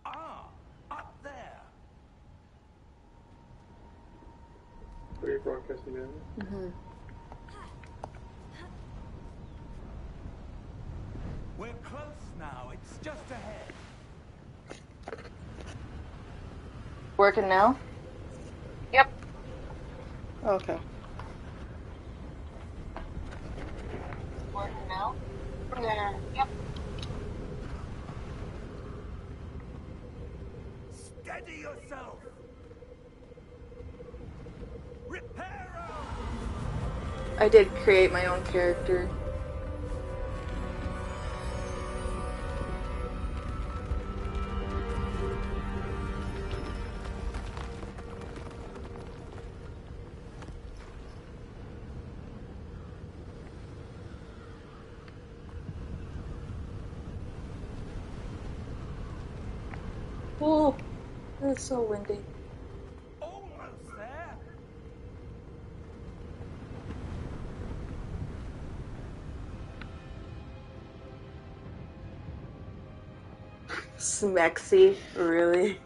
Ah, up there. Are you broadcasting now? Mm-hmm. We're close now. It's just ahead. Working now? Yep. Okay. Working now? Yep. Steady yourself. Reparo! I did create my own character. Oh, it's so windy. Almost there. Smexy, really?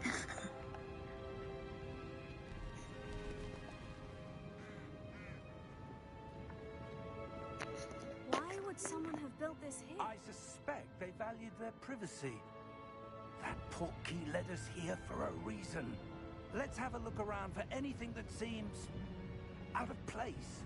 Why would someone have built this here? I suspect they valued their privacy. That portkey led us here for a reason. Let's have a look around for anything that seems out of place.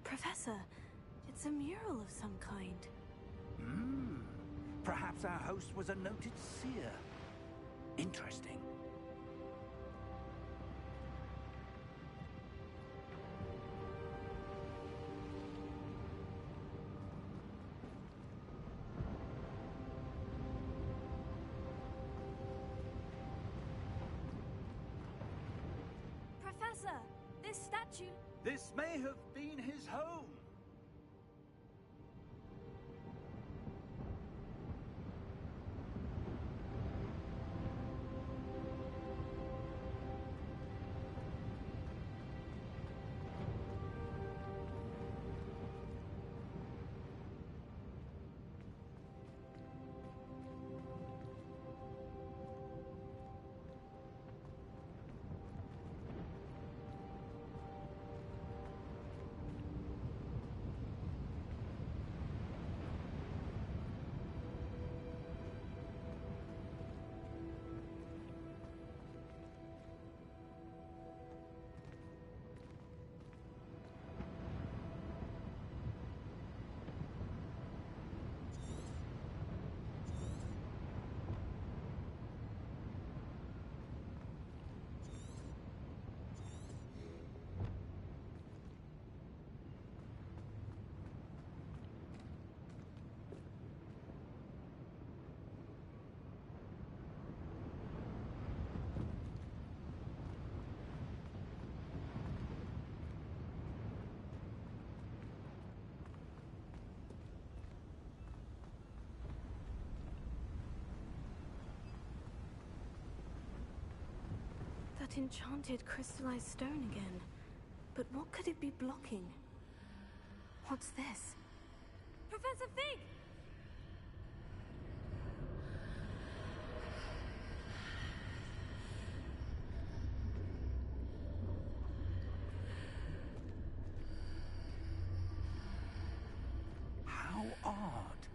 Professor, it's a mural of some kind. Perhaps our host was a noted seer. Interesting. Professor, this statue... This may have been his home. That enchanted crystallized stone again. But what could it be blocking? What's this? Professor Fig! How odd.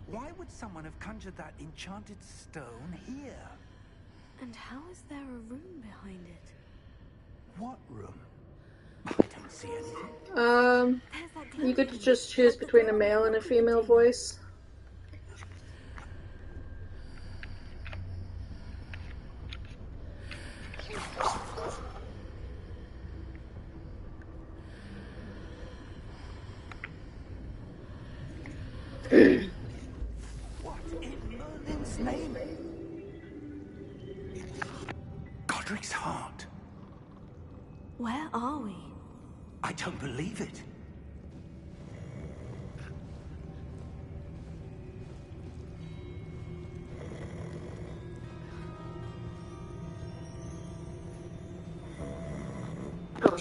Why would someone have conjured that enchanted stone here? And how is there a room behind it? What room? I don't see anything. There's that You glowing could just choose like the between a door male and a of the female container. voice.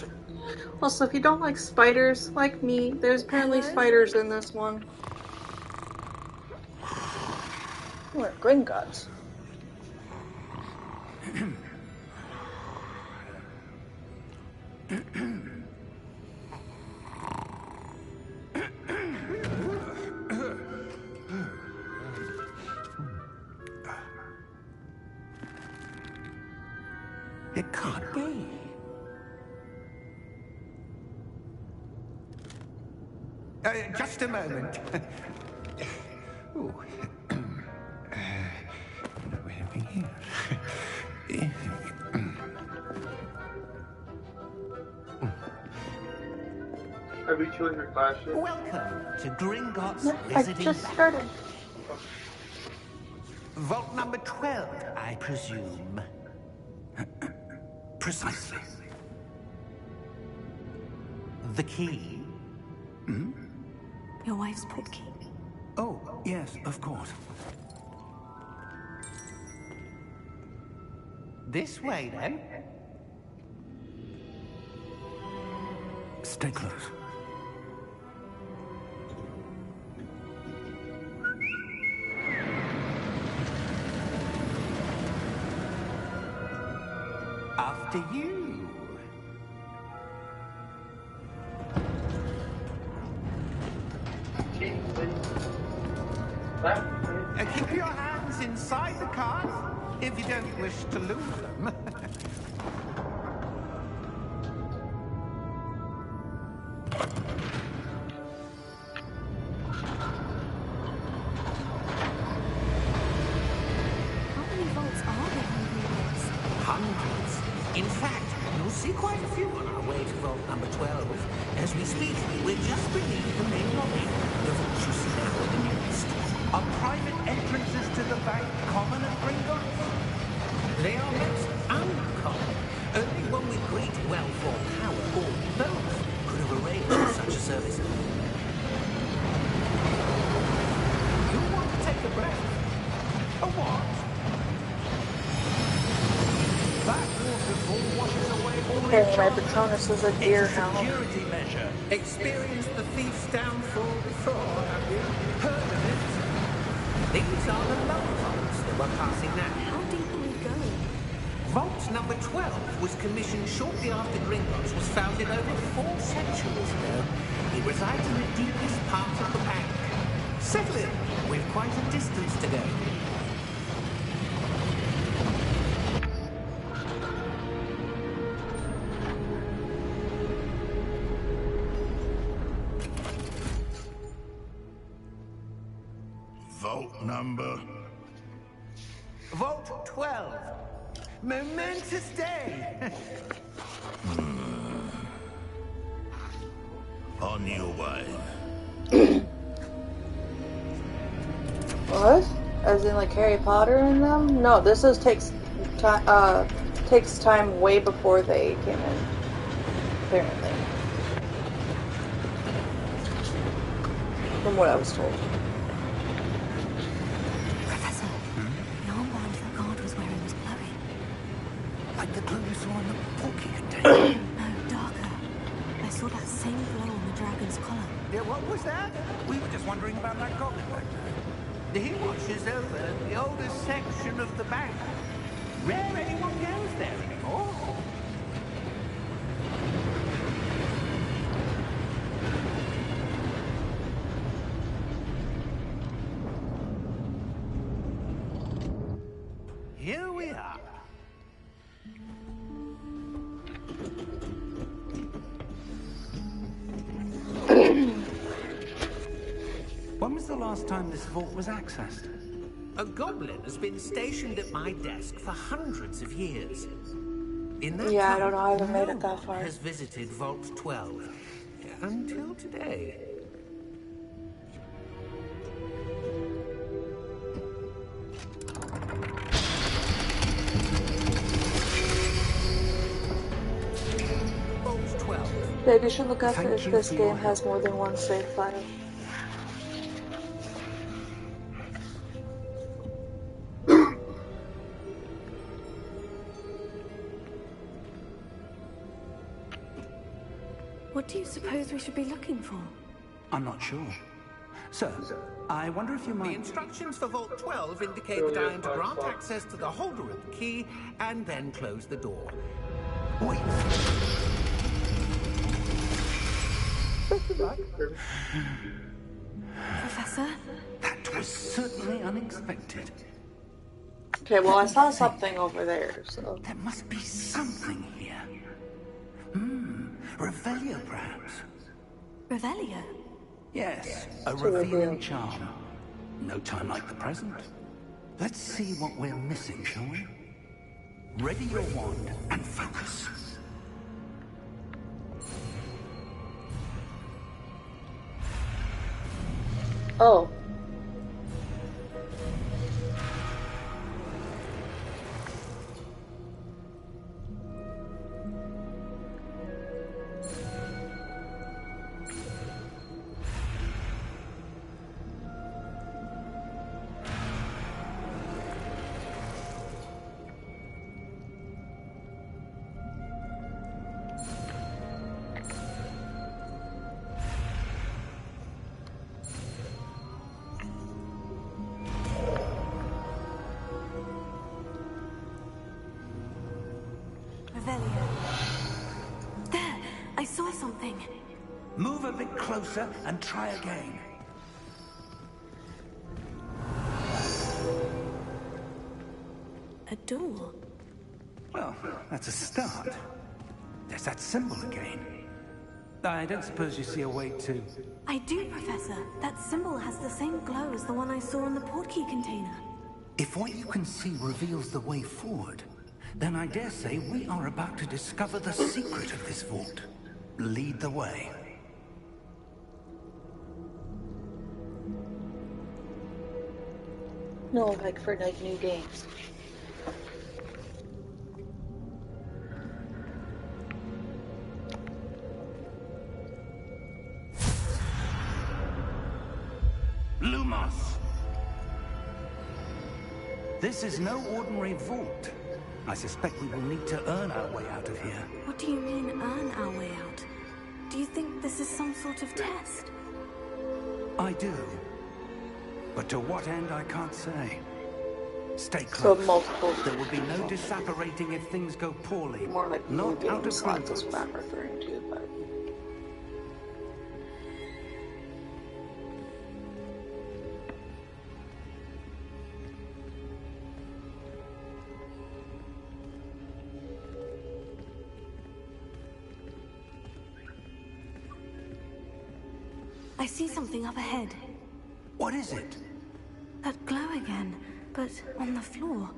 watching. Also, if you don't like spiders, like me, there's apparently spiders in this one. What? Gringotts. It can't be. Just a moment. Ooh. Anything here? Have you chosen your class yet? Welcome to Gringotts I Visiting just Bank. started. Vault number 12, I presume. Precisely. The key? Hmm? Your wife's portkey. Oh, yes, of course. This way, then. Stay close. After you. Keep your hands inside the cars if you don't wish to lose them. How many vaults are there in Hogwarts? Hundreds. In fact, you'll see quite a few on our way to vault number 12. As we speak, we're just beneath the main lobby. The vaults you see now in the newest. Are private entrances to the bank common at Gringotts? They are most uncommon. Only one with great wealth or power, or both, could have arranged for such a service. You want to take a breath? A what? That waterfall washes away all Okay, my enchantment. Patronus is a deer It's a hound. security measure. Experienced the thief's downfall before, have you? Heard of it? These are the lower vaults that we're passing now. How deep will we go? Vault number 12 was commissioned shortly after Gringotts was founded over 4 centuries ago. It resides in the deepest part of the bank. Settle in. We've quite a distance to go. Vault number. Vault 12. Momentous day. On your way. What? As in like Harry Potter and them? No, this is takes time way before they came in. Apparently. From what I was told. Professor, the armband that guard was wearing was glowing. Like the glow you saw in the porky container. No, darker. I saw that same glow on the dragon's collar. Yeah, what was that? We were just wondering about that goblin back there. He watches over the oldest section of the bank. Rare anyone goes there anymore. Here we are. When was the last time this vault was accessed? A goblin has been stationed at my desk for hundreds of years. In that Yeah, I time, don't know, I haven't made no it that one far. has visited Vault 12 until today. Vault 12. Maybe you should look up Thank if you this for your game has more than one save file. What do you suppose we should be looking for? I'm not sure. Sir, I wonder if you might... The instructions for Vault 12 indicate that I am to grant access to the holder of the key and then close the door. Wait. Professor? That was certainly unexpected. Okay, well, I saw something over there, so... There must be something here. Revelio, perhaps. Revelio? Yes, a revealing charm. No time like the present. Let's see what we're missing, shall we? Ready your wand and focus. Oh. There! I saw something. Move a bit closer and try again. A door? Well, that's a start. There's that symbol again. I don't suppose you see a way to... I do, Professor. That symbol has the same glow as the one I saw in the portkey container. If what you can see reveals the way forward, then I dare say we are about to discover the secret of this vault. Lead the way. No, like for like new games. Lumos! This is no ordinary vault. I suspect we will need to earn our way out of here. What do you mean, earn our way out? Do you think this is some sort of test? I do. But to what end, I can't say. Stay So close. multiple. There will be no disapparating if things go poorly. More like Not new out of games, that's practice. what I'm referring to, but... I see something up ahead. What is it? That glow again, but on the floor.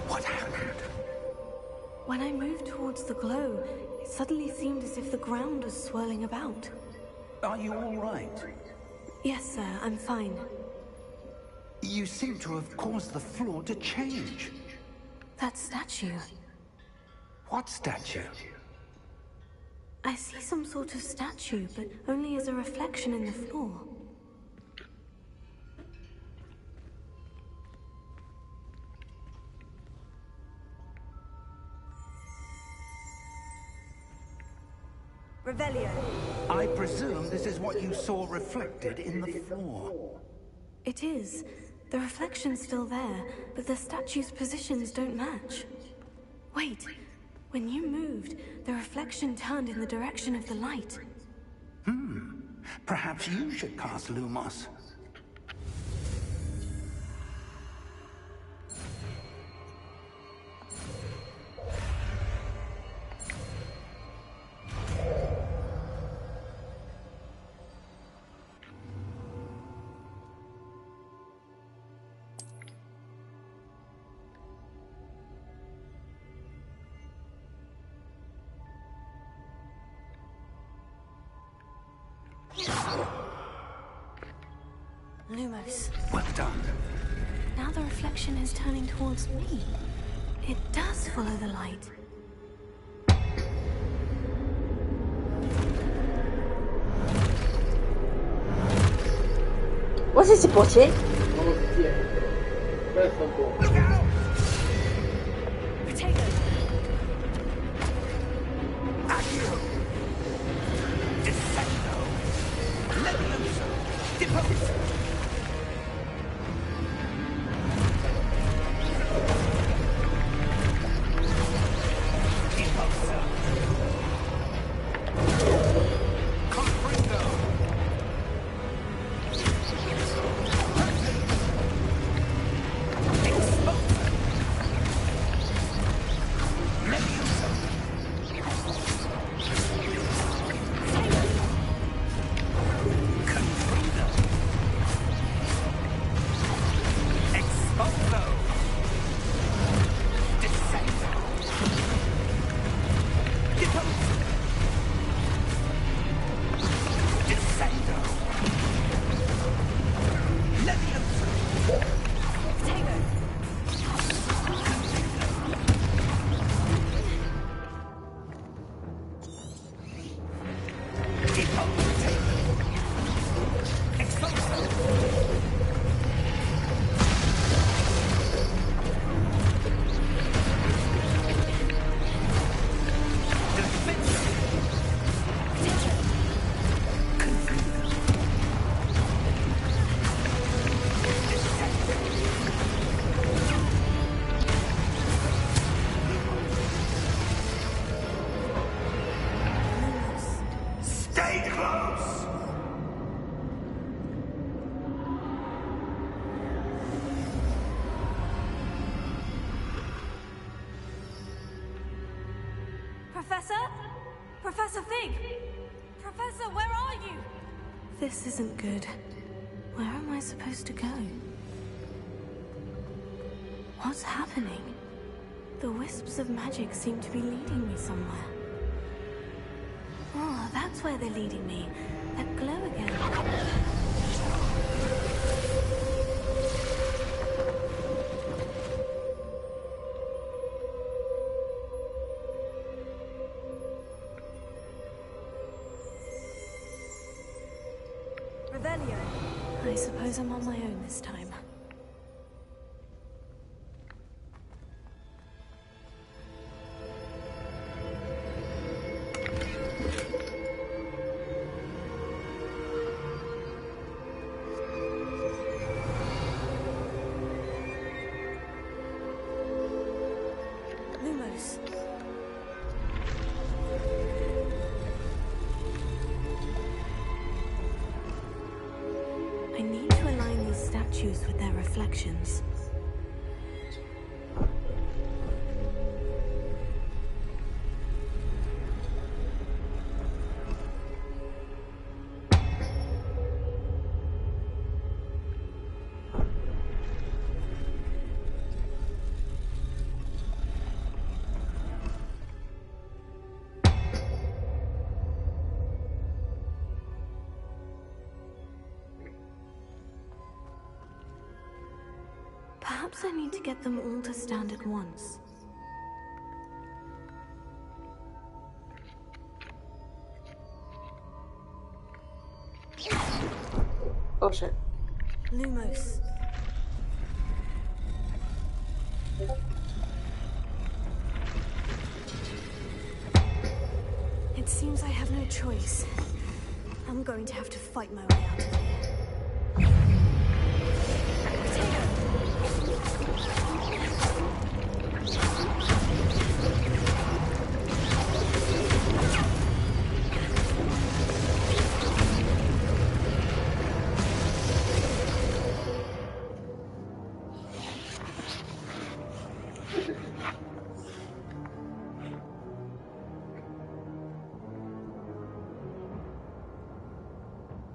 What happened? When I moved towards the glow, it suddenly seemed as if the ground was swirling about. Are you all right? Yes, sir, I'm fine. You seem to have caused the floor to change. That statue. What statue? I see some sort of statue, but only as a reflection in the floor. Revelio. I presume this is what you saw reflected in the floor. It is. The reflection's still there, but the statue's positions don't match. Wait. When you moved, the reflection turned in the direction of the light. Perhaps you should cast Lumos. Lumos. Well done. Now the reflection is turning towards me. It does follow the light. Cosa si può c'è? Non lo spiego. Questo è un po'. Potato. Accio! Descendo! Levioso! Deposo! Deposo! Confringo! Exposo! Levioso! Confringo! Exposo! Descendo! Deposo! Descendo! Levioso! Potato. Deposo! Exposo! Defendo! Confringo! Stay close! Professor? Professor Fig! Professor, where are you? This isn't good. Where am I supposed to go? What's happening? The wisps of magic seem to be leading me somewhere. Oh, that's where they're leading me. That glow again. Revelio. I suppose I'm on my own this time. Lumos. I need to align these statues with their reflections. Perhaps I need to get them all to stand at once. Oh shit. Lumos. It seems I have no choice. I'm going to have to fight my way out of here.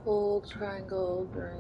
Hold triangle during.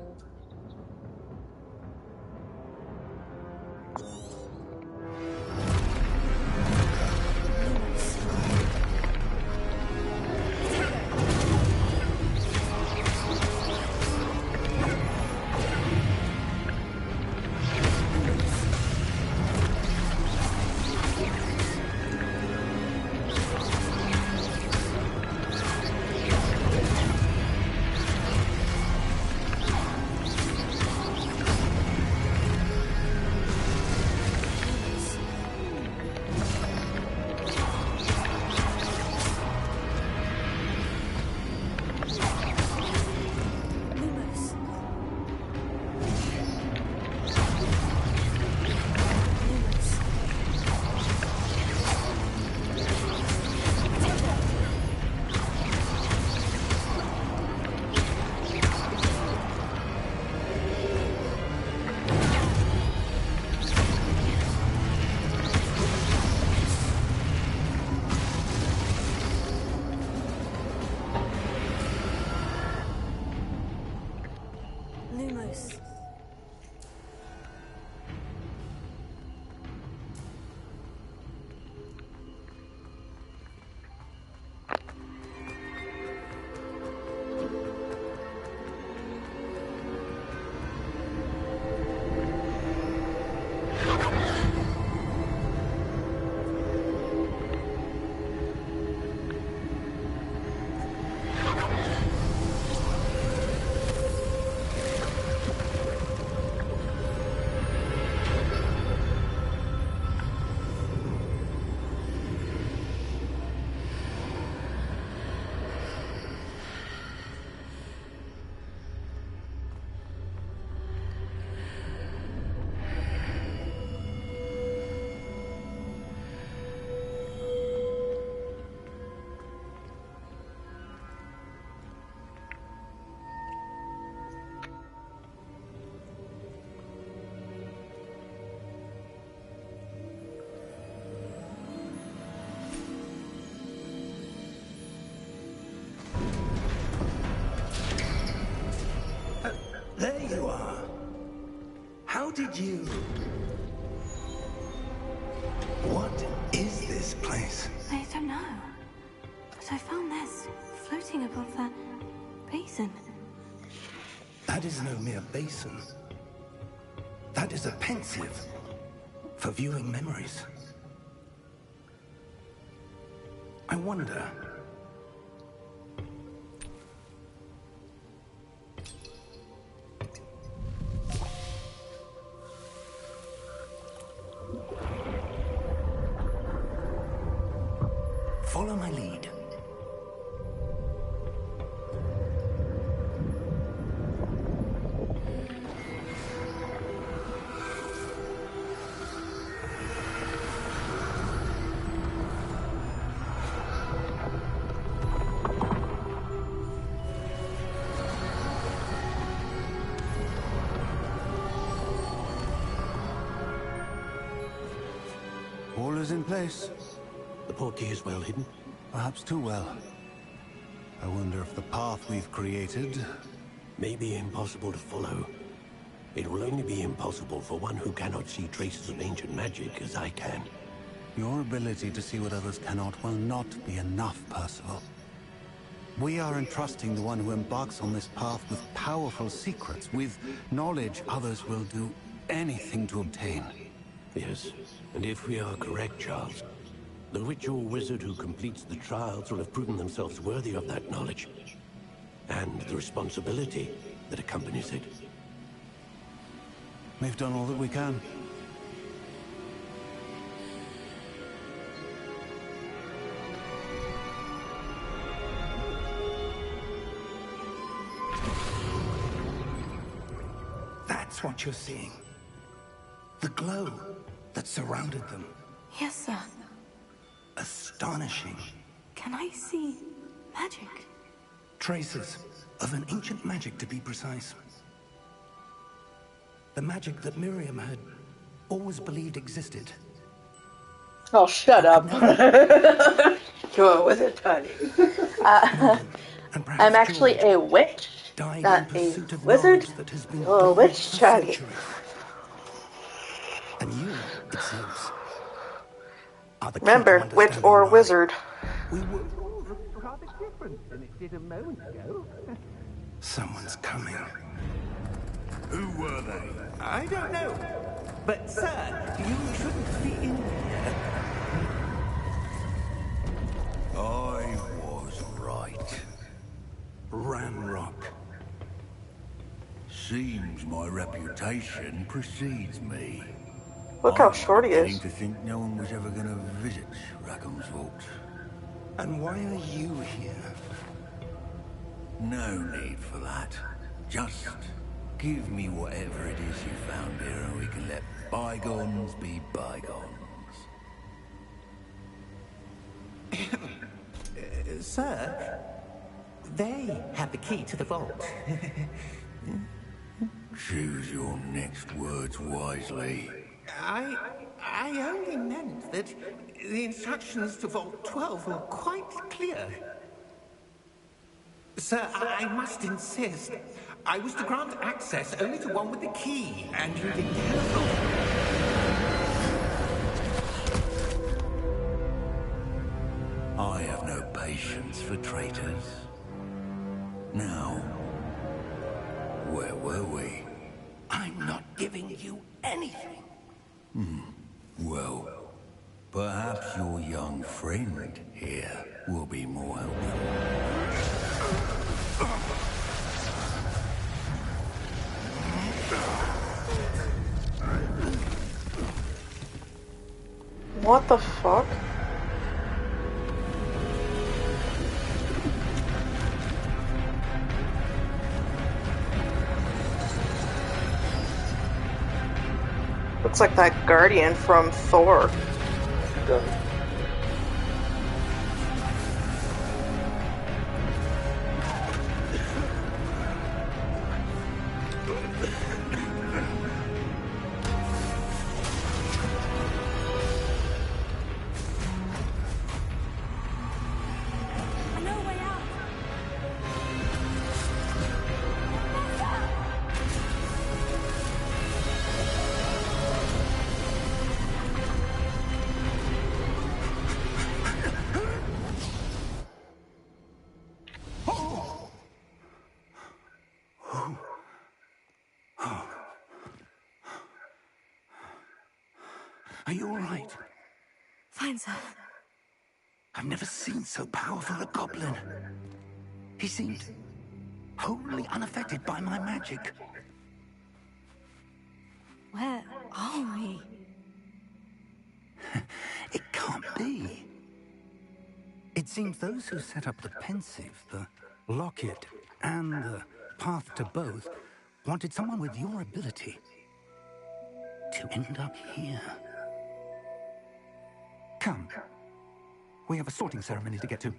did you? What is this place? I don't know. But I found this floating above that basin. That is no mere basin. That is a pensive for viewing memories. I wonder. Follow my lead. All is in place. The portkey is well hidden. Perhaps too well. I wonder if the path we've created... May be impossible to follow. It will only be impossible for one who cannot see traces of ancient magic as I can. Your ability to see what others cannot will not be enough, Percival. We are entrusting the one who embarks on this path with powerful secrets, with knowledge others will do anything to obtain. Yes, and if we are correct, Charles, the witch or wizard who completes the trials will have proven themselves worthy of that knowledge, and the responsibility that accompanies it. We've done all that we can. That's what you're seeing. The glow that surrounded them. Yes, sir. Astonishing. Can I see magic? Traces of an ancient magic, to be precise. The magic that Miriam had always believed existed. Oh, shut up. You're a wizard, honey. And perhaps I'm actually George a witch, died not in a pursuit of wizard. knowledge that has been You're a dormant witch, for Charlie. centuries. And you, it seems, are the key to Remember, witch understanding or why wizard. we were... Rather different than it did a moment ago. Someone's coming. Who were they? I don't know. But, sir, you shouldn't be in here. I was right. Ramrock. Seems my reputation precedes me. Look how short he Beginning is. to think no one was ever going to visit Rackham's vault. And why are you here? No need for that. Just give me whatever it is you found here and we can let bygones be bygones. Sir, they have the key to the vault. Choose your next words wisely. I only meant that the instructions to Vault 12 were quite clear. Sir, I must insist. I was to grant access only to one with the key, and you didn't cancel. I have no patience for traitors. Now, where were we? I'm not giving you anything. Well, perhaps your young friend here will be more helpful. What the fuck? Looks like that Guardian from Thor. No way out. Are you all right? Fine, sir. I've never seen so powerful a goblin. He seemed wholly unaffected by my magic. Where are we? It can't be. It seems those who set up the pensive, the locket, and the path to both wanted someone with your ability to end up here. Come. We have a sorting ceremony to get to.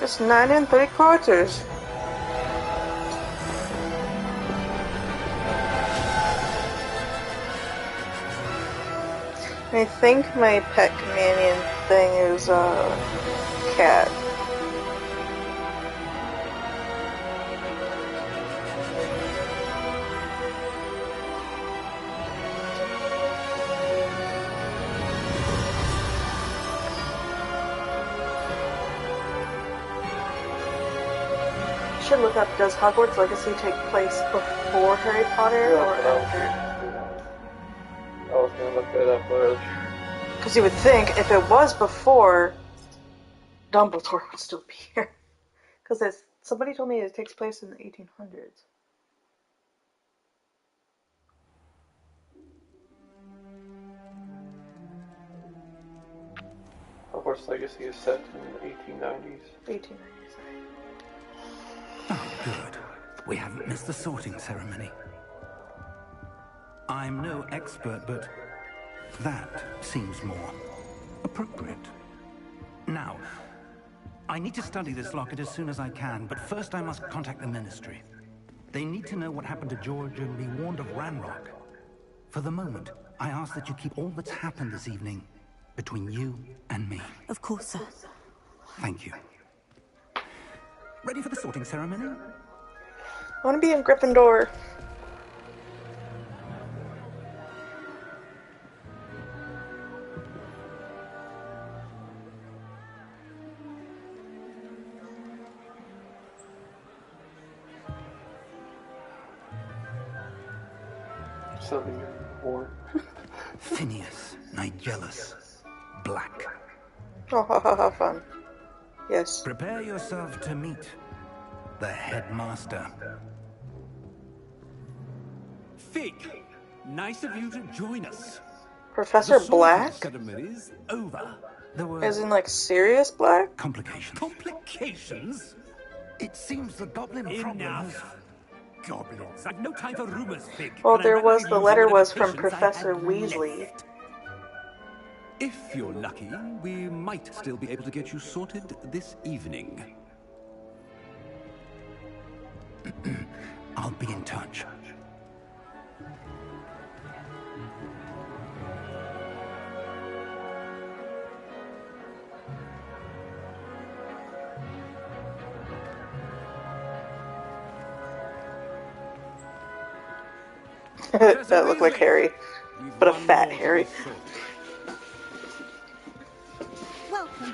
It's 9 3/4. I think my pet companion thing is a cat. Should look up, does Hogwarts Legacy take place before Harry Potter or after? I was gonna look that up, but Because you would think if it was before, Dumbledore would still be here. Because somebody told me it takes place in the 1800s. Hogwarts Legacy is set in the 1890s. 1890s. Oh, good. We haven't missed the sorting ceremony. I'm no expert, but that seems more appropriate. Now, I need to study this locket as soon as I can, but first I must contact the Ministry. They need to know what happened to George and be warned of Ranrock. For the moment, I ask that you keep all that's happened this evening between you and me. Of course, sir. Thank you. Ready for the sorting ceremony? I want to be in Gryffindor. Something more. Phineas, Nigellus, Black. Oh, ha ha ha, fun. Yes. Prepare yourself to meet the headmaster. Fig, nice of you to join us. Professor Black? Ceremony's over. There were As in, like, serious Black? complications. Complications? It seems the goblin problem has... Enough. Goblins. I've no time for rumors, Fig. Well, and I'd there rather was, be the losing letter whatever was from patience I Professor had Weasley. left. If you're lucky, we might still be able to get you sorted this evening. I'll be in touch. That looked like Harry. We've But a one fat more to Harry. be sorted. Welcome.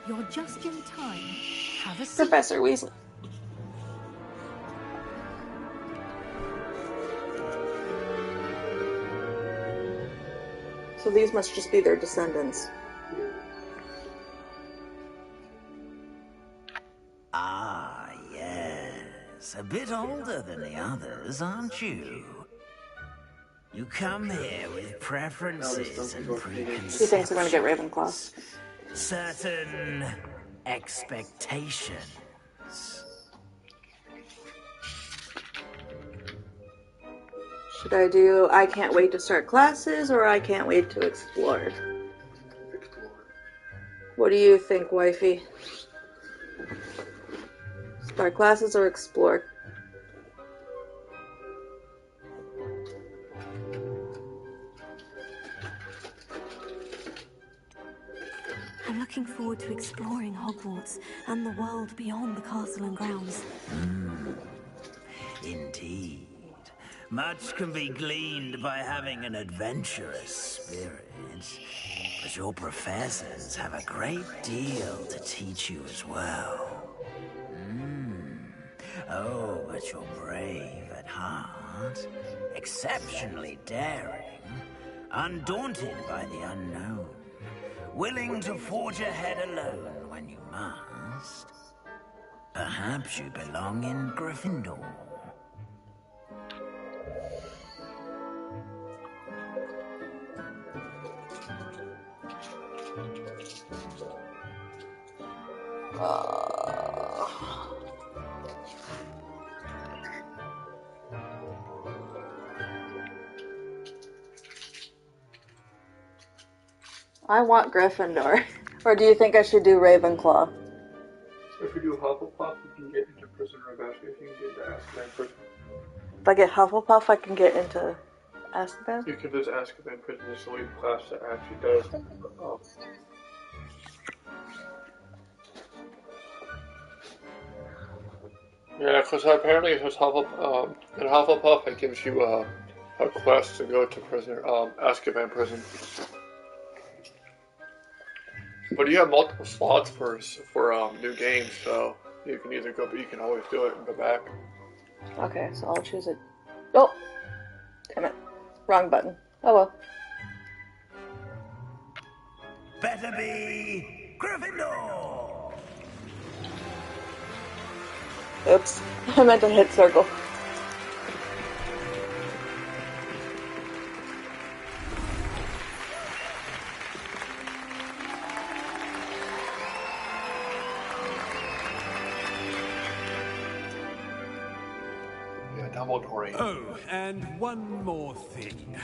You're just in time. Have a seat. Professor Weasley. So these must just be their descendants. Ah, yes. A bit older than the others, aren't you? You come here with preferences and preconceptions. He thinks they're going to get Ravenclaw. Certain expectations. Should I do I can't wait to start classes or I can't wait to explore? What do you think, wifey? Start classes or explore? I'm looking forward to exploring Hogwarts and the world beyond the castle and grounds. Indeed. Much can be gleaned by having an adventurous spirit. but your professors have a great deal to teach you as well. Oh, but you're brave at heart, exceptionally daring, undaunted by the unknown, willing to forge ahead alone when you must. Perhaps you belong in Gryffindor. I want Gryffindor. Or do you think I should do Ravenclaw? If you do Hufflepuff, you can get into Prisoner of Azkaban. If you can get into Azkaban Prison. If I get Hufflepuff, I can get into Azkaban? You can just Azkaban Prison is the only class that actually does. Yeah, because apparently it was Hufflepuff. In Hufflepuff, it gives you a quest to go to Azkaban Prison. But you have multiple slots for new games, so you can either go, but you can always do it and go back. Okay, so I'll choose it. Oh! Damn it. Wrong button. Oh well. Better be Gryffindor! Oops. I meant to hit circle. Oh, and one more thing.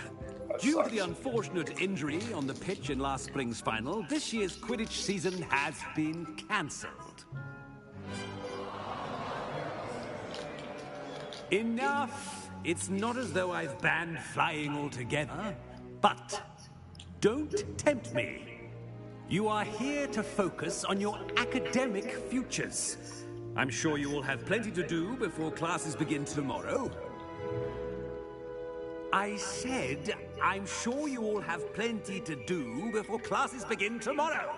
Due to the unfortunate injury on the pitch in last spring's final, this year's Quidditch season has been cancelled. Enough! It's not as though I've banned flying altogether, but don't tempt me. You are here to focus on your academic futures. I'm sure you will have plenty to do before classes begin tomorrow. I said, I'm sure you all have plenty to do before classes begin tomorrow.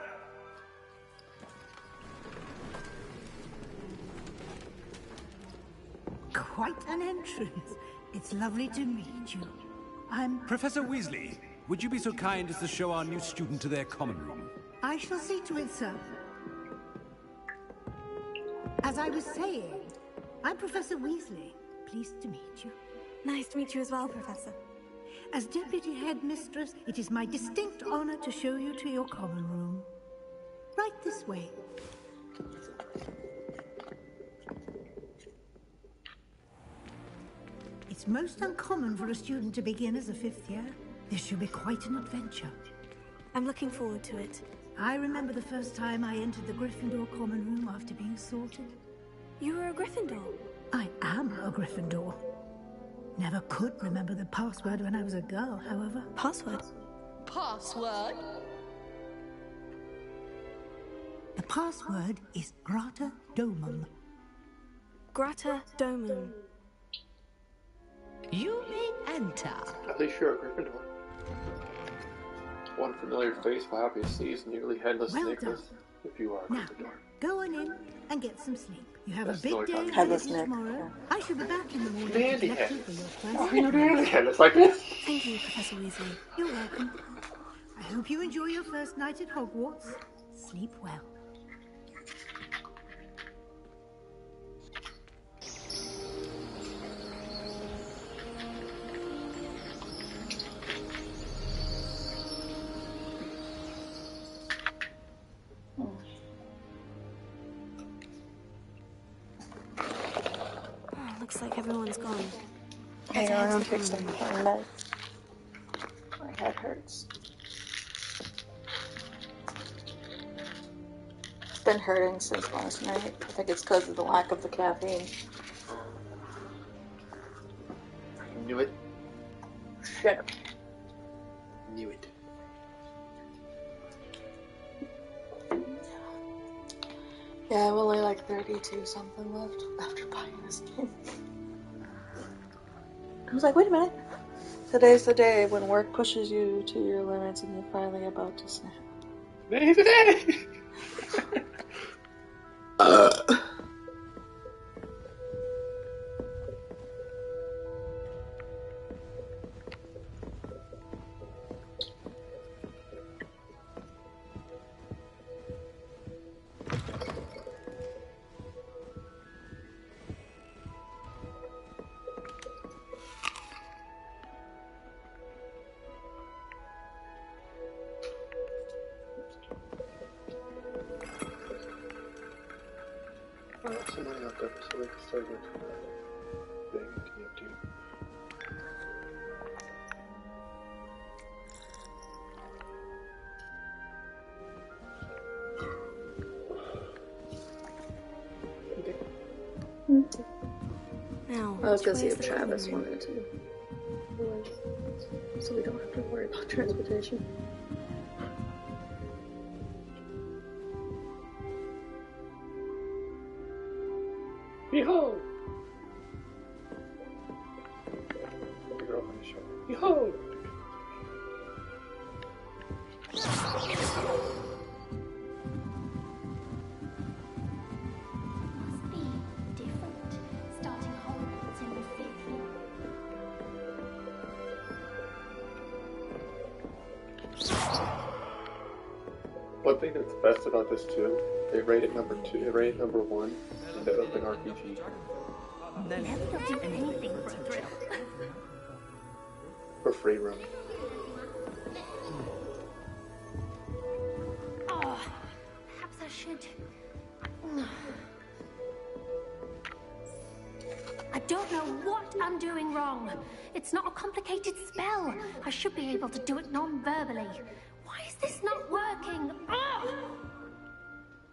Quite an entrance. It's lovely to meet you. I'm... Professor Weasley, would you be so kind as to show our new student to their common room? I shall see to it, sir. As I was saying, I'm Professor Weasley. Pleased to meet you. Nice to meet you as well, Professor. As Deputy Headmistress, it is my distinct honor to show you to your common room. Right this way. It's most uncommon for a student to begin as a fifth year. This should be quite an adventure. I'm looking forward to it. I remember the first time I entered the Gryffindor common room after being sorted. You were a Gryffindor? I am a Gryffindor. Never could remember the password when I was a girl, however. Password? Password? The password is Grata Domum. Grata Domum. You may enter. At least you're a Gryffindor. One familiar face will obviously is nearly headless Nicholas. If you are a now, Gryffindor. Go on in and get some sleep. You have That's a big day Headless tomorrow. I shall be back in the morning Dandy to collect you head. for your first Oh, you're dandy head. It's like this. Thank you, Professor Weasley. You're welcome. I hope you enjoy your first night at Hogwarts. Sleep well. Looks like everyone's gone. Hang on, I'm fixing my meds. My head hurts. It's been hurting since last night. I think it's because of the lack of the caffeine. I knew it. Shut up. Knew it. Yeah, I have only like 32 something left after buying this game. I was like, wait a minute. Today's the day when work pushes you to your limits and you're finally about to snap. Today's the day! Somebody out there so we can start going to that thing in TFT. Now, I was gonna see if Travis wanted to. So we don't have to worry about transportation. Behold! The girl on the show. Behold! Must be different, starting Hogwarts in the 5th. One thing that's best about this too, they rate it number 2, they rate it number 1 in the Open RPG. Never do anything for a thrill. For free roam. Oh, perhaps I should. I don't know what I'm doing wrong. It's not a complicated spell. I should be able to do it non-verbally. Why is this not working?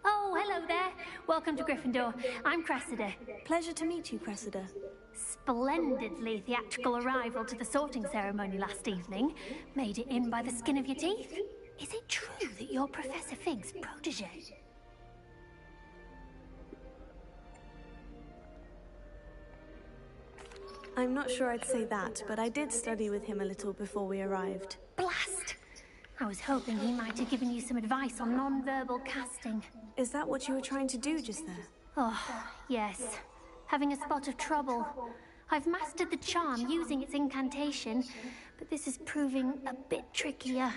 Oh, hello there. Welcome to Gryffindor. I'm Cressida. Pleasure to meet you, Cressida. Splendidly theatrical arrival to the sorting ceremony last evening. Made it in by the skin of your teeth. Is it true that you're Professor Fig's protege? I'm not sure I'd say that, but I did study with him a little before we arrived. Blast! I was hoping he might have given you some advice on non-verbal casting. Is that what you were trying to do just there? Oh, yes. Having a spot of trouble. I've mastered the charm using its incantation, but this is proving a bit trickier.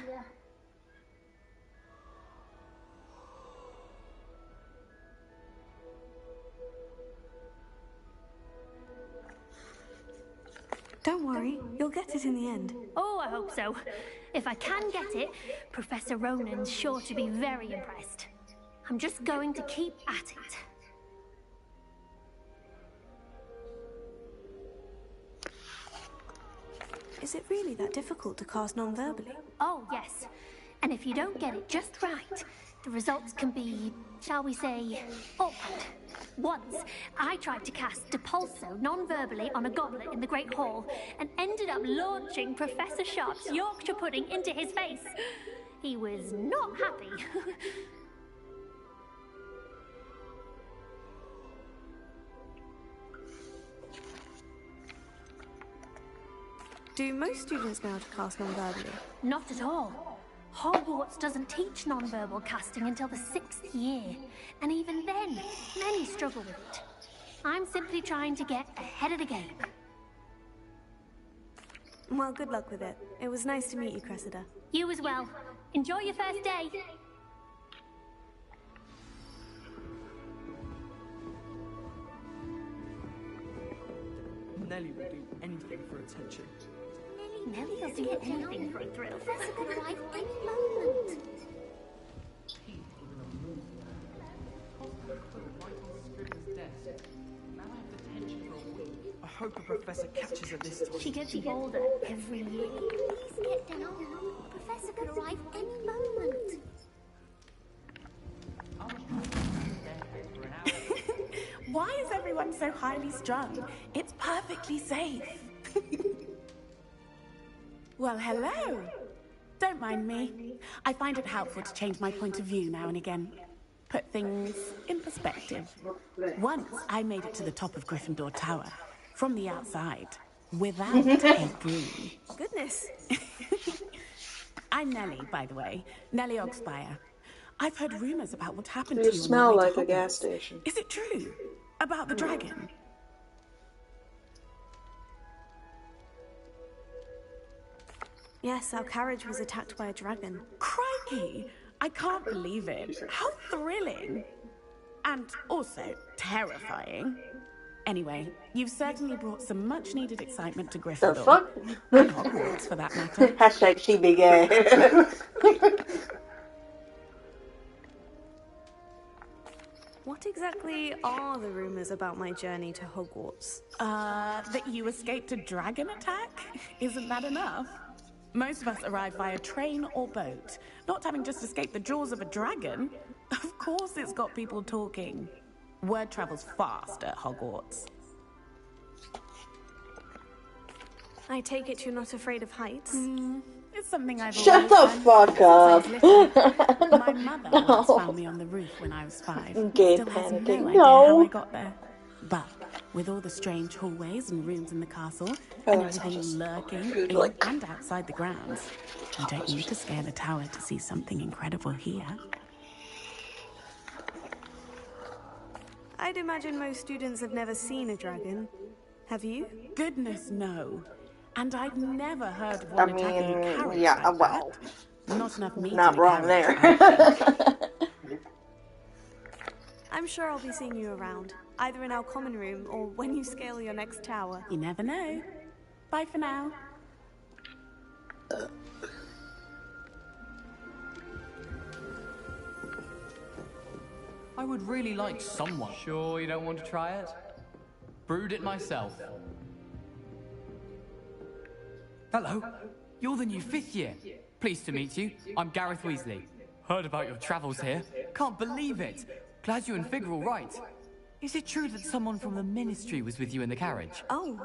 Don't worry, you'll get it in the end. Oh, I hope so. If I can get it, Professor Ronan's sure to be very impressed. I'm just going to keep at it. Is it really that difficult to cast non-verbally? Oh, yes. And if you don't get it just right, the results can be, shall we say, awkward. Once, I tried to cast Depulso non-verbally on a goblet in the Great Hall and ended up launching Professor Sharp's Yorkshire pudding into his face. He was not happy. Do most students know how to cast non-verbally? Not at all. Hogwarts doesn't teach non-verbal casting until the 6th year, and even then, many struggle with it. I'm simply trying to get ahead of the game. Well, good luck with it. It was nice to meet you, Cressida. You as well. Enjoy your first day. Nellie will do anything for attention. Nellie will do anything for a thrill. Professor could arrive any moment. I hope a professor catches her this time. She gets bolder every year. Please get down. Professor could arrive any moment. Why is everyone so highly strung? It's perfectly safe. Well, hello. Don't mind me. I find it helpful to change my point of view now and again. Put things in perspective. Once I made it to the top of Gryffindor Tower, from the outside. without a broom. Goodness. I'm Nellie, by the way. Nellie Ogspire. I've heard rumors about what happened You to you on smell your way like to a gas Hogwarts. station. Is it true? About the dragon? Yes, our carriage was attacked by a dragon. Crikey! I can't believe it. How thrilling! And also terrifying. Anyway, you've certainly brought some much-needed excitement to Gryffindor. The fuck? And Hogwarts, for that matter. Hashtag she big ass. What exactly are the rumors about my journey to Hogwarts? That you escaped a dragon attack? Isn't that enough? Most of us arrive via train or boat. Not having just escaped the jaws of a dragon. Of course it's got people talking. Word travels fast at Hogwarts. I take it you're not afraid of heights? It's something I've Shut always the done fuck up. since I was little. My mother once found me on the roof when I was 5. Gay Still has panicking. no idea how I got there. But with all the strange hallways and rooms in the castle, and everything lurking in and outside the grounds, you don't need to scale the tower to see something incredible here. I'd imagine most students have never seen a dragon. Have you? Goodness, no. And I've never heard of one attacking a carriage yeah, like well, that. Not enough meat not in a wrong carriage, there. I'm sure I'll be seeing you around, either in our common room or when you scale your next tower. You never know. Bye for now. I would really like someone. Sure you don't want to try it? Brewed it myself. Hello, you're the new 5th year. Pleased to meet you. I'm Gareth Weasley. Heard about your travels here. Can't believe it. Glad you and Fig are all right. Is it true that someone from the Ministry was with you in the carriage? Oh,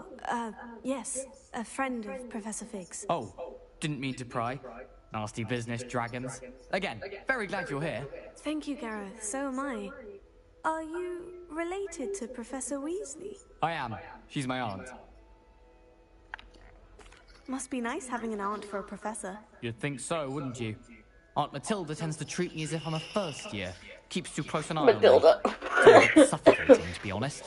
yes. A friend of Professor Fig's. Oh, didn't mean to pry. Nasty business, dragons. Again, very glad you're here. Thank you, Gareth. So am I. Are you related to Professor Weasley? I am. She's my aunt. Must be nice having an aunt for a professor. You'd think so, wouldn't you? Aunt Matilda tends to treat me as if I'm a first year. Keeps too close an eye Matilda. on me. It's a bit suffocating, to be honest.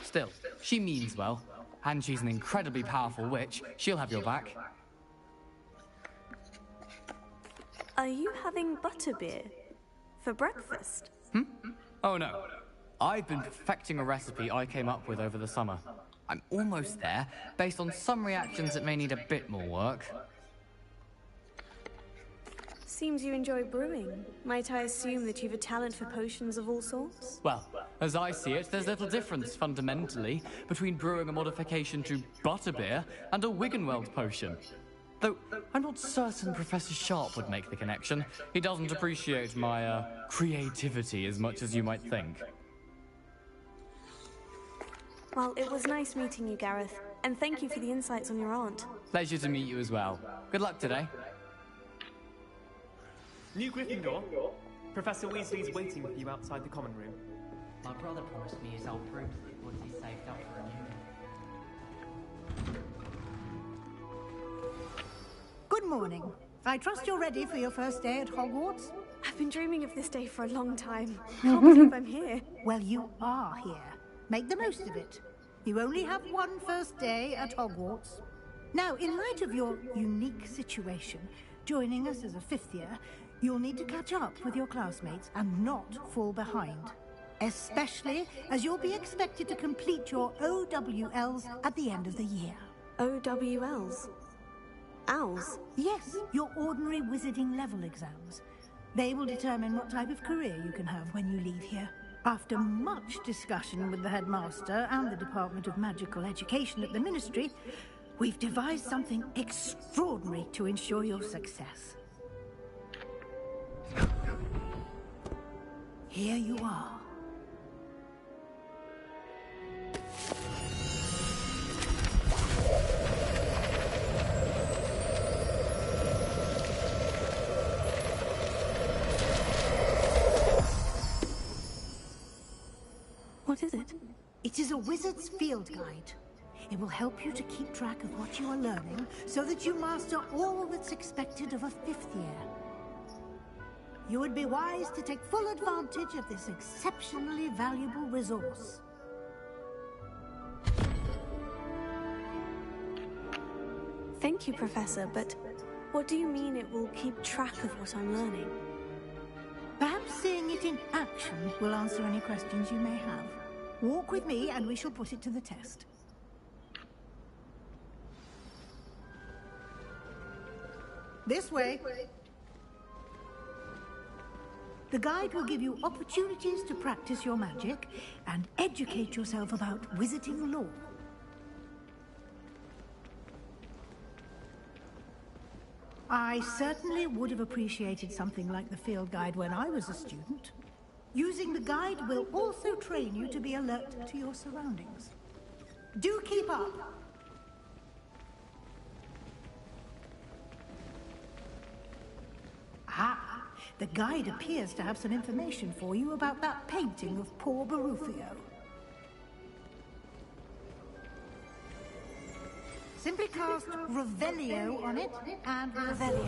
Still, she means well. And she's an incredibly powerful witch. She'll have your back. Are you having butterbeer for breakfast? Oh no. I've been perfecting a recipe I came up with over the summer. I'm almost there, based on some reactions that may need a bit more work. Seems you enjoy brewing. Might I assume that you've a talent for potions of all sorts? Well, as I see it, there's little difference, fundamentally, between brewing a modification to butterbeer and a Wiggenweld potion. Though, I'm not certain Professor Sharp would make the connection. He doesn't appreciate my, creativity as much as you might think. Well, it was nice meeting you, Gareth. And thank you for the insights on your aunt. Pleasure to meet you as well. Good luck today. New Gryffindor, Professor Weasley's waiting for you outside the common room. My brother promised me his old broomstick once he's saved up for a new one. Good morning. I trust you're ready for your first day at Hogwarts? I've been dreaming of this day for a long time. Can't believe I'm here. Well, you are here. Make the most of it. You only have one first day at Hogwarts. Now, in light of your unique situation, joining us as a 5th year, you'll need to catch up with your classmates and not fall behind. Especially as you'll be expected to complete your OWLs at the end of the year. OWLs? Owls? Yes, your ordinary wizarding level exams. They will determine what type of career you can have when you leave here. After much discussion with the headmaster and the Department of Magical Education at the Ministry, we've devised something extraordinary to ensure your success. Here you are. What is it? It is a wizard's field guide. It will help you to keep track of what you are learning so that you master all that's expected of a 5th year. You would be wise to take full advantage of this exceptionally valuable resource. Thank you, Professor, but what do you mean it will keep track of what I'm learning? Perhaps seeing it in action will answer any questions you may have. Walk with me and we shall put it to the test. This way. The guide will give you opportunities to practice your magic and educate yourself about wizarding lore. I certainly would have appreciated something like the field guide when I was a student. Using the guide will also train you to be alert to your surroundings. Do keep up! Ah, the guide appears to have some information for you about that painting of poor Barufio. Simply cast Revelio on it, and Revelio.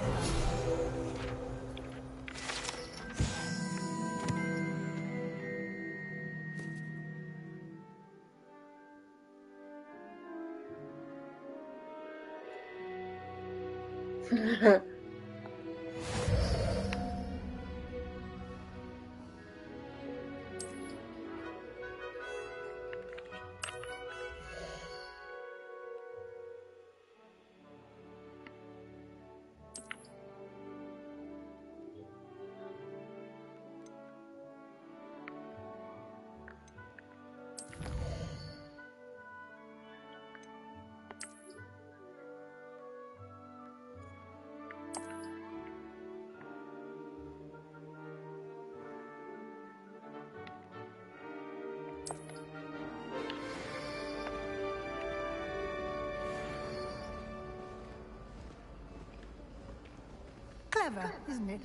Clever, isn't it?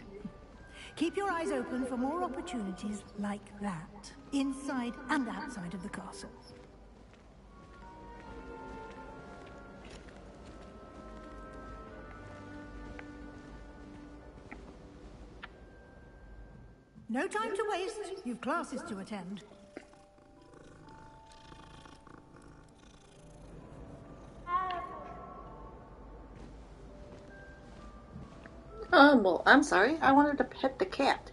Keep your eyes open for more opportunities like that, inside and outside of the castle. No time to waste. You've classes to attend. Well, I'm sorry. I wanted to pet the cat.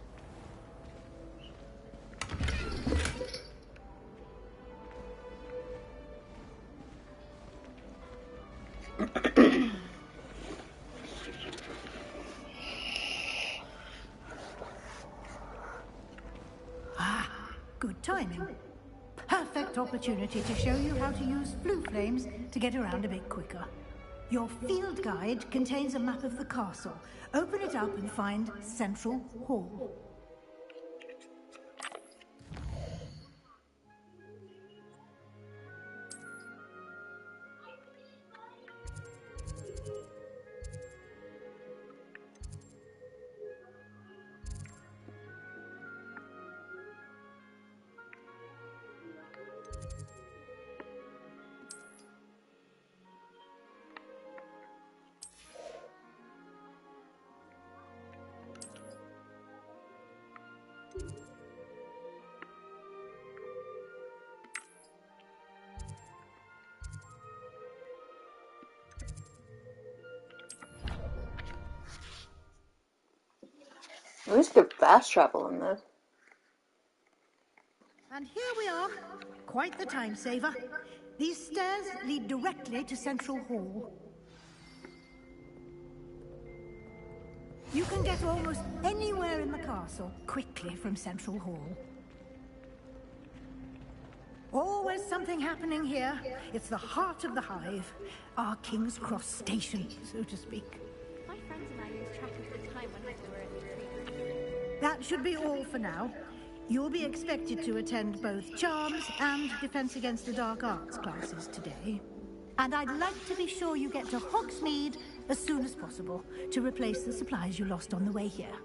Good timing. Perfect opportunity to show you how to use blue flames to get around a bit quicker. Your field guide contains a map of the castle. Open it up and find Central Hall. At least get fast travel in this. And here we are. Quite the time saver. These stairs lead directly to Central Hall. You can get almost anywhere in the castle quickly from Central Hall. Always something happening here. It's the heart of the hive. Our King's Cross station, so to speak. My friends and I lose track of the time when we were in retreat. That should be all for now. You'll be expected to attend both Charms and Defense Against the Dark Arts classes today. And I'd like to be sure you get to Hogsmeade as soon as possible to replace the supplies you lost on the way here.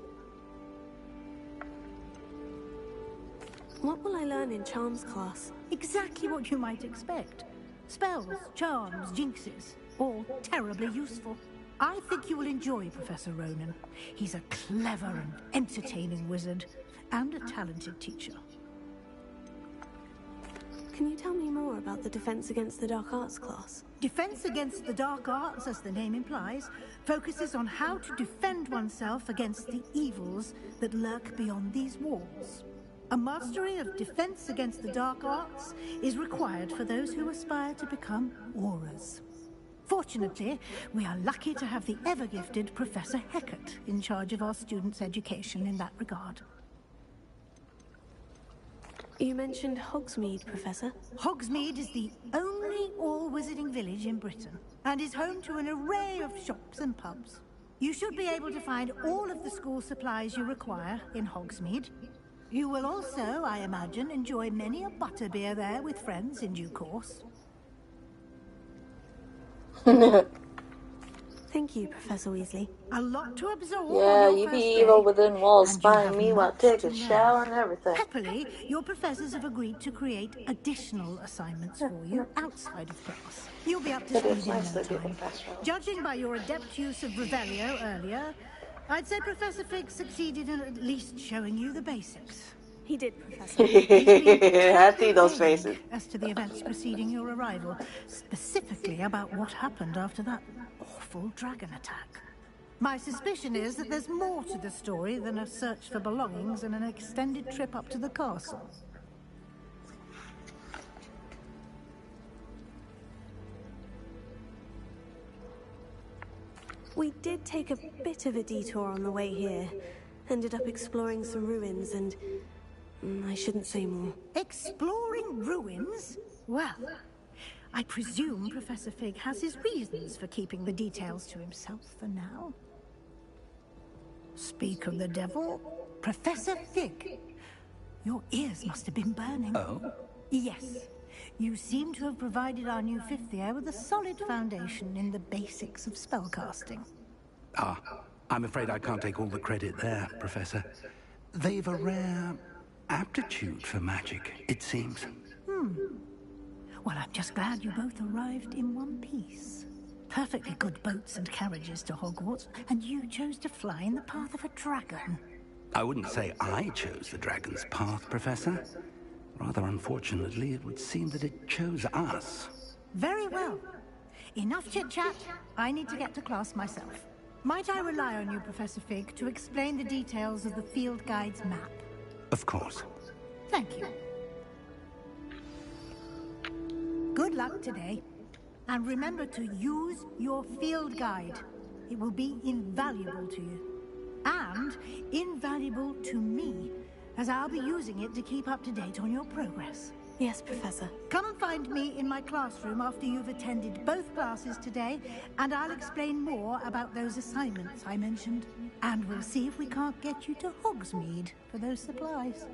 What will I learn in Charms class? Exactly what you might expect. Spells, charms, jinxes, all terribly useful. I think you will enjoy Professor Ronan. He's a clever and entertaining wizard, and a talented teacher. Can you tell me more about the Defense Against the Dark Arts class? Defense Against the Dark Arts, as the name implies, focuses on how to defend oneself against the evils that lurk beyond these walls. A mastery of Defense Against the Dark Arts is required for those who aspire to become Aurors. Fortunately, we are lucky to have the ever-gifted Professor Hecat in charge of our students' education in that regard. You mentioned Hogsmeade, Professor. Hogsmeade is the only all-wizarding village in Britain, and is home to an array of shops and pubs. You should be able to find all of the school supplies you require in Hogsmeade. You will also, I imagine, enjoy many a butterbeer there with friends in due course. Thank you, Professor Weasley. A lot to absorb. Yeah, you be evil within walls, spying me while taking a shower and everything. Happily, your professors have agreed to create additional assignments for you outside of class. You'll be up to speed in no time. Judging by your adept use of Revelio earlier, I'd say Professor Fig succeeded in at least showing you the basics. He did, Professor. I see those faces. As to the events preceding your arrival, specifically about what happened after that awful dragon attack. My suspicion is that there's more to the story than a search for belongings and an extended trip up to the castle. We did take a bit of a detour on the way here. Ended up exploring some ruins and... I shouldn't say more. Exploring ruins? Well, I presume Professor Fig has his reasons for keeping the details to himself for now. Speak of the devil, Professor Fig. Your ears must have been burning. Oh? Yes. You seem to have provided our new fifth year with a solid foundation in the basics of spellcasting. Ah, I'm afraid I can't take all the credit there, Professor. They've a rare aptitude for magic, it seems. Well, I'm just glad you both arrived in one piece. Perfectly good boats and carriages to Hogwarts, and you chose to fly in the path of a dragon. I wouldn't say I chose the dragon's path, Professor. Rather unfortunately, it would seem that it chose us. Very well. Enough chit-chat. I need to get to class myself. Might I rely on you, Professor Fig, to explain the details of the field guide's map? Of course. Thank you. Good luck today. And remember to use your field guide. It will be invaluable to you. And invaluable to me, as I'll be using it to keep up to date on your progress. Yes, Professor. Come and find me in my classroom after you've attended both classes today, and I'll explain more about those assignments I mentioned. And we'll see if we can't get you to Hogsmeade for those supplies.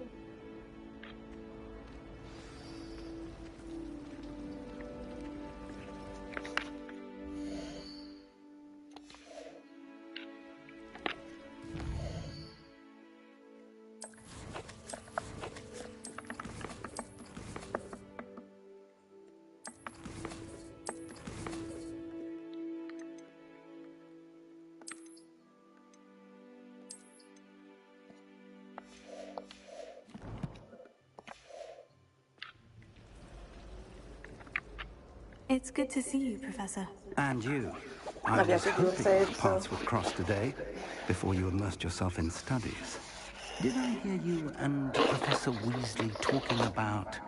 It's good to see you, Professor. And you. I was hoping our paths would cross today, before you immersed yourself in studies. Did I hear you and Professor Weasley talking about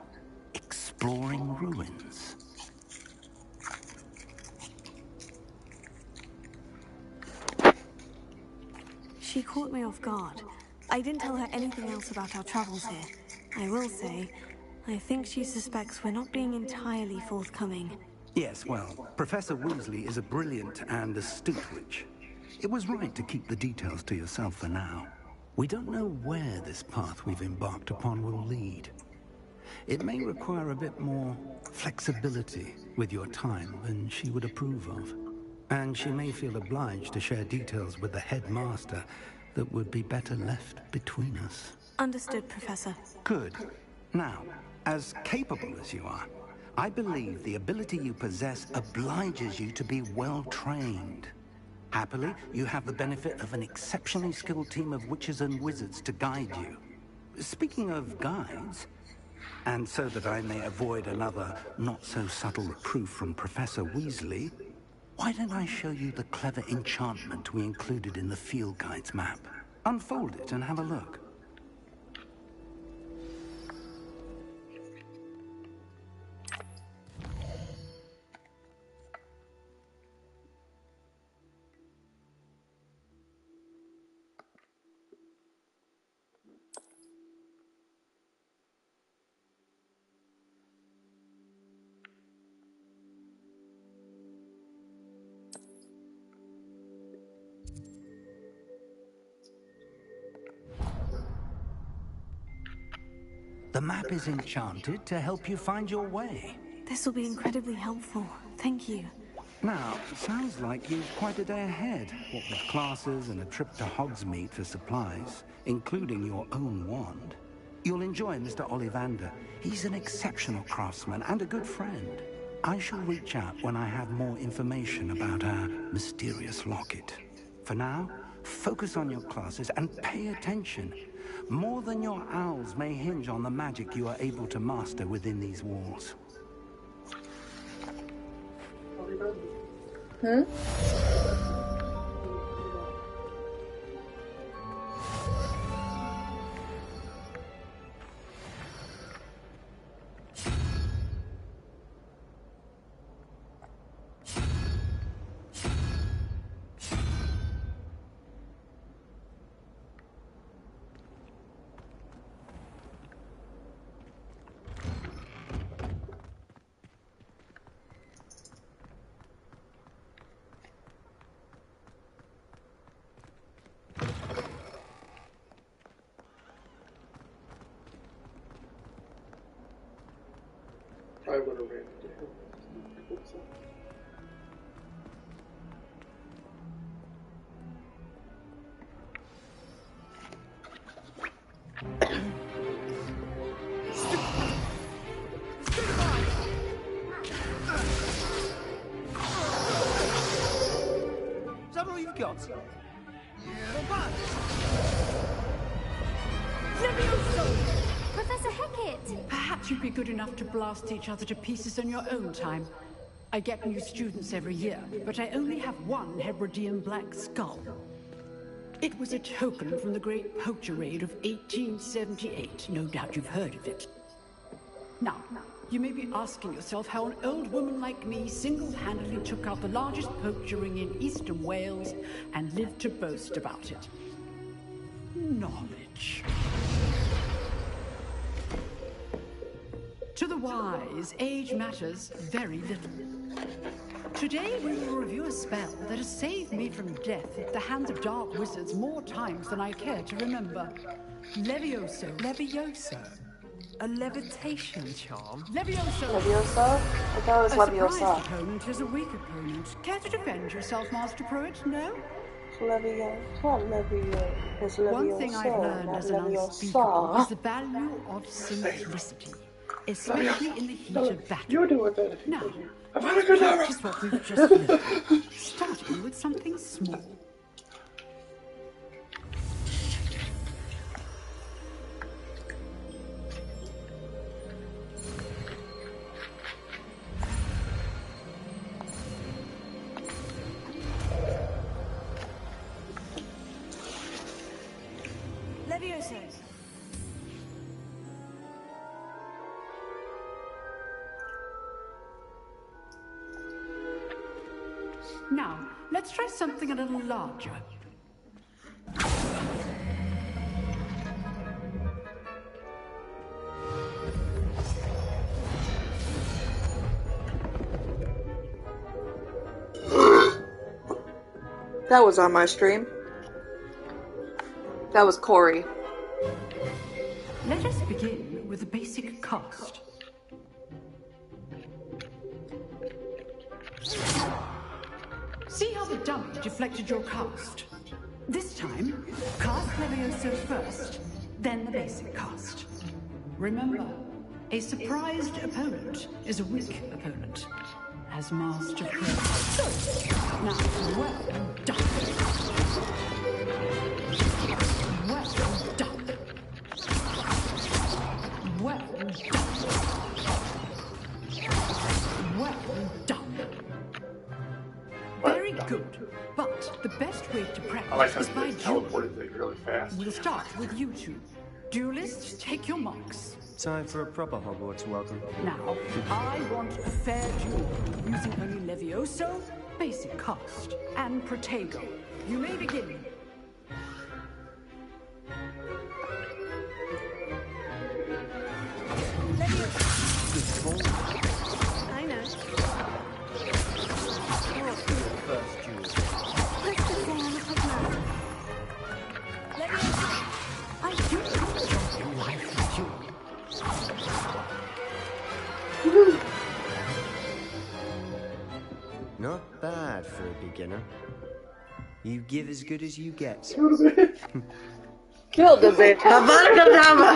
exploring ruins? She caught me off guard. I didn't tell her anything else about our travels here. I will say, I think she suspects we're not being entirely forthcoming. Yes, well, Professor Weasley is a brilliant and astute witch. It was right to keep the details to yourself for now. We don't know where this path we've embarked upon will lead. It may require a bit more flexibility with your time than she would approve of. And she may feel obliged to share details with the headmaster that would be better left between us. Understood, Professor. Good. Now, as capable as you are, I believe the ability you possess obliges you to be well-trained. Happily, you have the benefit of an exceptionally skilled team of witches and wizards to guide you. Speaking of guides, and so that I may avoid another not-so-subtle reproof from Professor Weasley, why don't I show you the clever enchantment we included in the field guide's map? Unfold it and have a look. The map is enchanted to help you find your way. This will be incredibly helpful. Thank you. Now, sounds like you've quite a day ahead, what with classes and a trip to Hogsmeade for supplies, including your own wand. You'll enjoy Mr. Ollivander. He's an exceptional craftsman and a good friend. I shall reach out when I have more information about our mysterious locket. For now, focus on your classes and pay attention. More than your owls may hinge on the magic you are able to master within these walls. I would have ran into him. Is that all you've got? Professor Hecat! Perhaps you'd be good enough to blast each other to pieces in your own time. I get new students every year, but I only have one Hebridean black skull. It was a token from the Great Poacher Raid of 1878. No doubt you've heard of it. Now, you may be asking yourself how an old woman like me single-handedly took out the largest poacher ring in eastern Wales and lived to boast about it. Knowledge. To the wise, age matters very little. Today we will review a spell that has saved me from death at the hands of dark wizards more times than I care to remember. Levioso. Levioso? A levitation charm? Levioso! Leviosa? I thought it was A Leviosa. surprised opponent is a weak opponent. Care to defend yourself, Master Pruitt? No? Levio. It's not Levio. It's Leviosa. One thing I've learned not as an unspeakable is the value of simplicity, especially in the heat of battle. You do it then. Now, I've had a good night. practice what we've just learned, starting with something small. Levioso. Now, let's try something a little larger. That was on my stream. That was Corey. Let us begin with a basic cast. See how the dummy deflected your cast? This time, cast Levioso first, then the basic cast. Remember, A surprised opponent is a weak opponent, as Master Pro. Now, well done. Well done. Well done. Well done. Very good. But the best way to I like practice how is by they duel. teleported things really fast. We'll start with you two. Duelists, take your marks. Time for a proper Hogwarts welcome. Now, I want a fair duel, using only Levioso, basic cast, and Protego. You may begin. I know. First duel. Let's just say I'm a quick man. I do enjoy life duel. Not bad for a beginner. You give as good as you get. Kill the bitch. Havana Kedavra.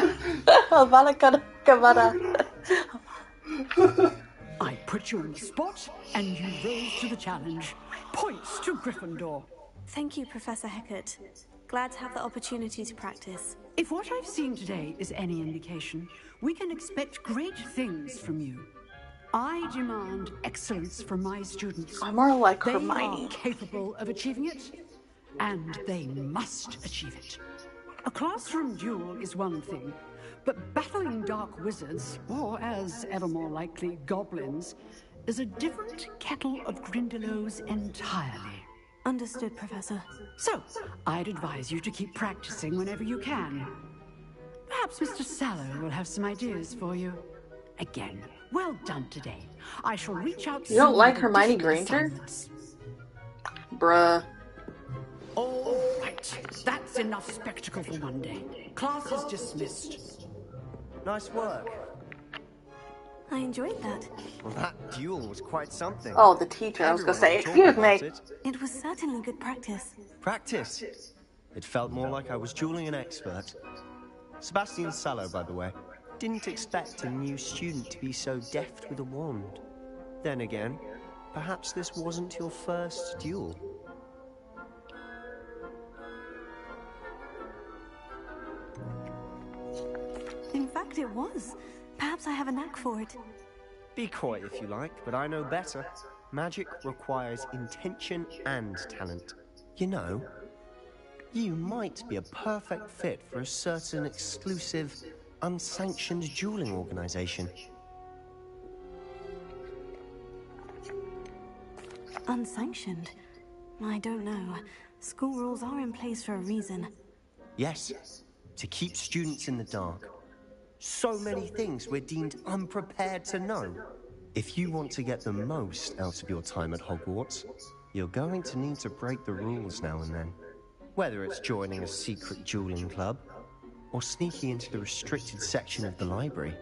Havana Kedavra. I put you on the spot, and you rose to the challenge. Points to Gryffindor. Thank you, Professor Hecat. Glad to have the opportunity to practice. If what I've seen today is any indication, we can expect great things from you. I demand excellence from my students. I'm more like They Hermione. are capable of achieving it, and they must achieve it. A classroom duel is one thing, but battling dark wizards, or as ever more likely, goblins, is a different kettle of Grindylows entirely. Understood, Professor. So, I'd advise you to keep practicing whenever you can. Perhaps Mr. Sallow will have some ideas for you. Again, well done today. I shall reach out. You don't soon like with Hermione additional Granger? assignments. Bruh. All right, that's enough spectacle for one day. Class is dismissed. Nice work. I enjoyed that. Well, that duel was quite something. Oh, the teacher. I was gonna say, Everyone excuse me. talked about It was certainly good practice. Practice. It felt more like I was dueling an expert. Sebastian Sallow, by the way. Didn't expect a new student to be so deft with a wand. Then again, perhaps this wasn't your first duel. In fact, it was. Perhaps I have a knack for it. Be coy if you like, but I know better. Magic requires intention and talent. You know, you might be a perfect fit for a certain exclusive, unsanctioned dueling organization. Unsanctioned? I don't know. School rules are in place for a reason. Yes, to keep students in the dark. So many things we're deemed unprepared to know. If you want to get the most out of your time at Hogwarts, you're going to need to break the rules now and then. Whether it's joining a secret dueling club, or sneaking into the restricted section of the library,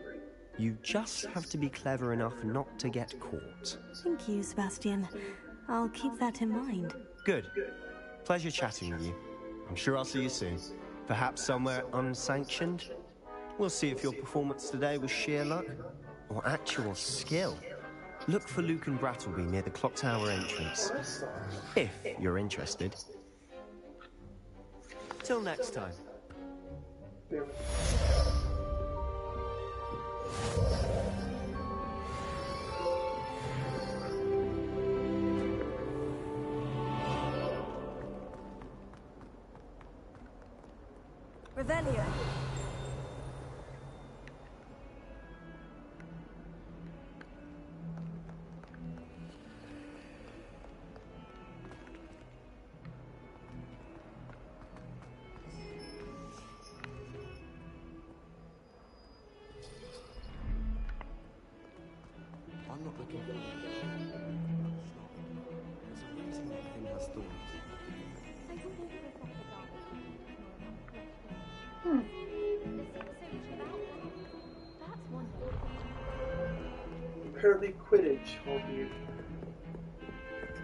you just have to be clever enough not to get caught. Thank you, Sebastian. I'll keep that in mind. Good. Pleasure chatting with you. I'm sure I'll see you soon. Perhaps somewhere unsanctioned? We'll see if your performance today was sheer luck or actual skill. Look for Luke and Brattleby near the clock tower entrance, if you're interested. Till next time. Revelio. I'm not looking for it. There's a reason everything has thorns. Apparently Quidditch will be.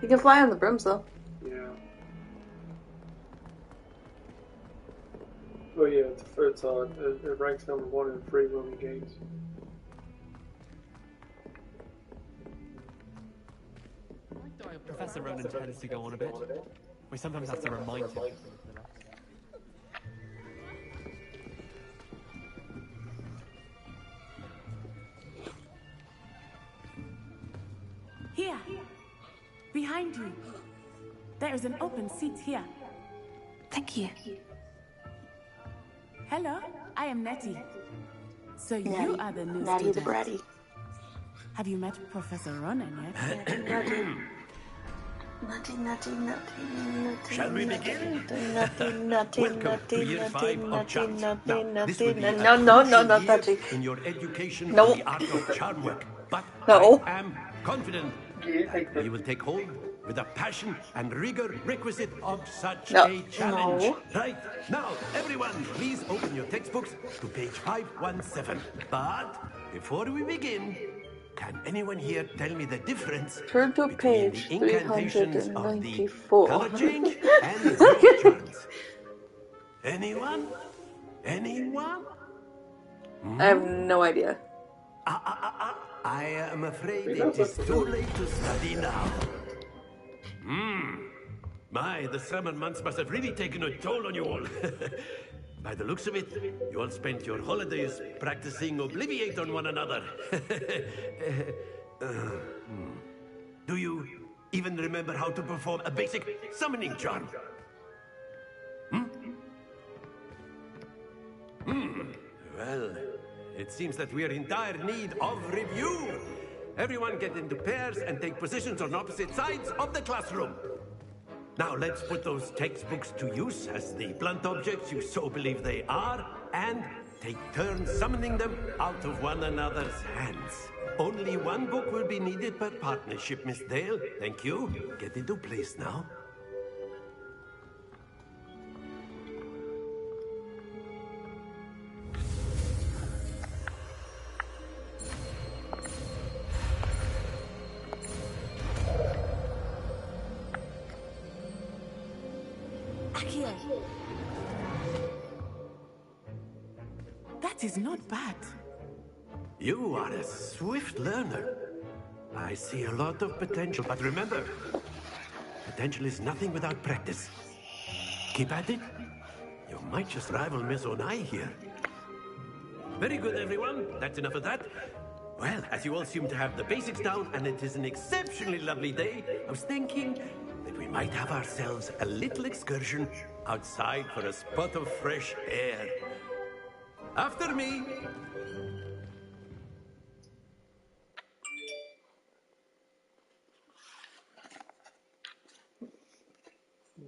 You can fly on the brooms though. Yeah. Oh yeah, it ranks number 1 in free roaming games. Professor Ronan tends to go on a bit. We sometimes have to remind him. Here, behind you. There is an open seat here. Thank you. Hello, I am Nettie. So Natty. you are the new Natty the student. bratty. Have you met Professor Ronan yet? Shall we begin? Welcome to year 5 of charms. Now, this will be a no, crucial year touchy. in your education No. in the art of charm work. But No. I am confident that you will take hold with the passion and rigor requisite of such a challenge. No. Right, now, everyone, please open your textbooks to page 517. But before we begin, can anyone here tell me the difference Turn to between page the incantations of the 394. color change and the growth charms? Anyone? Anyone? I have no idea. I am afraid it is too late to study now. My, the summer months must have really taken a toll on you all. By the looks of it, you all spent your holidays practicing Obliviate on one another. Do you even remember how to perform a basic summoning charm? Well, it seems that we are in dire need of review. Everyone get into pairs and take positions on opposite sides of the classroom. Now let's put those textbooks to use as the blunt objects you so believe they are, and take turns summoning them out of one another's hands. Only one book will be needed per partnership, Miss Dale. Thank you. Get into place now. Accio. That is not bad. You are a swift learner. I see a lot of potential, but remember, potential is nothing without practice. Keep at it. You might just rival Miss Onai here. Very good, everyone. That's enough of that. Well, as you all seem to have the basics down, and it is an exceptionally lovely day, I was thinking that we might have ourselves a little excursion outside for a spot of fresh air. After me.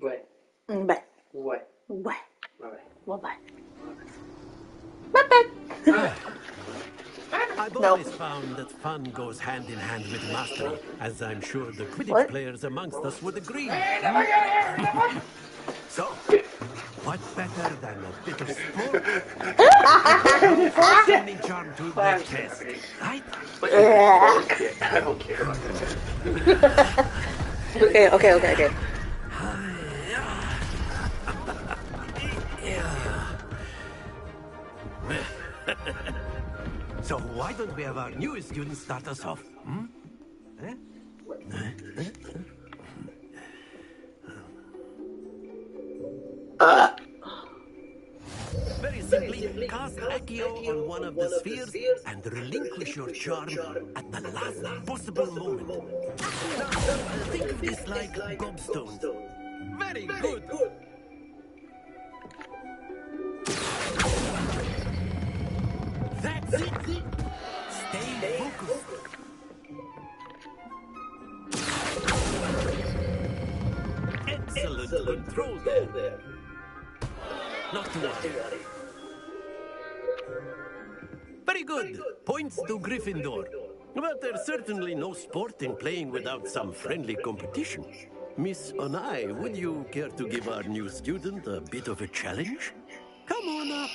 Ouais. I've always found that fun goes hand in hand with mastery, as I'm sure the Quidditch players amongst us would agree. So, what better than a bit of sport? Sending charm to the test, right? I don't care about that. Okay. So why don't we have our newest student start us off? Very simply, cast Accio on one of the spheres and relinquish your charm at the last possible moment. Now, think of this like gobstones. Very good. That's it. Stay focused. Excellent control there. Not to worry. Very good. Points to Gryffindor. But there's certainly no sport in playing without some friendly competition. Miss Onai, would you care to give our new student a bit of a challenge? Come on up.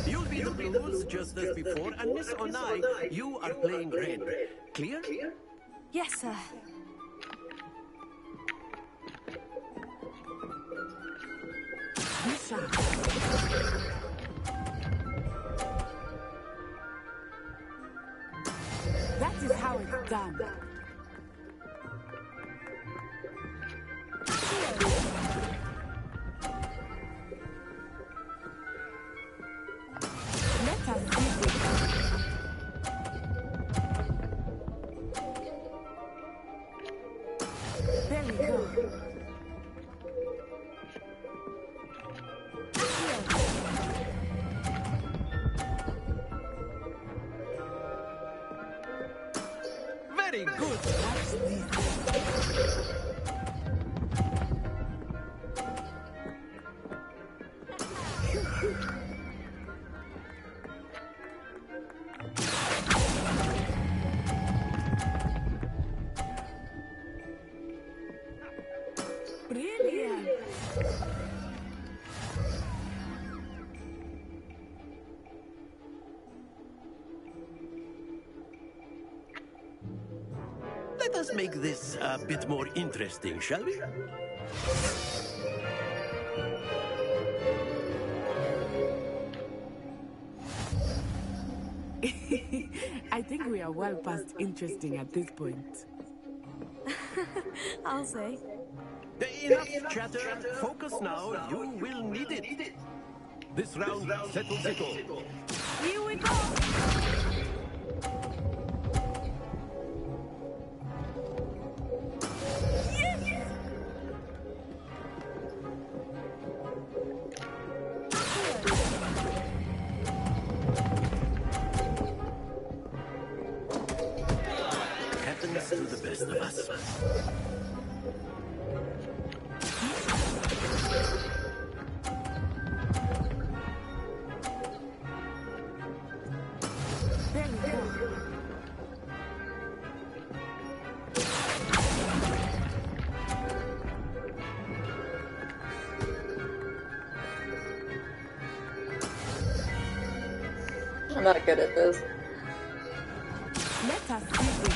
You'll be the blues just as before, and Miss Onai, you are playing red. Clear? Yes, sir. That is how Very good. Watch this. Brilliant. Let us make this a bit more interesting, shall we? I think we are well past interesting at this point. I'll say. Enough chatter. Focus now. You will need it. This round settles it all. Here we go. Happens to the best of us. There we go. I'm not good at this. Let us see this.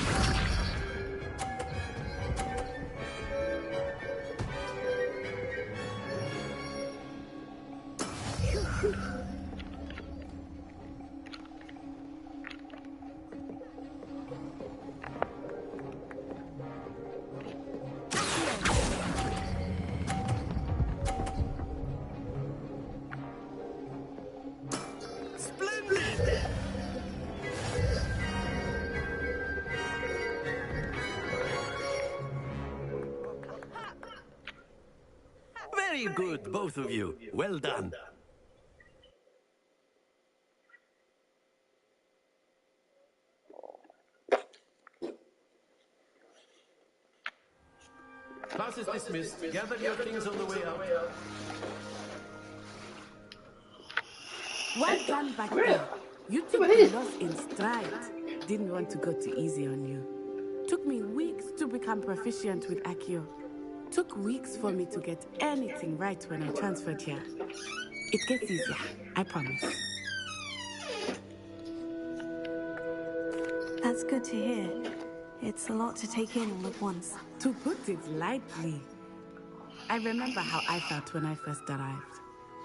Very good, both of you. Well done. Class is dismissed. Gather your things on the way out. Well done back there. You took the loss in stride. Didn't want to go too easy on you. Took me weeks to become proficient with Accio. Took weeks for me to get anything right when I transferred here. It gets easier, I promise. That's good to hear. It's a lot to take in all at once. To put it lightly, I remember how I felt when I first arrived.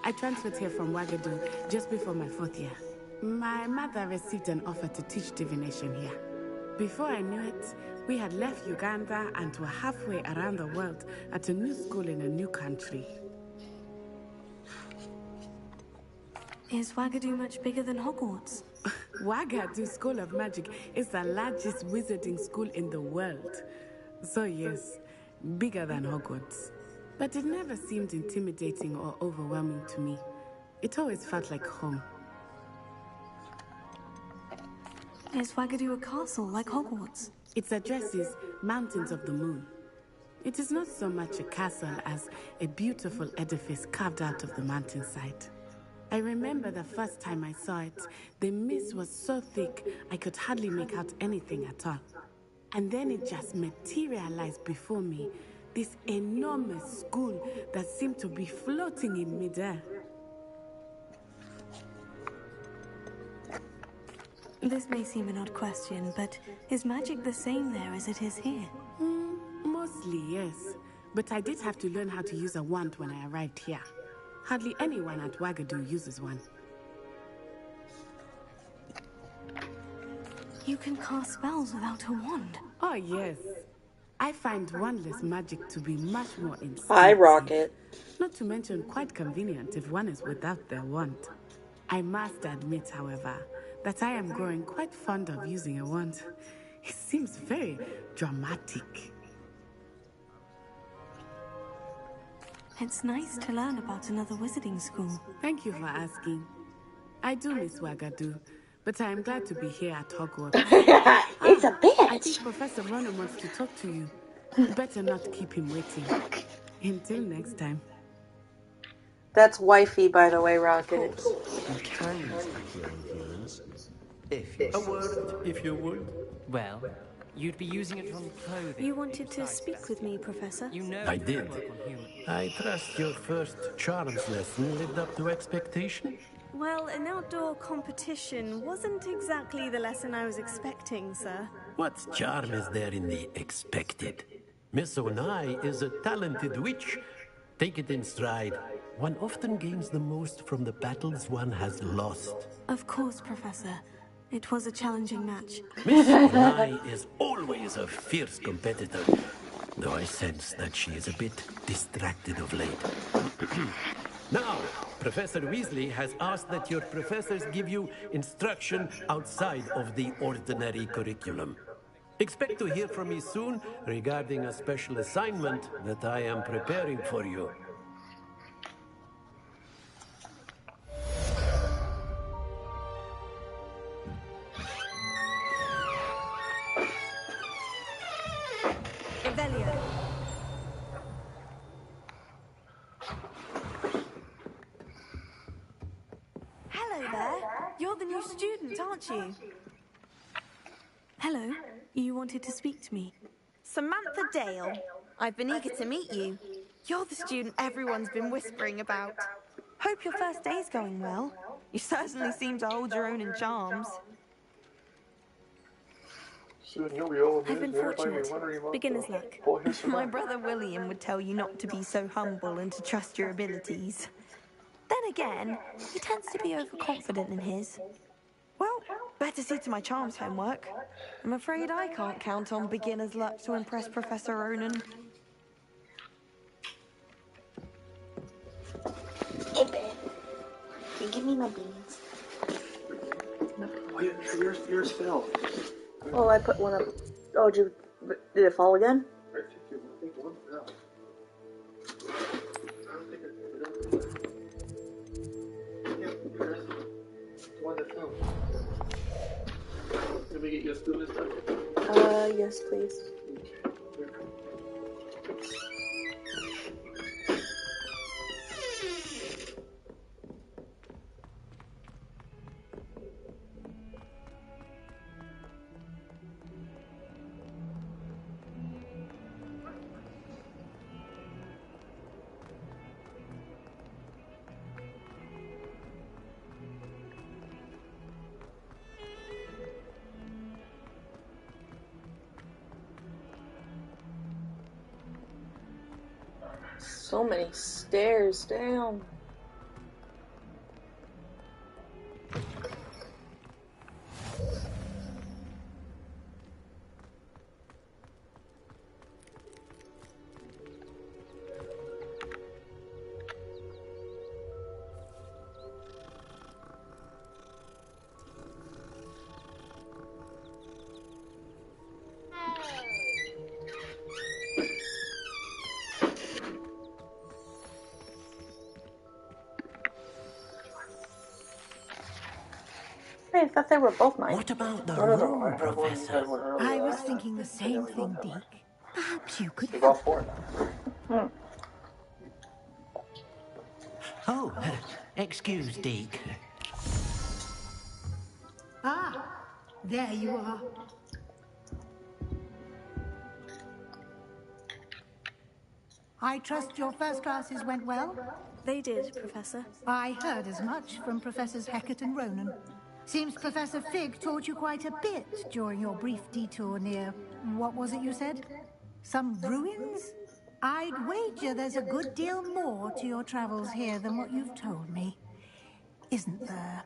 I transferred here from Wagadu just before my 4th year. My mother received an offer to teach divination here. Before I knew it, we had left Uganda and were halfway around the world at a new school in a new country. Is Wagadu much bigger than Hogwarts? Wagadu School of Magic is the largest wizarding school in the world. So yes, bigger than Hogwarts. But it never seemed intimidating or overwhelming to me. It always felt like home. Is Wagadu a castle like Hogwarts? Its address is Mountains of the Moon. It is not so much a castle as a beautiful edifice carved out of the mountainside. I remember the first time I saw it, the mist was so thick I could hardly make out anything at all. And then it just materialized before me, this enormous school that seemed to be floating in midair. This may seem an odd question, but is magic the same there as it is here? Mostly, yes. But I did have to learn how to use a wand when I arrived here. Hardly anyone at Wagadu uses one. You can cast spells without a wand? Oh, yes. I find wandless magic to be much more instinctive. Hi, Rocket. Not to mention quite convenient if one is without their wand. I must admit, however, that I am growing quite fond of using a wand. It seems very dramatic. It's nice to learn about another wizarding school. Thank you for asking. I do miss Wagadu, but I am glad to be here at Hogwarts. It's a bitch. I think Professor Ronan wants to talk to you. Better not keep him waiting. Until next time. That's wifey, by the way, Rocket. You can use Accio on humans. If you A word, if you would. Well, you'd be using it on clothing. You wanted to speak with me, Professor? You know I it did. won't work on humans. I trust your first charms lesson lived up to expectation. Well, an outdoor competition wasn't exactly the lesson I was expecting, sir. What charm is there in the expected? Miss Onai is a talented witch. Take it in stride. One often gains the most from the battles one has lost. Of course, Professor. It was a challenging match. Miss Onai is always a fierce competitor, though I sense that she is a bit distracted of late. Now, Professor Weasley has asked that your professors give you instruction outside of the ordinary curriculum. Expect to hear from me soon regarding a special assignment that I am preparing for you. Evelia. Hello there. You're the new student, aren't you? Hello. You wanted to speak to me. Samantha Dale. I've been eager to meet you. You're the student everyone's been whispering about. Hope your first day's going well. You certainly seem to hold your own in charms. I've been fortunate. Beginner's luck. My brother William would tell you not to be so humble and to trust your abilities. Then again, he tends to be overconfident in his. Well, better see to my charms homework. I'm afraid I can't count on beginner's luck to impress Professor Ronan. Hey, babe. Can you give me my beans? Oh, yours fell. Oh, I put one up. Oh, did it fall again? I think one fell. I don't think one that fell. Can we get you a spoon this time? Yes, please. So many stairs down. I thought they were both mine. What about the room, Professor? I was thinking the same thing, Deke. Perhaps you could We help. got 4 now. Oh, excuse, Deke. Ah, there you are. I trust your first classes went well? They did, Professor. I heard as much from Professors Hecat and Ronan. Seems Professor Fig taught you quite a bit during your brief detour near... what was it you said? Some ruins? I'd wager there's a good deal more to your travels here than what you've told me. Isn't there?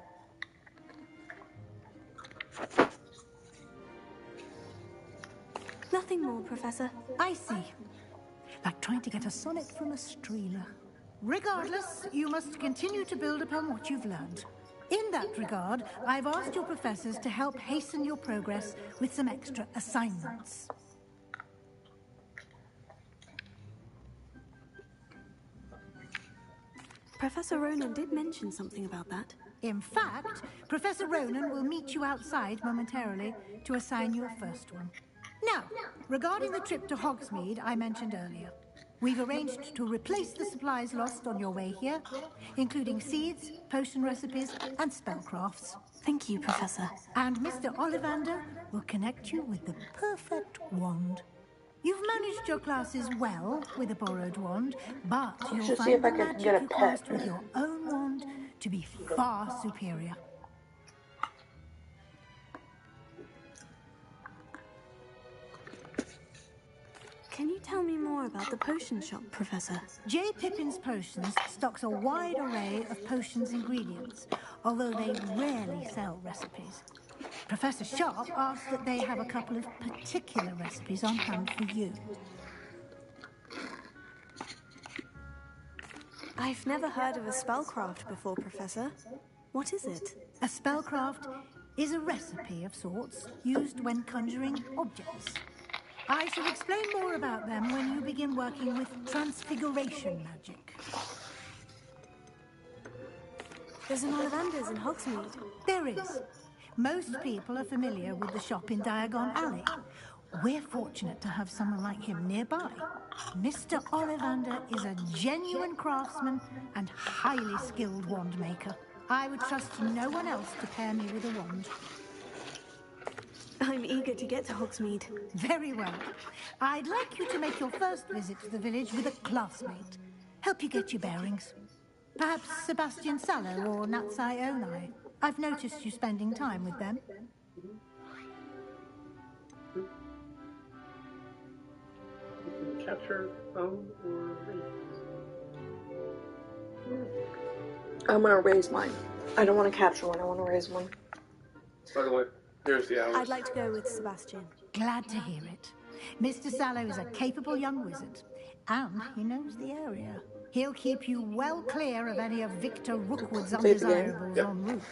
Nothing more, Professor. I see. Like trying to get a sonnet from a streeler. Regardless, you must continue to build upon what you've learned. In that regard, I've asked your professors to help hasten your progress with some extra assignments. Professor Ronan did mention something about that. In fact, Professor Ronan will meet you outside momentarily to assign you a first one. Now, regarding the trip to Hogsmeade I mentioned earlier, we've arranged to replace the supplies lost on your way here, including seeds, potion recipes, and spellcrafts. Thank you, Professor. And Mr. Ollivander will connect you with the perfect wand. You've managed your classes well with a borrowed wand, but you'll should see if find I the can magic get a you pet. cast with your own wand to be far superior. Can you tell me more about the potion shop, Professor? J. Pippin's Potions stocks a wide array of potions ingredients, although they rarely sell recipes. Professor Sharp asked that they have a couple of particular recipes on hand for you. I've never heard of a spellcraft before, Professor. What is it? A spellcraft is a recipe of sorts used when conjuring objects. I shall explain more about them when you begin working with transfiguration magic. There's an Ollivander's in Hogsmeade. There is. Most people are familiar with the shop in Diagon Alley. We're fortunate to have someone like him nearby. Mr. Ollivander is a genuine craftsman and highly skilled wand maker. I would trust no one else to pair me with a wand. I'm eager to get to Hogsmeade. Very well. I'd like you to make your first visit to the village with a classmate. Help you get your bearings. Perhaps Sebastian Sallow or Natsai Onai. I've noticed you spending time with them. Capture phone or raise? I'm gonna raise mine. I don't want to capture one, I want to raise one. By the way, here's the hours. I'd like to go with Sebastian. Glad to hear it. Mr. Sallow is a capable young wizard, and he knows the area. He'll keep you well clear of any of Victor Rookwood's undesirables en route.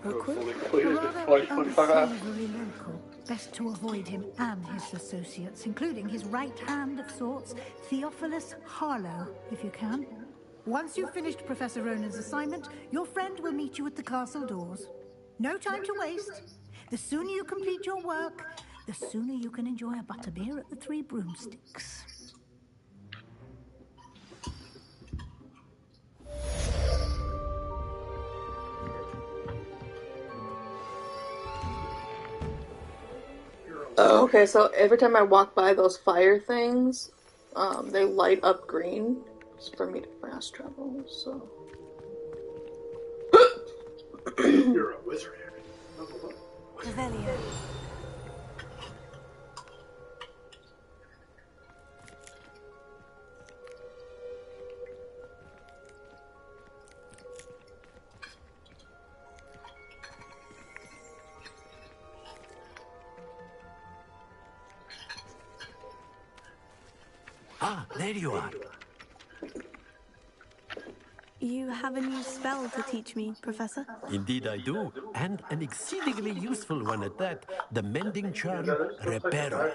Rookwood? A rather unsavory local. Best to avoid him and his associates, including his right hand of sorts, Theophilus Harlow, if you can. Once you've finished Professor Ronan's assignment, your friend will meet you at the castle doors. No time to waste. The sooner you complete your work, the sooner you can enjoy a butterbeer at the Three Broomsticks. Okay, so every time I walk by those fire things, they light up green. It's for me to fast travel, so... You're a wizard, Harry. Revelio. Ah, there you are. You have a new spell to teach me, Professor? Indeed I do, and an exceedingly useful one at that. The mending charm, Reparo.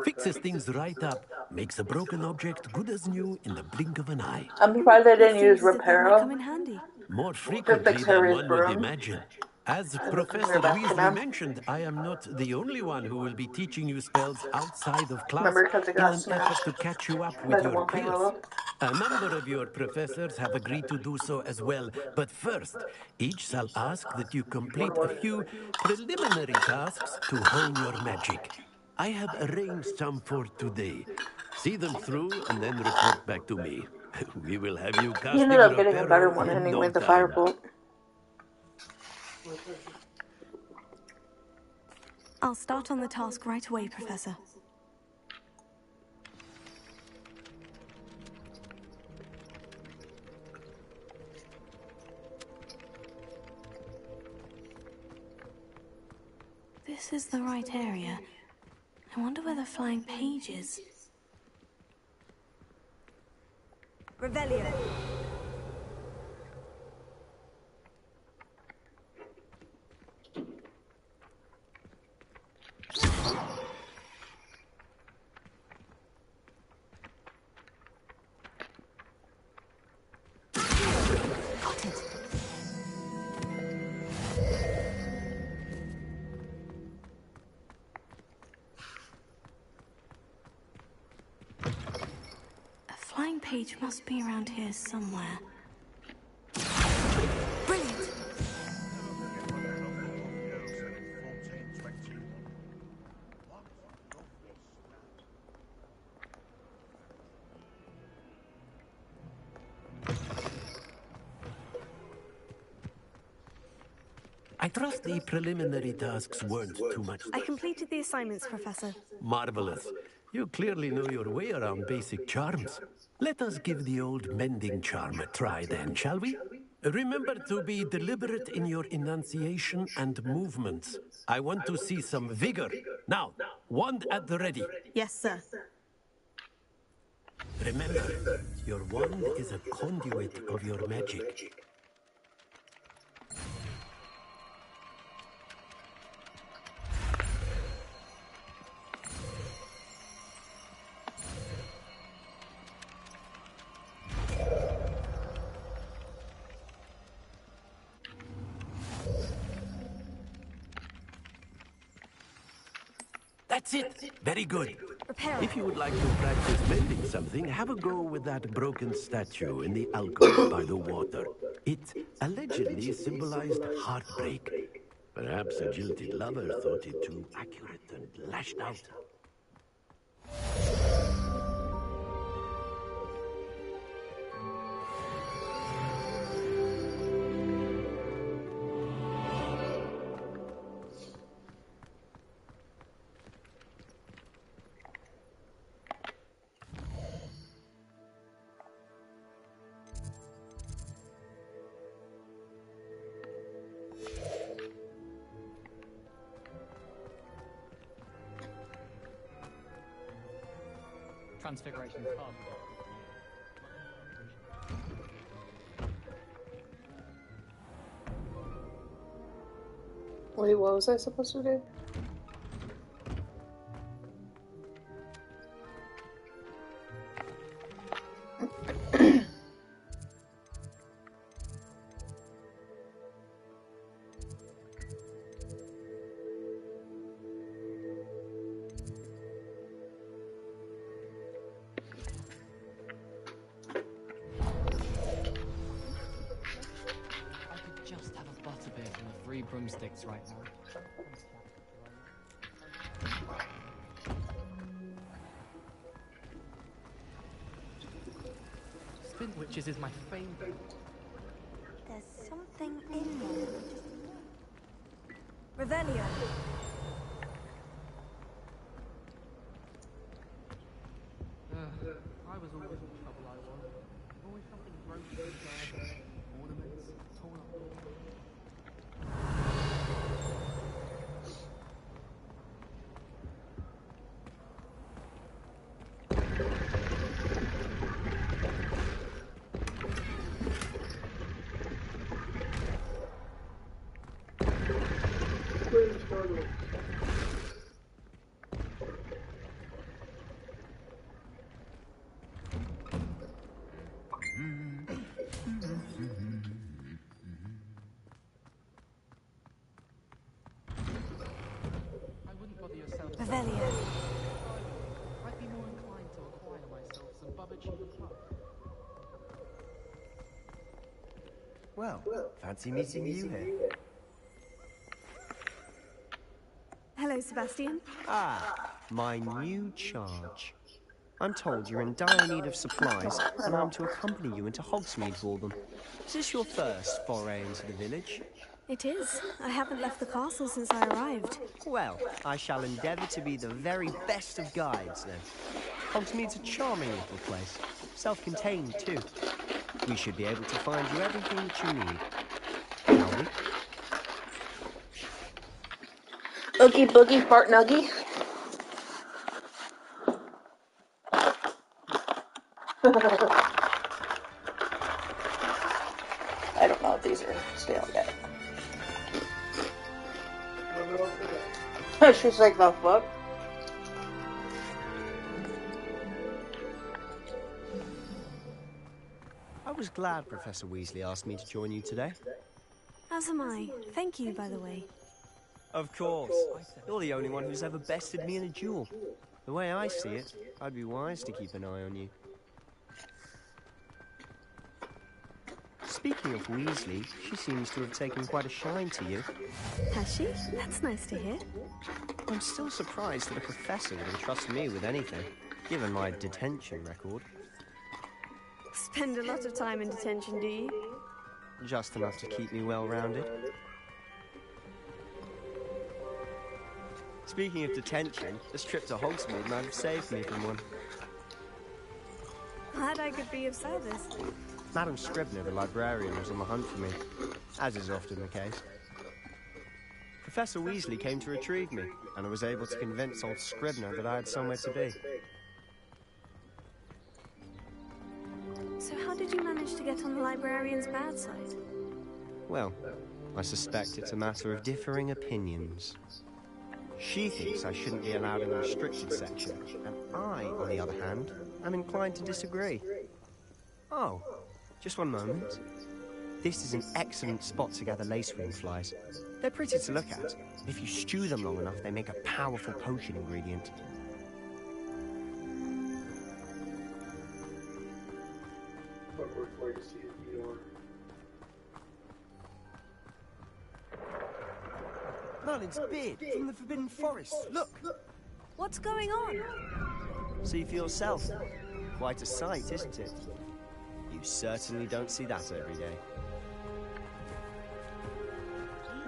Fixes things right up, makes a broken object good as new in the blink of an eye. I'm surprised they didn't use That might come in Reparo. handy. More frequently fix than Harry's one would broom. imagine. As I Professor back to Weasley them. mentioned, I am not the only one who will be teaching you spells outside of class Remember, because it in got an smashed effort to catch you up by with the your one thing peers. level. A number of your professors have agreed to do so as well, but first, each shall ask that you complete a few preliminary tasks to hone your magic. I have arranged some for today. See them through and then report back to me. We will have you He casting ended up getting a better Reparo one in anyway, no the time. firebolt. I'll start on the task right away, Professor. This is the right area. I wonder where the flying page is. Revelio. cage must be around here somewhere. Brilliant! I trust the preliminary tasks weren't too much. I completed the assignments, Professor. Marvelous. You clearly know your way around basic charms. Let us give the old mending charm a try then, shall we? Remember to be deliberate in your enunciation and movements. I want to see some vigor. Now, wand at the ready. Yes, sir. Remember, your wand is a conduit of your magic. That's it. Very good. If you would like to practice mending something, have a go with that broken statue in the alcove by the water. It allegedly symbolized heartbreak. Perhaps a jilted lover thought it too accurate and lashed out. Transfiguration is hard. Wait, what was I supposed to do? Broomsticks right now. Spin witches is my favorite. There's something in there. Revelio. I was always in trouble, I was. Always something broken in the garden, ornaments, torn up doors. Revelio. I'd be more inclined to acquire myself some Bubba and Puff. Well, fancy meeting you here. Hello, Sebastian. Ah, my new charge. I'm told you're in dire need of supplies, and I'm to accompany you into Hogsmeade for them. Is this your first foray into the village? It is. I haven't left the castle since I arrived. Well, I shall endeavour to be the very best of guides, then. Hogsmeade's a charming little place. Self-contained, too. We should be able to find you everything that you need. Shall we? Oogie boogie fart nuggy. I don't know if these are stale yet. She's like, the fuck? I was glad Professor Weasley asked me to join you today. As am I. Thank you, by the way. Of course. You're the only one who's ever bested me in a duel. The way I see it, I'd be wise to keep an eye on you. Speaking of Weasley, she seems to have taken quite a shine to you. Has she? That's nice to hear. I'm still surprised that a professor would entrust me with anything, given my detention record. Spend a lot of time in detention, do you? Just enough to keep me well-rounded. Speaking of detention, this trip to Hogsmeade might have saved me from one. Glad I could be of service. Madam Scribner, the librarian, was on the hunt for me, as is often the case. Professor Weasley came to retrieve me, and I was able to convince old Scribner that I had somewhere to be. So how did you manage to get on the librarian's bad side? Well, I suspect it's a matter of differing opinions. She thinks I shouldn't be allowed in the restricted section, and I, on the other hand, am inclined to disagree. Oh, just one moment. This is an excellent spot to gather lacewing flies. They're pretty to look at. If you stew them long enough, they make a powerful potion ingredient. Hogwarts Legacy in New York. Merlin's beard from the Forbidden Forest. Look! What's going on? See for yourself. Quite a sight, isn't it? You certainly don't see that every day.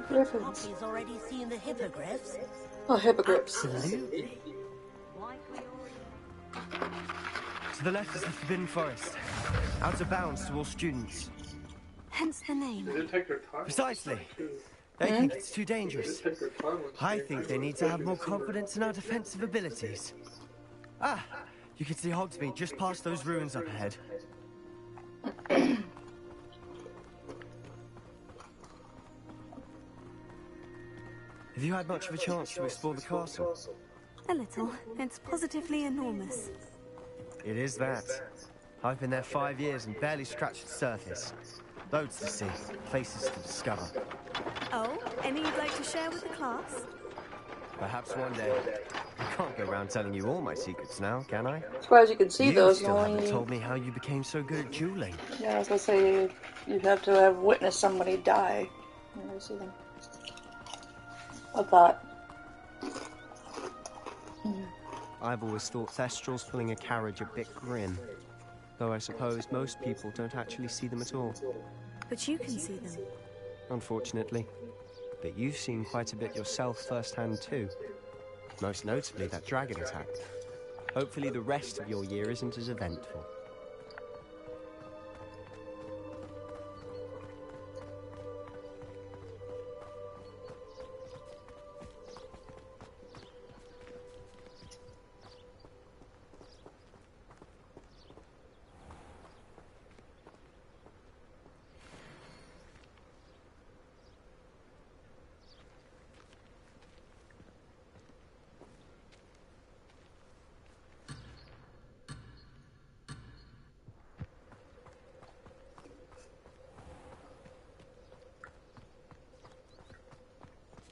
Griffins. Poppy's already seen the hippogriffs. Oh, hippogriffs. Absolutely. To the left is the Forbidden Forest. Out of bounds to all students. Hence the name. They didn't take their time. Precisely. They think it's too dangerous. They didn't take their time with I think they need to have more confidence in our defensive abilities. Ah, you can see Hogsmeade just past those ruins up ahead. Have you had much of a chance to explore the castle? A little. It's positively enormous. It is that. I've been there 5 years and barely scratched the surface. Loads to see, places to discover. Oh, any you'd like to share with the class? Perhaps one day. I can't go around telling you all my secrets now, can I? As far as you can see, You those still haven't only. told me how you became so good at dueling. Yeah, I was gonna say you'd have to have witnessed somebody die. Let me see them. I thought. I've always thought Thestrals pulling a carriage a bit grim. Though I suppose most people don't actually see them at all. But you can see them. Unfortunately. But you've seen quite a bit yourself firsthand too. Most notably that dragon attack. Hopefully the rest of your year isn't as eventful.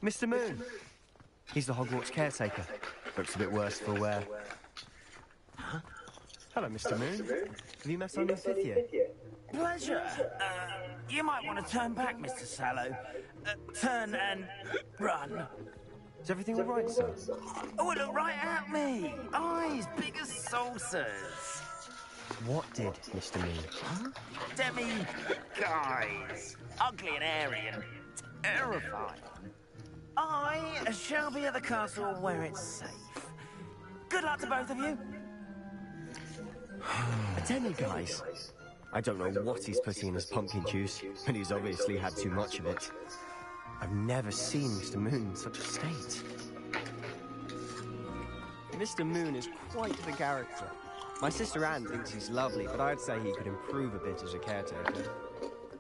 Mr. Moon. He's the Hogwarts caretaker. Looks a bit worse for wear. Huh? Hello, Mr. Moon. Have you met our new fifth year? Pleasure. You might want to turn back, Mr. Sallow. Turn and run. Is everything all right, sir? Oh, look right at me. Eyes big as saucers. What did, Mr. Moon? Huh? Guys. Ugly and airy and terrifying. I shall be at the castle where it's safe. Good luck to both of you. Guys. I don't know what he's putting in his pumpkin juice, but he's obviously had too much of it. I've never seen Mr. Moon in such a state. Mr. Moon is quite the character. My sister Anne thinks he's lovely, but I'd say he could improve a bit as a caretaker.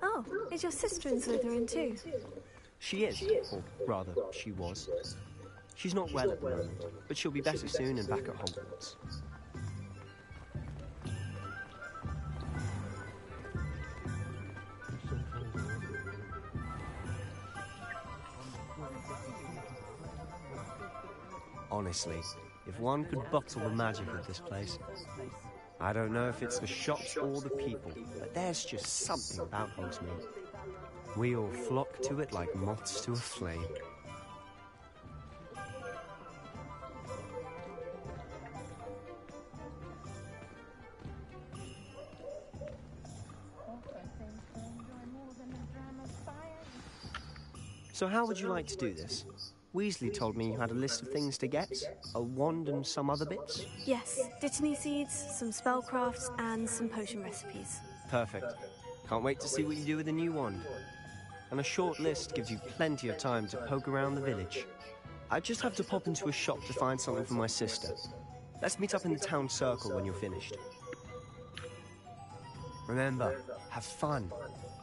Oh, is your sister in Slytherin too? She is, or rather, she was. She's not well at the moment, but she'll be better soon and back at Hogwarts. Honestly, if one could bottle the magic of this place. I don't know if it's the shops or the people, but there's just something about Hogsmeade. We all flock to it like moths to a flame. So how would you like to do this? Weasley told me you had a list of things to get, a wand and some other bits. Yes, Dittany seeds, some spellcrafts, and some potion recipes. Perfect. Can't wait to see what you do with the new wand. And a short list gives you plenty of time to poke around the village. I just have to pop into a shop to find something for my sister. Let's meet up in the town circle when you're finished. Remember, have fun.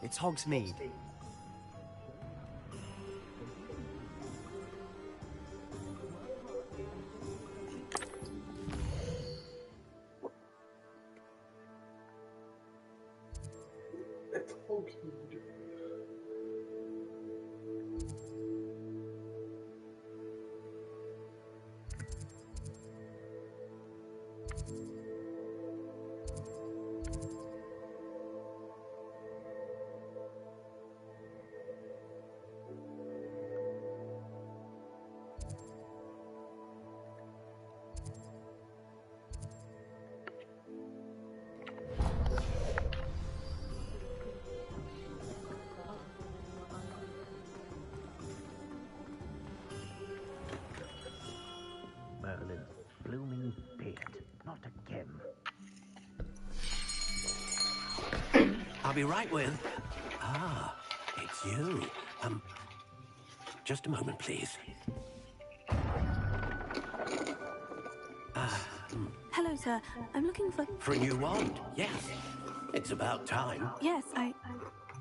It's Hogsmeade. It's Hogsmeade. Merlin's blooming beard. Not again. I'll be right with... Ah, it's you. Just a moment, please. Hello, sir. I'm looking for... For a new wand, yes. It's about time. Yes,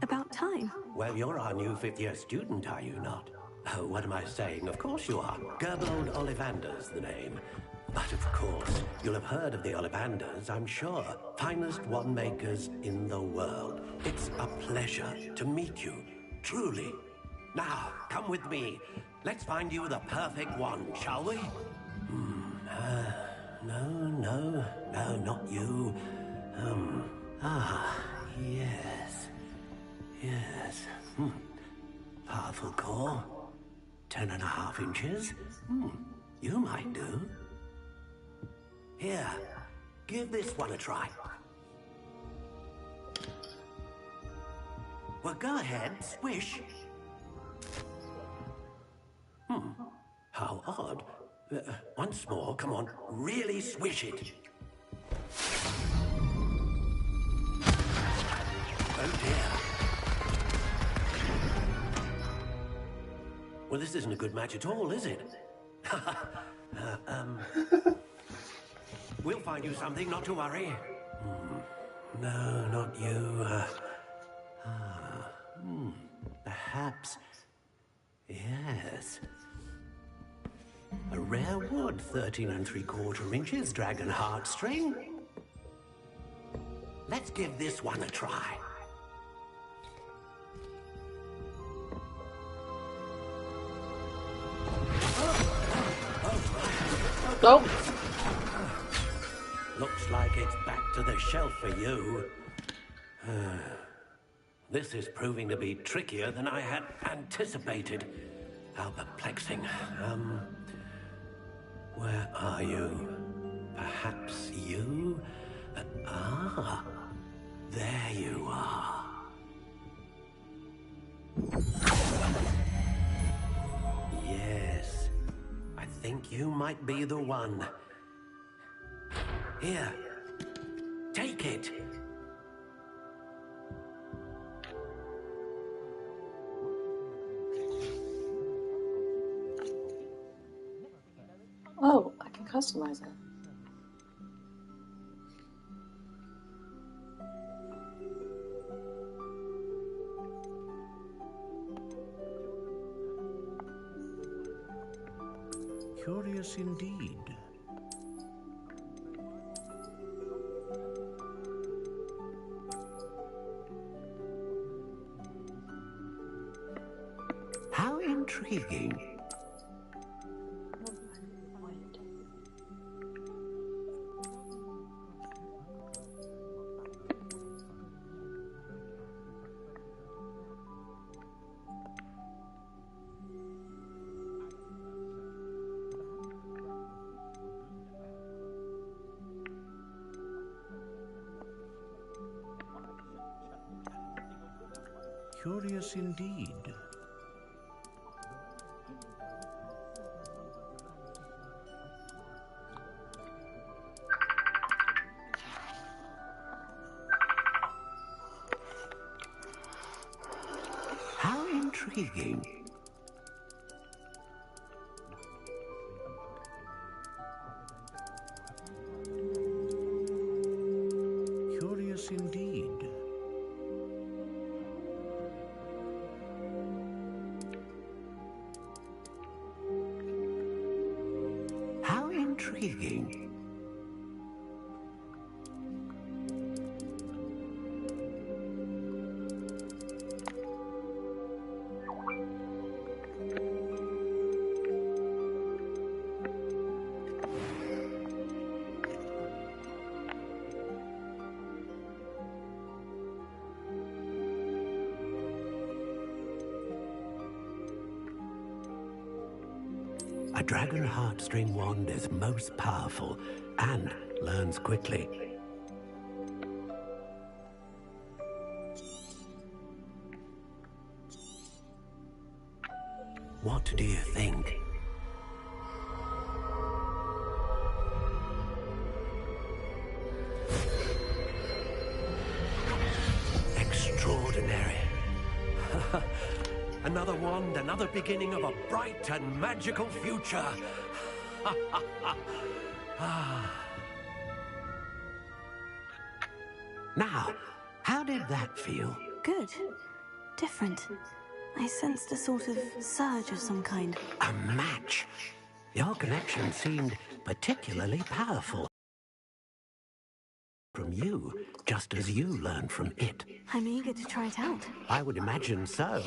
about time. Well, you're our new fifth-year student, are you not? Oh, what am I saying? Of course you are. Gerbold Ollivander's the name. But of course, you'll have heard of the Ollivanders, I'm sure. Finest wand makers in the world. It's a pleasure to meet you, truly. Now, come with me. Let's find you the perfect wand, shall we? No, not you. Yes. Powerful core. 10.5 inches. You might do. Here, give this one a try. Well, go ahead, swish. How odd. Once more, come on, really swish it. Oh dear. Well, this isn't a good match at all, is it? We'll find you something, not to worry. No, not you. Perhaps... Yes. A rare wood, 13 3/4 inches, dragon heartstring. Let's give this one a try. Nope. Looks like it's back to the shelf for you. This is proving to be trickier than I had anticipated. How perplexing. Where are you? Perhaps you? There you are. Yes, I think you might be the one. Here, take it. Oh, I can customize it. Curious indeed. How intriguing. Curious indeed. How intriguing. Curious indeed. How intriguing. A dragon heartstring wand is most powerful and learns quickly. What do you think? Extraordinary. Another wand, another beginning of a bright and magical future. Now, how did that feel? Good. Different. I sensed a sort of surge of some kind. A match. Your connection seemed particularly powerful. From you, just as you learned from it. I'm eager to try it out. I would imagine so.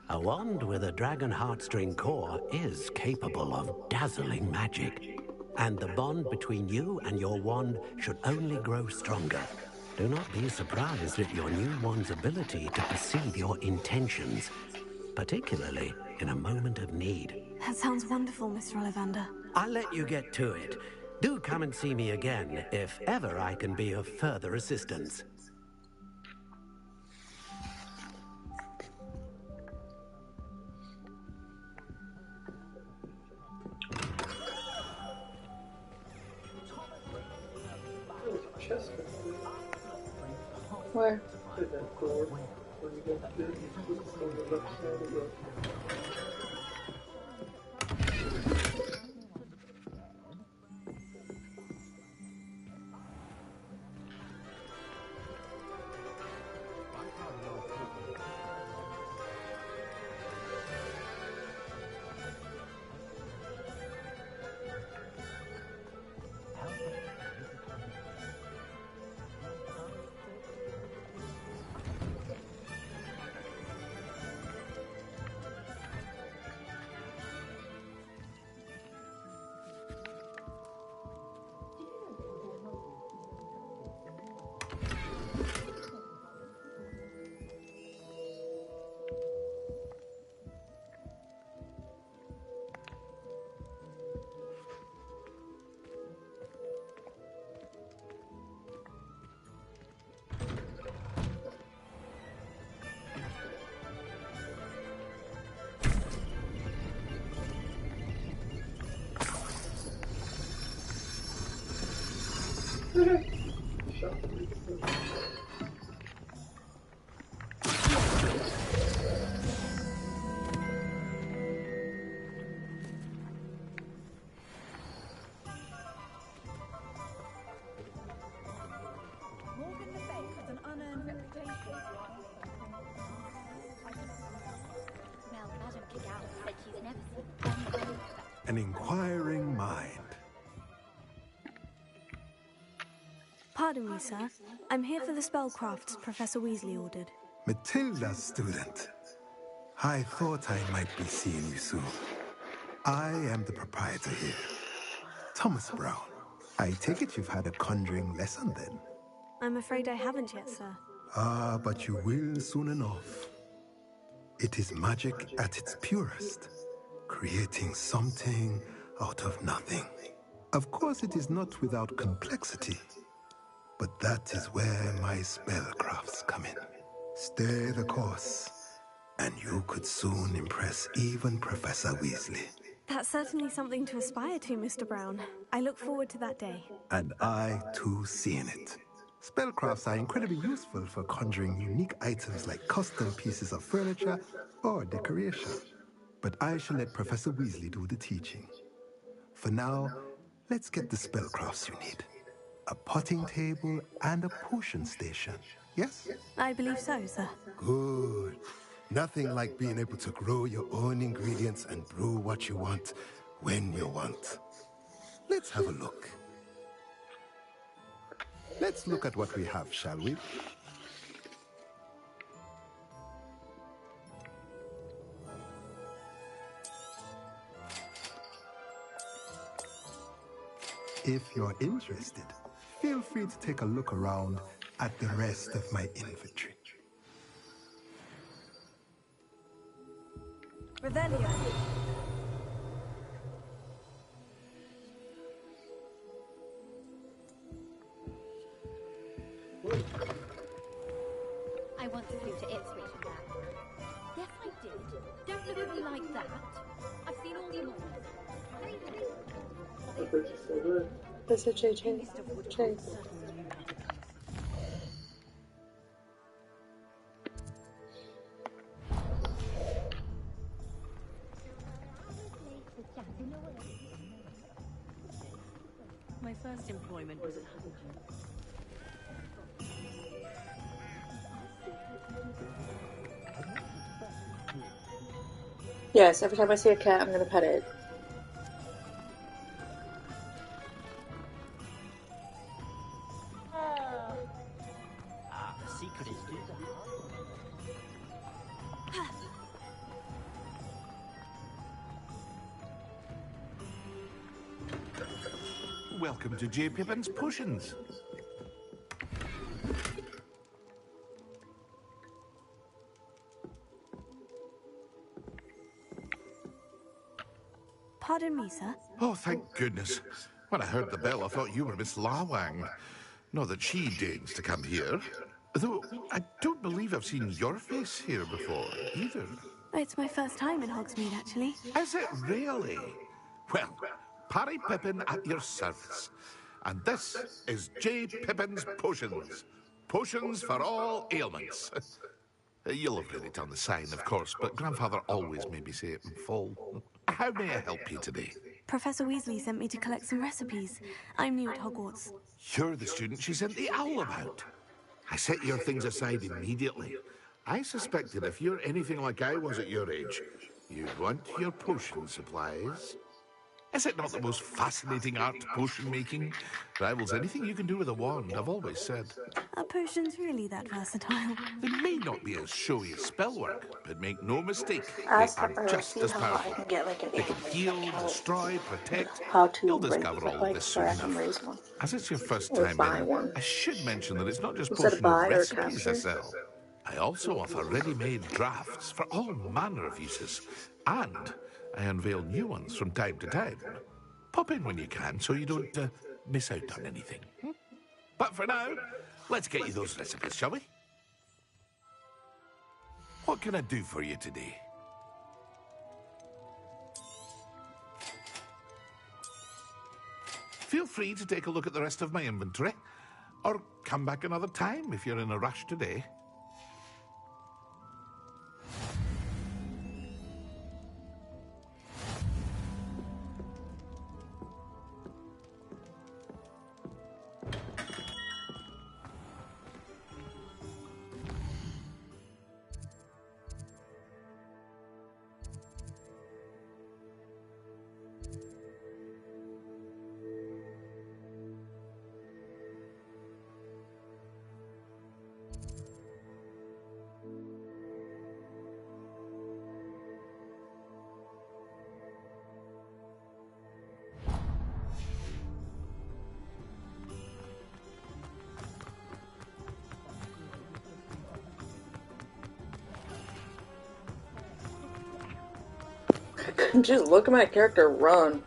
A wand with a dragon heartstring core is capable of dazzling magic. And the bond between you and your wand should only grow stronger. Do not be surprised at your new wand's ability to perceive your intentions, particularly in a moment of need. That sounds wonderful, Mr. Ollivander. I'll let you get to it. Do come and see me again if ever I can be of further assistance. Where? An inquiring mind. Pardon me, sir. I'm here for the spellcrafts Professor Weasley ordered. Matilda's student. I thought I might be seeing you soon. I am the proprietor here, Thomas Brown. I take it you've had a conjuring lesson then? I'm afraid I haven't yet, sir. Ah, but you will soon enough. It is magic at its purest, creating something out of nothing. Of course, it is not without complexity, but that is where my spellcrafts come in. Stay the course, And you could soon impress even Professor Weasley. That's certainly something to aspire to, Mr. Brown. I look forward to that day. And I, too, seeing it. Spellcrafts are incredibly useful for conjuring unique items like custom pieces of furniture or decoration. But I shall let Professor Weasley do the teaching. For now, let's get the spellcrafts you need. A potting table and a potion station, yes? I believe so, sir. Good. Nothing like being able to grow your own ingredients and brew what you want when you want. Let's have a look. Let's look at what we have, shall we? If you're interested, feel free to take a look around at the rest of my inventory. Revelio. I once flew to Ipswich and back. Yes, I did. Don't look at me like that. I've seen all the movies. That's a JJ. My first employment was at home. Yes, every time I see a cat, I'm gonna pet it. The secret is do the Welcome to J. Pippin's Potions. Pardon me, sir. Oh, thank goodness. When I heard the bell, I thought you were Miss Lawang. Not that she deigns to come here. Though, I don't believe I've seen your face here before, either. It's my first time in Hogsmeade, actually. Is it really? Well, Parry Pippin at your service. And this is J. Pippin's Potions. Potions for all ailments. You'll have read it on the sign, of course, but Grandfather always made me say it in full. How may I help you today? Professor Weasley sent me to collect some recipes. I'm new at Hogwarts. You're the student she sent the owl about. I set your things aside immediately. I suspected if you're anything like I was at your age, you'd want your potion supplies. Is it not the most fascinating art, potion making? Rivals anything you can do with a wand, I've always said. Are potions really that versatile? They may not be as showy as spellwork, but make no mistake, Ask they are just as how I powerful. can get like an They can heal, destroy, protect. how to You'll raise discover all like of this where soon I can enough. raise one. As it's your first Or time buy in, one. I should mention that it's not just Instead of potion buy or recipes I capture. sell. I also offer ready-made drafts for all manner of uses. And I unveil new ones from time to time. Pop in when you can so you don't miss out on anything. But for now, let's get you those recipes, shall we? What can I do for you today? Feel free to take a look at the rest of my inventory, or come back another time if you're in a rush today. Just look at my character run.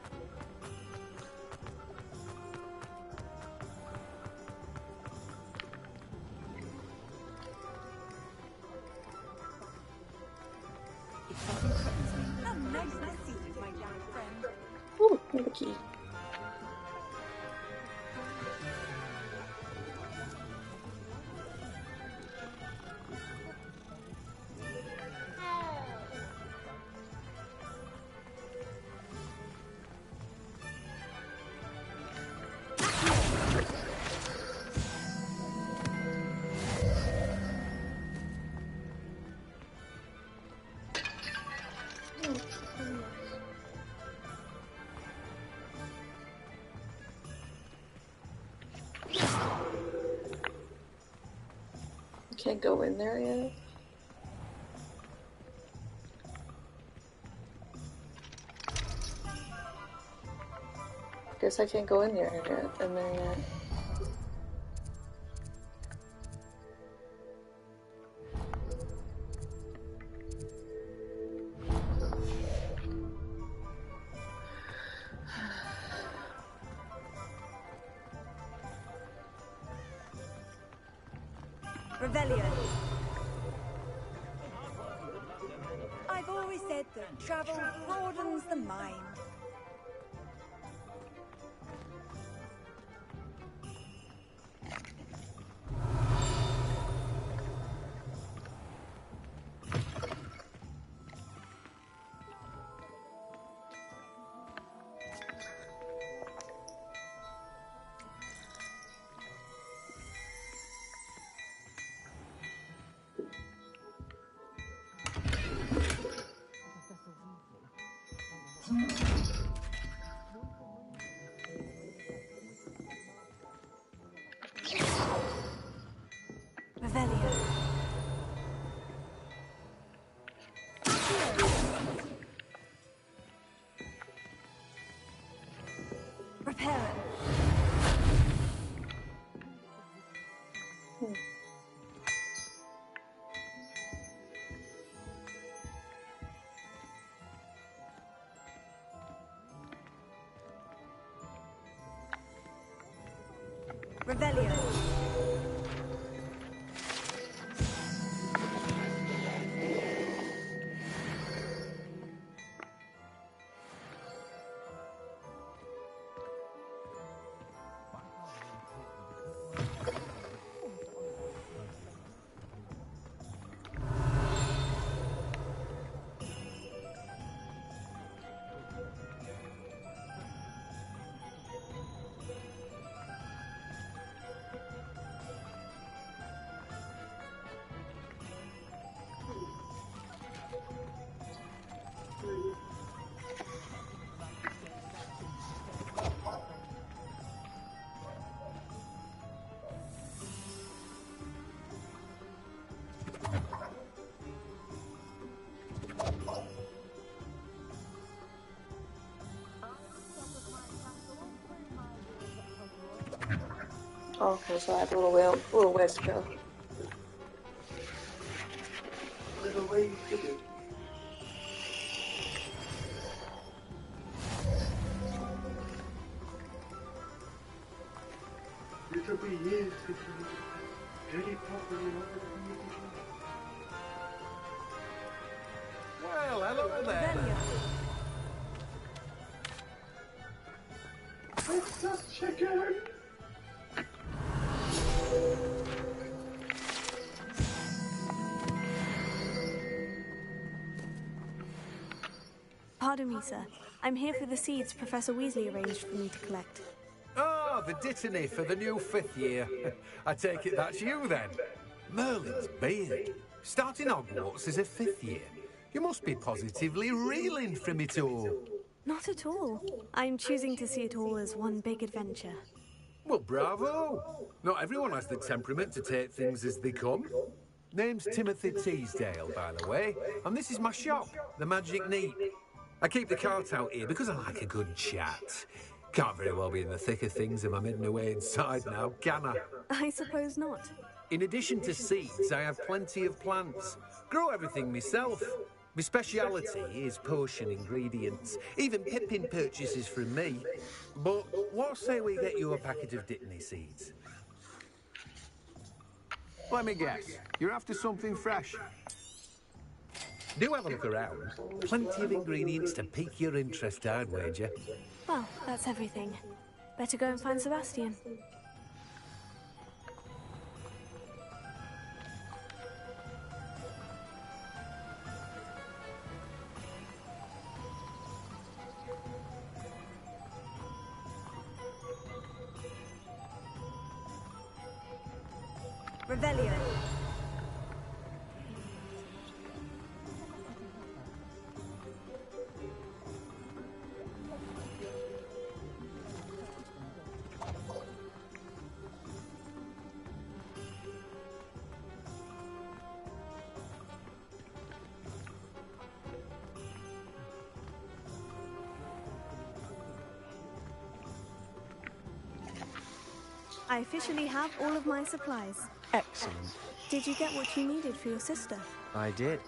key. Can't go in there yet. Guess I can't go in there yet. Revelio. I've always said that travel broadens the mind. Revelio. Reparo. Revelio. Okay, so I have a little ways to go. Little ways to go. Little ways to go. Very properly. Well, hello there. Let's just check it. Pardon me, sir. I'm here for the seeds Professor Weasley arranged for me to collect. Oh, the dittany for the new 5th year. I take it that's you then. Merlin's beard. Starting Hogwarts as a 5th year. You must be positively reeling from it all. Not at all. I'm choosing to see it all as one big adventure. Well, bravo. Not everyone has the temperament to take things as they come. Name's Timothy Teasdale, by the way, and this is my shop, the Magic Neat. I keep the cart out here because I like a good chat. Can't very well be in the thick of things if I'm hidden away inside now, can I? I suppose not. In addition to seeds, I have plenty of plants. Grow everything myself. My speciality is potion ingredients. Even Pippin purchases from me. But what say we get you a packet of Dittany seeds? Let me guess. You're after something fresh. Do have a look around. Plenty of ingredients to pique your interest, I'd wager. Well, that's everything. Better go and find Sebastian. Revelio. I officially have all of my supplies. Excellent. Did you get what you needed for your sister? I did.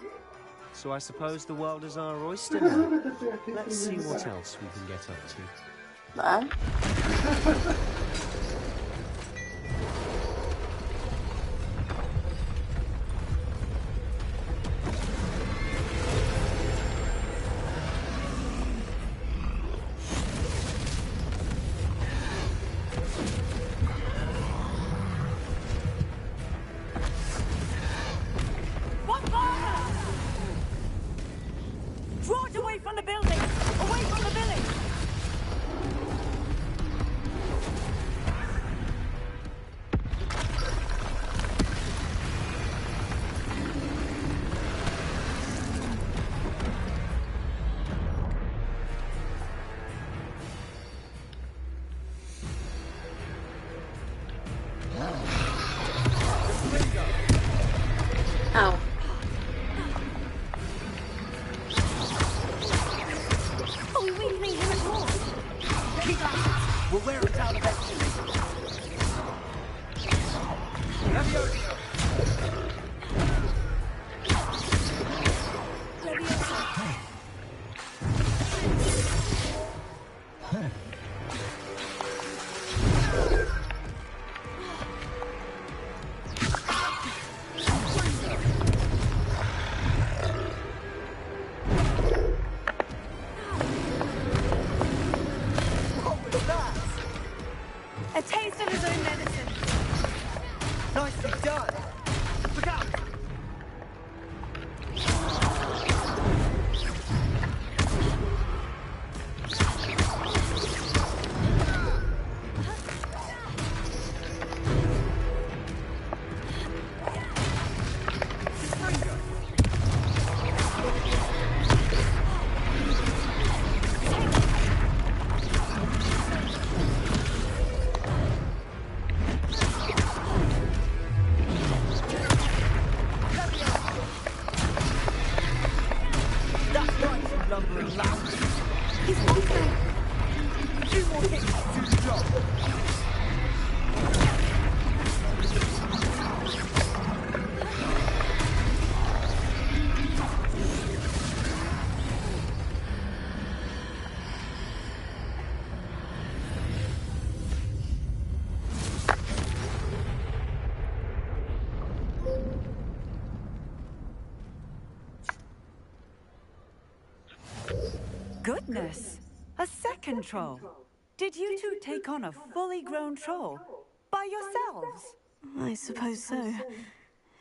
So I suppose the world is our oyster now. Let's see what else we can get up to. Draw it away from the building! Away from the village! Ow. Oh, we wouldn't leave him at all! Keep at it! We'll wear it out eventually. A taste of his own medicine. Nicely done! Look out! That's right, you lumbering lamb! He's moving! A few more hits to do the job! Goodness! A second troll! Did you two take on a fully grown troll? By yourselves? I suppose so.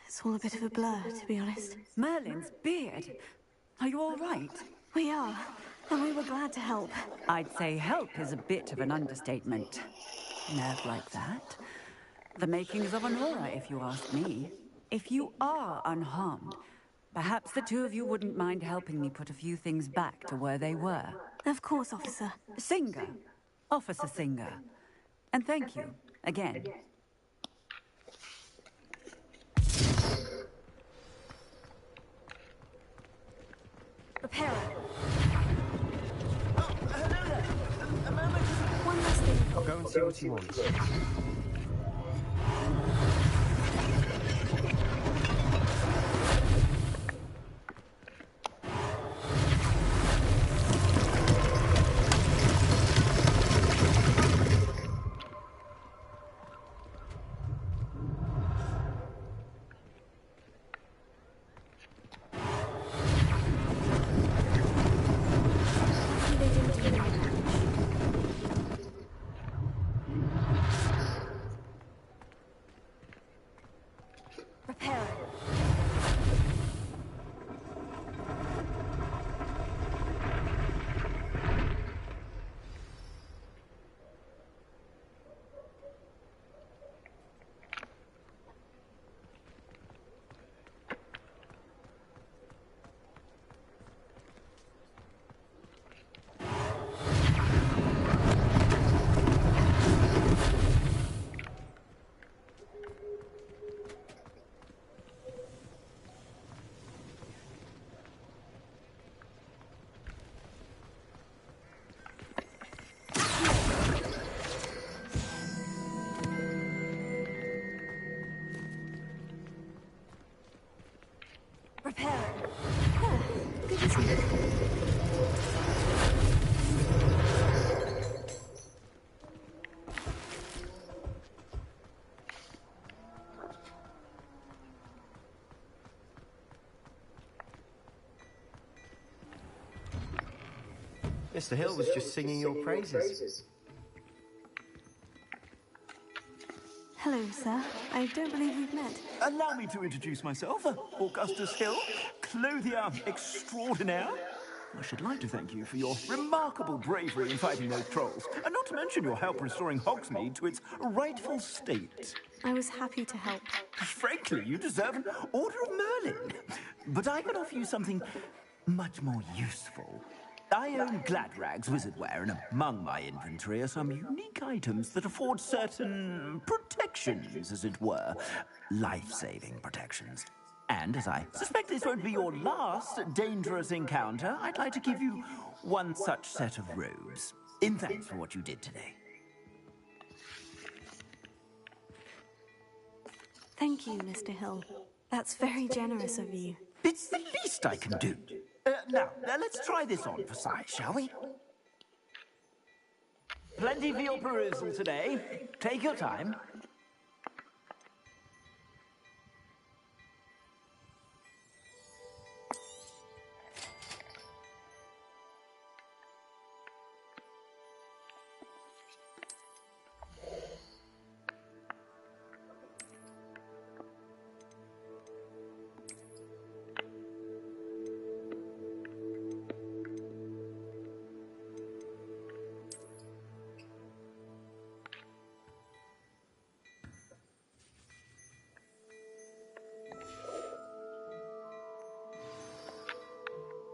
It's all a bit of a blur, to be honest. Merlin's beard! Are you all right? We are, and we were glad to help. I'd say help is a bit of an understatement. Nerve like that. The makings of an aura, if you ask me. If you are unharmed, perhaps the two of you wouldn't mind helping me put a few things back to where they were. Of course, officer. Singer. Officer Singer. And thank you, again. Reparo. One last thing. I'll go and see what he wants. They didn't do much. Mr. Hill was just singing your praises. Hello, sir. I don't believe we've met. Allow me to introduce myself, Augustus Hill, clothier extraordinaire. I should like to thank you for your remarkable bravery in fighting those trolls, and not to mention your help restoring Hogsmeade to its rightful state. I was happy to help. Frankly, you deserve an Order of Merlin. But I can offer you something much more useful. I own Gladrag's wizardware, and among my inventory are some unique items that afford certain protections, as it were. Life-saving protections. And as I suspect this won't be your last dangerous encounter, I'd like to give you one such set of robes, in thanks for what you did today. Thank you, Mr. Hill. That's very generous of you. It's the least I can do. Now, let's try this on for size, shall we? Plenty for your perusal today. Take your time.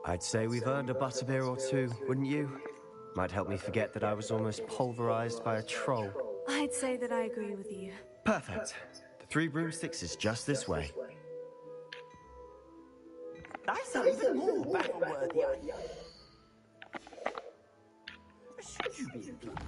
I'd say we've earned a butterbeer or two, wouldn't you? Might help me forget that I was almost pulverized by a troll. I'd say that I agree with you. Perfect. The Three Broomsticks is just this way. I saw even more battle-worthy. Should you be inclined?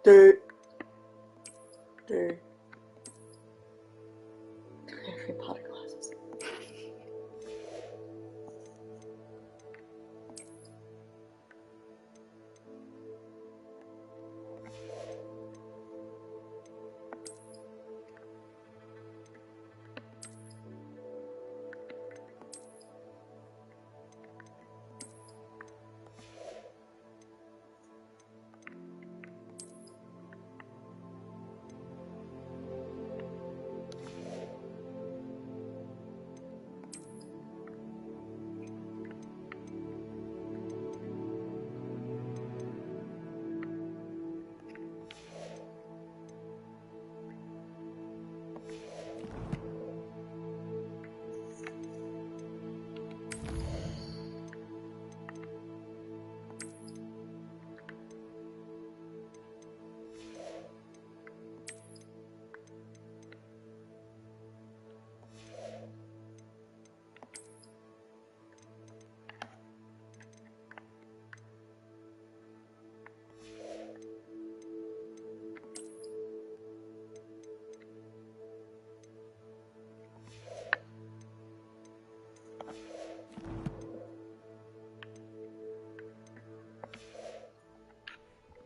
Dirt. Harry Potter glasses.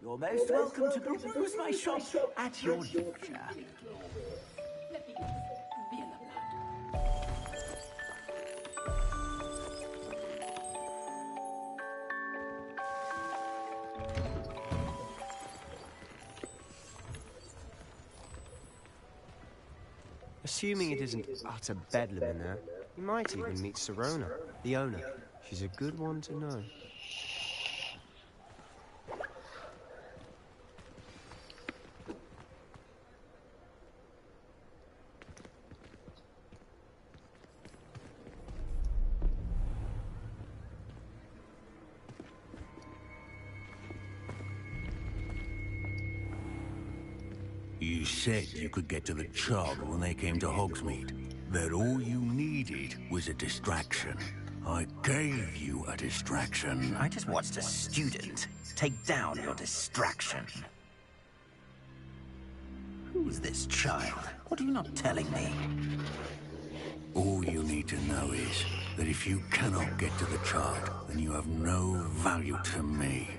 You're most welcome to peruse my shop at your leisure. Assuming it isn't utter bedlam in there, you might even meet Serona, the owner. She's a good one to know. You said you could get to the Chog when they came to Hogsmeade. that all you needed was a distraction. I gave you a distraction. I just watched a student take down your distraction. Who's this child? What are you not telling me? All you need to know is that if you cannot get to the child, then you have no value to me.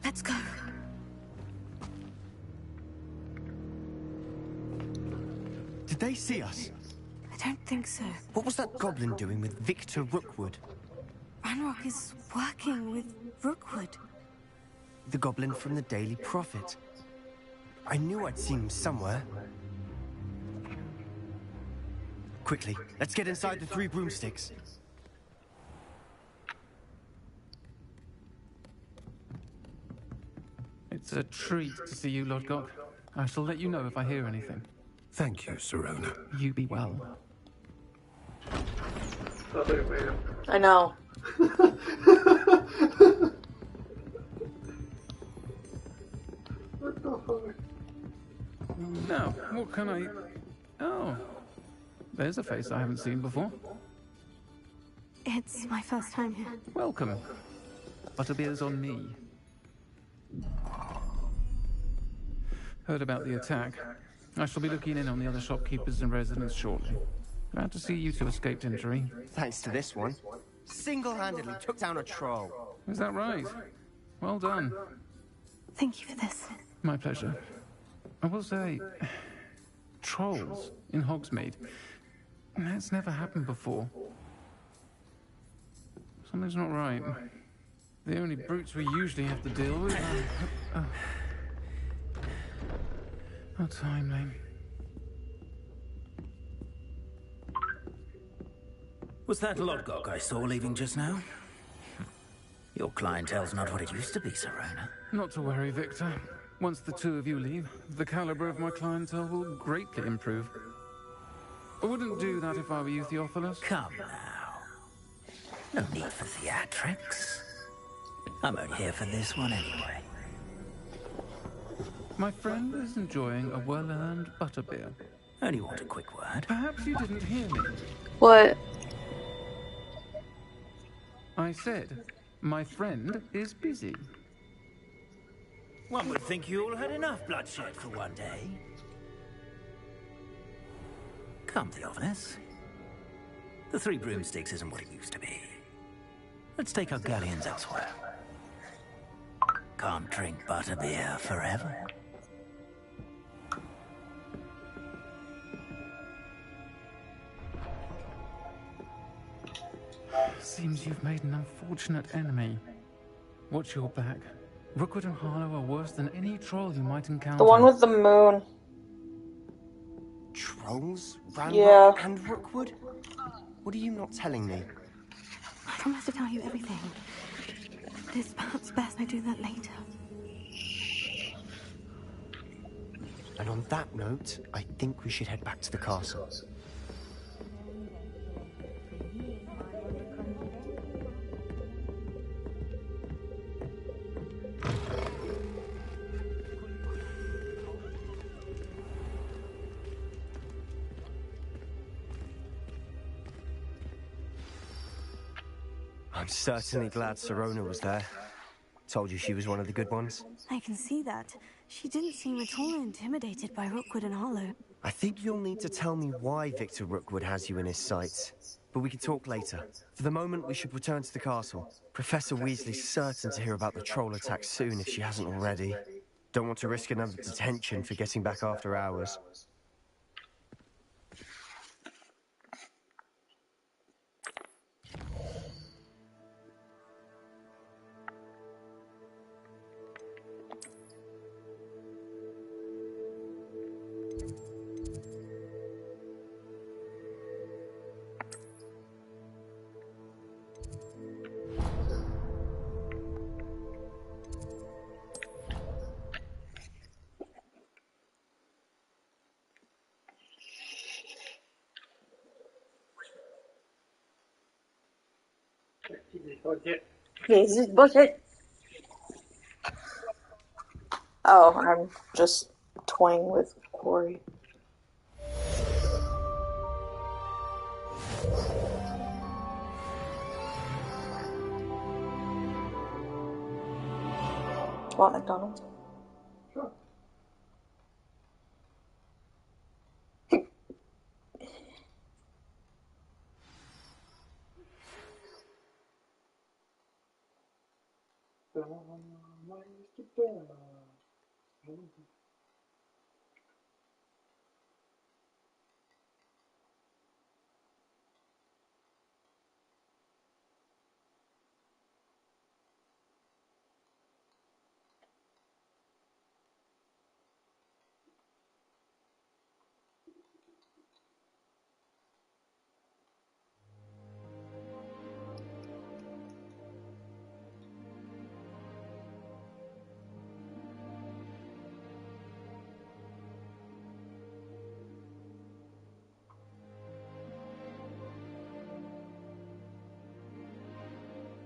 Let's go. Did they see us? I don't think so. What was that goblin doing with Victor Rookwood? Ranrock is working with Rookwood. The goblin from the Daily Prophet. I knew I'd seen him somewhere. Quickly, let's get inside the 3 broomsticks. It's a treat to see you, Lodgok. I shall let you know if I hear anything. Thank you, Sirona. You be well. I know. What the fuck? Now, what can I... Oh, there's a face I haven't seen before. It's my first time here. Welcome. Butterbeer's on me. Heard about the attack. I shall be looking in on the other shopkeepers and residents shortly. Glad to see you two escaped injury. Thanks to this one. Single-handedly took down a troll. Is that right? Well done. Thank you for this. My pleasure. I will say, trolls in Hogsmeade. That's never happened before. Something's not right. The only brutes we usually have to deal with are timely. Was that Lodgok I saw leaving just now? Your clientele's not what it used to be, Sirona. Not to worry, Victor. Once the two of you leave, the caliber of my clientele will greatly improve. I wouldn't do that if I were you, Theophilus. Come now. No need for theatrics. I'm only here for this one anyway. My friend is enjoying a well-earned butterbeer. Only want a quick word. Perhaps you didn't hear me. What? I said, my friend is busy. One would think you all had enough bloodshed for one day. Come, Theophilus. The 3 broomsticks isn't what it used to be. Let's take our galleons elsewhere. Can't drink butterbeer forever. Seems you've made an unfortunate enemy. Watch your back. Rookwood and Harlow are worse than any troll you might encounter. The one with the moon. Trolls? Ranrock Yeah. and Rookwood? What are you not telling me? I promise to tell you everything. But it's perhaps best I do that later. And on that note, I think we should head back to the castle. I'm certainly glad Sirona was there. Told you she was one of the good ones. I can see that. She didn't seem at all intimidated by Rookwood and Harlow. I think you'll need to tell me why Victor Rookwood has you in his sights. But we can talk later. For the moment, we should return to the castle. Professor Weasley's certain to hear about the troll attack soon if she hasn't already. Don't want to risk another detention for getting back after hours. This is bullshit. Oh, I'm just toying with Corey. Want McDonald's? Sure.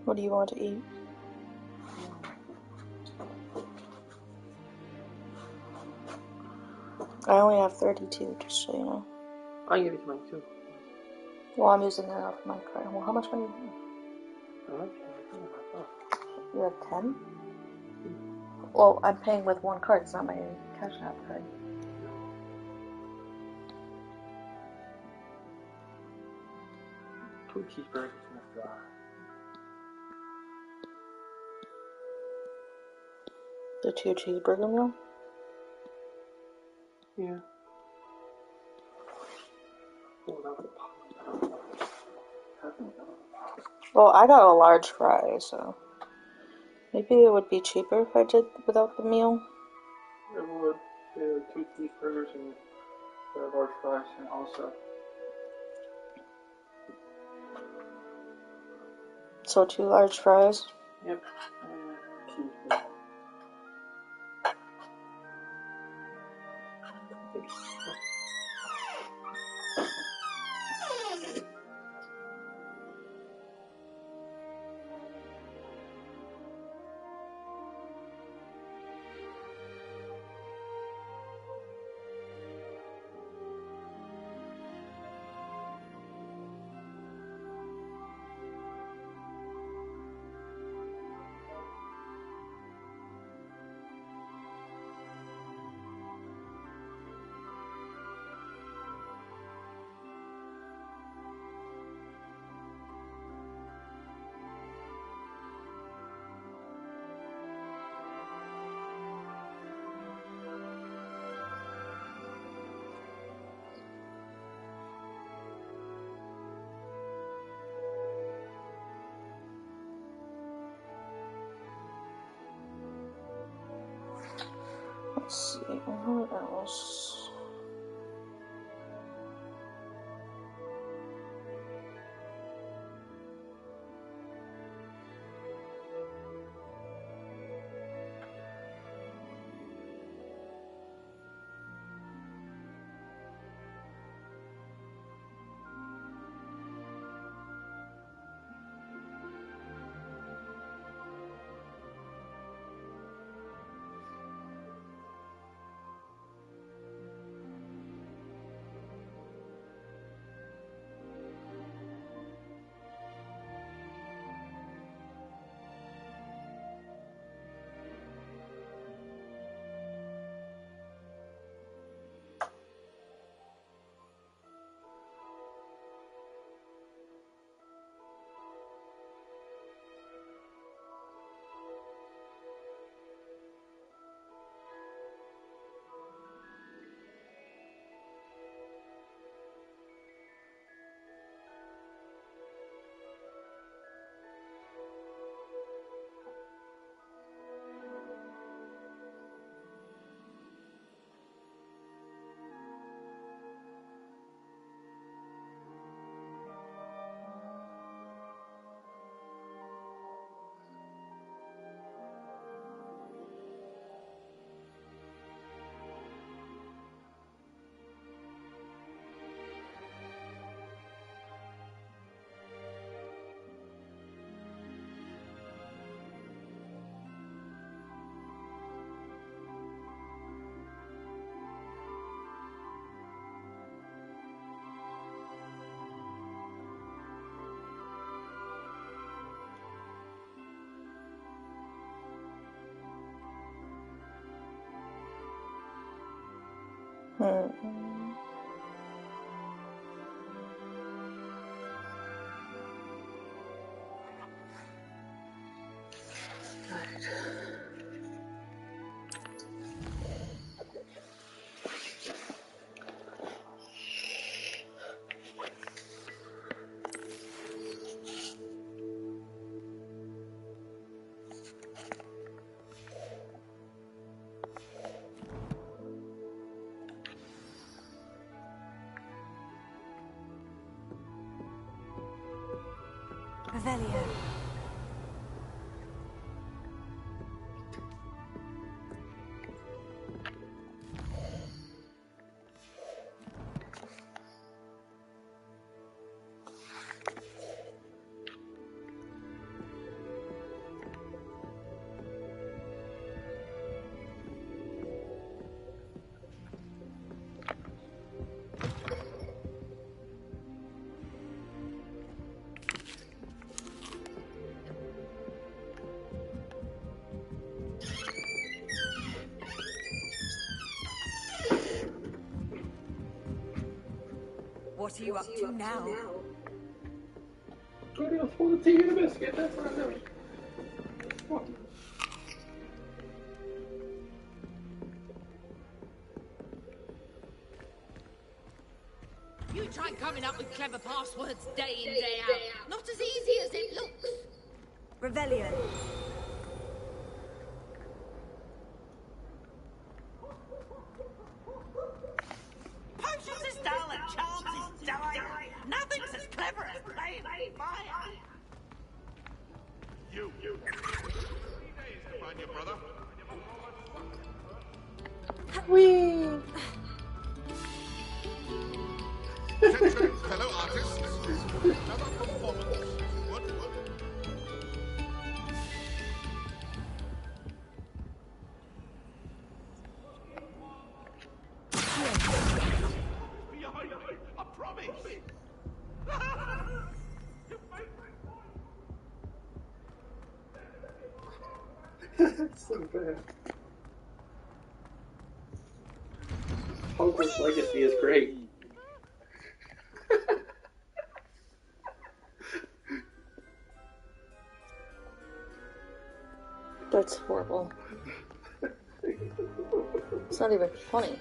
What do you want to eat? I only have 32, just so you know. I can give it to mine too. Well, I'm using that off my card. Well, how much money do you have? You have 10? Well, I'm paying with one card. It's not my Cash App card. Two cheeseburgers and a fry. The 2 cheeseburger meal? Yeah. Well, I got a large fry, so maybe it would be cheaper if I did without the meal. It would. There are 2 cheeseburgers and large fries, and also. So 2 large fries? Yep. Cheeseburger. Let's see, what else? Revelio. What are you up to now? Go to throw the tea in a biscuit, that's what I'm doing. You try coming up with clever passwords day in, day out. Not as easy as it looks. Revelio. Potions is dull and charms is die. Nothing's as clever as playing with fire. You. 3 days to find your brother. Whee! Attention, fellow artists. Another performance. What? Behind me, I promise. So bad. Hogwarts Legacy is great. That's horrible. It's not even funny.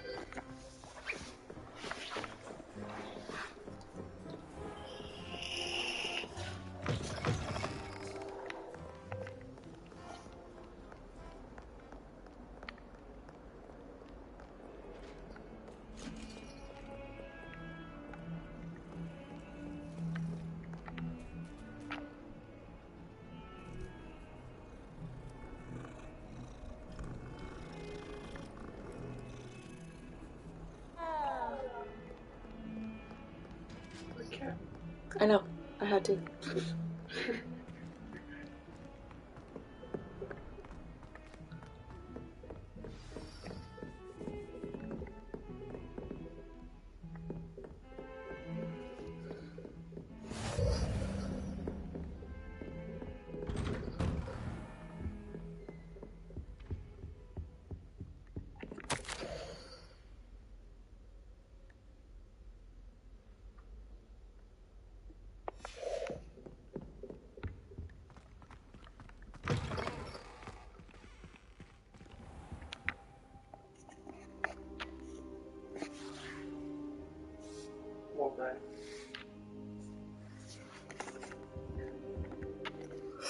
I know. I had to.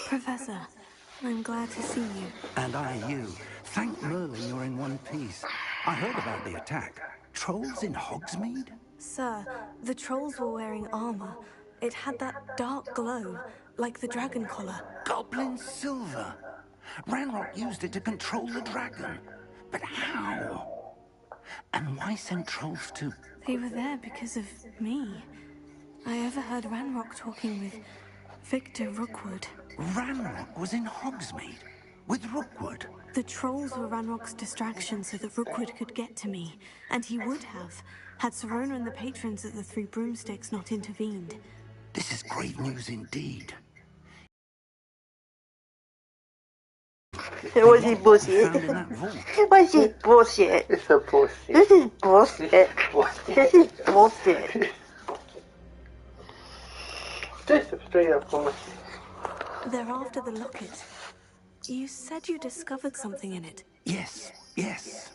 Professor, I'm glad to see you. And I you. Thank Merlin you're in one piece. I heard about the attack. Trolls in Hogsmeade? Sir, the trolls were wearing armor. It had that dark glow, like the dragon collar. Goblin silver. Ranrock used it to control the dragon. But how? And why send trolls to... They were there because of me. I overheard Ranrock talking with Victor Rookwood. Ranrock was in Hogsmeade? With Rookwood? The trolls were Ranrock's distraction so that Rookwood could get to me. And he would have, had Serona and the patrons at the Three Broomsticks not intervened. This is grave news indeed. Was he bullshit? Found in that vault. Was he bullshit? It's a bullshit. This is bullshit. This is bullshit. This is straight up bullshit. They're after the locket. You said you discovered something in it. Yes, yes.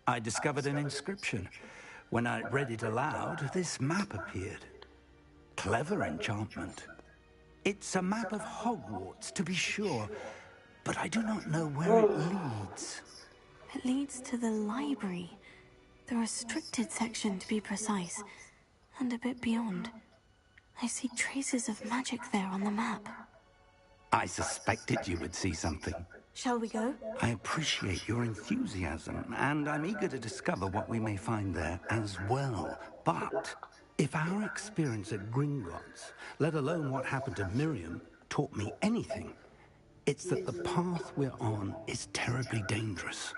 I discovered an inscription. When I read it aloud, this map appeared. Clever enchantment. It's a map of Hogwarts, to be sure, but I do not know where it leads. It leads to the library. The restricted section, to be precise. And a bit beyond. I see traces of magic there on the map. I suspected you would see something. Shall we go? I appreciate your enthusiasm, and I'm eager to discover what we may find there as well. But if our experience at Gringotts, let alone what happened to Miriam, taught me anything, it's that the path we're on is terribly dangerous.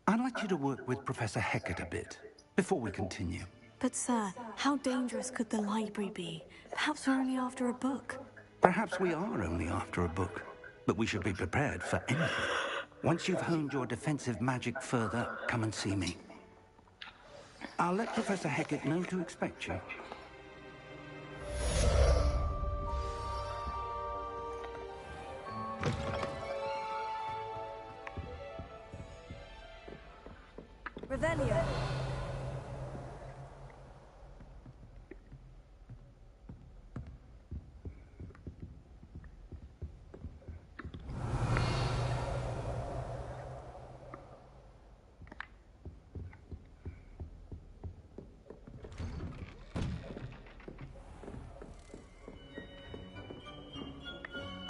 I'd like you to work with Professor Hecat a bit, before we continue. But sir, how dangerous could the library be? Perhaps we're only after a book. Perhaps we are only after a book, but we should be prepared for anything. Once you've honed your defensive magic further, come and see me. I'll let Professor Hecat know to expect you. Revelio.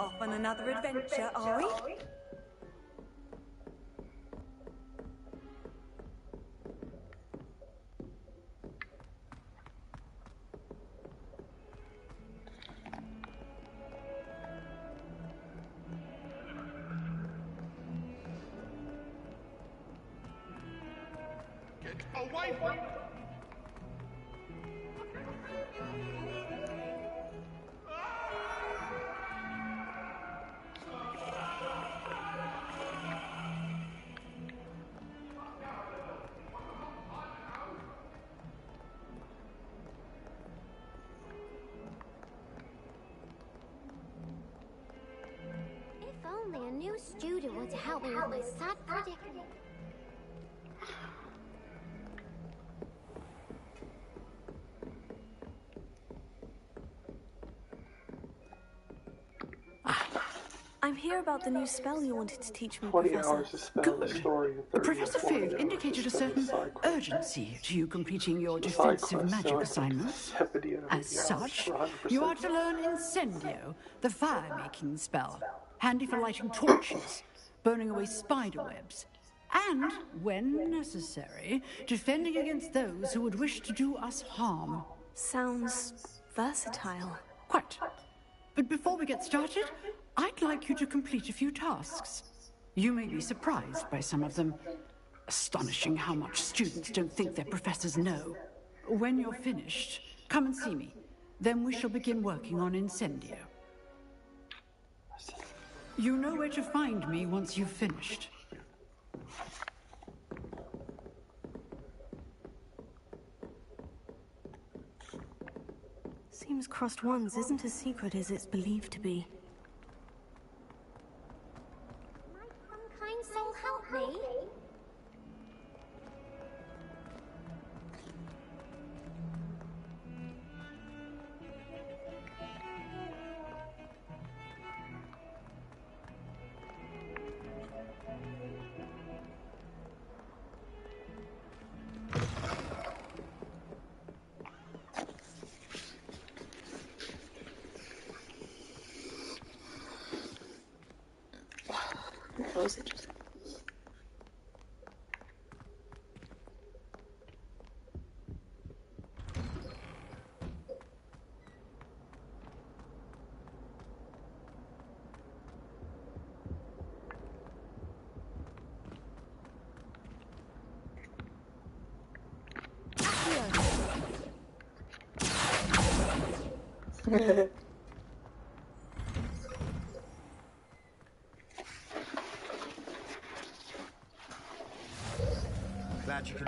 Off on another adventure, are we? Get away from me! If only a new student were to help me with my sad predicament. I'm here about the new spell you wanted to teach me, 20 Professor. hours to spell the story. And 30 Professor or 40 Fig hours indicated to a spell the certain side quest. urgency to you completing your The side defensive quest, magic so I think assignments. 70 and As 80 hours such, for 100%. you are to learn Incendio, the fire-making spell, handy for lighting torches, burning away spider webs, and, when necessary, defending against those who would wish to do us harm. Sounds versatile. Quite. But before we get started, I'd like you to complete a few tasks. You may be surprised by some of them. Astonishing how much students don't think their professors know. When you're finished, come and see me. Then we shall begin working on Incendio. You know where to find me once you've finished. Seems crossed ones isn't as secret as it's believed to be. Might some kind soul help me? What was it just?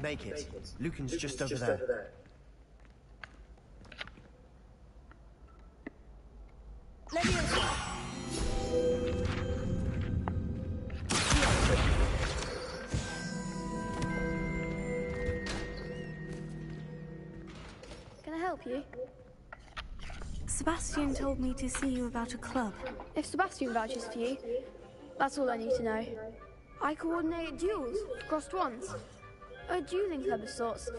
make it. Lucan's just over there. Can I help you? Sebastian told me to see you about a club. If Sebastian vouches for you, that's all I need to know. I coordinate duels for crossed wands. A dueling club of sorts.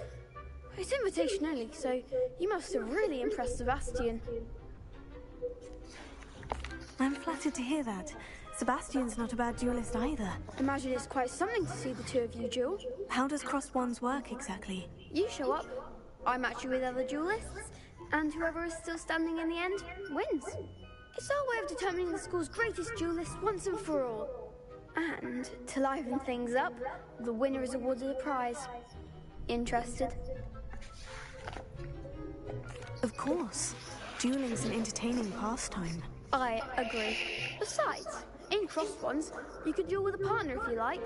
It's invitation only, so you must have really impressed Sebastian. I'm flattered to hear that. Sebastian's not a bad duelist either. Imagine it's quite something to see the two of you duel. How does crossed wands work exactly? You show up, I match you with other duelists, and whoever is still standing in the end wins. It's our way of determining the school's greatest duelist once and for all. And to liven things up, the winner is awarded a prize. Interested? Of course. Dueling's an entertaining pastime. I agree. Besides, in crossed wands, you could duel with a partner if you like.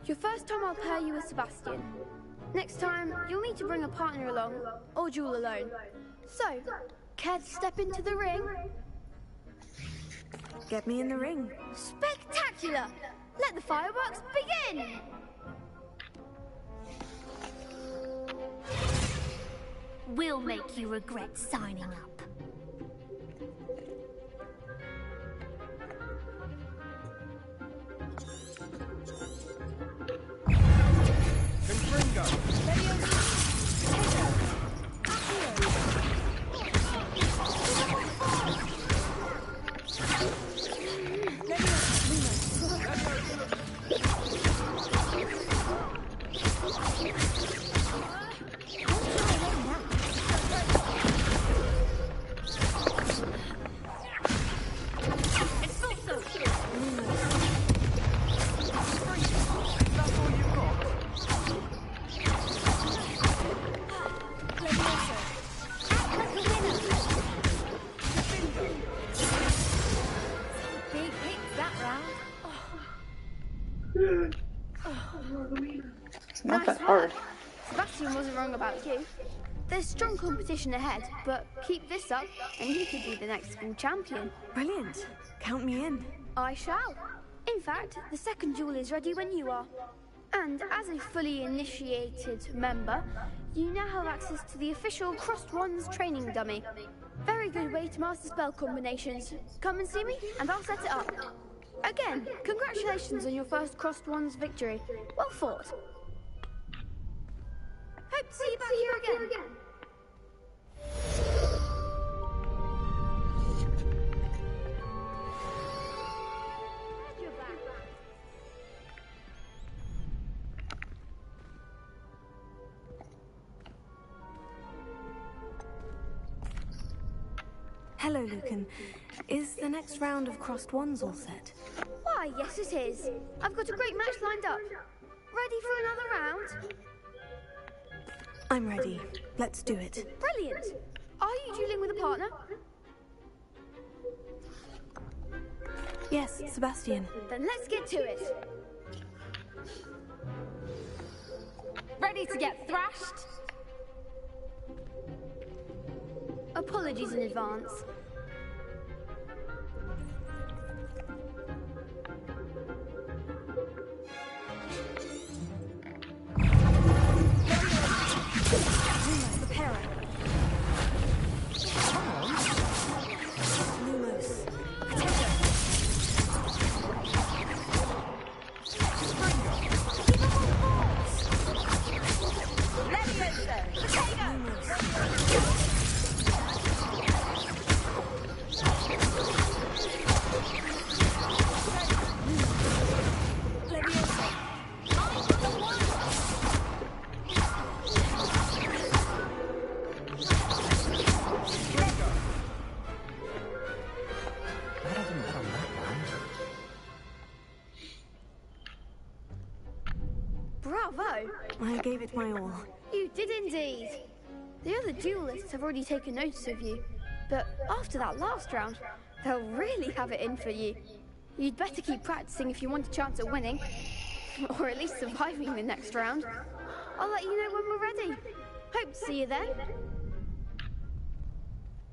Your first time I'll pair you with Sebastian. Next time, you'll need to bring a partner along, or duel alone. So, care to step into the ring? Get me in the ring. Spectacular! Let the fireworks begin! We'll make you regret signing up. It's not that hard. Sebastian wasn't wrong about you. There's strong competition ahead, but keep this up and you could be the next school champion. Brilliant. Count me in. I shall. In fact, the second duel is ready when you are. And as a fully initiated member, you now have access to the official Crossed Wands training dummy. Very good way to master spell combinations. Come and see me and I'll set it up. Again, congratulations on your first Crossed Wands victory. Well fought. Hope to see you back here again. Hello, Lucan. Is the next round of Crossed Wands all set? Why, yes it is. I've got a great match lined up. Ready for another round? I'm ready. Let's do it. Brilliant. Are you dueling with a partner? Yes, Sebastian. Then let's get to it. Ready to get thrashed? Apologies in advance. Bravo! I gave it my all. You did indeed. The other duelists have already taken notice of you, but after that last round, they'll really have it in for you. You'd better keep practicing if you want a chance at winning, or at least surviving the next round. I'll let you know when we're ready. Hope to see you then.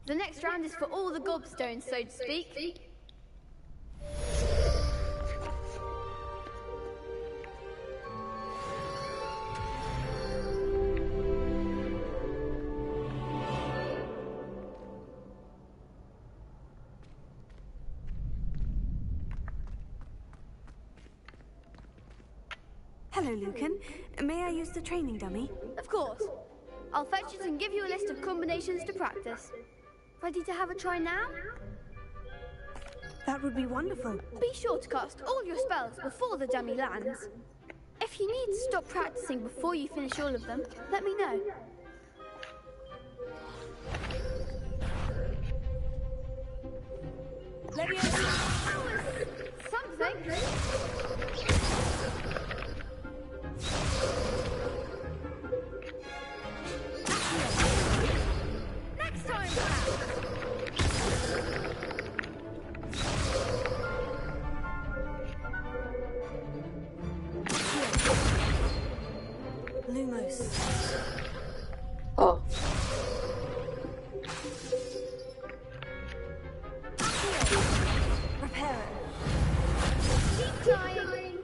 The next round is for all the gobstones, so to speak. Hello, Lucan. May I use the training dummy? Of course. I'll fetch it and give you a list of combinations to practice. Ready to have a try now? That would be wonderful. Be sure to cast all your spells before the dummy lands. If you need to stop practicing before you finish all of them, let me know. Something. Next time, Lumos. Oh. Repair it. Keep trying.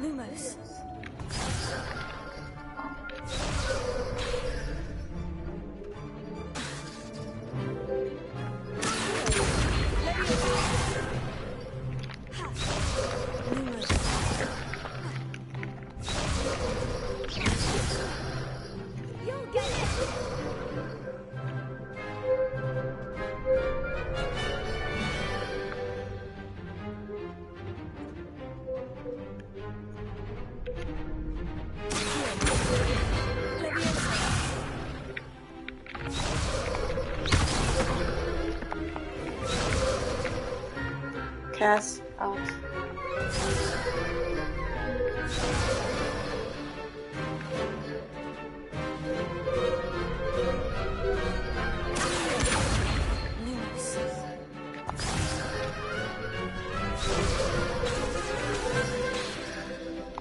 Lumos. You'll get it. Cast out.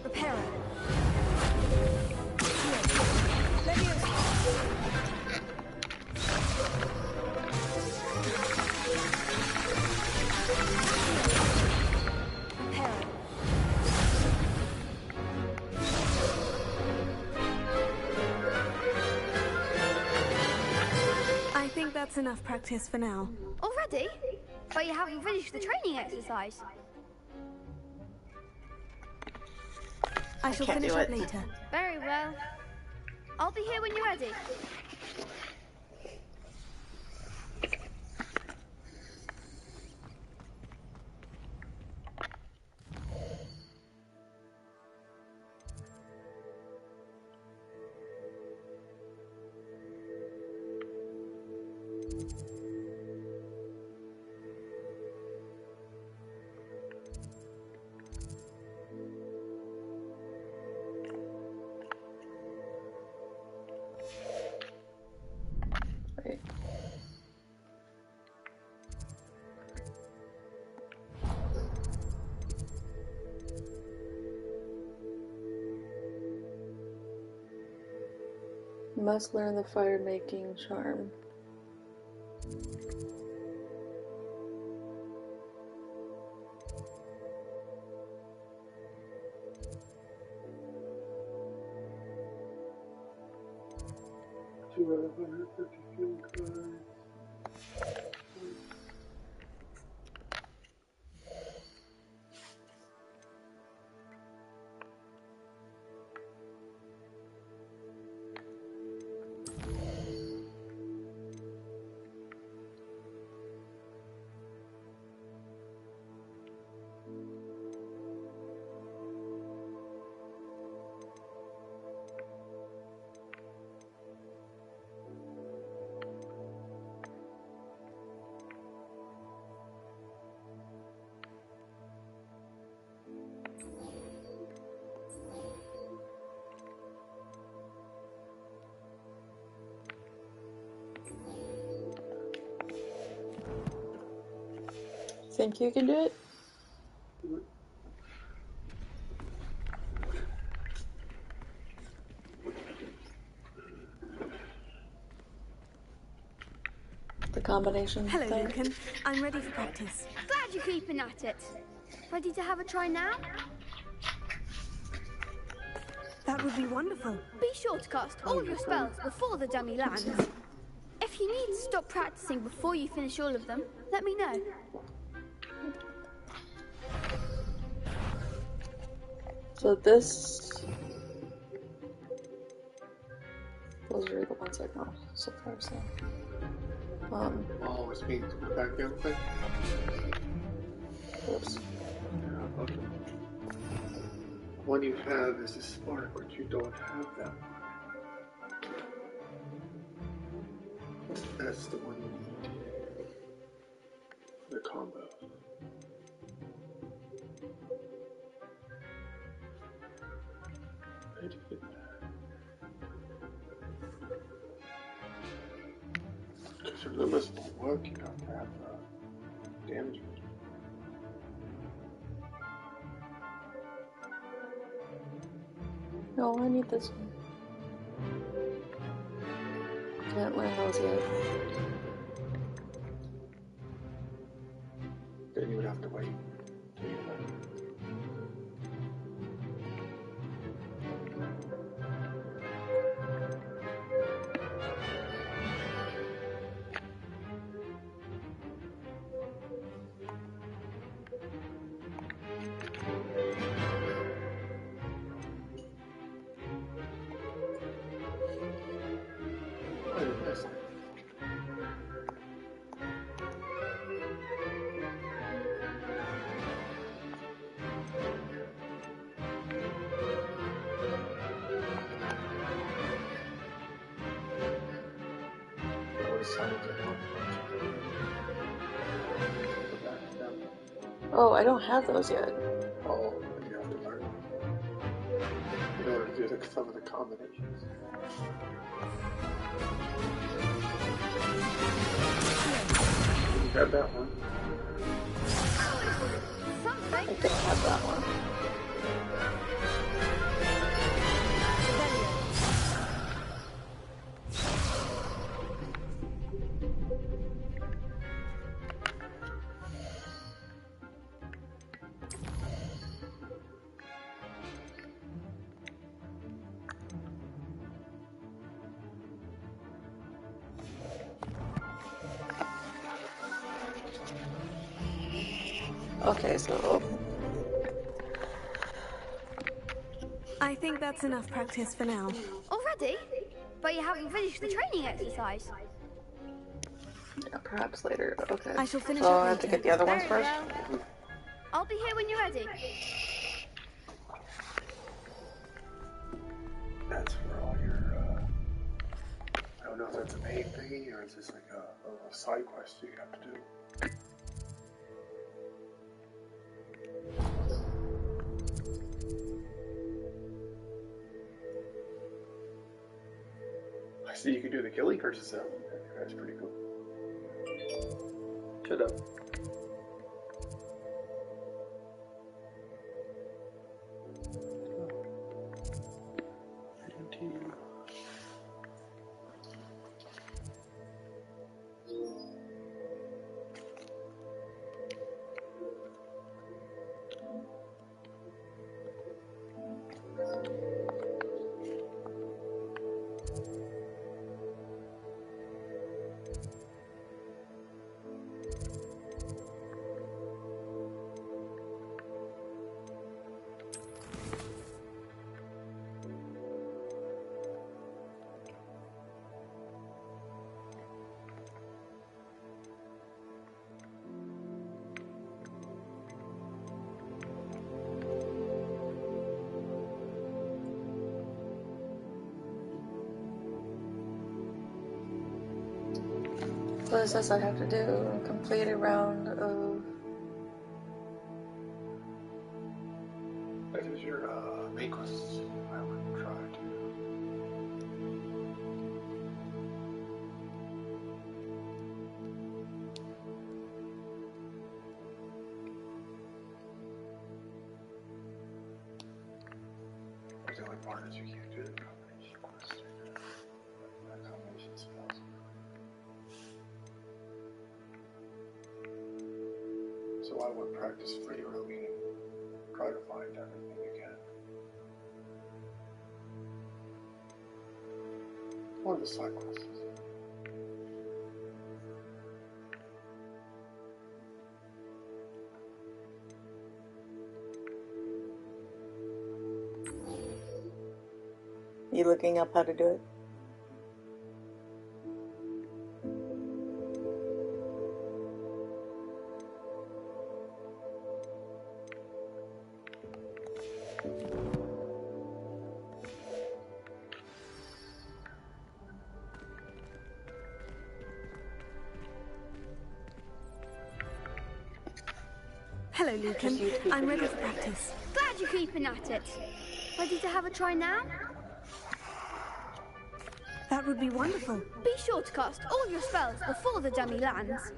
Repair it. I think that's enough practice for now. Already? But you haven't finished the training exercise. I shall can't finish do up it. later. Very well. I'll be here when you're ready. Wait. You must learn the fire making charm. Think you can do it? combination Hello, thing. Lucan. I'm ready for practice. Glad you're keeping at it. Ready to have a try now? That would be wonderful. Be sure to cast all of your spells before the dummy lands. If you need to stop practicing before you finish all of them, let me know. So those are the ones I know so far. So, oh, it's means to put back the other thing. Oops. Yeah, okay. The one you have is a spark, but you don't have that. That's the one you need. The combo. Where did you get that? Because your limits don't work, you have to have damage. No, I need this one. Can't learn those yet. Then you would have to wait till you learn. Oh, I don't have those yet. Oh, you have to learn in order to do some of the combinations. You got that one. I don't have that one. Okay, so I think that's enough practice for now. Already? But you haven't finished the training exercise. yeah, perhaps later. Okay. I shall finish So up I have to later. get the other ones Very first. well. I'll be here when you're ready. That's for all your, I don't know if that's a main thingy or it's just like a little side quest you have to do. I see you can do the killing curses though. That's pretty cool. Shut up. So it says I have to do complete a round of. That is your main quest. I would try to. The only part is you can't do the combination quest. Combination spells. I would practice free roaming and try to find everything you can. Or the side quests. You looking up how to do it? Hello, Lucan. I'm ready for practice. Glad you're keeping at it. Ready to have a try now? That would be wonderful. Be sure to cast all your spells before the dummy lands.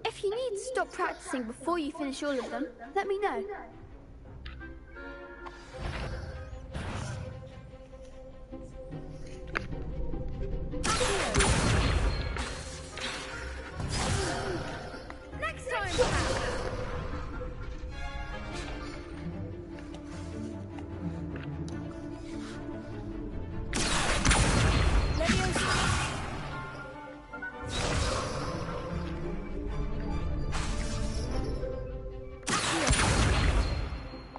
If you need to stop practicing before you finish all of them, let me know. Next time, pal.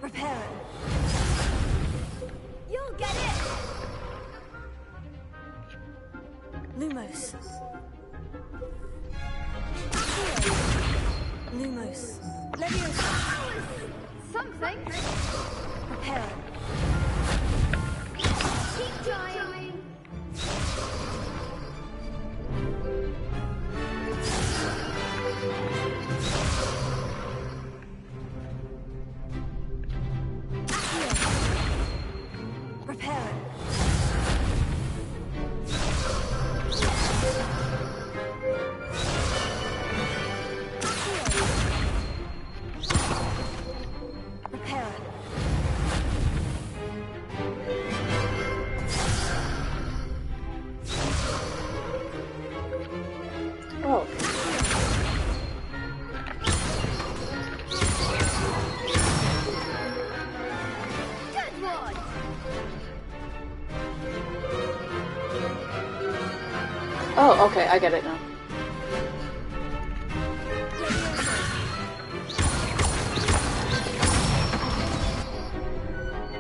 Prepare it. You'll get it. Lumos. Lumos. Leviosa. Something. Prepare it. Keep trying. Prepare it. Prepare it. Oh. Good one. Oh, okay, I get it now.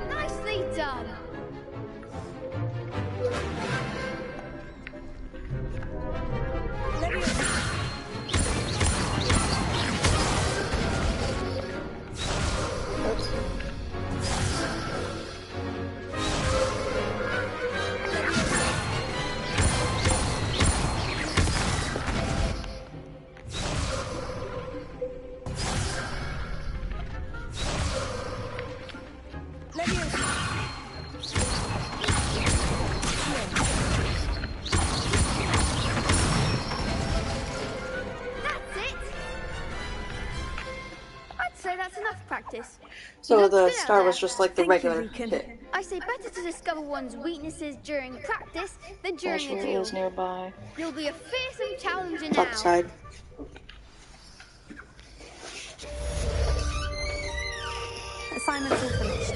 Nicely done. That's enough practice. So the star was just like the regular hit. I say better to discover one's weaknesses during practice than during a Bullshit duel. is nearby. You'll be a fearsome challenger now. Top side. Assignments all finished.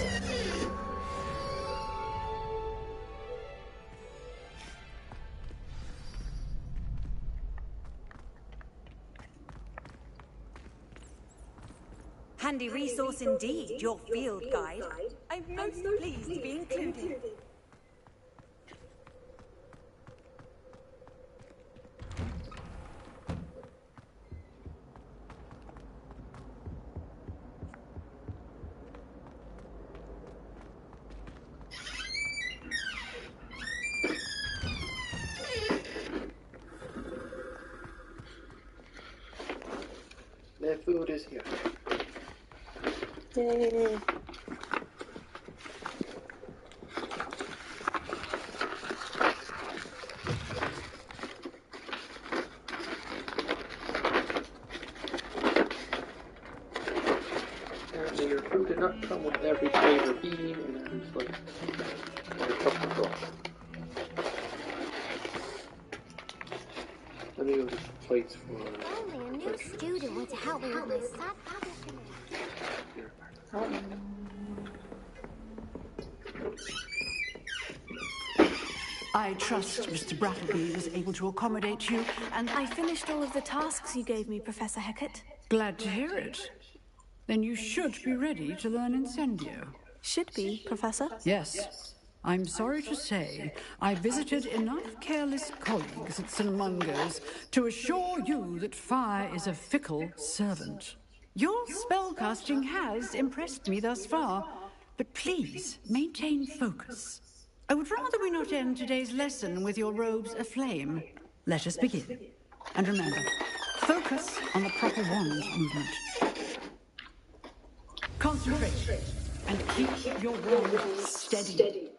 Handy resource indeed, your field guide. I'm most pleased to be included. Their food is here. Yay. Apparently your fruit did not come with every flavor bean, and it's like a couple of Let me go get plates for Only a new student were to help me with my I trust Mr. Brattleby was able to accommodate you, and I finished all of the tasks you gave me, Professor Hecat. Glad to hear it. Then you should be ready to learn Incendio. Should be, Professor? Yes. I'm sorry to say, I visited enough careless colleagues at St. Mungo's to assure you that fire is a fickle servant. Your spellcasting has impressed me thus far, but please maintain focus. I would rather we not end today's lesson with your robes aflame. Let us begin. And remember, focus on the proper wand movement. Concentrate and keep your wand steady.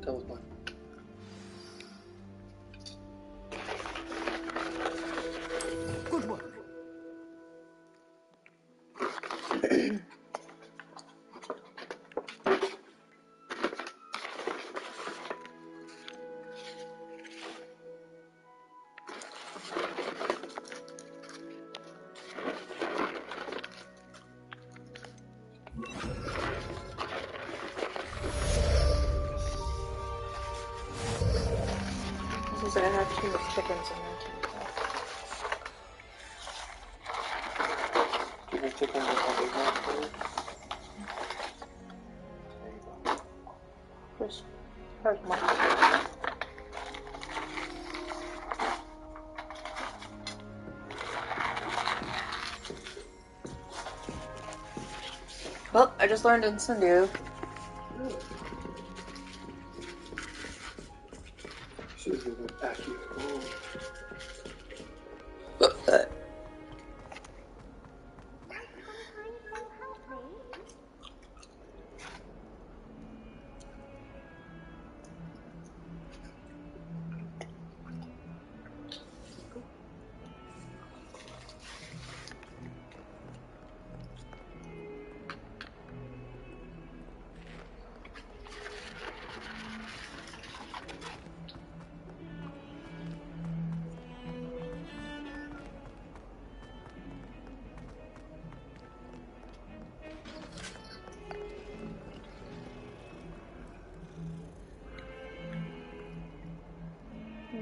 That was mine. Good work. This is I have 2 chickens in there too. Do the chickens with the big one, please? There's one. Well, I just learned Incendio. Should have been accurate.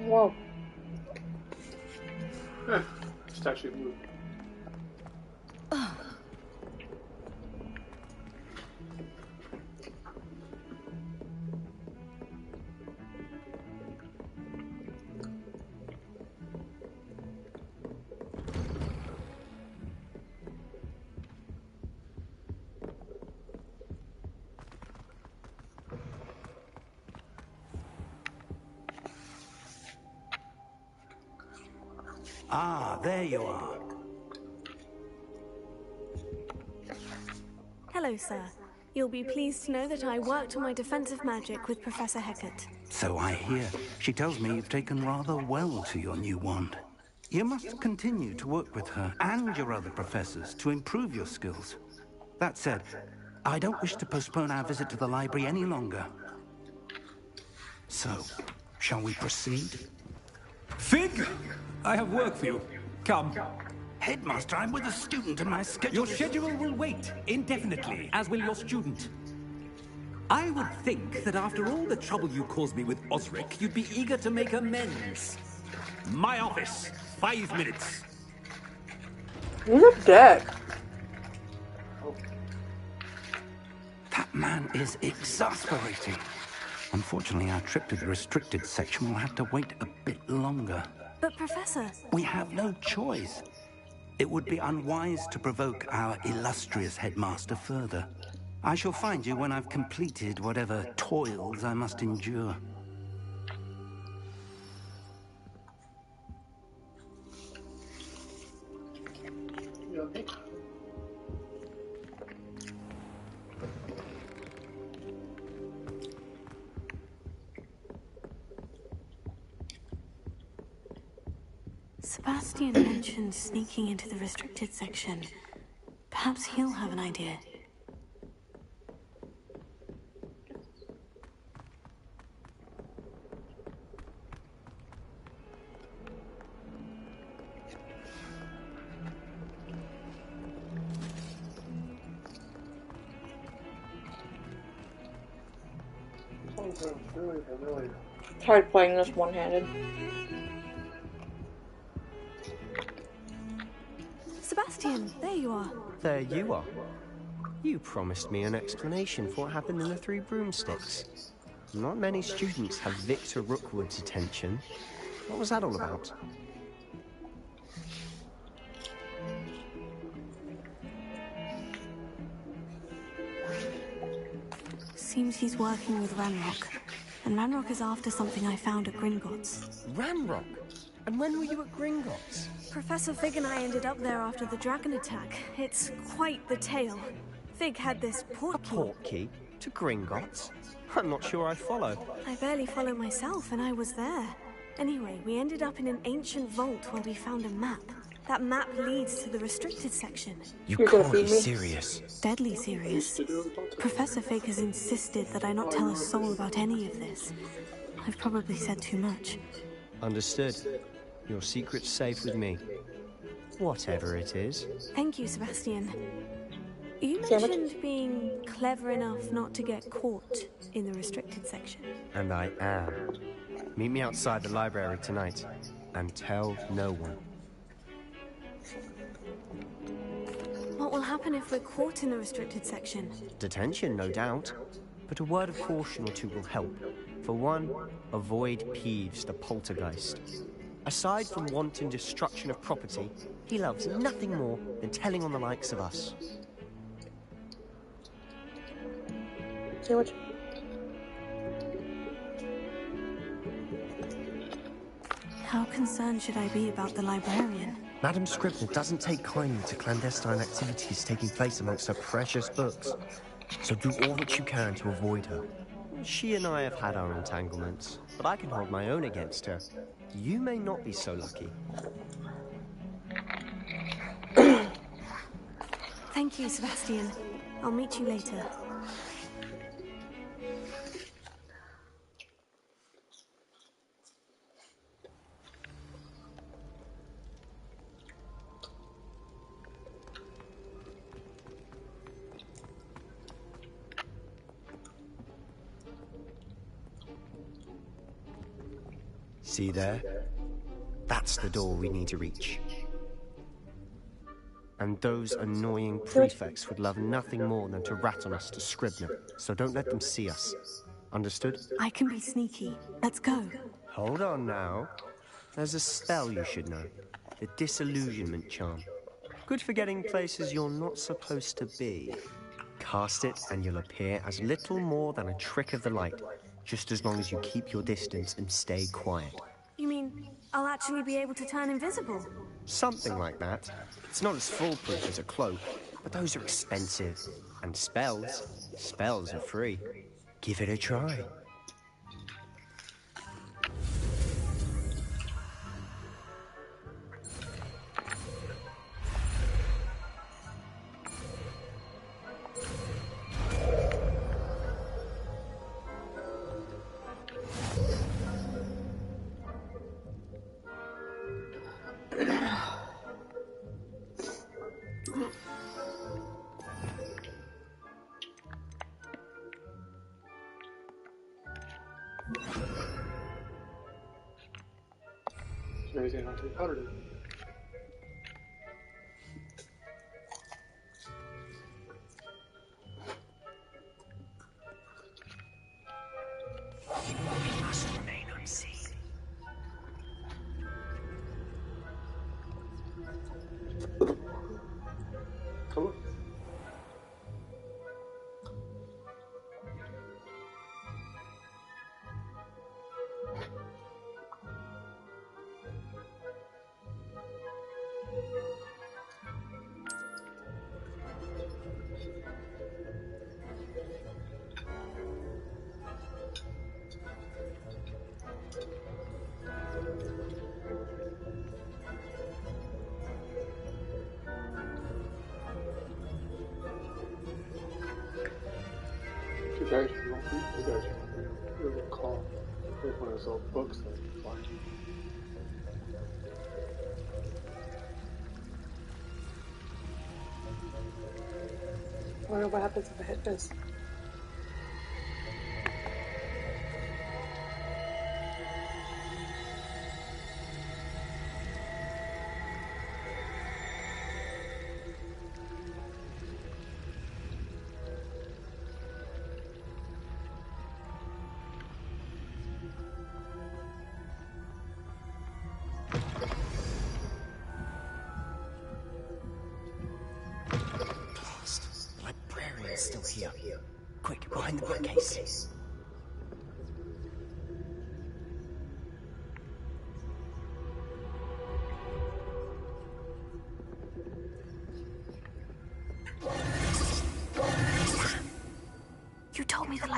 Whoa. Statue moved. Ah, there you are. Hello, sir. You'll be pleased to know that I worked on my defensive magic with Professor Hecat. So I hear. She tells me you've taken rather well to your new wand. You must continue to work with her and your other professors to improve your skills. That said, I don't wish to postpone our visit to the library any longer. So, shall we proceed? Fig! I have work for you. Come. Headmaster, I'm with a student and my schedule Your schedule will wait indefinitely, as will your student. I would think that after all the trouble you caused me with Osric, you'd be eager to make amends. My office, 5 minutes. You're a dick. That man is exasperating. Unfortunately, our trip to the restricted section will have to wait a bit longer. But, Professor... We have no choice. It would be unwise to provoke our illustrious headmaster further. I shall find you when I've completed whatever toils I must endure. You okay? Sebastian mentioned sneaking into the restricted section. Perhaps he'll have an idea. It's hard playing this one-handed. Sebastian, there you are. There you are. You promised me an explanation for what happened in the Three Broomsticks. Not many students have Victor Rookwood's attention. What was that all about? Seems he's working with Ranrock. And Ranrock is after something I found at Gringotts. Ranrock? And when were you at Gringotts? Professor Fig and I ended up there after the dragon attack. It's quite the tale. Fig had this port key. Port key? To Gringotts? I'm not sure I follow. I barely follow myself, and I was there. Anyway, we ended up in an ancient vault where we found a map. That map leads to the restricted section. You can't be serious. Deadly serious. Professor Fig has insisted that I not tell a soul about any of this. I've probably said too much. Understood. Your secret's safe with me. Whatever it is. Thank you, Sebastian. You mentioned being clever enough not to get caught in the restricted section. And I am. Meet me outside the library tonight. And tell no one. What will happen if we're caught in the restricted section? Detention, no doubt. But a word of caution or two will help. For one, avoid Peeves, the poltergeist. Aside from wanton destruction of property, he loves nothing more than telling on the likes of us. Sandwich. How concerned should I be about the librarian? Madam Scribner doesn't take kindly to clandestine activities taking place amongst her precious books. So do all that you can to avoid her. She and I have had our entanglements, but I can hold my own against her. You may not be so lucky. Thank you, Sebastian. I'll meet you later. See there? That's the door we need to reach. And those annoying prefects would love nothing more than to rat on us to Scribner, so don't let them see us. Understood? I can be sneaky. Let's go. Hold on now. There's a spell you should know. The disillusionment charm. Good for getting places you're not supposed to be. Cast it and you'll appear as little more than a trick of the light, just as long as you keep your distance and stay quiet. You mean I'll actually be able to turn invisible? Something like that. It's not as foolproof as a cloak, but those are expensive. And spells are free. Give it a try. Anything not too powdered. We must remain unseen. Cool. You guys you're gonna call one of those old books that you find. I wonder what happens if I hit this.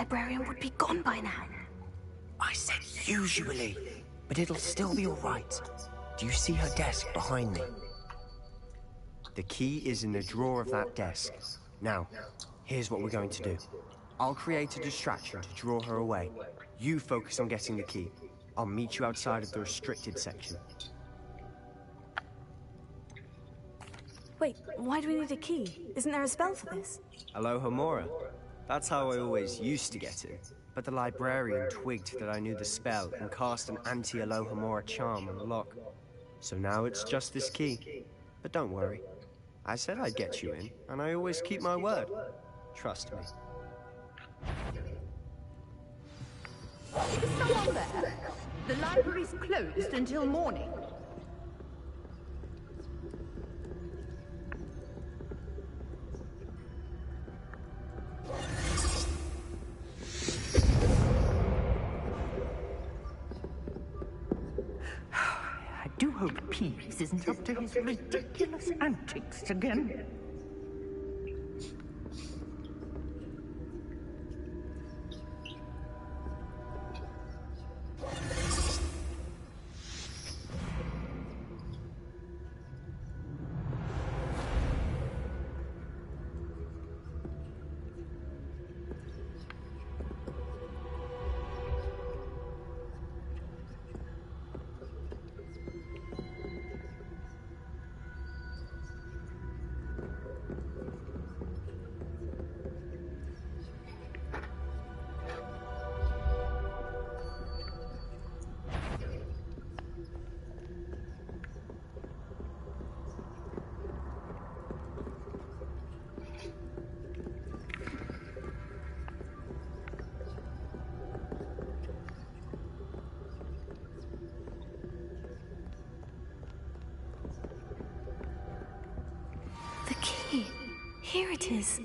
librarian would be gone by now. I said usually, but it'll still be all right. Do you see her desk behind me? The key is in the drawer of that desk. Now, here's what we're going to do. I'll create a distraction to draw her away. You focus on getting the key. I'll meet you outside of the restricted section. Wait, why do we need a key? Isn't there a spell for this? Alohomora. That's how I always used to get in. But the librarian twigged that I knew the spell and cast an anti-Alohomora charm on the lock. So now it's just this key. But don't worry. I said I'd get you in, and I always keep my word. Trust me. Is someone there? The library's closed until morning. I do hope Peeves isn't up to his ridiculous antics again. The key. Here it is.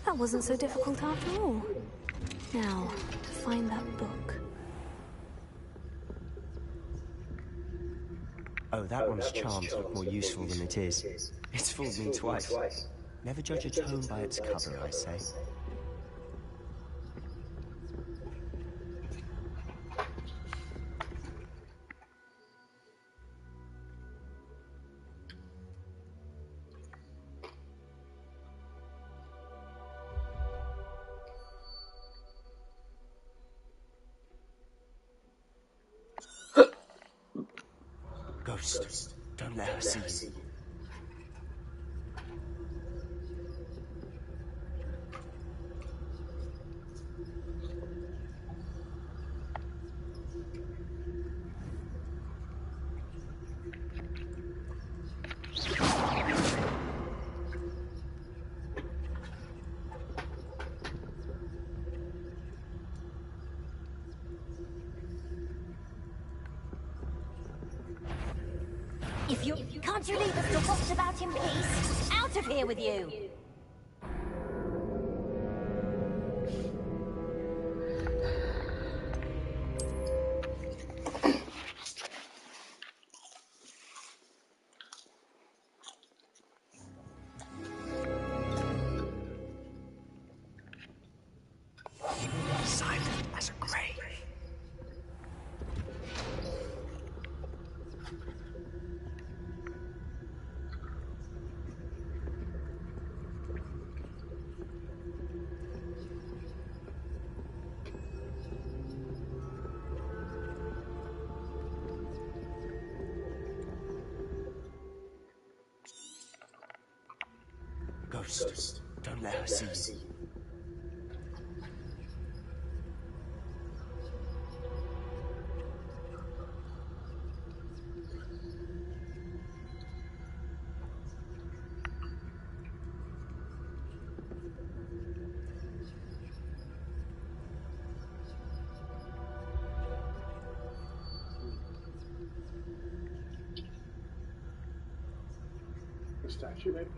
That wasn't so difficult after all. Now, to find that book. Oh, that one's charms look more useful than it is. It's fooled me twice. Never judge a tome by its cover, I say. Ghost, don't let her see you. Can't you leave us to watch about in peace? Out of here with you! Silent as a grave. Ghost, don't let her see you. The statue, maybe?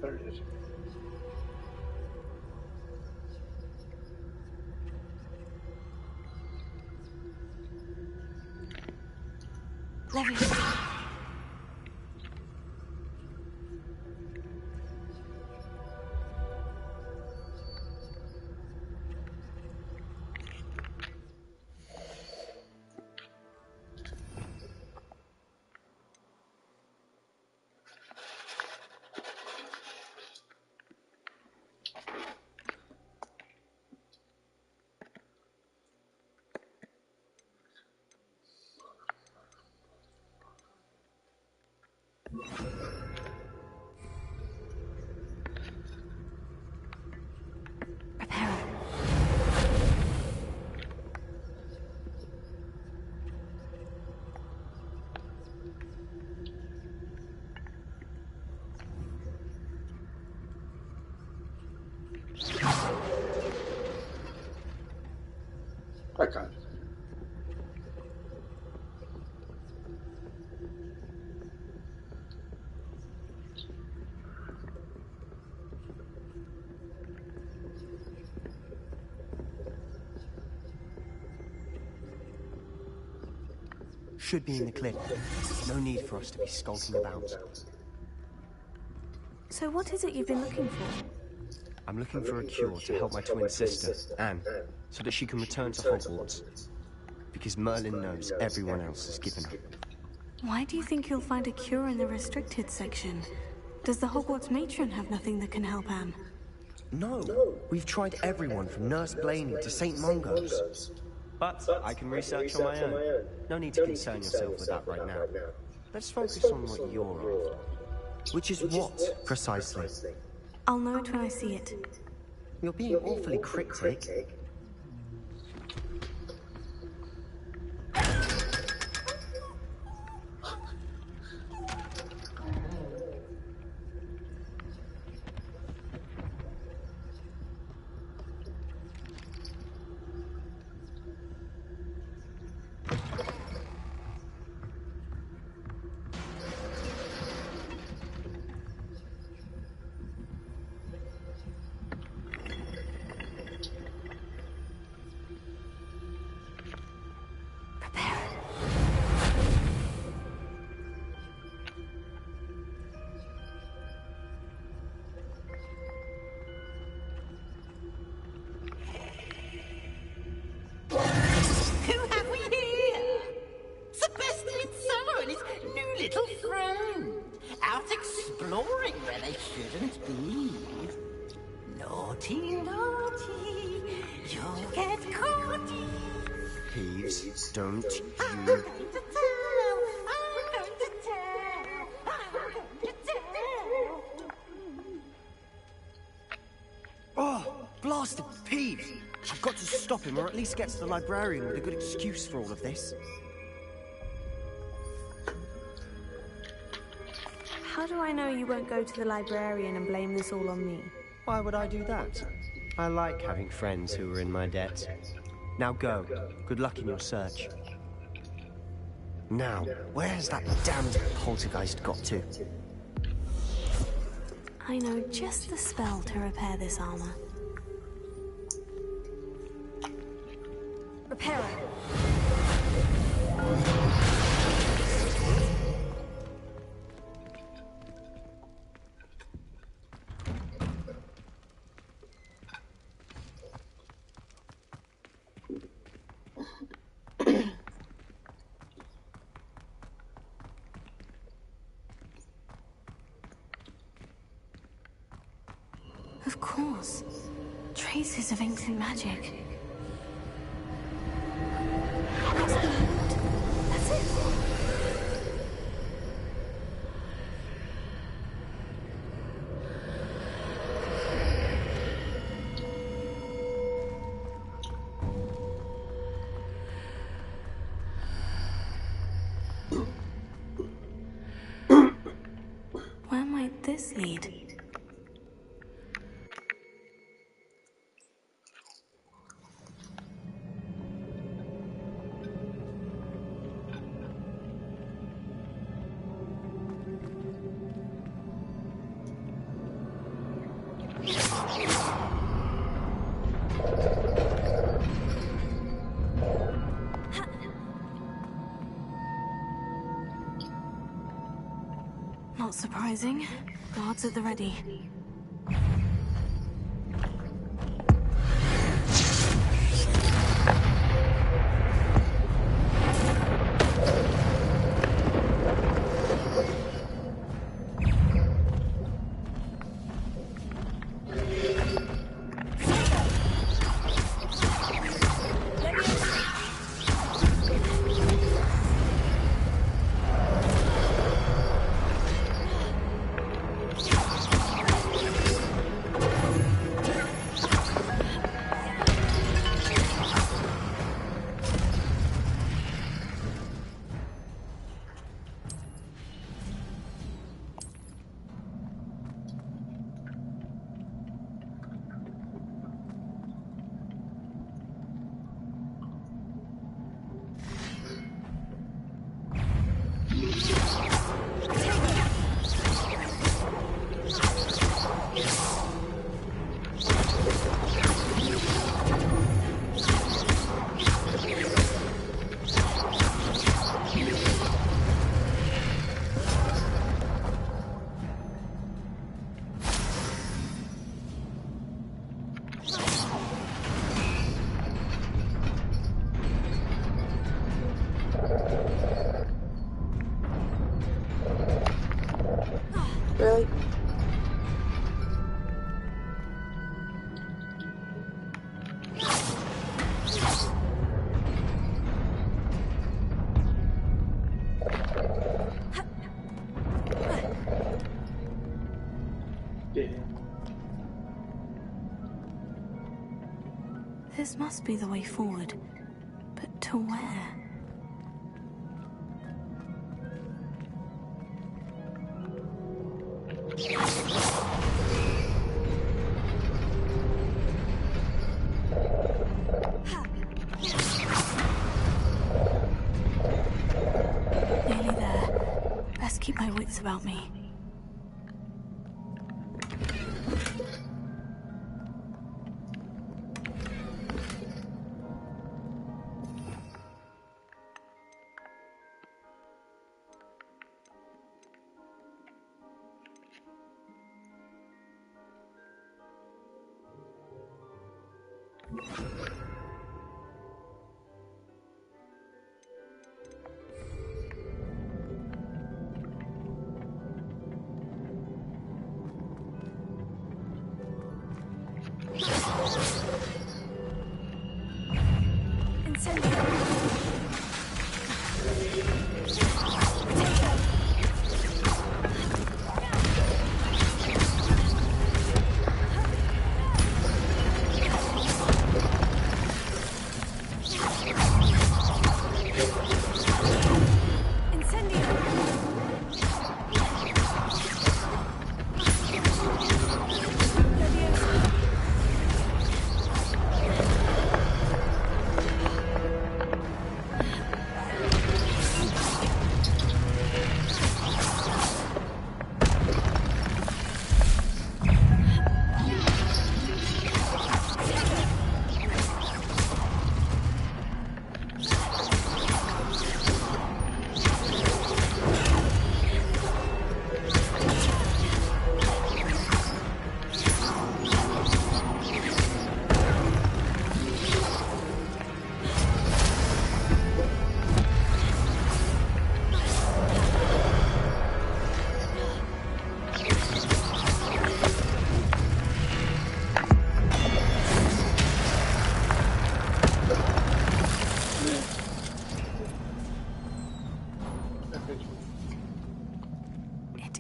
There it is. Leviosa. I got it. Should be in the clip. No need for us to be skulking about. So what is it you've been looking for? I'm looking for a cure to help my twin sister, Anne, so that she can return to Hogwarts. Because Merlin knows everyone else has given up. Why do you think you'll find a cure in the restricted section? Does the Hogwarts matron have nothing that can help Anne? No, we've tried everyone from Nurse Blaney to St. Mungo's. But I can research on my own. No need to concern yourself with that right now. Let's focus on what you're after. Which is what, precisely? I'll know it when I see it. You're being awfully cryptic. Don't you... Oh, blasted Peeves! I've got to stop him, or at least get to the librarian with a good excuse for all of this. How do I know you won't go to the librarian and blame this all on me? Why would I do that? I like having friends who are in my debt. Now go. Good luck in your search. Now, where's that damned poltergeist got to? I know just the spell to repair this armor. Repair it. Of course. Traces of ancient magic. That's the note. That's it. this lead? Not surprising. Guards at the ready. Really? This must be the way forward. But to where? Nearly there. Best keep my wits about me.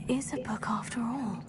Is a book after all.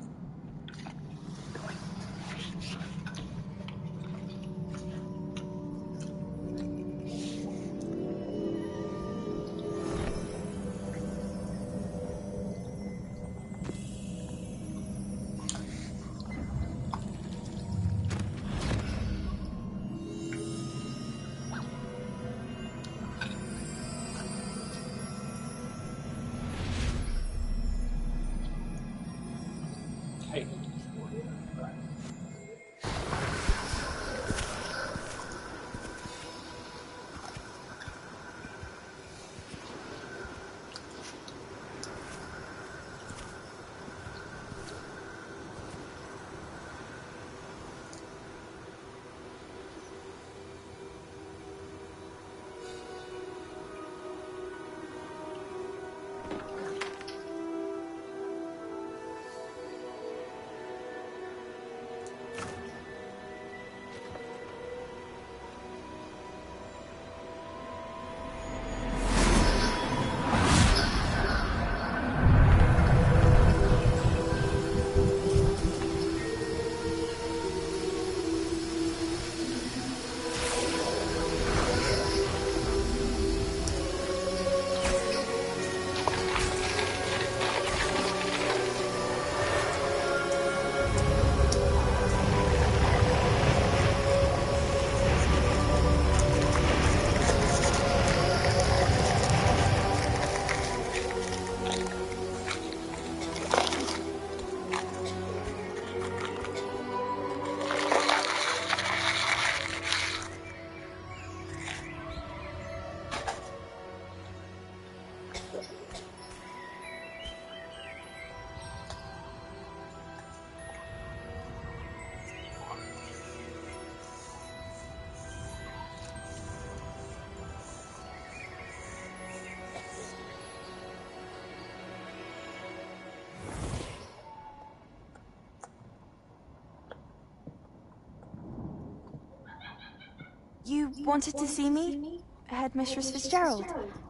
You wanted to see me? Headmistress Fitzgerald,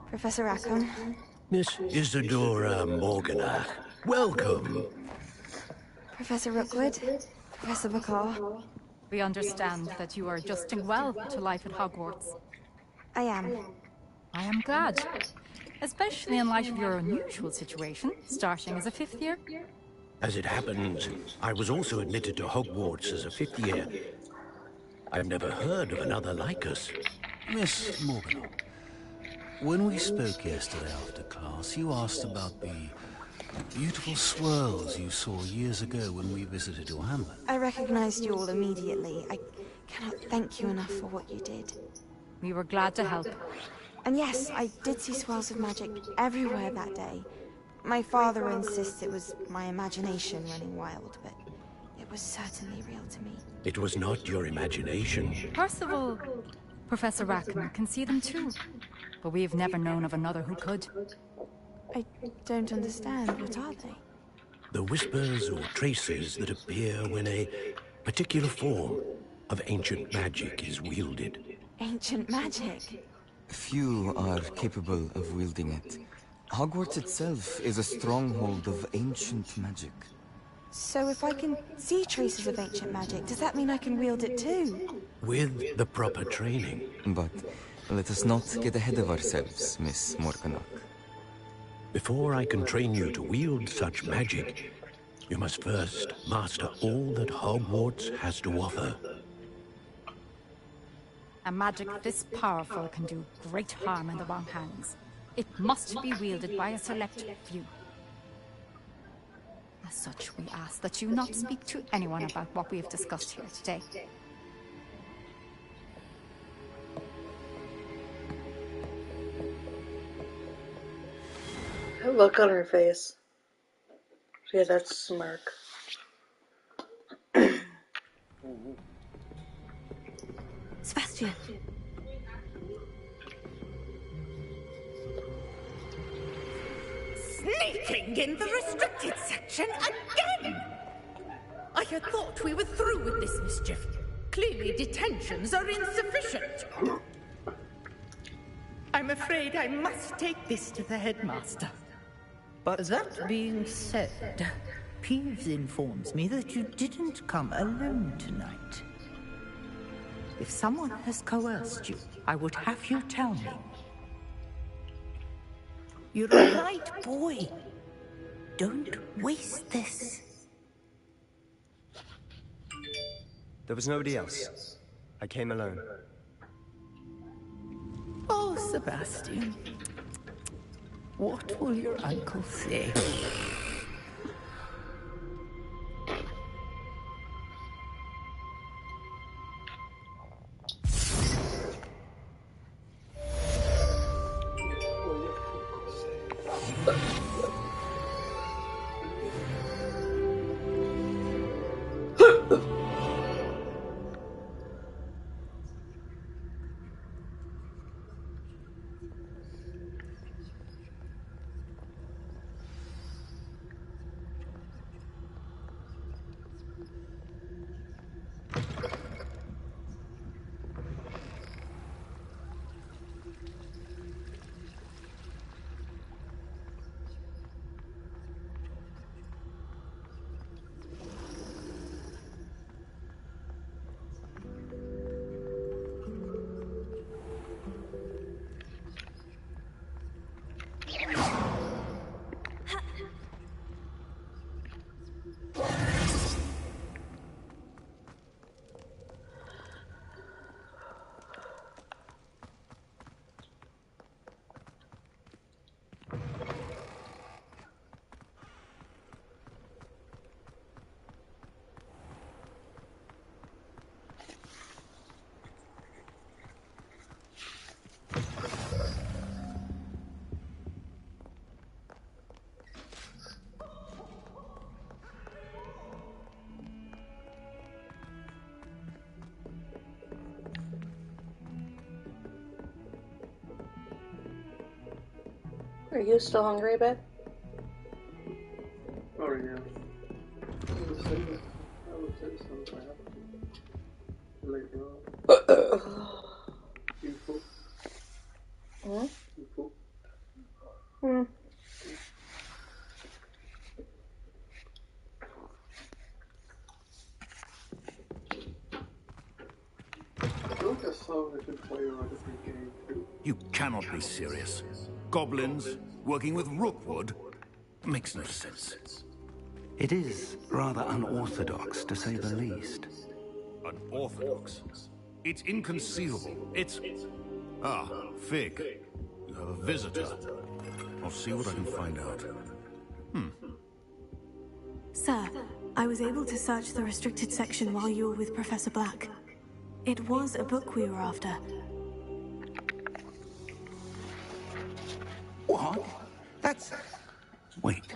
Professor Rackham. Miss Isadora Morganach, welcome. Professor Rookwood, Professor Bakar. We understand that you are adjusting well to life at Hogwarts. I am. I am glad. Especially in light of your unusual situation, starting as a 5th year. As it happens, I was also admitted to Hogwarts as a 5th year. I've never heard of another like us. Miss Morganach, when we spoke yesterday after class, you asked about the beautiful swirls you saw years ago when we visited your hamlet. I recognized you all immediately. I cannot thank you enough for what you did. We were glad to help. And yes, I did see swirls of magic everywhere that day. My father insists it was my imagination running wild, but it was certainly real to me. It was not your imagination. Percival, Professor Rackham can see them too. But we've never known of another who could. I don't understand. What are they? The whispers or traces that appear when a particular form of ancient magic is wielded. Ancient magic? Few are capable of wielding it. Hogwarts itself is a stronghold of ancient magic. So if I can see traces of ancient magic, does that mean I can wield it too? With the proper training. But let us not get ahead of ourselves, Miss Morganach. Before I can train you to wield such magic, you must first master all that Hogwarts has to offer. A magic this powerful can do great harm in the wrong hands. It must be wielded by a select few. As such, we ask that you not speak to anyone about what we have discussed here today. That look on her face. Yeah, that smirk. Sebastian. Sneaking in the restricted section again! I had thought we were through with this mischief. Clearly detentions are insufficient. I'm afraid I must take this to the headmaster. But that being said, Peeves informs me that you didn't come alone tonight. If someone has coerced you, I would have you tell me. You're a bright boy. Don't waste this. There was nobody else. I came alone. Oh, Sebastian. What will your uncle say? Are you still hungry, babe? Oh, yeah. I would say sometime. Later on. Hmm? Hmm. You cannot be serious. Goblins working with rookwood makes no sense. It is rather unorthodox, to say the least. Unorthodox? It's inconceivable. It's... Ah, Fig. You have a visitor. I'll see what I can find out. Sir, I was able to search the restricted section while you were with Professor Black. It was a book we were after. What? That's... Wait.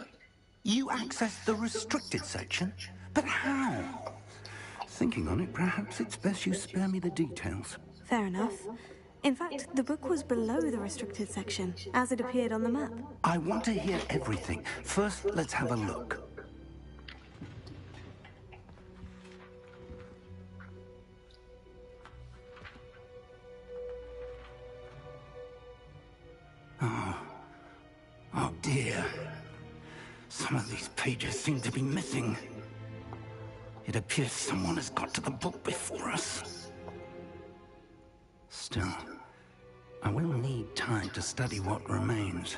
You accessed the restricted section? But how? Thinking on it, perhaps it's best you spare me the details. Fair enough. In fact, the book was below the restricted section, as it appeared on the map. I want to hear everything. First, let's have a look. Oh dear. Some of these pages seem to be missing. It appears someone has got to the book before us. Still, I will need time to study what remains.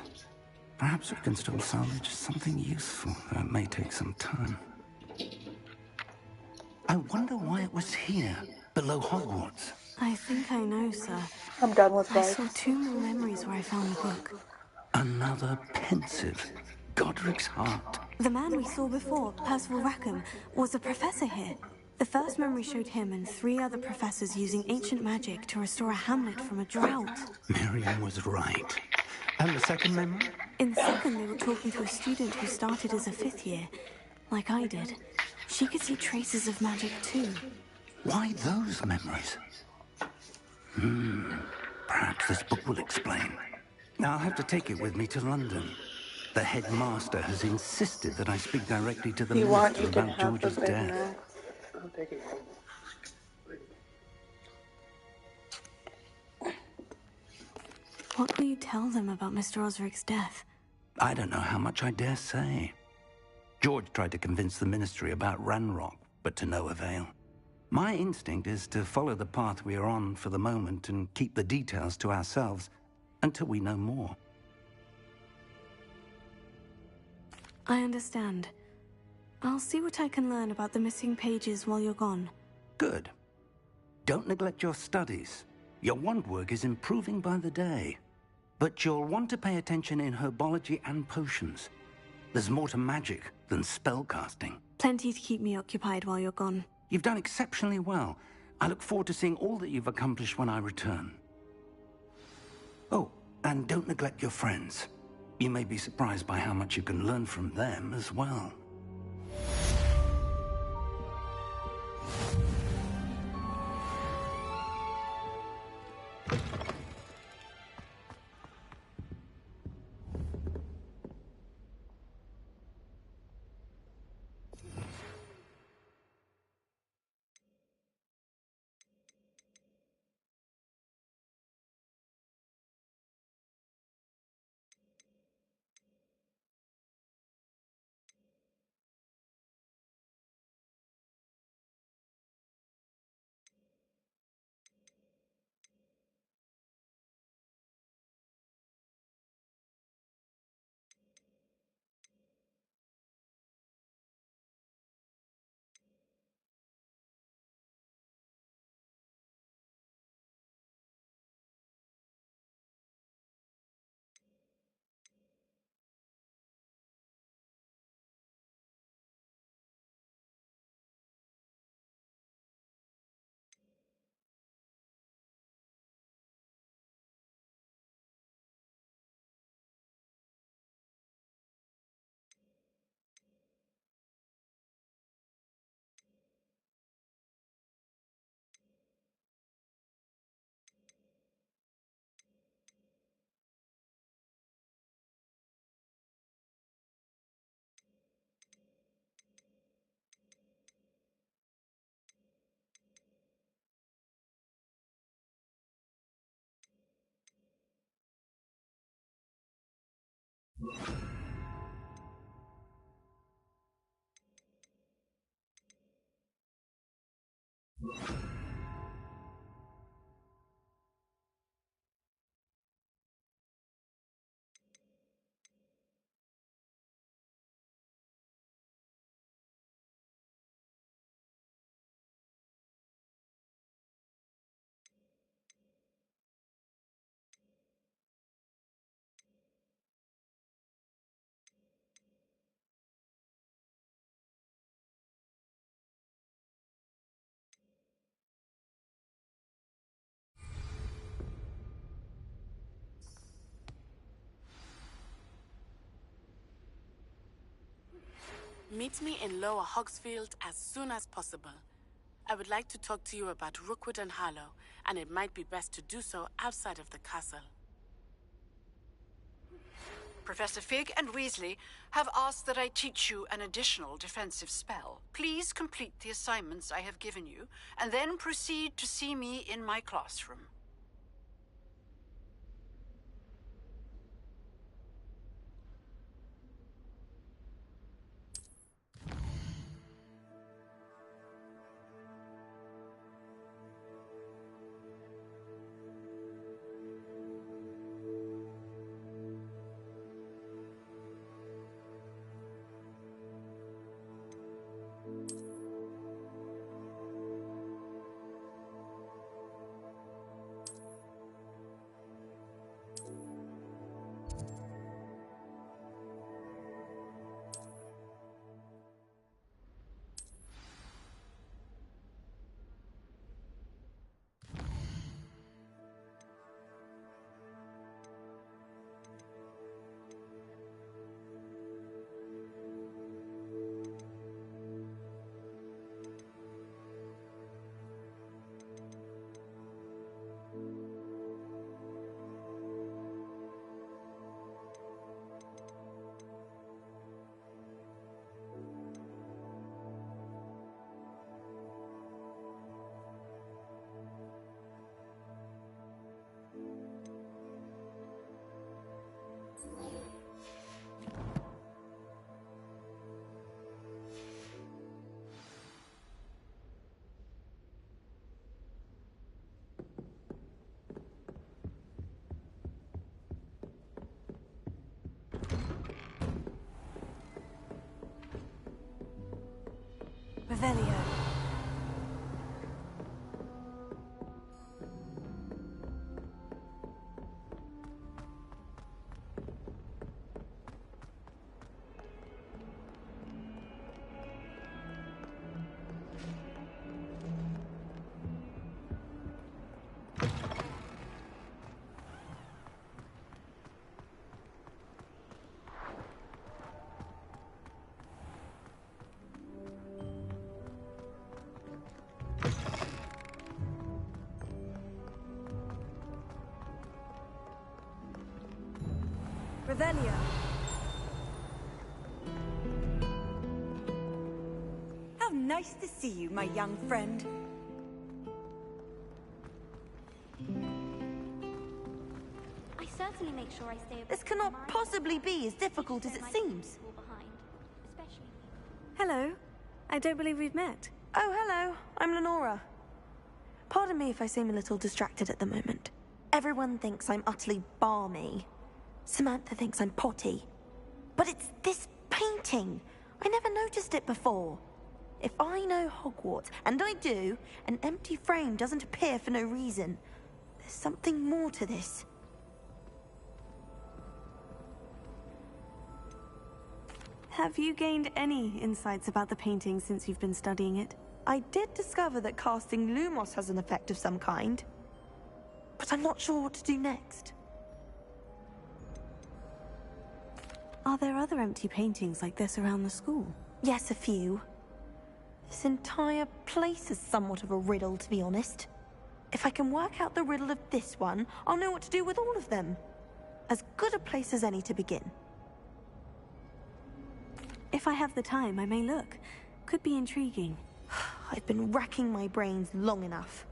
Perhaps we can still salvage something useful, though it may take some time. I wonder why it was here, below Hogwarts. I think I know, sir. I'm done with I life. saw 2 more memories where I found the book. Another pensive. Godric's heart. The man we saw before, Percival Rackham, was a professor here. The first memory showed him and 3 other professors using ancient magic to restore a hamlet from a drought. Miriam was right. And the second memory? In the second, they were talking to a student who started as a 5th year, like I did. She could see traces of magic too. Why those memories? Perhaps this book will explain. I'll have to take it with me to London. The headmaster has insisted that I speak directly to the minister about George's death. I'm taking it home. What will you tell them about Mr. Osric's death? I don't know how much I dare say. George tried to convince the ministry about Ranrock, but to no avail. My instinct is to follow the path we are on for the moment and keep the details to ourselves until we know more. I understand. I'll see what I can learn about the missing pages while you're gone. Good. Don't neglect your studies. Your wand work is improving by the day. But you'll want to pay attention in herbology and potions. There's more to magic than spellcasting. Plenty to keep me occupied while you're gone. You've done exceptionally well. I look forward to seeing all that you've accomplished when I return. Oh, and don't neglect your friends. You may be surprised by how much you can learn from them as well. Meet me in Lower Hogsfield as soon as possible. I would like to talk to you about Rookwood and Harlow, and it might be best to do so outside of the castle. Professor Fig and Weasley have asked that I teach you an additional defensive spell. Please complete the assignments I have given you, and then proceed to see me in my classroom. Revelio. Revelio. How nice to see you, my young friend. I certainly make sure I stay. This cannot possibly be as difficult as it seems. Especially. Hello. I don't believe we've met. Oh, hello. I'm Lenora. Pardon me if I seem a little distracted at the moment. Everyone thinks I'm utterly balmy. Samantha thinks I'm potty. But it's this painting. I never noticed it before. If I know Hogwarts, and I do, an empty frame doesn't appear for no reason. There's something more to this. Have you gained any insights about the painting since you've been studying it? I did discover that casting Lumos has an effect of some kind. But I'm not sure what to do next. Are there other empty paintings like this around the school? Yes, a few. This entire place is somewhat of a riddle, to be honest. If I can work out the riddle of this one, I'll know what to do with all of them. As good a place as any to begin. If I have the time, I may look. Could be intriguing. I've been racking my brains long enough.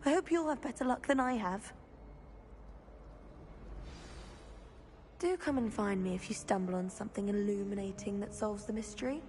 I hope you'll have better luck than I have. Do come and find me if you stumble on something illuminating that solves the mystery.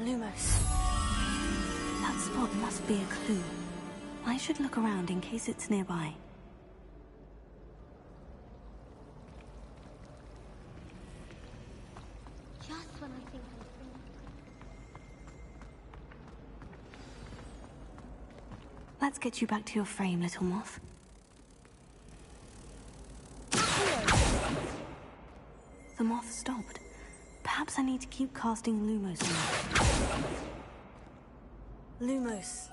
Lumos. That spot must be a clue. I should look around in case it's nearby. Just when I think I'm free. Let's get you back to your frame, little moth. The moth stopped. Perhaps I need to keep casting Lumos on it. Lumos.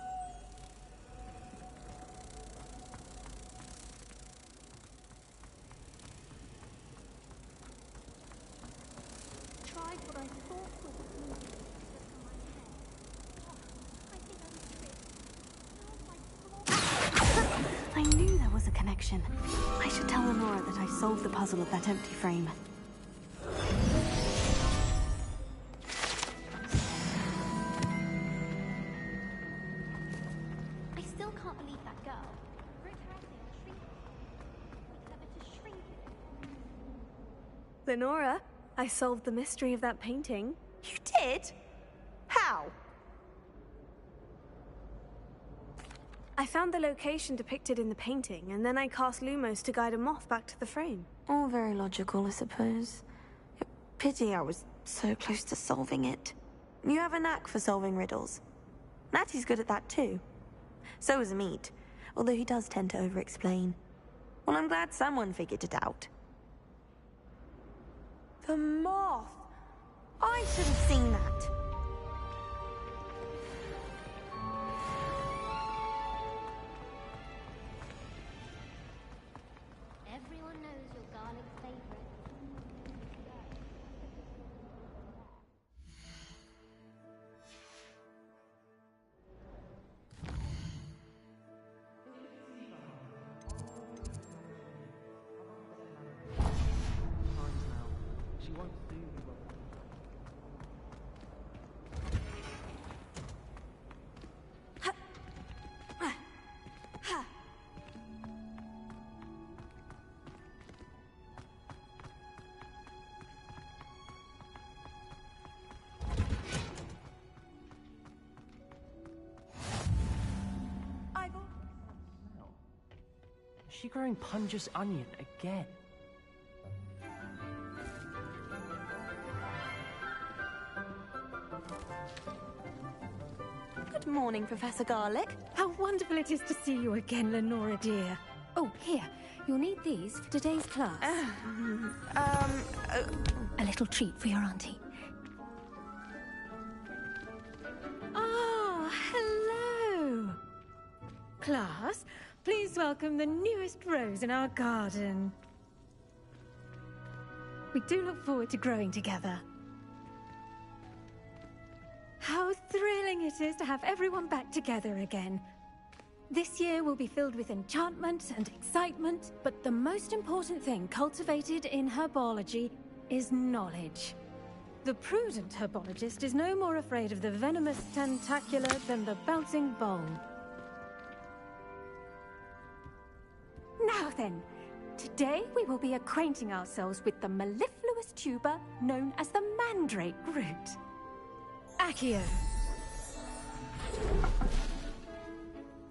Tried what I thought was a clue to my head. I knew there was a connection. I should tell Lenora that I solved the puzzle of that empty frame. I still can't believe that girl. Rick Harrison shrink it. Clever to shrink it. Lenora, I solved the mystery of that painting. You did? How? I found the location depicted in the painting, and then I cast Lumos to guide a moth back to the frame. All very logical, I suppose. Pity I was so close to solving it. You have a knack for solving riddles. Natty's good at that too. So is Amit, although he does tend to over-explain. Well, I'm glad someone figured it out. The moth! I should have seen that. Everyone knows your garlic favorite. She won't do me well. Is she growing Punja's onion again? Good morning, Professor Garlic. How wonderful it is to see you again, Lenora dear. Oh, here. You'll need these for today's class. A little treat for your auntie. Ah, hello. Class, please welcome the newest rose in our garden. We do look forward to growing together. How thrilling it is to have everyone back together again. This year will be filled with enchantment and excitement, but the most important thing cultivated in herbology is knowledge. The prudent herbologist is no more afraid of the venomous tentacula than the bouncing bulb. Now then, today we will be acquainting ourselves with the mellifluous tuber known as the mandrake root. Accio.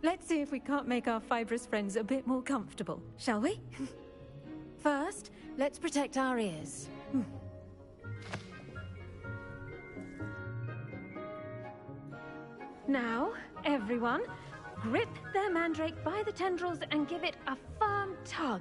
Let's see if we can't make our fibrous friends a bit more comfortable, shall we? First, let's protect our ears. Now, everyone, grip their mandrake by the tendrils and give it a firm tug.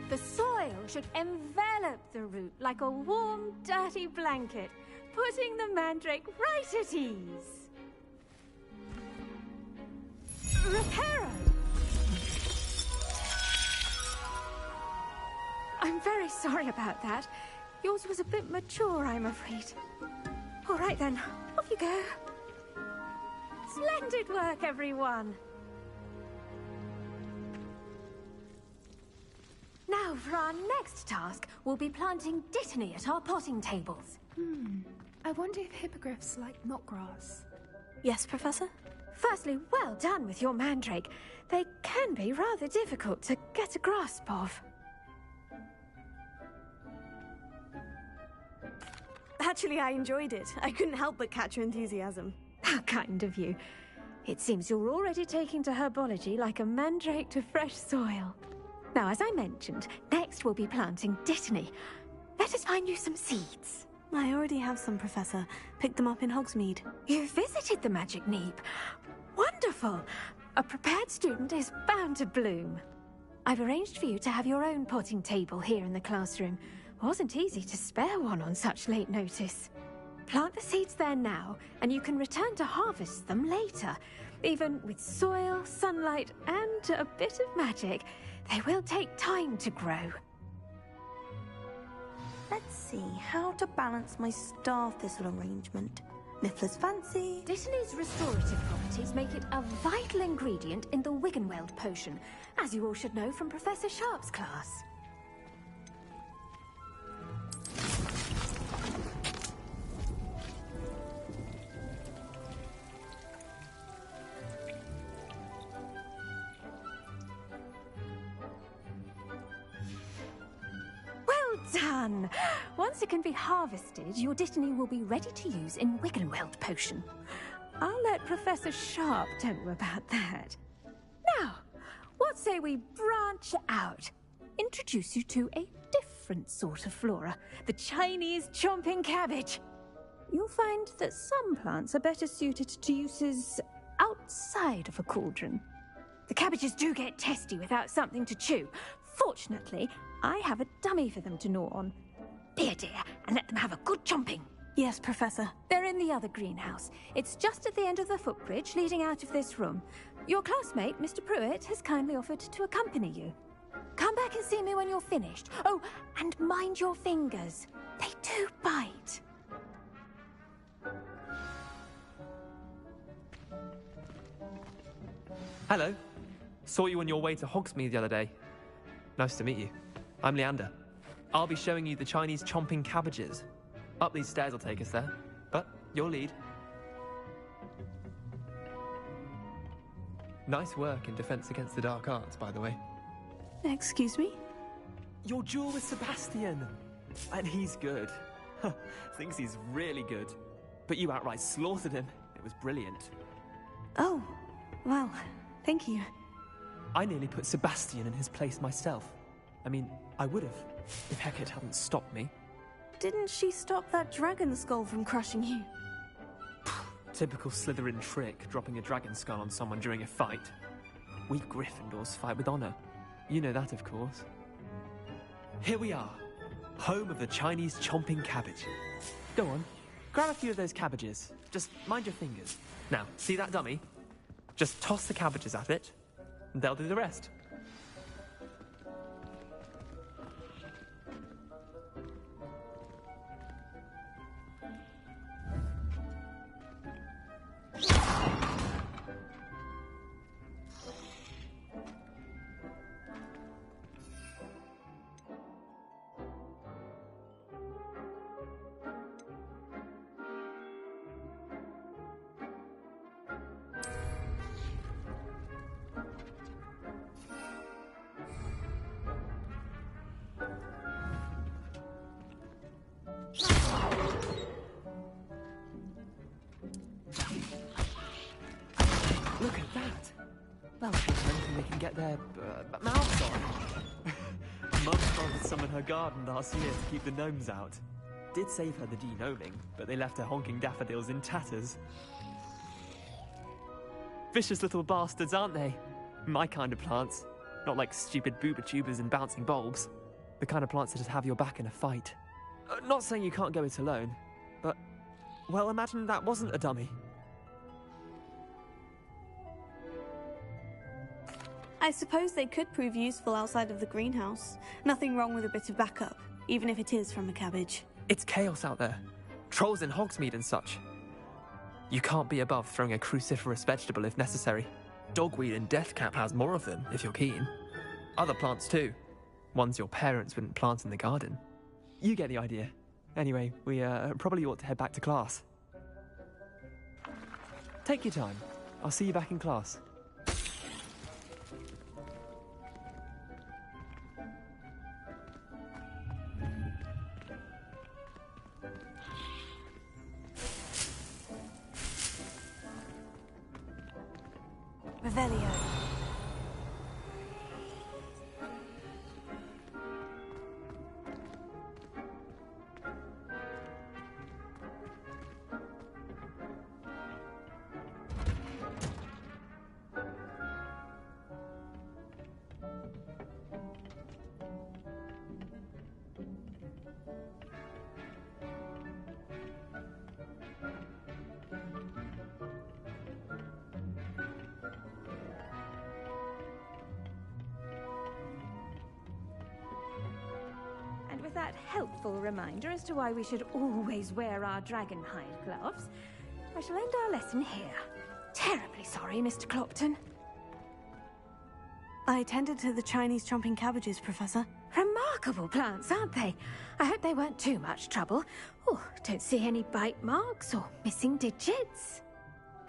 The soil should envelop the root like a warm, dirty blanket, putting the mandrake right at ease. Reparo! I'm very sorry about that. Yours was a bit mature, I'm afraid. All right then, off you go. Splendid work, everyone! Now, for our next task, we'll be planting dittany at our potting tables. I wonder if hippogriffs like knotgrass. Yes, Professor? Firstly, well done with your mandrake. They can be rather difficult to get a grasp of. Actually, I enjoyed it. I couldn't help but catch your enthusiasm. How kind of you. It seems you're already taking to herbology like a mandrake to fresh soil. Now, as I mentioned, next we'll be planting dittany. Let us find you some seeds. I already have some, Professor. Picked them up in Hogsmeade. You visited the Magic Neep. Wonderful! A prepared student is bound to bloom. I've arranged for you to have your own potting table here in the classroom. Wasn't easy to spare one on such late notice. Plant the seeds there now, and you can return to harvest them later. Even with soil, sunlight, and a bit of magic, they will take time to grow. Let's see how to balance my star thistle arrangement. Niffler's fancy. Dittany's restorative properties make it a vital ingredient in the Wiggenweld potion, as you all should know from Professor Sharp's class. Done! Once it can be harvested, your dittany will be ready to use in Wiggenweld potion. I'll let Professor Sharp tell you about that. Now, what say we branch out? Introduce you to a different sort of flora, the Chinese chomping cabbage. You'll find that some plants are better suited to uses outside of a cauldron. The cabbages do get testy without something to chew. Fortunately, I have a dummy for them to gnaw on. Be a dear and let them have a good chomping. Yes, Professor. They're in the other greenhouse. It's just at the end of the footbridge leading out of this room. Your classmate, Mr. Pruitt, has kindly offered to accompany you. Come back and see me when you're finished. Oh, and mind your fingers. They do bite. Hello. Saw you on your way to Hogsmeade the other day. Nice to meet you. I'm Leander. I'll be showing you the Chinese chomping cabbages. Up these stairs will take us there, but your lead. Nice work in Defense Against the Dark Arts, by the way. Excuse me? Your duel with Sebastian. And he's good. Thinks he's really good. But you outright slaughtered him. It was brilliant. Oh, well, thank you. I nearly put Sebastian in his place myself. I mean, I would have, if Hecate hadn't stopped me. Didn't she stop that dragon skull from crushing you? Typical Slytherin trick, dropping a dragon skull on someone during a fight. We Gryffindors fight with honor. You know that, of course. Here we are, home of the Chinese chomping cabbage. Go on, grab a few of those cabbages. Just mind your fingers. Now, see that dummy? Just toss the cabbages at it, and they'll do the rest. they can get their mouths on. Mum tried to summon her garden last year to keep the gnomes out. Did save her the de-gnoming, but they left her honking daffodils in tatters. Vicious little bastards, aren't they? My kind of plants. Not like stupid booba tubers and bouncing bulbs. The kind of plants that just have your back in a fight. Not saying you can't go it alone, but, well, imagine that wasn't a dummy. I suppose they could prove useful outside of the greenhouse. Nothing wrong with a bit of backup, even if it is from a cabbage. It's chaos out there. Trolls in Hogsmeade and such. You can't be above throwing a cruciferous vegetable if necessary. Dogweed and deathcap has more of them, if you're keen. Other plants too. Ones your parents wouldn't plant in the garden. You get the idea. Anyway, we probably ought to head back to class. Take your time. I'll see you back in class. Revelio. With that helpful reminder as to why we should always wear our dragonhide gloves, I shall end our lesson here. Terribly sorry, Mr. Clopton. I tended to the Chinese chomping cabbages, Professor. Remarkable plants, aren't they? I hope they weren't too much trouble. Oh, don't see any bite marks or missing digits.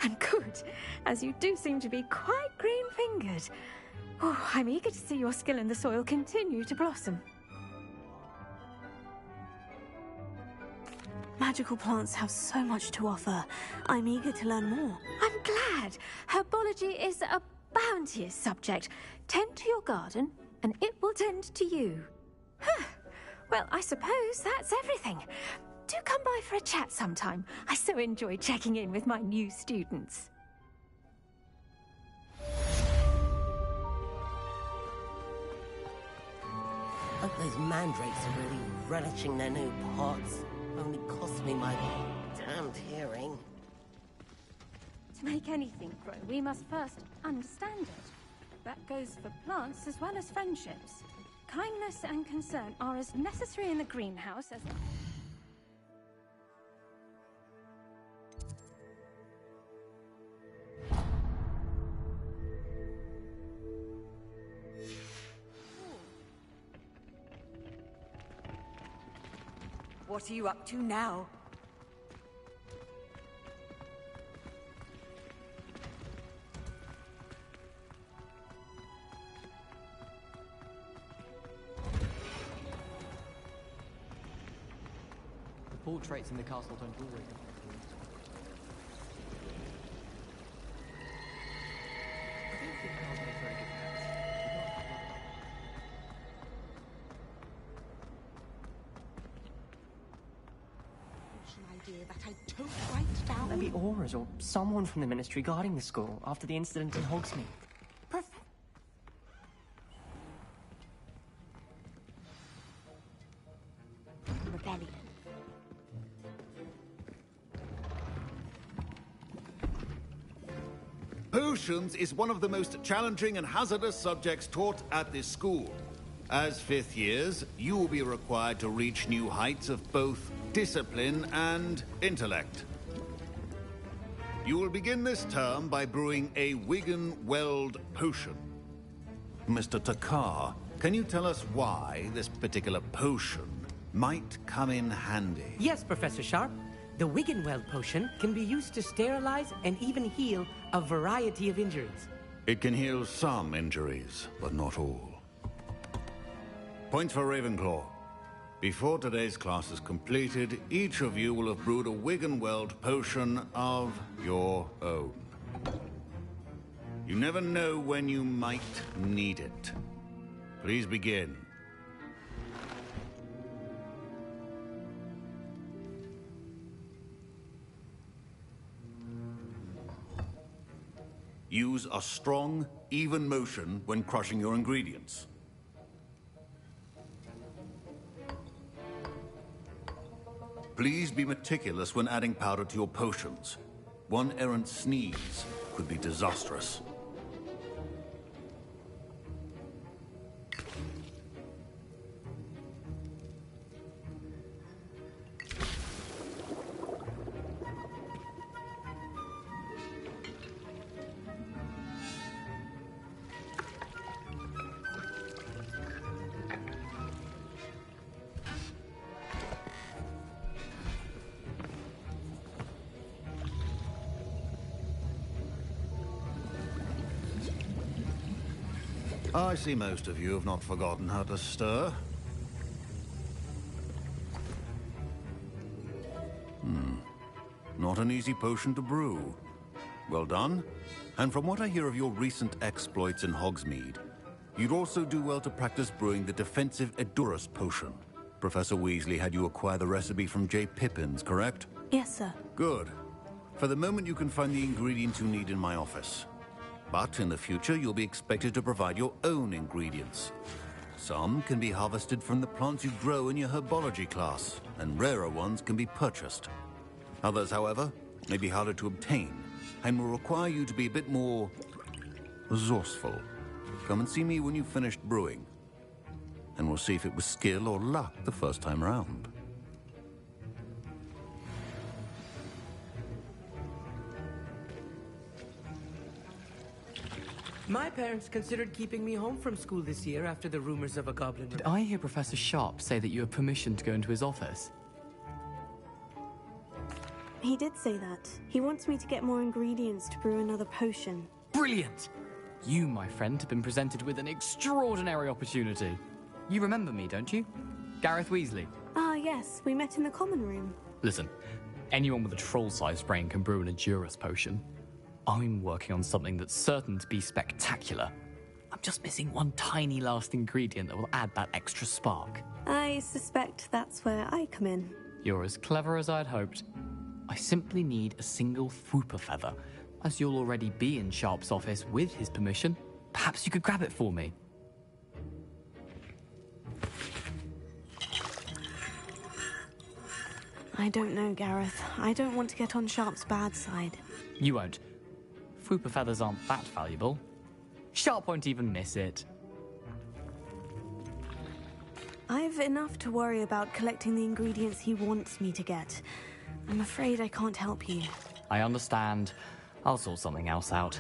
And good, as you do seem to be quite green-fingered. Oh, I'm eager to see your skill in the soil continue to blossom. Magical plants have so much to offer. I'm eager to learn more. I'm glad. Herbology is a bounteous subject. Tend to your garden, and it will tend to you. Well, I suppose that's everything. Do come by for a chat sometime. I so enjoy checking in with my new students. Hope those mandrakes are really relishing their new pots. Only cost me my damned hearing. To make anything grow, we must first understand it. That goes for plants as well as friendships. Kindness and concern are as necessary in the greenhouse as... What are you up to now? The portraits in the castle don't always... I don't think cars make very good pets. Idea that I don't write down. Maybe Auras or someone from the Ministry guarding the school after the incident in Hogsmeade. Rebellion. Potions is one of the most challenging and hazardous subjects taught at this school. As fifth years, you will be required to reach new heights of both discipline and intellect. You will begin this term by brewing a Wigan-Weld potion. Mr. Takar, can you tell us why this particular potion might come in handy? Yes, Professor Sharp. The Wigan-Weld potion can be used to sterilize and even heal a variety of injuries. It can heal some injuries, but not all. Point for Ravenclaw. Before today's class is completed, each of you will have brewed a Wigan-Weld potion of your own. You never know when you might need it. Please begin. Use a strong, even motion when crushing your ingredients. Please be meticulous when adding powder to your potions. One errant sneeze could be disastrous. I see most of you have not forgotten how to stir. Not an easy potion to brew. Well done. And from what I hear of your recent exploits in Hogsmeade, you'd also do well to practice brewing the defensive Edurus potion. Professor Weasley had you acquire the recipe from J. Pippin's, correct? Yes, sir. Good. For the moment, you can find the ingredients you need in my office. But in the future, you'll be expected to provide your own ingredients. Some can be harvested from the plants you grow in your herbology class, and rarer ones can be purchased. Others, however, may be harder to obtain, and will require you to be a bit more resourceful. Come and see me when you've finished brewing, and we'll see if it was skill or luck the first time round. My parents considered keeping me home from school this year after the rumors of a goblin. Did I hear Professor Sharp say that you have permission to go into his office? He did say that. He wants me to get more ingredients to brew another potion. Brilliant! You, my friend, have been presented with an extraordinary opportunity. You remember me, don't you? Gareth Weasley. Ah, yes. We met in the common room. Listen, anyone with a troll-sized brain can brew an Edurus potion. I'm working on something that's certain to be spectacular. I'm just missing one tiny last ingredient that will add that extra spark. I suspect that's where I come in. You're as clever as I'd hoped. I simply need a single Fwooper feather. As you'll already be in Sharp's office with his permission, perhaps you could grab it for me. I don't know, Gareth. I don't want to get on Sharp's bad side. You won't. Fwooper feathers aren't that valuable. Sharp won't even miss it. I've enough to worry about collecting the ingredients he wants me to get. I'm afraid I can't help you. I understand. I'll sort something else out.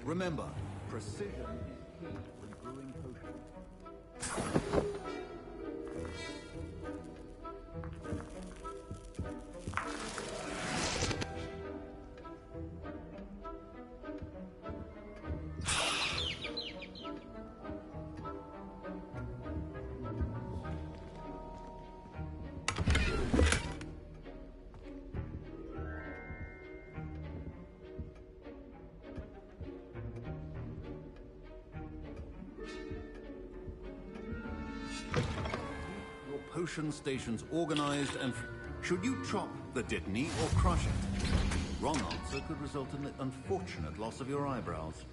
Remember, precision is key when brewing potions. Potion stations organized, and should you chop the Dittany or crush it? Wrong answer could result in the unfortunate loss of your eyebrows.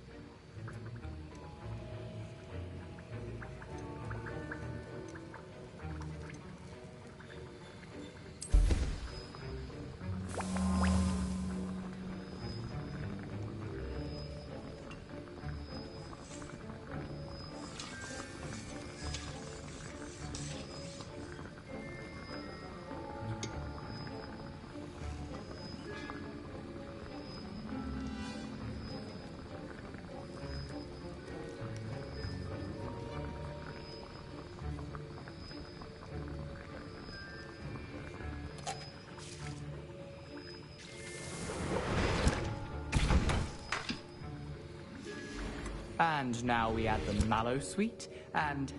And now we add the mallow sweet, and...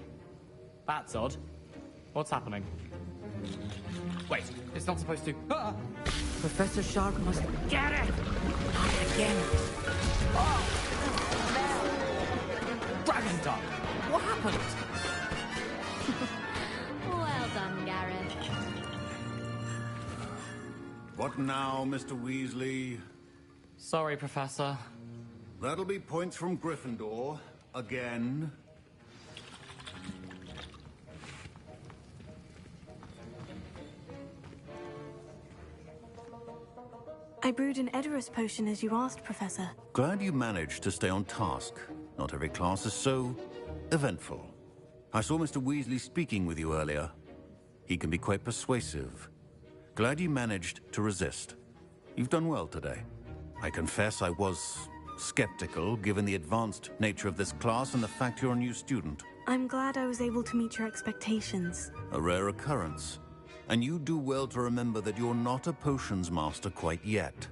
That's odd. What's happening? Wait, it's not supposed to. Ah! Professor Sharp must get it! Not again. Dragon's Dog! What happened? Well done, Gareth. What now, Mr. Weasley? Sorry, Professor. That'll be points from Gryffindor. Again. I brewed an Edorus potion as you asked, Professor. Glad you managed to stay on task. Not every class is so eventful. I saw Mr. Weasley speaking with you earlier. He can be quite persuasive. Glad you managed to resist. You've done well today. I confess I was skeptical, given the advanced nature of this class and the fact you're a new student. I'm glad I was able to meet your expectations. A rare occurrence. And you do well to remember that you're not a potions master quite yet.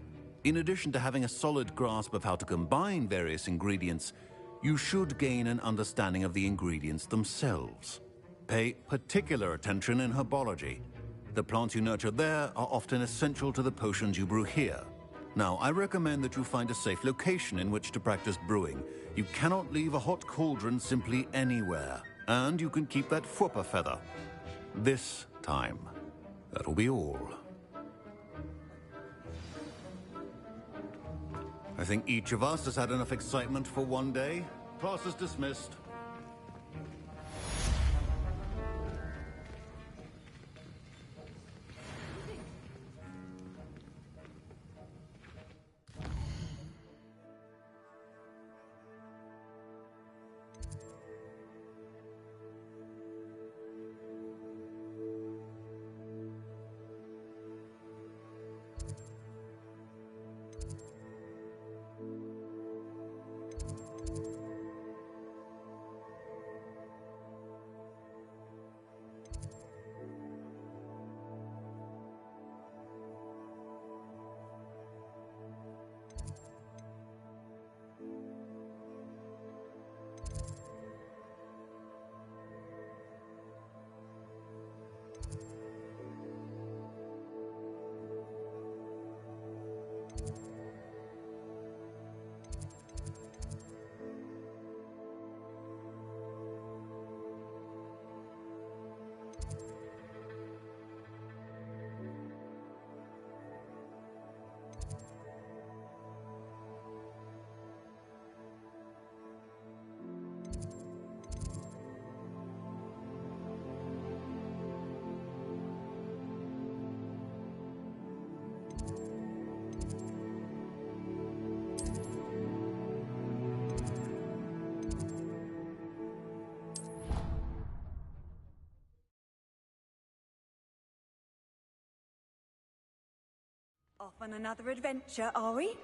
In addition to having a solid grasp of how to combine various ingredients, you should gain an understanding of the ingredients themselves. Pay particular attention in herbology. The plants you nurture there are often essential to the potions you brew here. Now, I recommend that you find a safe location in which to practice brewing. You cannot leave a hot cauldron simply anywhere. And you can keep that Fwooper feather. This time. That'll be all. I think each of us has had enough excitement for one day. Class is dismissed. Off on another adventure, are we?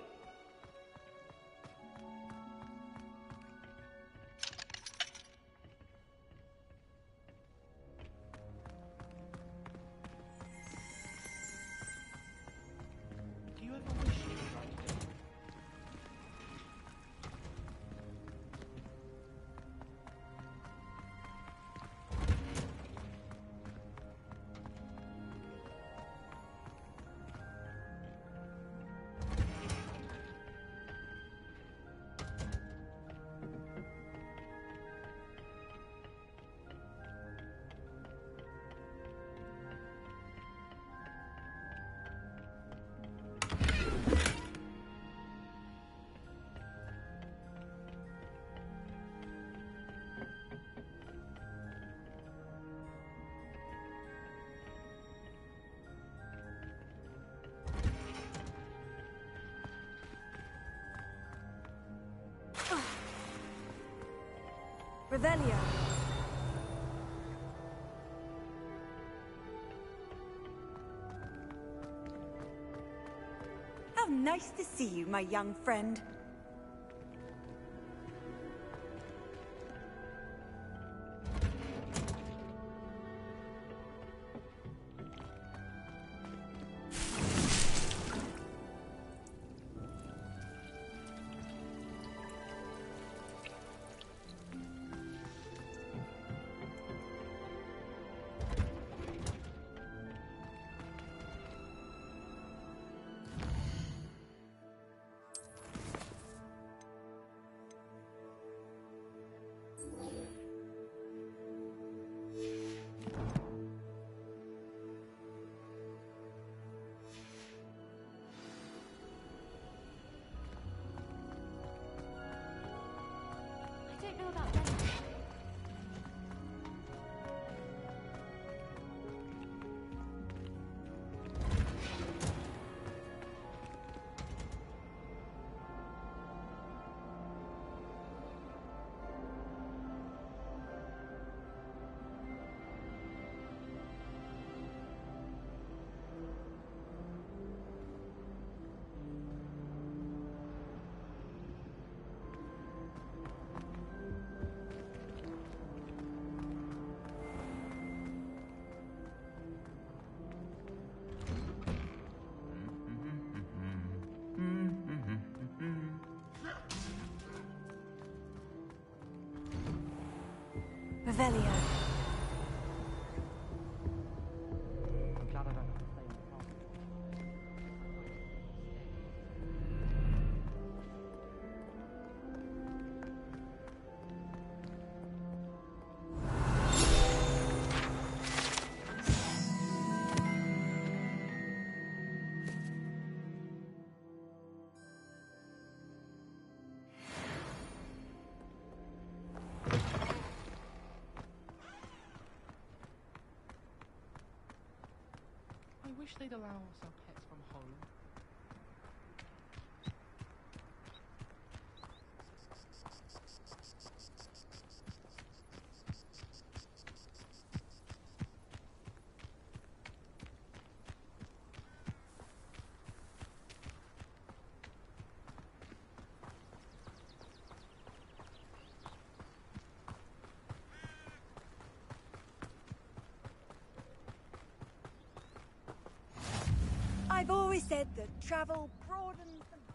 Revelio. How nice to see you, my young friend. Revelio. I wish they'd allow us our pets from home. I've always said that travel broadens the mind.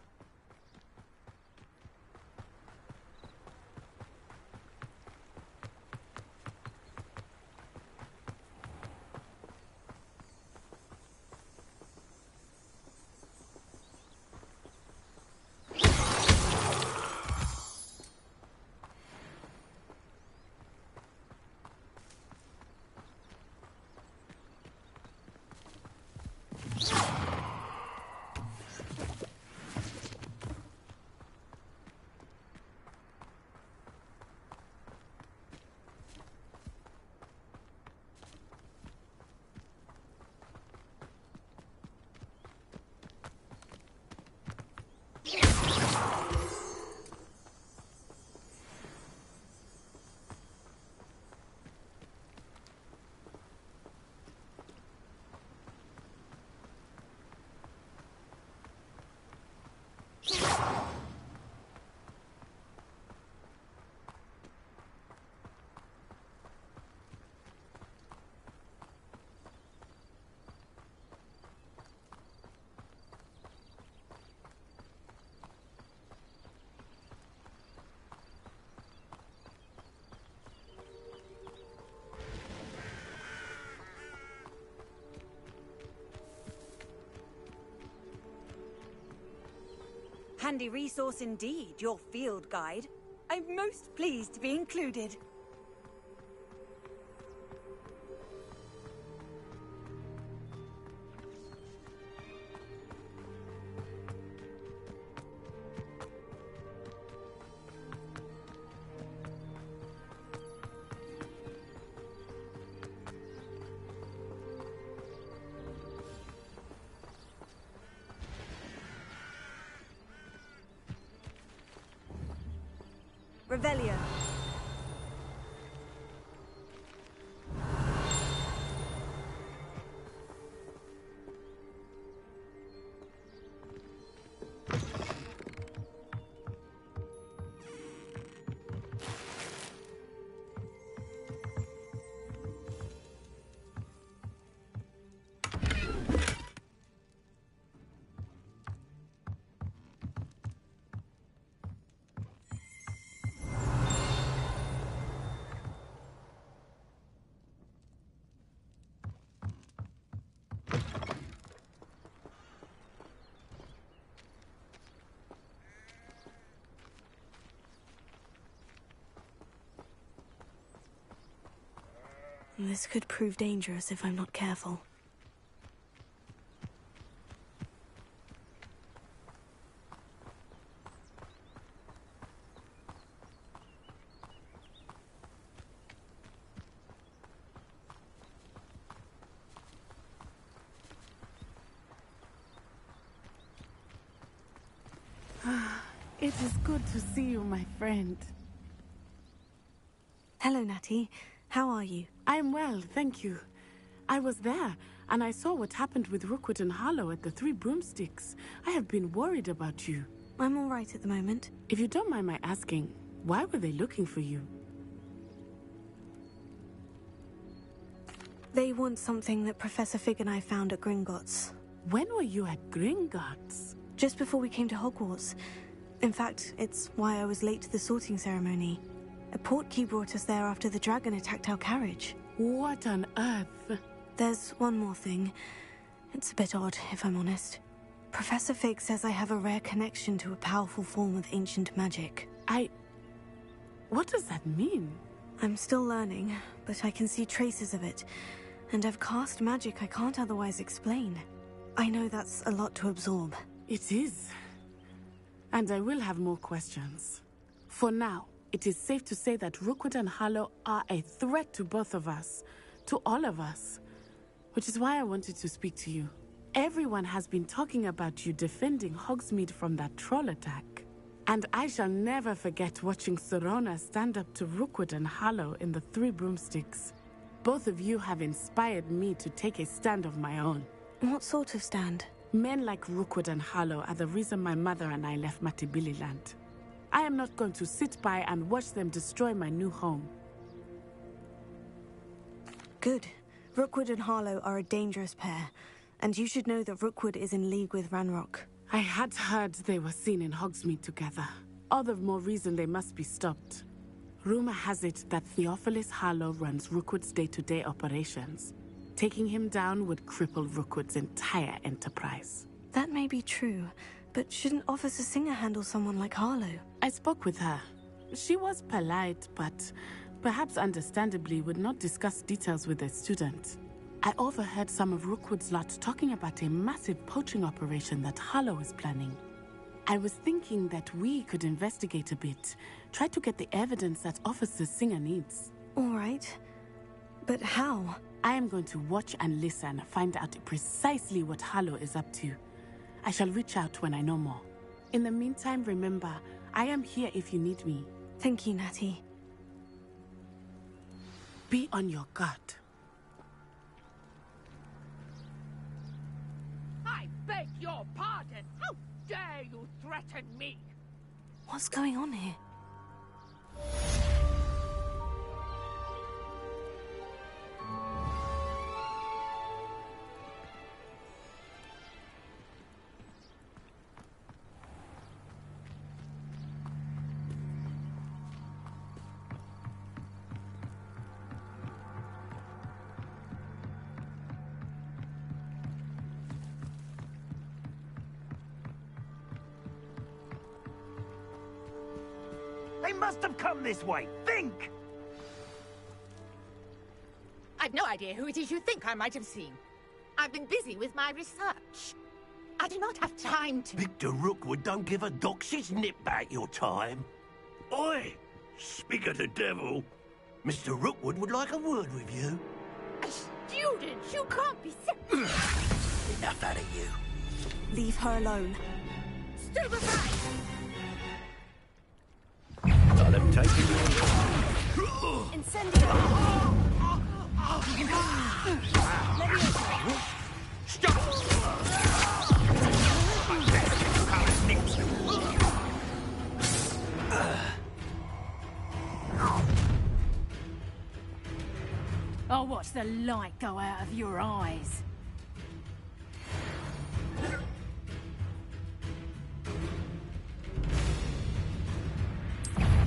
Handy resource indeed, your field guide. I'm most pleased to be included. Revelio. This could prove dangerous if I'm not careful. It is good to see you, my friend. Hello, Natty. How are you? I'm well, thank you. I was there, and I saw what happened with Rookwood and Harlow at the Three Broomsticks. I have been worried about you. I'm all right at the moment. If you don't mind my asking, why were they looking for you? They want something that Professor Fig and I found at Gringotts. When were you at Gringotts? Just before we came to Hogwarts. In fact, it's why I was late to the sorting ceremony. A portkey brought us there after the dragon attacked our carriage. What on earth? There's one more thing. It's a bit odd, if I'm honest. Professor Fig says I have a rare connection to a powerful form of ancient magic. What does that mean? I'm still learning, but I can see traces of it. And I've cast magic I can't otherwise explain. I know that's a lot to absorb. It is. And I will have more questions. For now, it is safe to say that Rookwood and Harlow are a threat to both of us. To all of us. Which is why I wanted to speak to you. Everyone has been talking about you defending Hogsmeade from that troll attack. And I shall never forget watching Serona stand up to Rookwood and Harlow in the Three Broomsticks. Both of you have inspired me to take a stand of my own. What sort of stand? Men like Rookwood and Harlow are the reason my mother and I left Matibili Land. I am not going to sit by and watch them destroy my new home. Good. Rookwood and Harlow are a dangerous pair. And you should know that Rookwood is in league with Ranrock. I had heard they were seen in Hogsmeade together. All the more reason they must be stopped. Rumor has it that Theophilus Harlow runs Rookwood's day-to-day operations. Taking him down would cripple Rookwood's entire enterprise. That may be true, but shouldn't Officer Singer handle someone like Harlow? I spoke with her. She was polite, but perhaps understandably would not discuss details with a student. I overheard some of Rookwood's lot talking about a massive poaching operation that Harlow is planning. I was thinking that we could investigate a bit, try to get the evidence that Officer Singer needs. All right. But how? I am going to watch and listen, find out precisely what Harlow is up to. I shall reach out when I know more. In the meantime, remember, I am here if you need me. Thank you, Natty. Be on your guard. I beg your pardon! How dare you threaten me? What's going on here? They must have come this way. Think! I've no idea who it is you think I might have seen. I've been busy with my research. I do not have time to... Victor Rookwood don't give a doxy's nip back your time. Oi! Speak of the devil. Mr. Rookwood would like a word with you. A student? You can't be... Enough out of you. Leave her alone. Stupefy! I'll have taken your... Incendio! Stop! I'll watch the light go out of your eyes.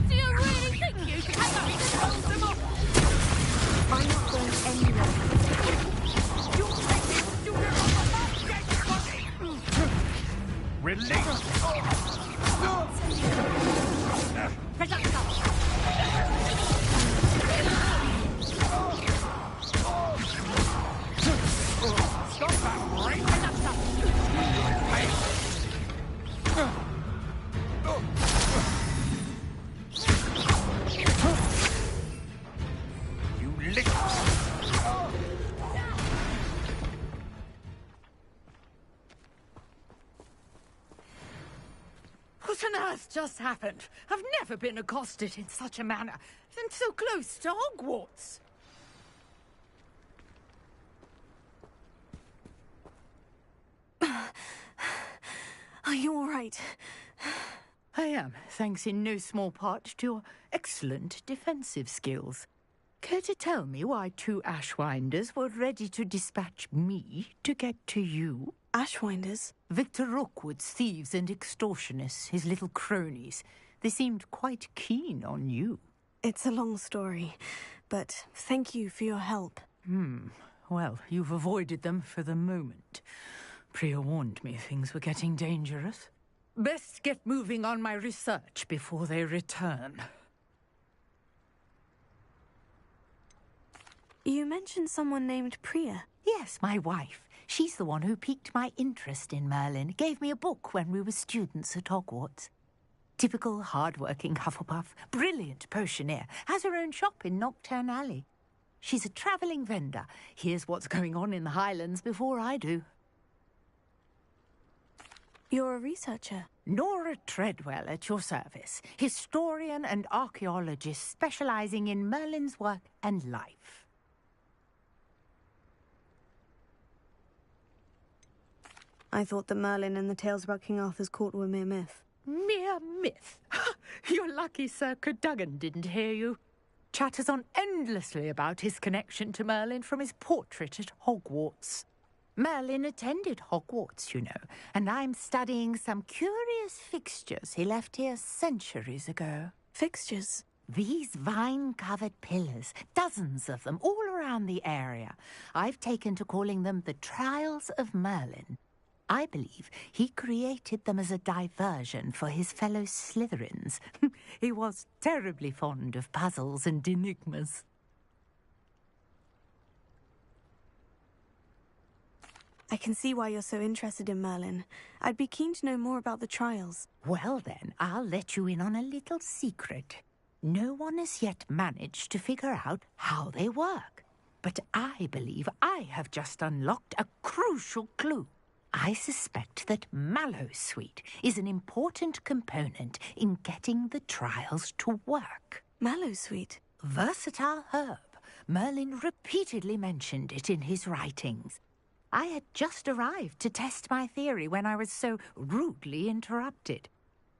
Do you really think you can have us to hold them off? I'm not going anywhere. You'll take this student on the last dead body! Release! Stop that, break! You lick! What on earth just happened? I've never been accosted in such a manner, and so close to Hogwarts. Are you all right? I am, thanks in no small part to your excellent defensive skills. Care to tell me why two Ashwinders were ready to dispatch me to get to you? Ashwinders? Victor Rookwood's thieves and extortionists, his little cronies. They seemed quite keen on you. It's a long story, but thank you for your help. Well, you've avoided them for the moment. Priya warned me things were getting dangerous. Best get moving on my research before they return. You mentioned someone named Priya. Yes, my wife. She's the one who piqued my interest in Merlin. Gave me a book when we were students at Hogwarts. Typical hard-working Hufflepuff. Brilliant potioneer. Has her own shop in Knockturn Alley. She's a travelling vendor. Hears what's going on in the Highlands before I do. You're a researcher? Nora Treadwell at your service. Historian and archaeologist specialising in Merlin's work and life. I thought that Merlin and the tales about King Arthur's court were mere myth. Mere myth? You're lucky Sir Cadogan didn't hear you. Chatters on endlessly about his connection to Merlin from his portrait at Hogwarts. Merlin attended Hogwarts, you know, and I'm studying some curious fixtures he left here centuries ago. Fixtures? These vine-covered pillars, dozens of them, all around the area. I've taken to calling them the Trials of Merlin. I believe he created them as a diversion for his fellow Slytherins. He was terribly fond of puzzles and enigmas. I can see why you're so interested in Merlin. I'd be keen to know more about the trials. Well then, I'll let you in on a little secret. No one has yet managed to figure out how they work. But I believe I have just unlocked a crucial clue. I suspect that Mallowsweet is an important component in getting the trials to work. Mallowsweet? Versatile herb. Merlin repeatedly mentioned it in his writings. I had just arrived to test my theory when I was so rudely interrupted.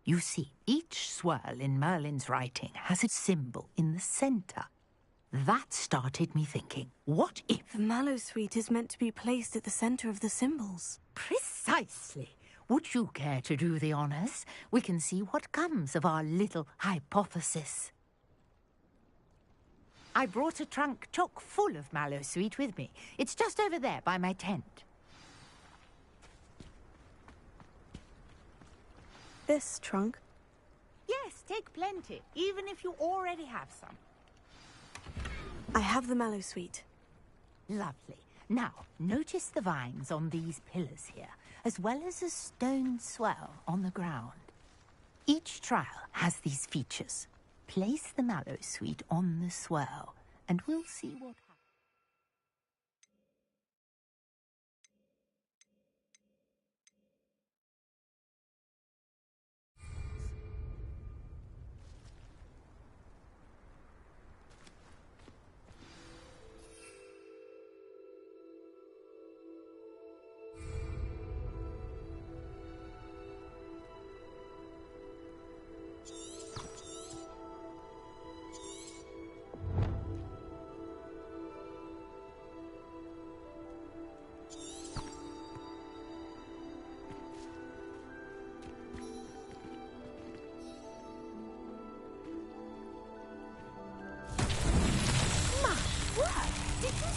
You see, each swirl in Merlin's writing has a symbol in the centre. That started me thinking, what if... The Mallowsweet is meant to be placed at the centre of the symbols. Precisely. Would you care to do the honours? We can see what comes of our little hypothesis. I brought a trunk chock full of Mallowsweet with me. It's just over there by my tent. This trunk? Yes, take plenty, even if you already have some. I have the Mallowsweet. Lovely. Now, notice the vines on these pillars here, as well as a stone swell on the ground. Each trial has these features. Place the Mallowsweet on the swirl, and we'll see what happens.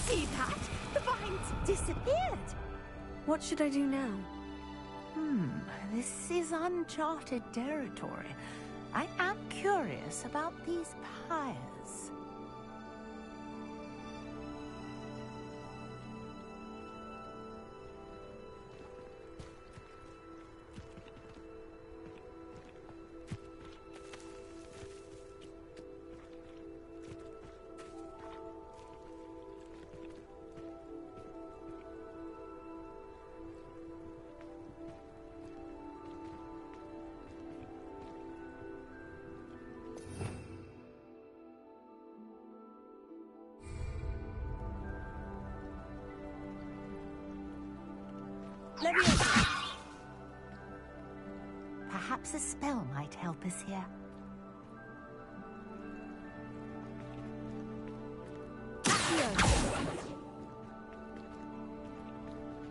See that? The vines disappeared. What should I do now? This is uncharted territory. I am curious about these pyres. Let me open. Perhaps a spell might help us here.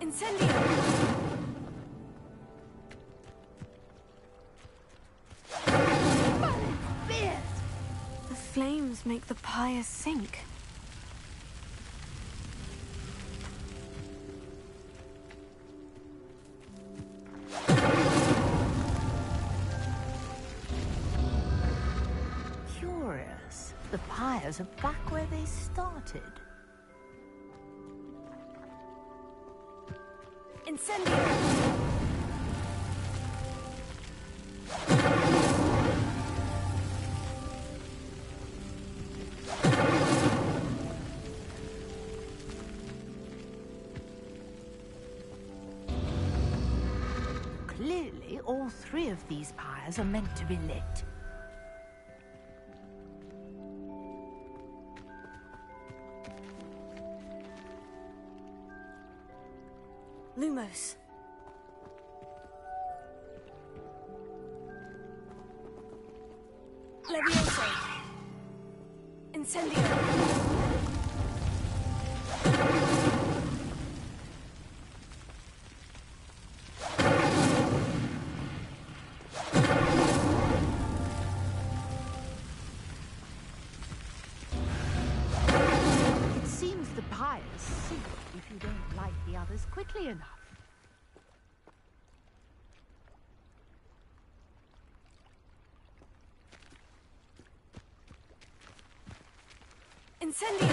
Incendio! The flames just make the pyre sink. Curious. The pyres are back where they started. Incendio! Clearly, all three of these pyres are meant to be lit. Lumos. Levioso. Incendio. It seems the pyres sink if you don't light the others quickly enough. Incendio!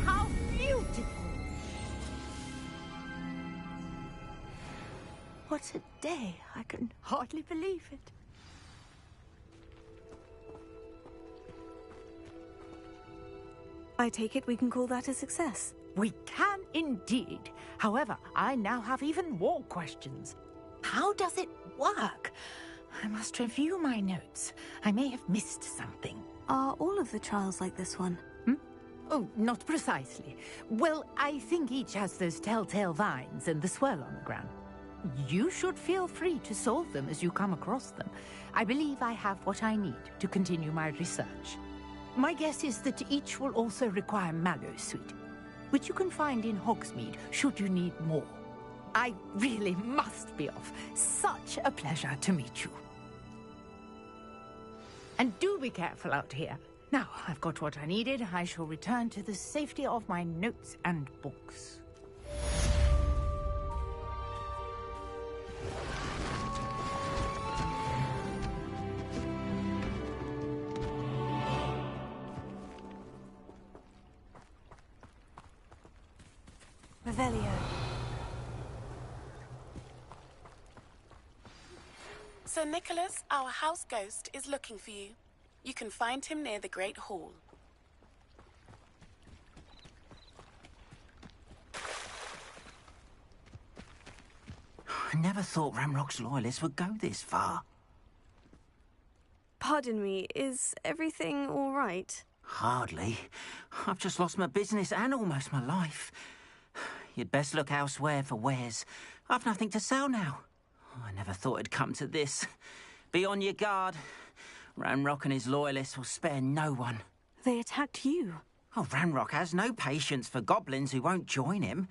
How beautiful! What a day! I can hardly believe it. I take it we can call that a success. We can indeed. However, I now have even more questions. How does it work? I must review my notes. I may have missed something. Are all of the trials like this one? Oh, not precisely. Well, I think each has those telltale vines and the swirl on the ground. You should feel free to solve them as you come across them. I believe I have what I need to continue my research. My guess is that each will also require mallow sweet, which you can find in Hogsmeade should you need more. I really must be off. Such a pleasure to meet you. And do be careful out here. Now, I've got what I needed. I shall return to the safety of my notes and books. Revelio. Sir Nicholas, our house ghost, is looking for you. You can find him near the Great Hall. I never thought Ramrock's loyalists would go this far. Pardon me, is everything all right? Hardly. I've just lost my business and almost my life. You'd best look elsewhere for wares. I've nothing to sell now. I never thought it'd come to this. Be on your guard. Ranrock and his loyalists will spare no one. They attacked you. Oh, Ranrock has no patience for goblins who won't join him.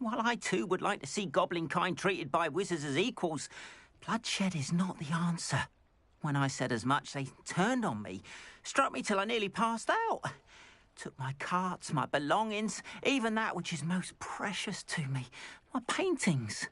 While I too would like to see goblin kind treated by wizards as equals, bloodshed is not the answer. When I said as much, they turned on me, struck me till I nearly passed out. Took my carts, my belongings, even that which is most precious to me, my paintings.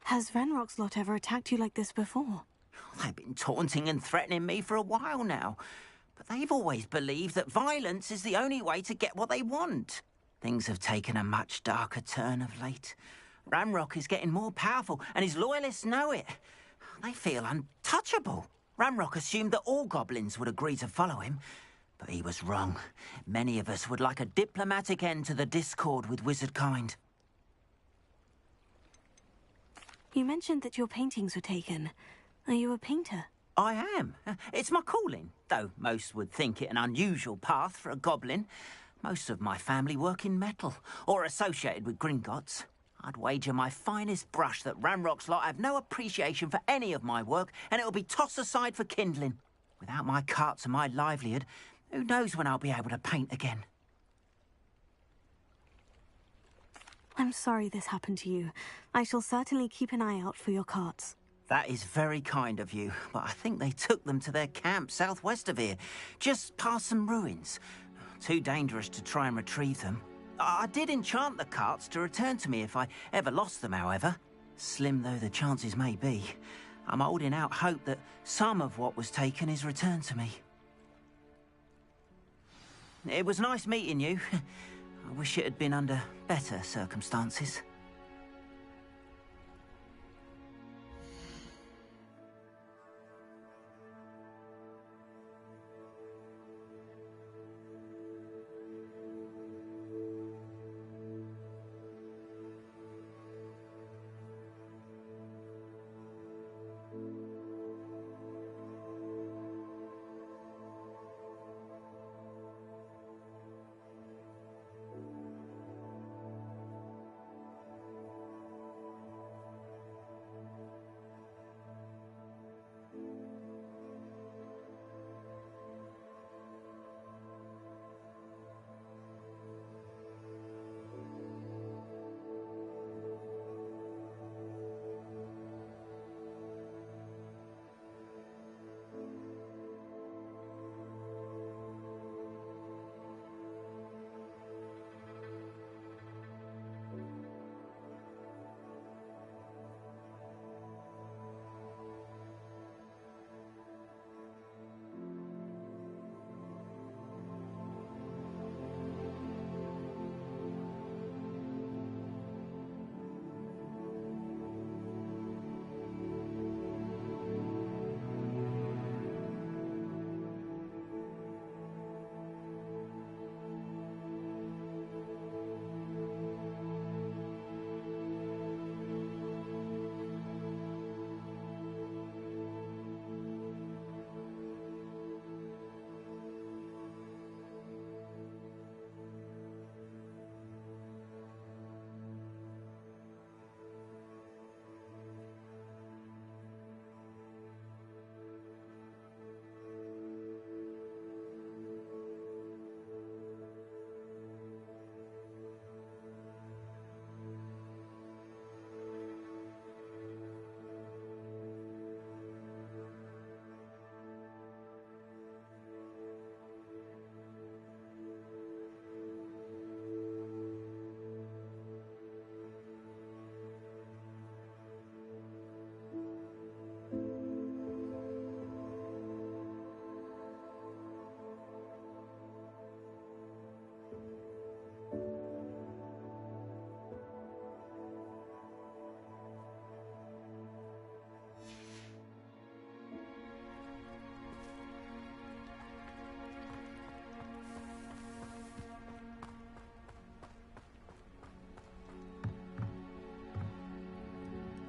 Has Ranrock's lot ever attacked you like this before? They've been taunting and threatening me for a while now. But they've always believed that violence is the only way to get what they want. Things have taken a much darker turn of late. Ranrock is getting more powerful, and his loyalists know it. They feel untouchable. Ranrock assumed that all goblins would agree to follow him. But he was wrong. Many of us would like a diplomatic end to the discord with wizardkind. You mentioned that your paintings were taken. Are you a painter? I am. It's my calling, though most would think it an unusual path for a goblin. Most of my family work in metal, or associated with Gringotts. I'd wager my finest brush that Ranrock's lot have no appreciation for any of my work, and it'll be tossed aside for kindling. Without my carts and my livelihood, who knows when I'll be able to paint again? I'm sorry this happened to you. I shall certainly keep an eye out for your carts. That is very kind of you, but I think they took them to their camp southwest of here, just past some ruins. Too dangerous to try and retrieve them. I did enchant the carts to return to me if I ever lost them, however. Slim though the chances may be, I'm holding out hope that some of what was taken is returned to me. It was nice meeting you. I wish it had been under better circumstances.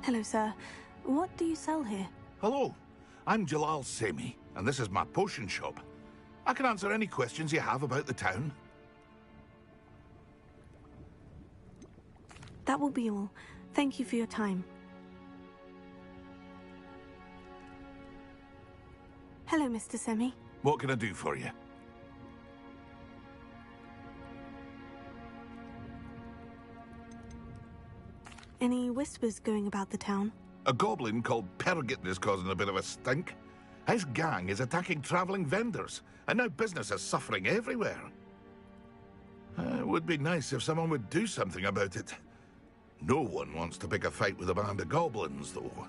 Hello, sir. What do you sell here? Hello, I'm Jalal Semi, and this is my potion shop. I can answer any questions you have about the town. That will be all. Thank you for your time. Hello, Mr. Semi. What can I do for you? Any whispers going about the town? A goblin called Pergit is causing a bit of a stink. His gang is attacking travelling vendors, and now business is suffering everywhere. It would be nice if someone would do something about it. No one wants to pick a fight with a band of goblins, though.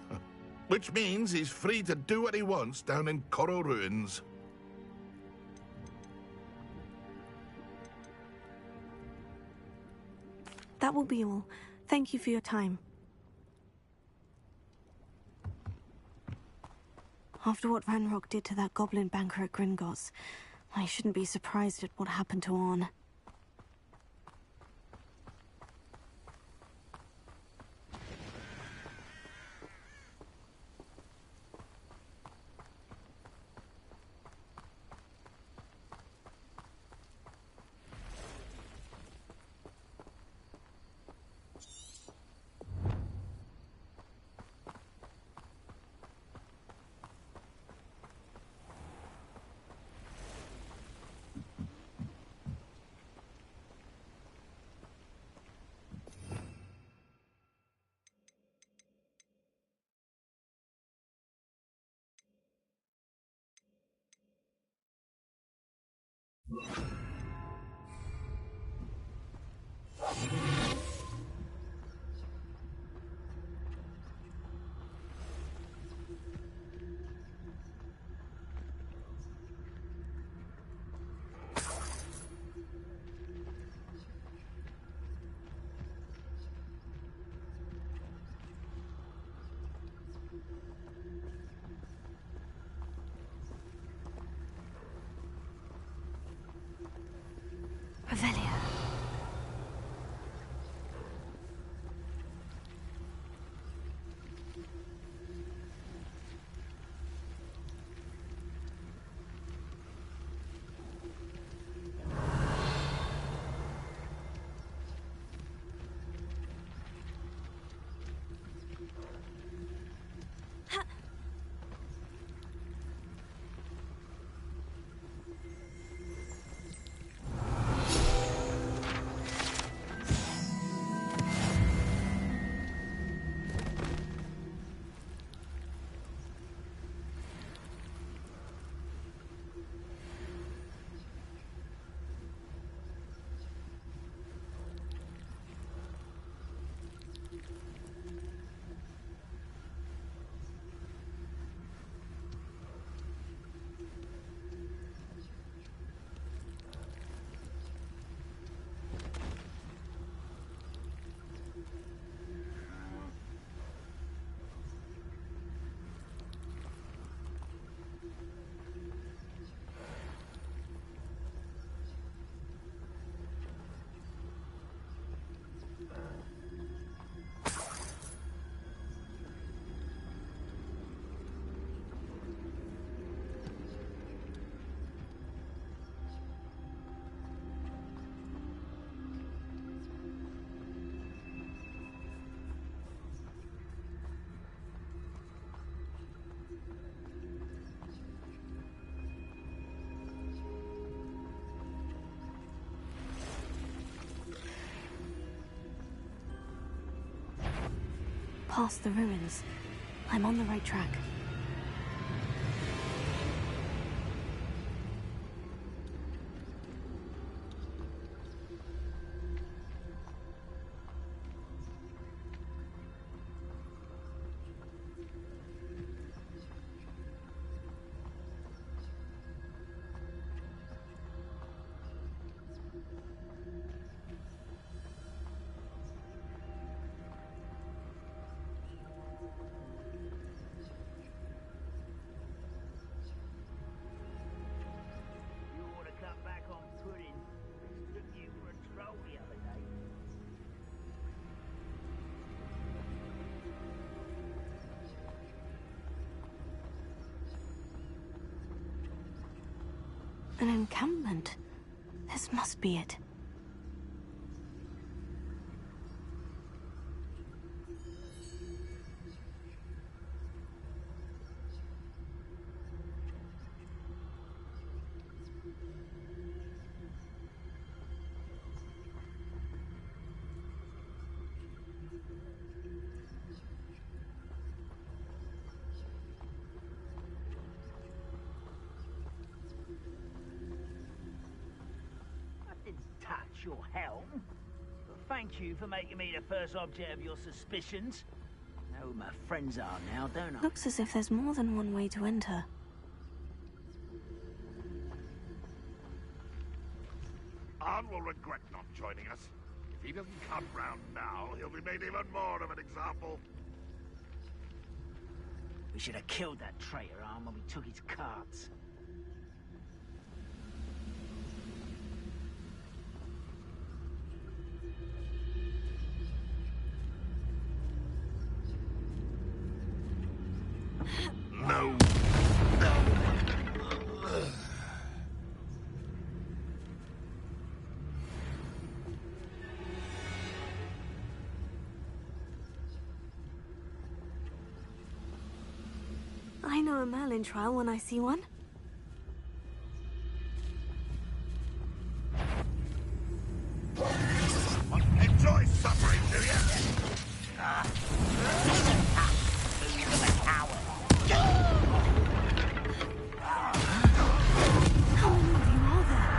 Which means he's free to do what he wants down in Coral Ruins. That will be all. Thank you for your time. After what Ranrock did to that goblin banker at Gringotts, I shouldn't be surprised at what happened to Orn. Revelia. Past the ruins. I'm on the right track. An encampment. This must be it. Your helm. But thank you for making me the first object of your suspicions. I know who my friends are now, don't I? Looks as if there's more than one way to enter. Arn will regret not joining us. If he doesn't come round now, he'll be made even more of an example. We should have killed that traitor, Arn, when we took his carts. know a Merlin trial when I see one. Enjoy suffering, do you? How many of you are there?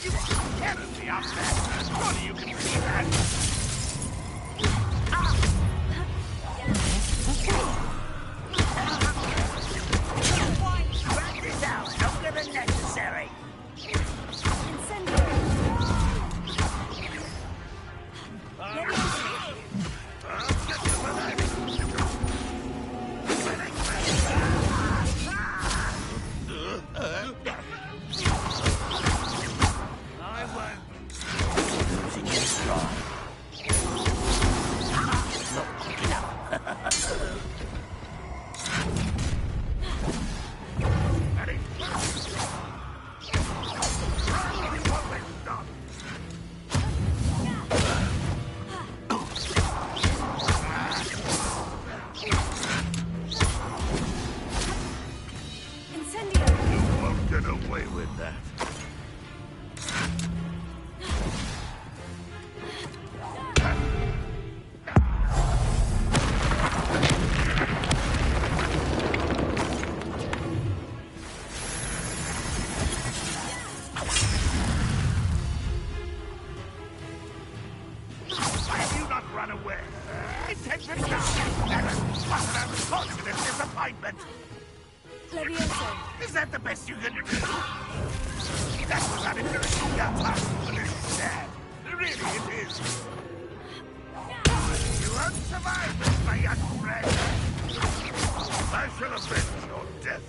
You can't be up there. Surely you can see that. Drag this out longer than necessary. I won't. Losing your stride. Not quick enough. Ready? Incendio! You won't get away with that. Have you not run away? Attention now! What am causing this disappointment? Levioso. Is that the best you can do? That was uninteresting, but it's sad. Really, it is. You won't survive this, my young friend. I shall avenge your death.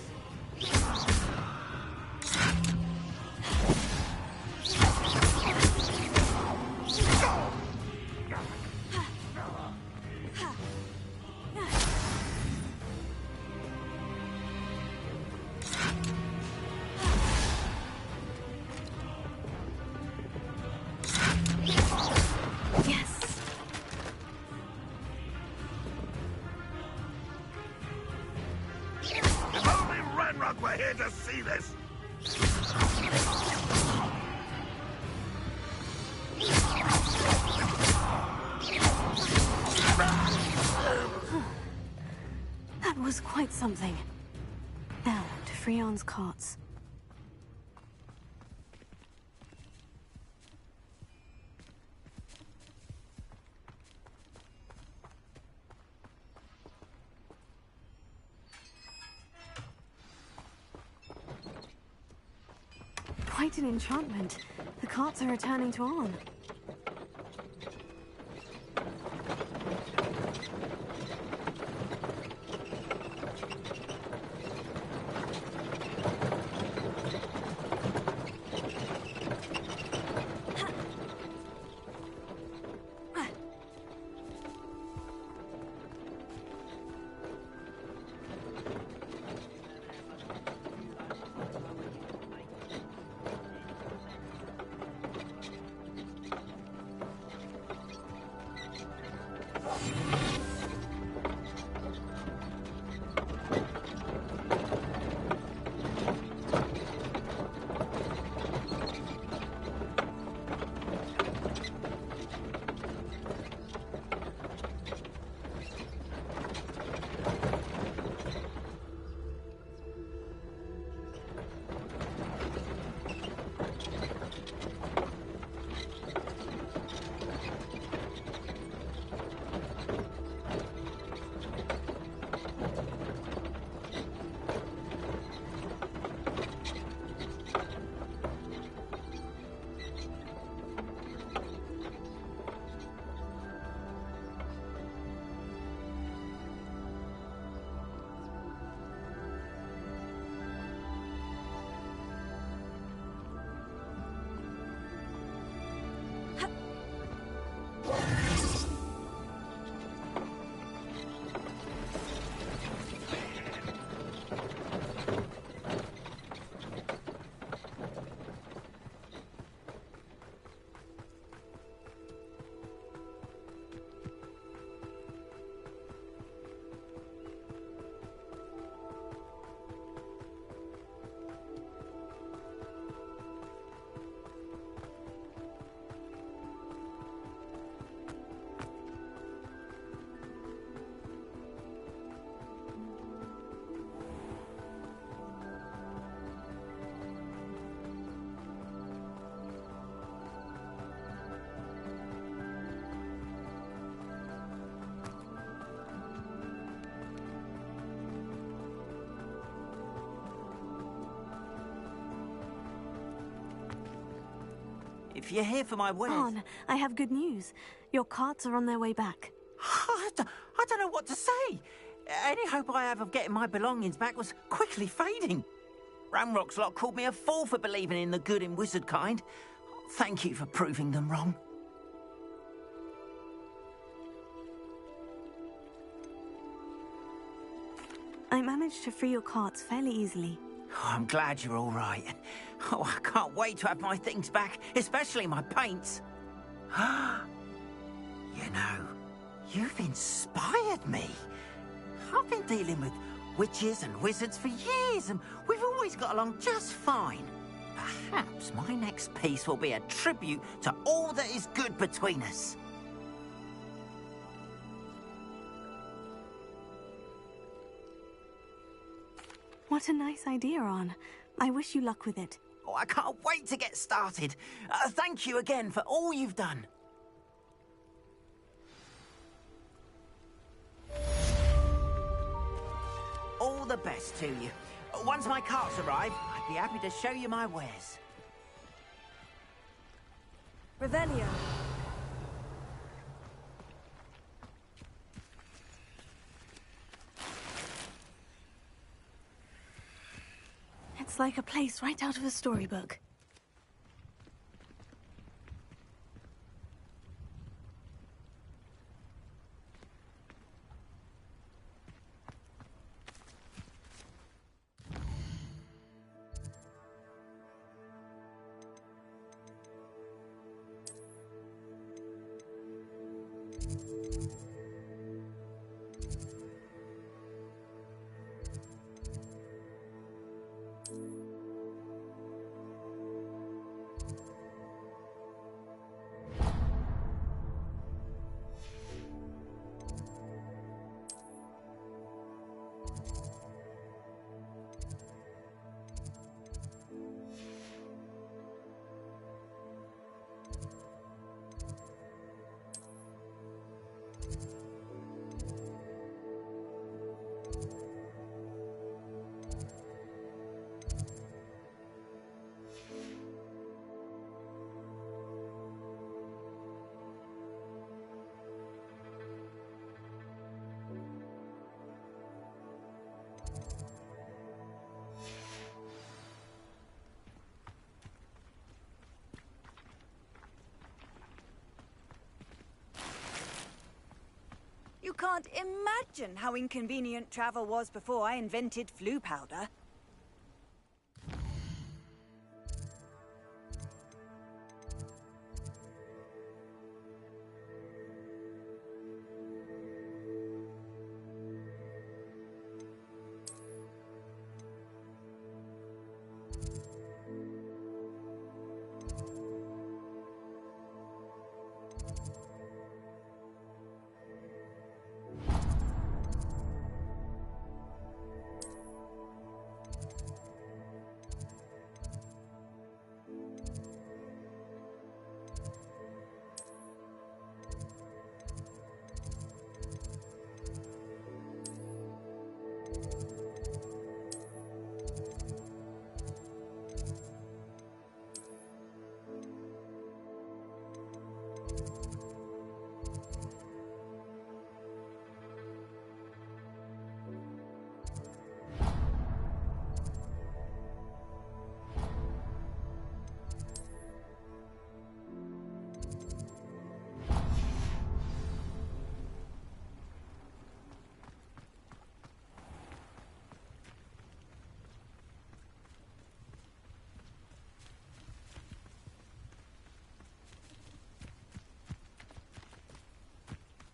Yes. If only Ranrock were here to see this. That was quite something. Now, to Freon's carts. Quite an enchantment. The carts are returning to Arn. if you're here for my wares... On, I have good news. Your carts are on their way back. I don't know what to say. Any hope I have of getting my belongings back was quickly fading. Ramrock's lot called me a fool for believing in the good in wizard kind. Thank you for proving them wrong. I managed to free your carts fairly easily. Oh, I'm glad you're all right. Oh, I can't wait to have my things back, especially my paints. You know, you've inspired me. I've been dealing with witches and wizards for years, and we've always got along just fine. Perhaps my next piece will be a tribute to all that is good between us. What a nice idea, On. I wish you luck with it. Oh, I can't wait to get started. Thank you again for all you've done. All the best to you. Once my carts arrive, I'd be happy to show you my wares. Revelio. It's like a place right out of a storybook. You can't imagine how inconvenient travel was before I invented flu powder.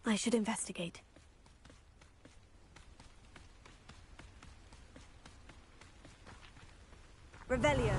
I should investigate. Revelio.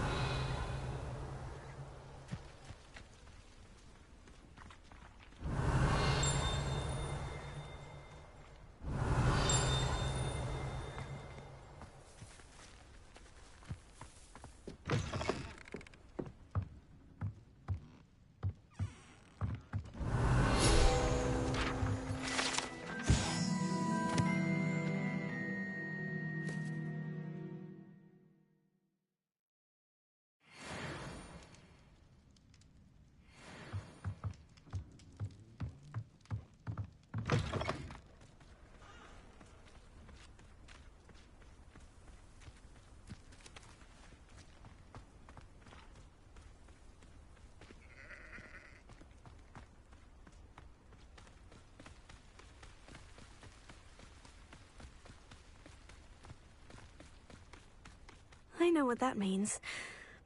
I know what that means.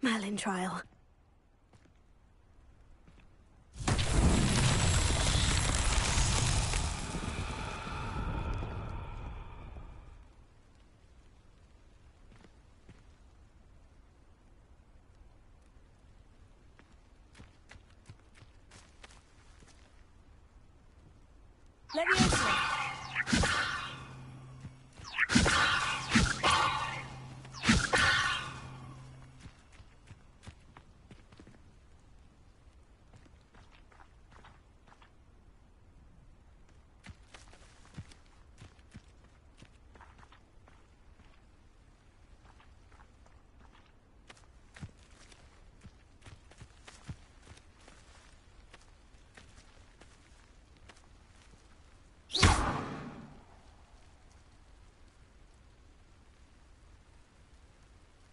Merlin trial. Leviosa!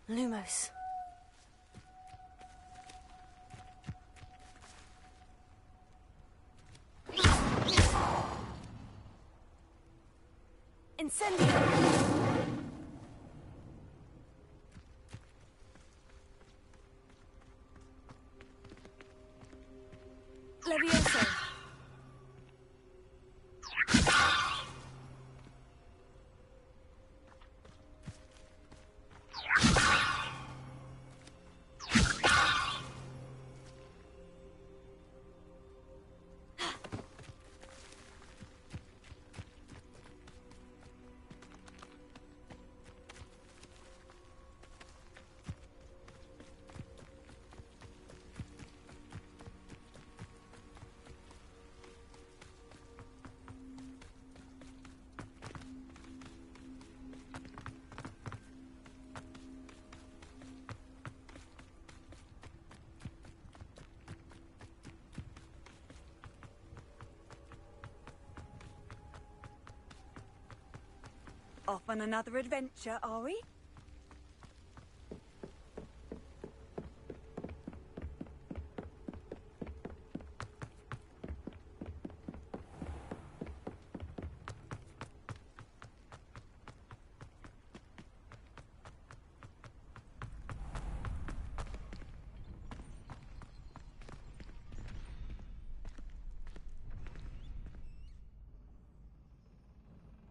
Lumos. Incendio! Leviosa! Off on another adventure, are we?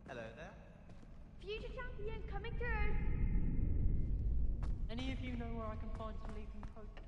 Hello there. Future champion coming through. Any of you know where I can find some leaping postal?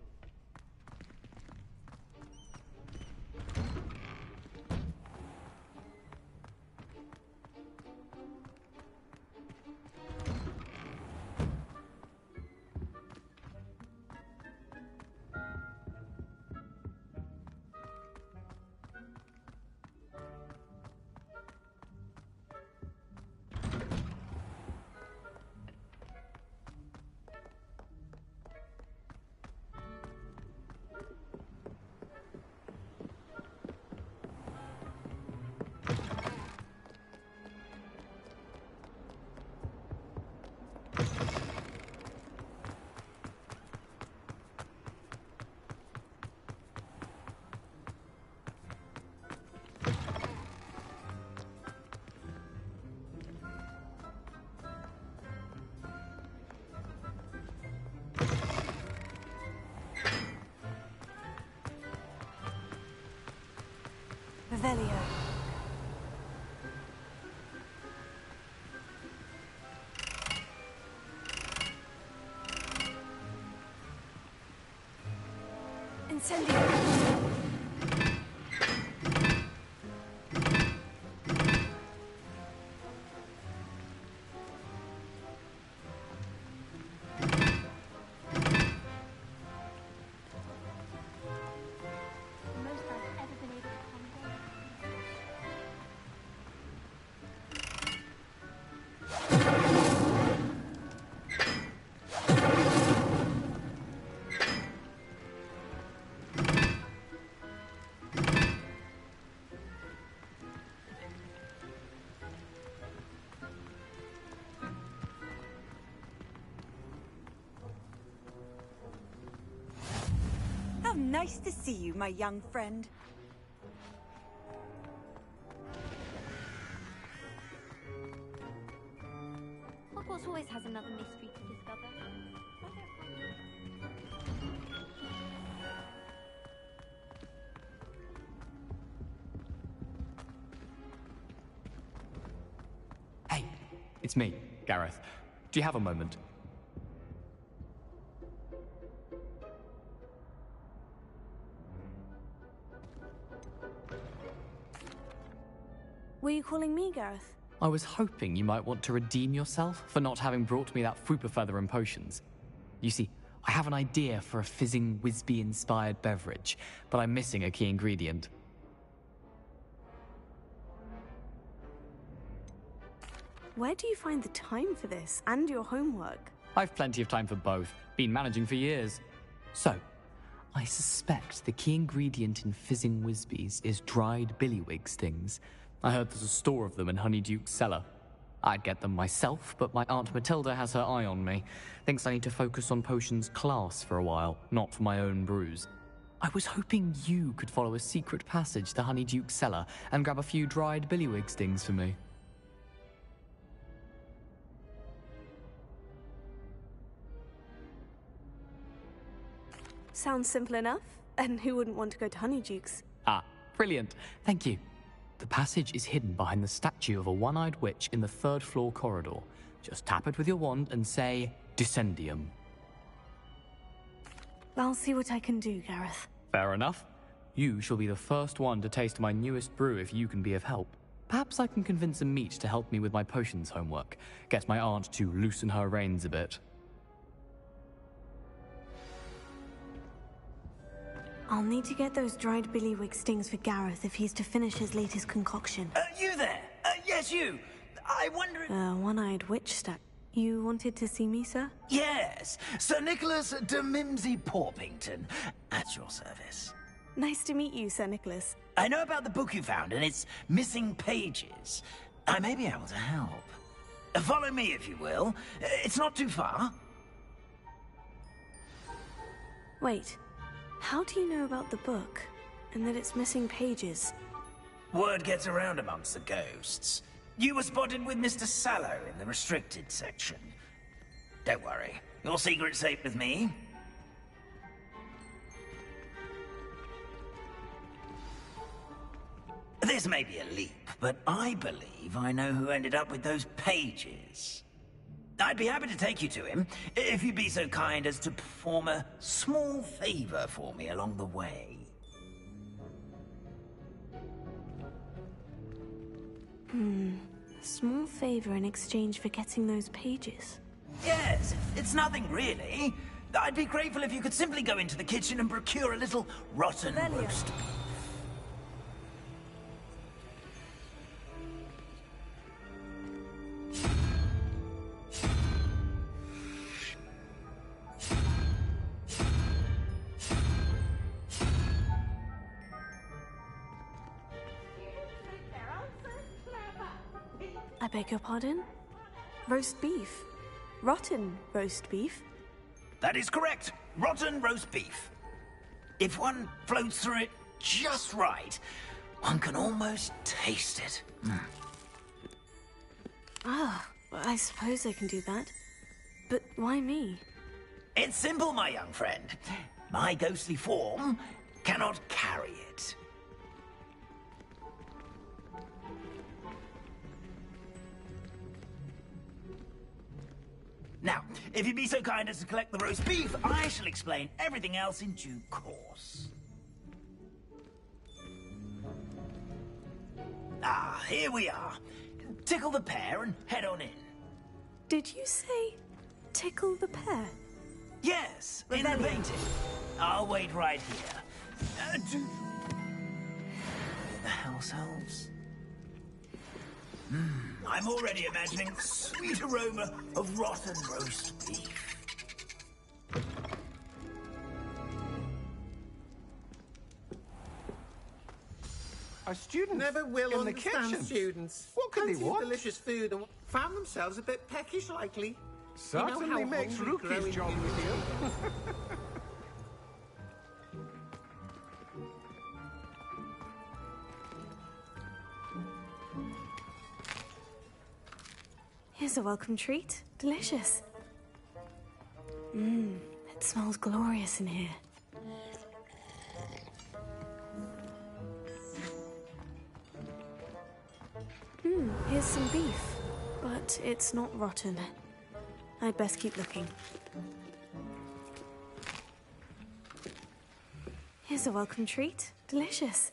Revelio. Incendio. Most I've ever been able to conquer. How nice to see you, my young friend. Hogwarts always has another mystery to discover. Hey, it's me, Gareth. Do you have a moment? Were you calling me, Gareth? I was hoping you might want to redeem yourself for not having brought me that Fooper feather and potions. You see, I have an idea for a fizzing Whizbee-inspired beverage, but I'm missing a key ingredient. Where do you find the time for this and your homework? I've plenty of time for both. Been managing for years. So, I suspect the key ingredient in fizzing Whizbees is dried billywig stings. I heard there's a store of them in Honeyduke's cellar. I'd get them myself, but my Aunt Matilda has her eye on me. Thinks I need to focus on potions class for a while, not for my own brews. I was hoping you could follow a secret passage to Honeyduke's cellar and grab a few dried billywig stings for me. Sounds simple enough. And who wouldn't want to go to Honeyduke's? Ah, brilliant. Thank you. The passage is hidden behind the statue of a one-eyed witch in the third-floor corridor. Just tap it with your wand and say, Descendium. I'll see what I can do, Gareth. Fair enough. You shall be the first one to taste my newest brew if you can be of help. Perhaps I can convince a meat to help me with my potions homework. Get my aunt to loosen her reins a bit. I'll need to get those dried billywig stings for Gareth if he's to finish his latest concoction. You there? Yes, you. I wonder if... One-eyed witch stack. You wanted to see me, sir? Yes, Sir Nicholas de Mimsy Porpington, at your service. Nice to meet you, Sir Nicholas. I know about the book you found and its missing pages. I may be able to help. Follow me, if you will. It's not too far. Wait. How do you know about the book, and that it's missing pages? Word gets around amongst the ghosts. You were spotted with Mr. Sallow in the restricted section. Don't worry, your secret's safe with me. This may be a leap, but I believe I know who ended up with those pages. I'd be happy to take you to him, if you'd be so kind as to perform a small favor for me along the way. A small favor in exchange for getting those pages. Yes, it's nothing really. I'd be grateful if you could simply go into the kitchen and procure a little rotten roast beef. I beg your pardon? Roast beef? Rotten roast beef? That is correct. Rotten roast beef. If one floats through it just right, one can almost taste it. Ah, I suppose I can do that. But why me? It's simple, my young friend. My ghostly form cannot carry it. Now, if you'd be so kind as to collect the roast beef, I shall explain everything else in due course. Ah, here we are. Tickle the pear and head on in. Did you say tickle the pear? Yes, in the painting. I'll wait right here. The house elves. I'm already imagining the sweet aroma of rotten roast beef. Our students never will in the understand kitchen. Students. What could they Plenty of want? delicious food and found themselves a bit peckish likely. Certainly how makes hungry rookies growing jolly things feel. Here's Here's a welcome treat. Delicious. Mmm, it smells glorious in here. Here's some beef, but it's not rotten. I'd best keep looking. Here's a welcome treat. Delicious.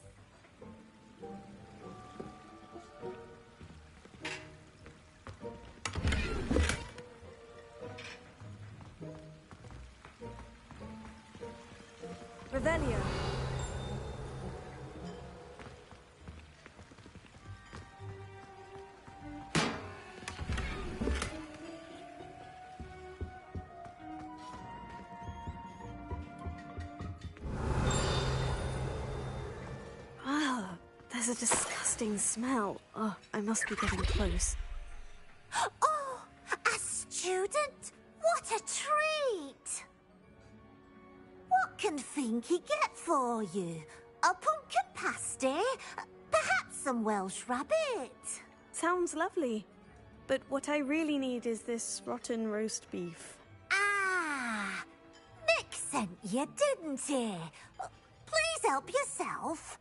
Revelio. Ah, there's a disgusting smell. Oh, I must be getting close. Oh, a student? What a treat! What can Finky get for you? A pumpkin pasty? Perhaps some Welsh rabbit? Sounds lovely. But what I really need is this rotten roast beef. Ah, Nick sent you, didn't he? Please help yourself.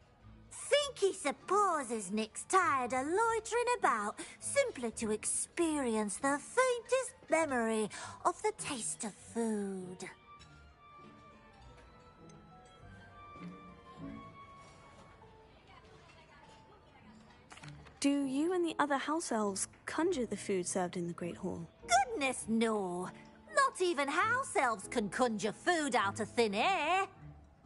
Finky supposes Nick's tired of loitering about simply to experience the faintest memory of the taste of food. Do you and the other house elves conjure the food served in the Great Hall? Goodness, no. Not even house elves can conjure food out of thin air.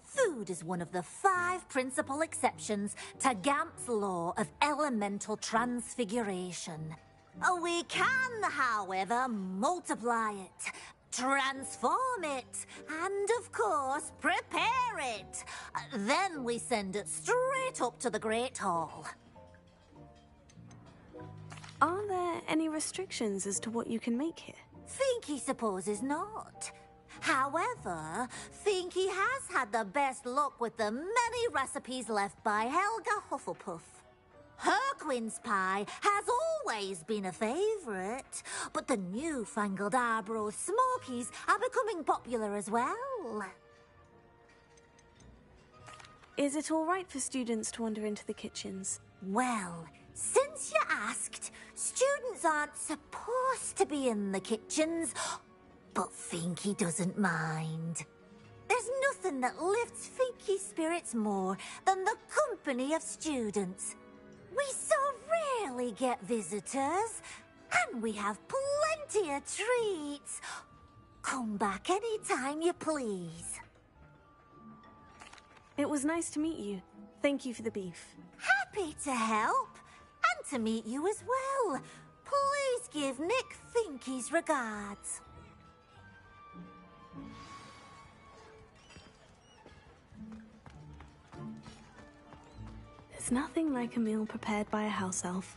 Food is one of the 5 principal exceptions to Gamp's law of elemental transfiguration. We can, however, multiply it, transform it, and, of course, prepare it. Then we send it straight up to the Great Hall. Are there any restrictions as to what you can make here? Finky supposes not. However, Finky has had the best luck with the many recipes left by Helga Hufflepuff. Her quince pie has always been a favourite, but the newfangled Arbroath Smokies are becoming popular as well. Is it all right for students to wander into the kitchens? Well, since you asked, students aren't supposed to be in the kitchens, but Finky doesn't mind. There's nothing that lifts Finky's spirits more than the company of students. We so rarely get visitors, and we have plenty of treats. Come back any time you please. It was nice to meet you. Thank you for the beef. Happy to help, and to meet you as well. Please give Nick Finky's regards. There's nothing like a meal prepared by a house elf.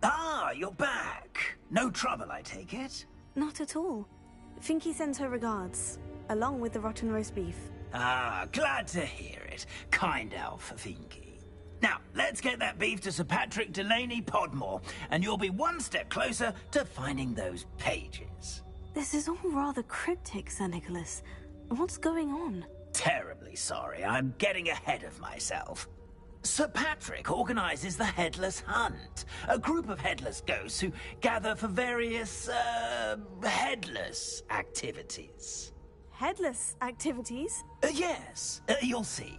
Ah, you're back. No trouble, I take it? Not at all. Finky sends her regards, along with the rotten roast beef. Ah, glad to hear it. Kind elf, Finky. Now, let's get that beef to Sir Patrick Delaney Podmore, and you'll be one step closer to finding those pages. This is all rather cryptic, Sir Nicholas. What's going on? Terribly sorry, I'm getting ahead of myself. Sir Patrick organizes the Headless Hunt, a group of headless ghosts who gather for various, headless activities. Headless activities? Yes, you'll see.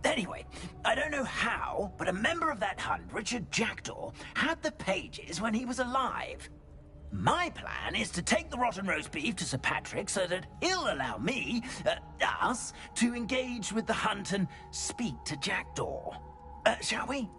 Anyway, I don't know how, but a member of that hunt, Richard Jackdaw, had the pages when he was alive. My plan is to take the rotten roast beef to Sir Patrick so that he'll allow me, us, to engage with the hunt and speak to Jackdaw. Shall we?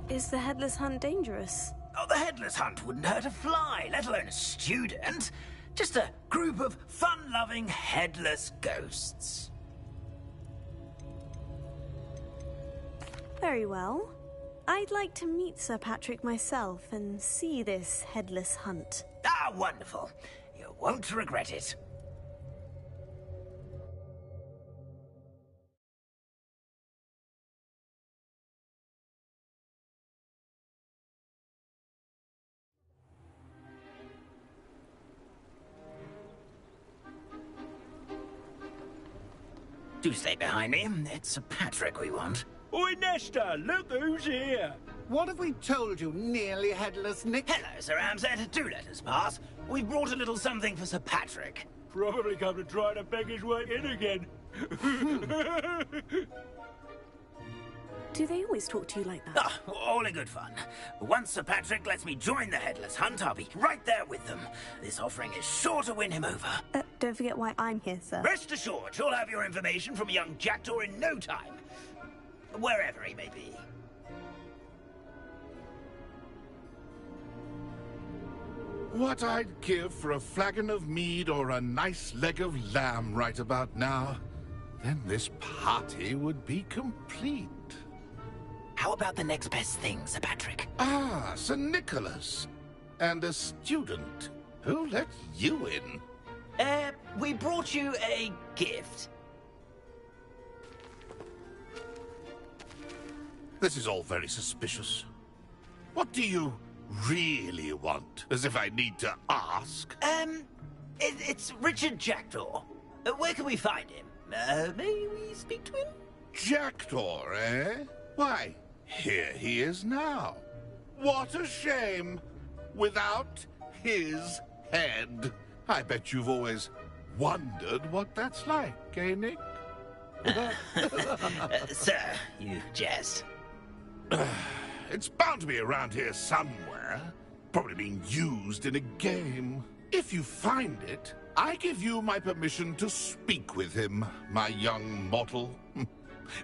Is the Headless Hunt dangerous? Oh, the Headless Hunt wouldn't hurt a fly, let alone a student. Just a group of fun-loving headless ghosts. Very well. I'd like to meet Sir Patrick myself and see this headless hunt. Ah, wonderful. You won't regret it. Do stay behind me. It's Sir Patrick we want. Oi, Nesta, look who's here. What have we told you, nearly headless Nick? Hello, Sir Ramsay. Do let us pass. We've brought a little something for Sir Patrick. Probably come to try to beg his way in again. Do they always talk to you like that? Ah, all in good fun. Once Sir Patrick lets me join the Headless Hunt, I'll be right there with them. This offering is sure to win him over. Don't forget why I'm here, sir. Rest assured, you'll have your information from a young jackdaw in no time. Wherever he may be. What I'd give for a flagon of mead or a nice leg of lamb right about now. Then this party would be complete. How about the next best thing, Sir Patrick? Ah, Sir Nicholas. And a student. Who let you in? We brought you a gift. This is all very suspicious. What do you really want? As if I need to ask. It's Richard Jackdaw. Where can we find him? May we speak to him? Jackdaw, eh? Why, here he is now. What a shame. Without his head. I bet you've always wondered what that's like, eh, Nick? Sir, you jest. It's bound to be around here somewhere. Probably being used in a game. If you find it, I give you my permission to speak with him, my young mortal.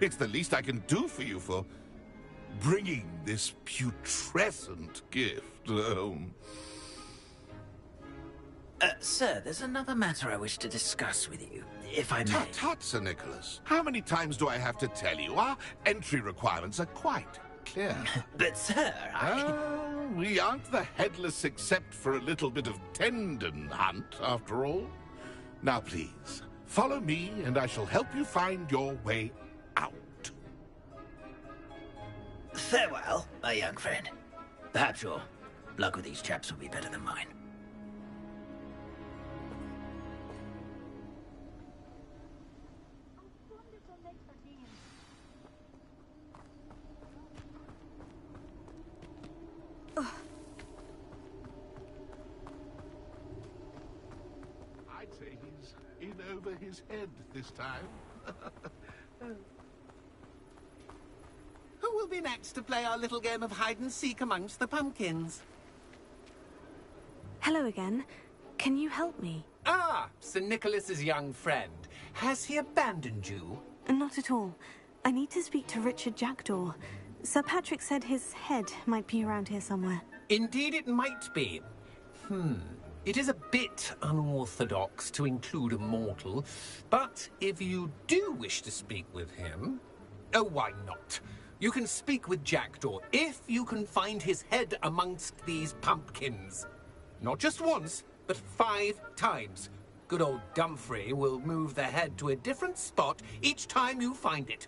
It's the least I can do for you for bringing this putrescent gift home. Sir, there's another matter I wish to discuss with you, if I may. Tut, Sir Nicholas. How many times do I have to tell you? Our entry requirements are quite clear. But, sir, we aren't the headless except for a little bit of tendon hunt, after all. Now, please, follow me, and I shall help you find your way out. Farewell, my young friend. Perhaps your luck with these chaps will be better than mine. I'd say he's in over his head this time. Who will be next to play our little game of hide-and-seek amongst the pumpkins? Hello again. Can you help me? Ah, Sir Nicholas's young friend. Has he abandoned you? Not at all. I need to speak to Richard Jackdaw. Sir Patrick said his head might be around here somewhere. Indeed it might be. It is a bit unorthodox to include a mortal, but if you do wish to speak with him... Oh, why not? You can speak with Jackdaw if you can find his head amongst these pumpkins. Not just once, but 5 times. Good old Dumfrey will move the head to a different spot each time you find it.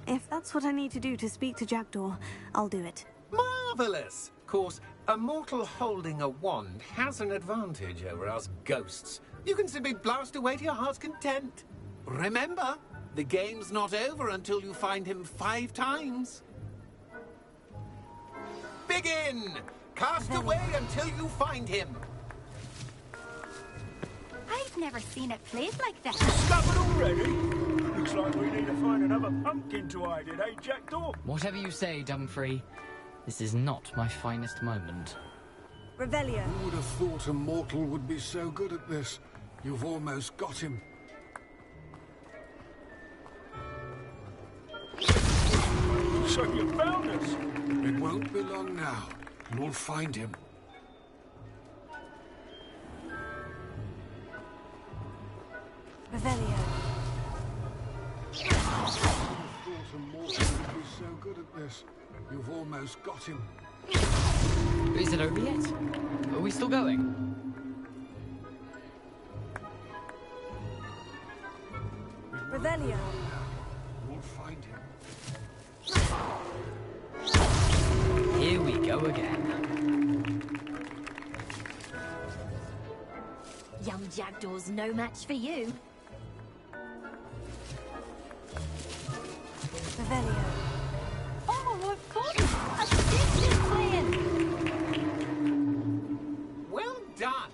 If that's what I need to do to speak to Jackdaw, I'll do it. Marvellous! Of course, a mortal holding a wand has an advantage over us ghosts. You can simply blast away to your heart's content. Remember, the game's not over until you find him 5 times. Begin! Cast away until you find him. I've never seen it played like that. Discovered already? Looks like we need to find another pumpkin to hide in, eh, Jackdaw? Whatever you say, Dumfrey. This is not my finest moment. Revelio. Who would have thought a mortal would be so good at this? You've almost got him. So you found us? It won't be long now. You'll find him. Revelio. Thought a mortal would be so good at this. You've almost got him. Is it over yet? Are we still going? Revelio. We'll find him. Here we go again. Young Jackdaw's no match for you. Revelio. Oh, I've got a stitches plan! Well done!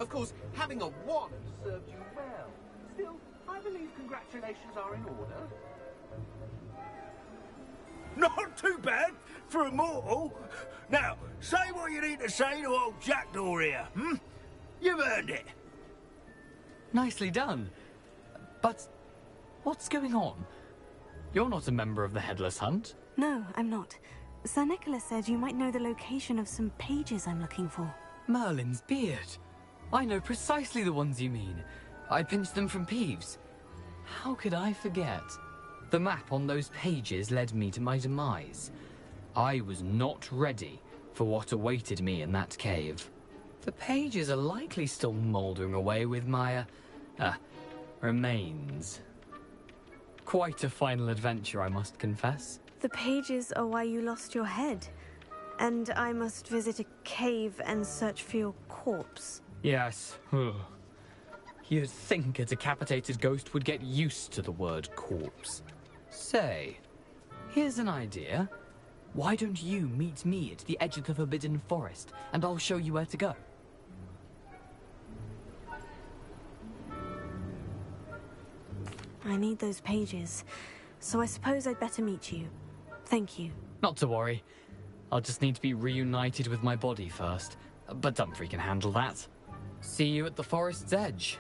Of course, having a wand served you well. Still, I believe congratulations are in order. Not too bad for a mortal. Now, say what you need to say to old Jackdaw here, hmm? You've earned it. Nicely done. But what's going on? You're not a member of the Headless Hunt. No, I'm not. Sir Nicholas said you might know the location of some pages I'm looking for. Merlin's beard. I know precisely the ones you mean. I pinched them from Peeves. How could I forget? The map on those pages led me to my demise. I was not ready for what awaited me in that cave. The pages are likely still mouldering away with my, remains. Quite a final adventure, I must confess. The pages are why you lost your head. And I must visit a cave and search for your corpse. Yes. You'd think a decapitated ghost would get used to the word corpse. Say, here's an idea. Why don't you meet me at the edge of the Forbidden Forest, and I'll show you where to go? I need those pages, so I suppose I'd better meet you. Thank you. Not to worry. I'll just need to be reunited with my body first. But Dumfries can handle that. See you at the forest's edge.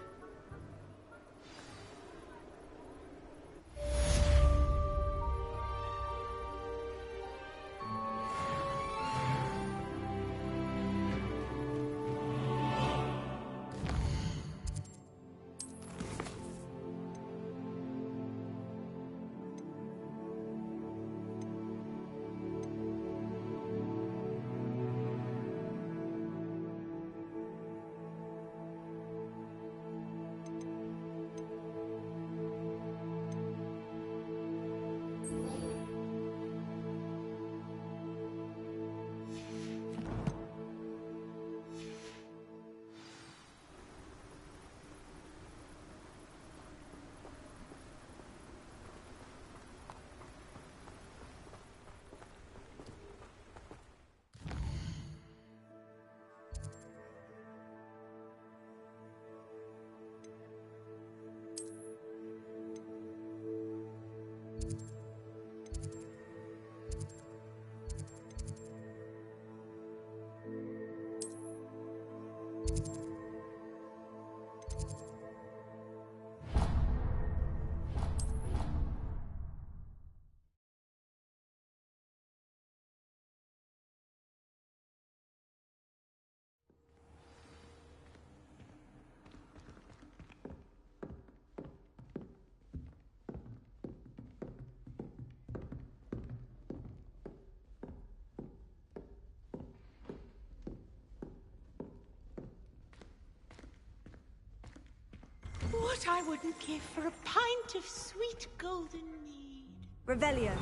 What I wouldn't give for a pint of sweet golden mead. Revelio.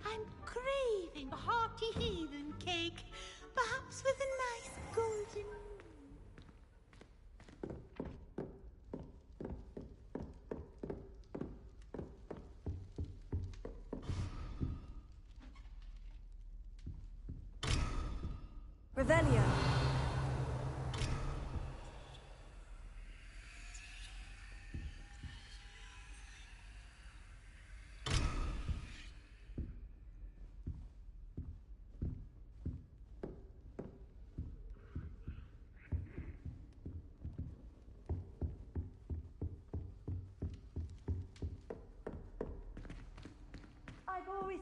I'm craving a hearty heathen cake, perhaps with a nice golden. Revelio.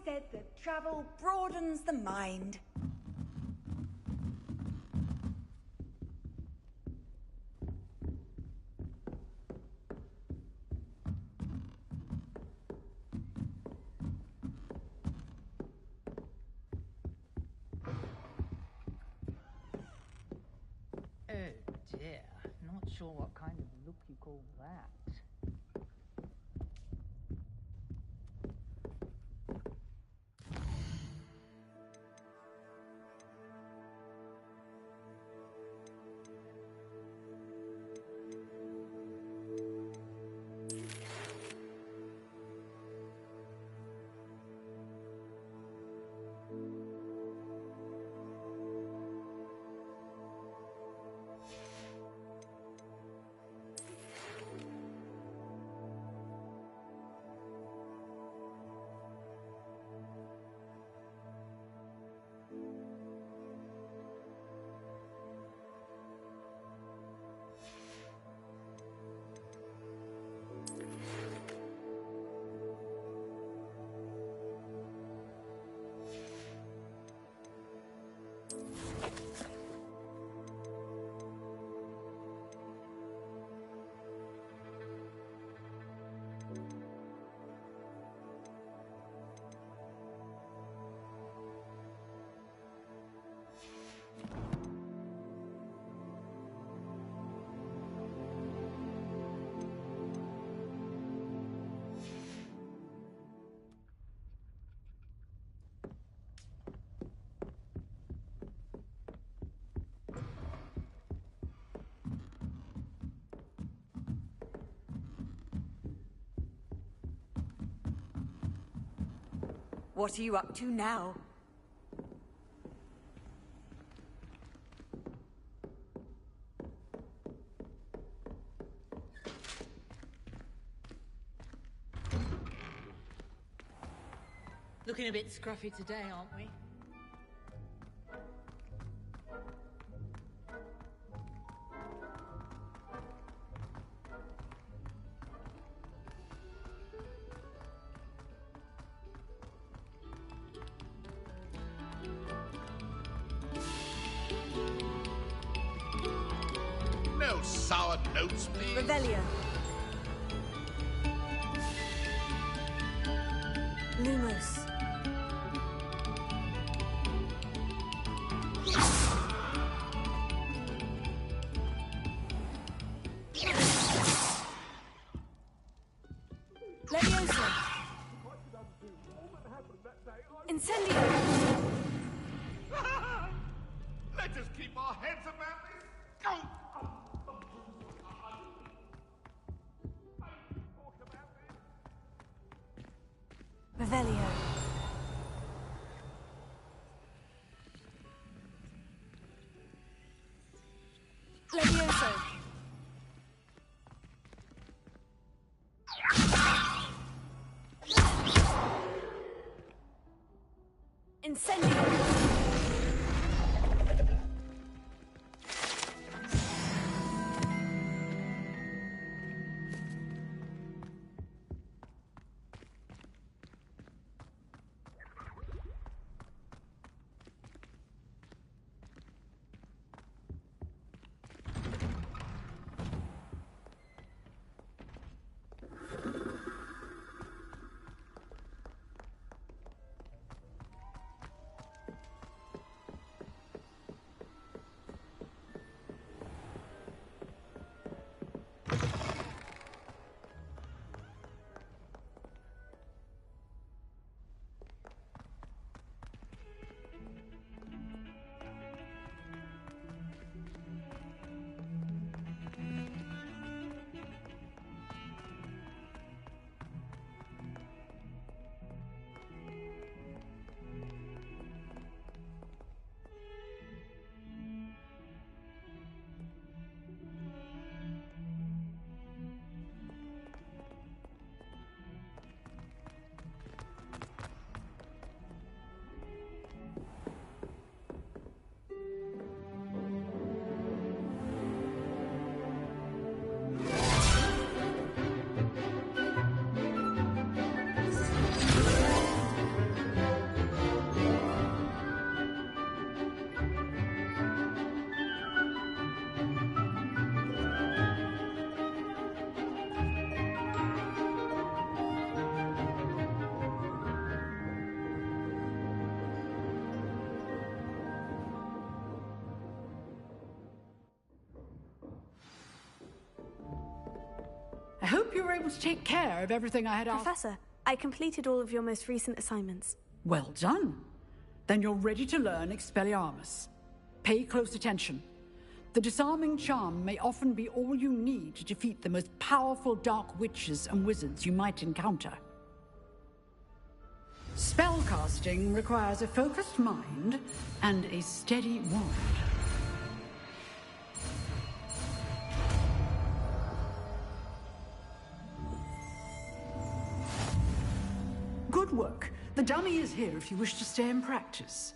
said that travel broadens the mind. Oh dear, not sure what kind of look you call that. What are you up to now? Looking a bit scruffy today, aren't we? No sour notes, please. Revelio. Lumos. Leviosa. Incendio. Let us keep our heads about this. Go! Revelio. Levioso. Incendio. hope you were able to take care of everything I had asked. Professor, I completed all of your most recent assignments. Well done. Then you're ready to learn Expelliarmus. Pay close attention. The disarming charm may often be all you need to defeat the most powerful dark witches and wizards you might encounter. Spellcasting requires a focused mind and a steady wand. Good work. The dummy is here if you wish to stay and practice.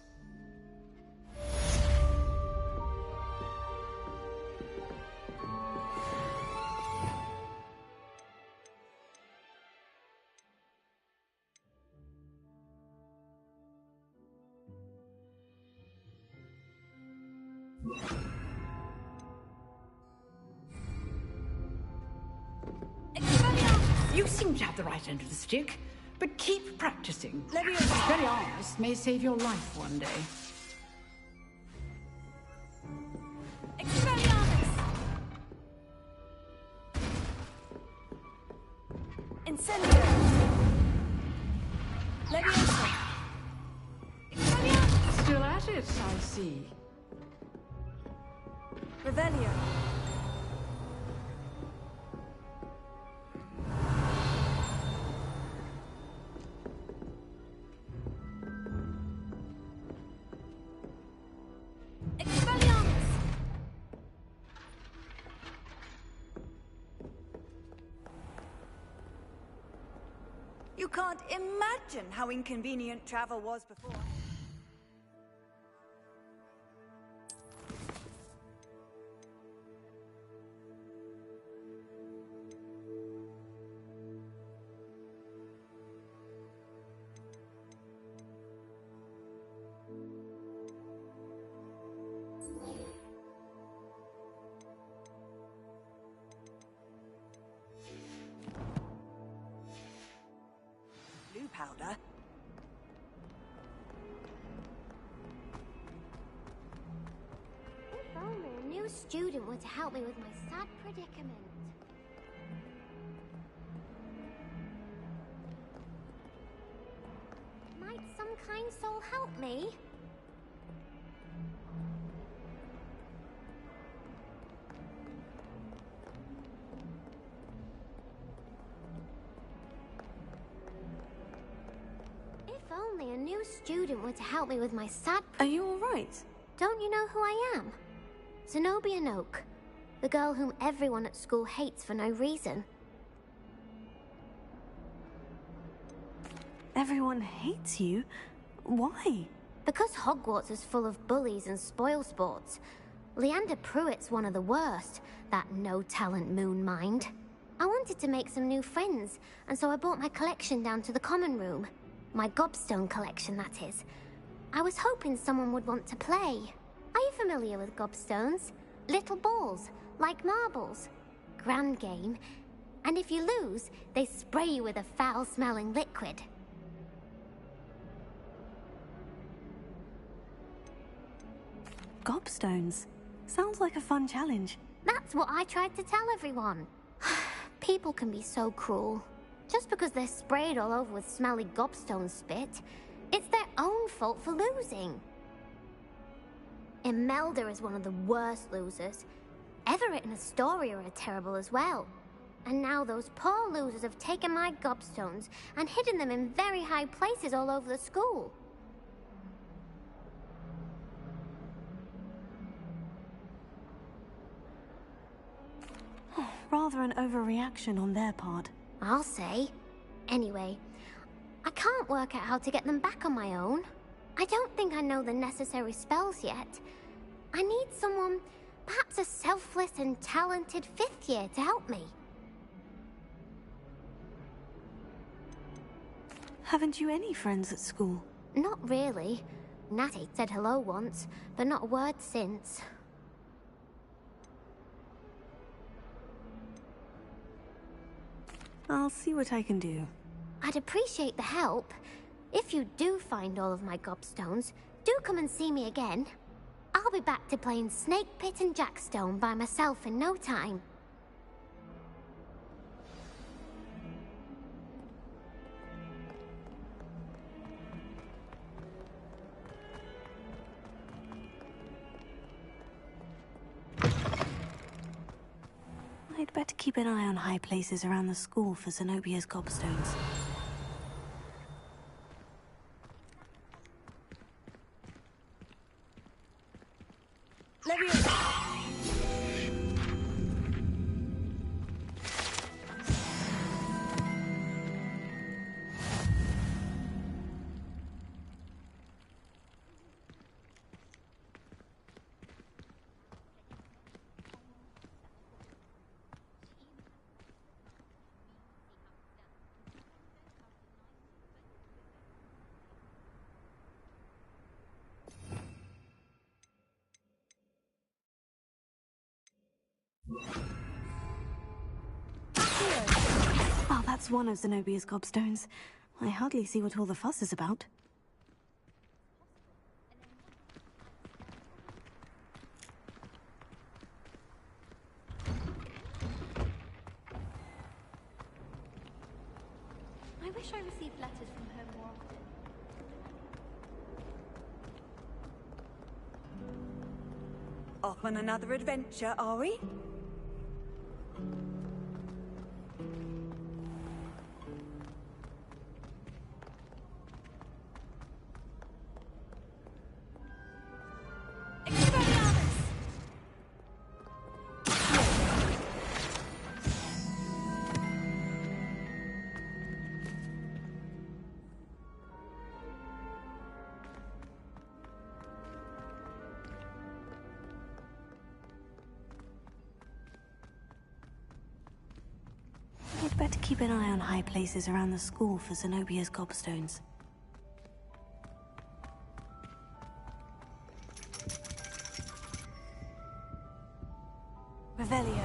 You seem to have the right end of the stick, but keep practicing. Expelliarmus may save your life one day. Incendio! Still at it, I see. Revelio. You can't imagine how inconvenient travel was before. Blue powder? If only a new student were to help me with my sad predicament. Might some kind soul help me? If only a new student were to help me with my sad... Are you alright? Don't you know who I am? Zenobia Noak, the girl whom everyone at school hates for no reason. Everyone hates you? Why? Because Hogwarts is full of bullies and spoilsports. Leander Pruitt's one of the worst, that no-talent moon mind. I wanted to make some new friends, and so I brought my collection down to the common room. My gobstone collection, that is. I was hoping someone would want to play. Are you familiar with gobstones? Little balls, like marbles. Grand game. And if you lose, they spray you with a foul-smelling liquid. Gobstones. Sounds like a fun challenge. That's what I tried to tell everyone. People can be so cruel. Just because they're sprayed all over with smelly gobstone spit, it's their own fault for losing. Imelda is one of the worst losers. Everett and Astoria are terrible as well. And now those poor losers have taken my gobstones and hidden them in very high places all over the school. Rather an overreaction on their part. I'll say. Anyway, I can't work out how to get them back on my own. I don't think I know the necessary spells yet. I need someone, perhaps a selfless and talented 5th year to help me. Haven't you any friends at school? Not really. Natty said hello once, but not a word since. I'll see what I can do. I'd appreciate the help. If you do find all of my gobstones, do come and see me again. I'll be back to playing Snake Pit and Jackstone by myself in no time. keep an eye on high places around the school for Zenobia's gobstones. Oh, that's one of Zenobia's gobstones. I hardly see what all the fuss is about. I wish I received letters from her more often. Off on another adventure, are we? You'd better keep an eye on high places around the school for Zenobia's gobstones. Revelio.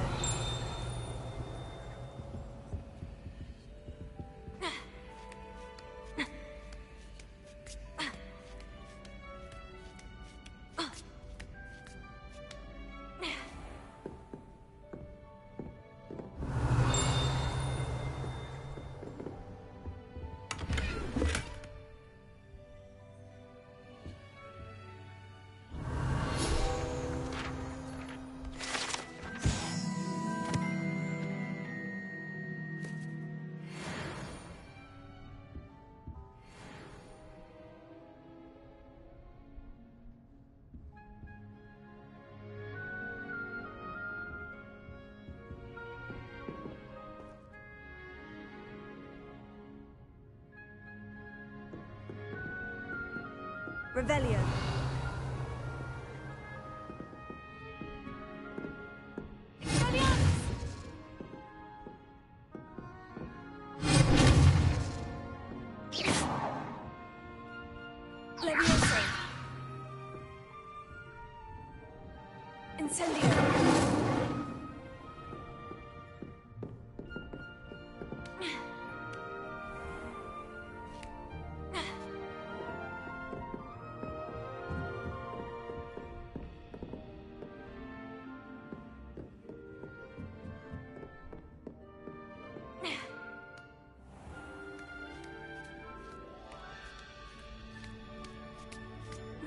Revelio. Levioso. Incendio.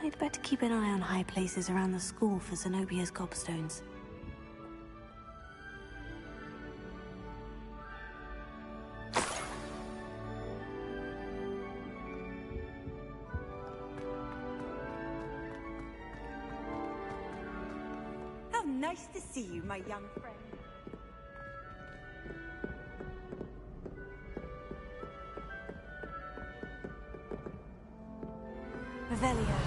I'd better keep an eye on high places around the school for Zenobia's gobstones. How nice to see you, my young friend. Revelio.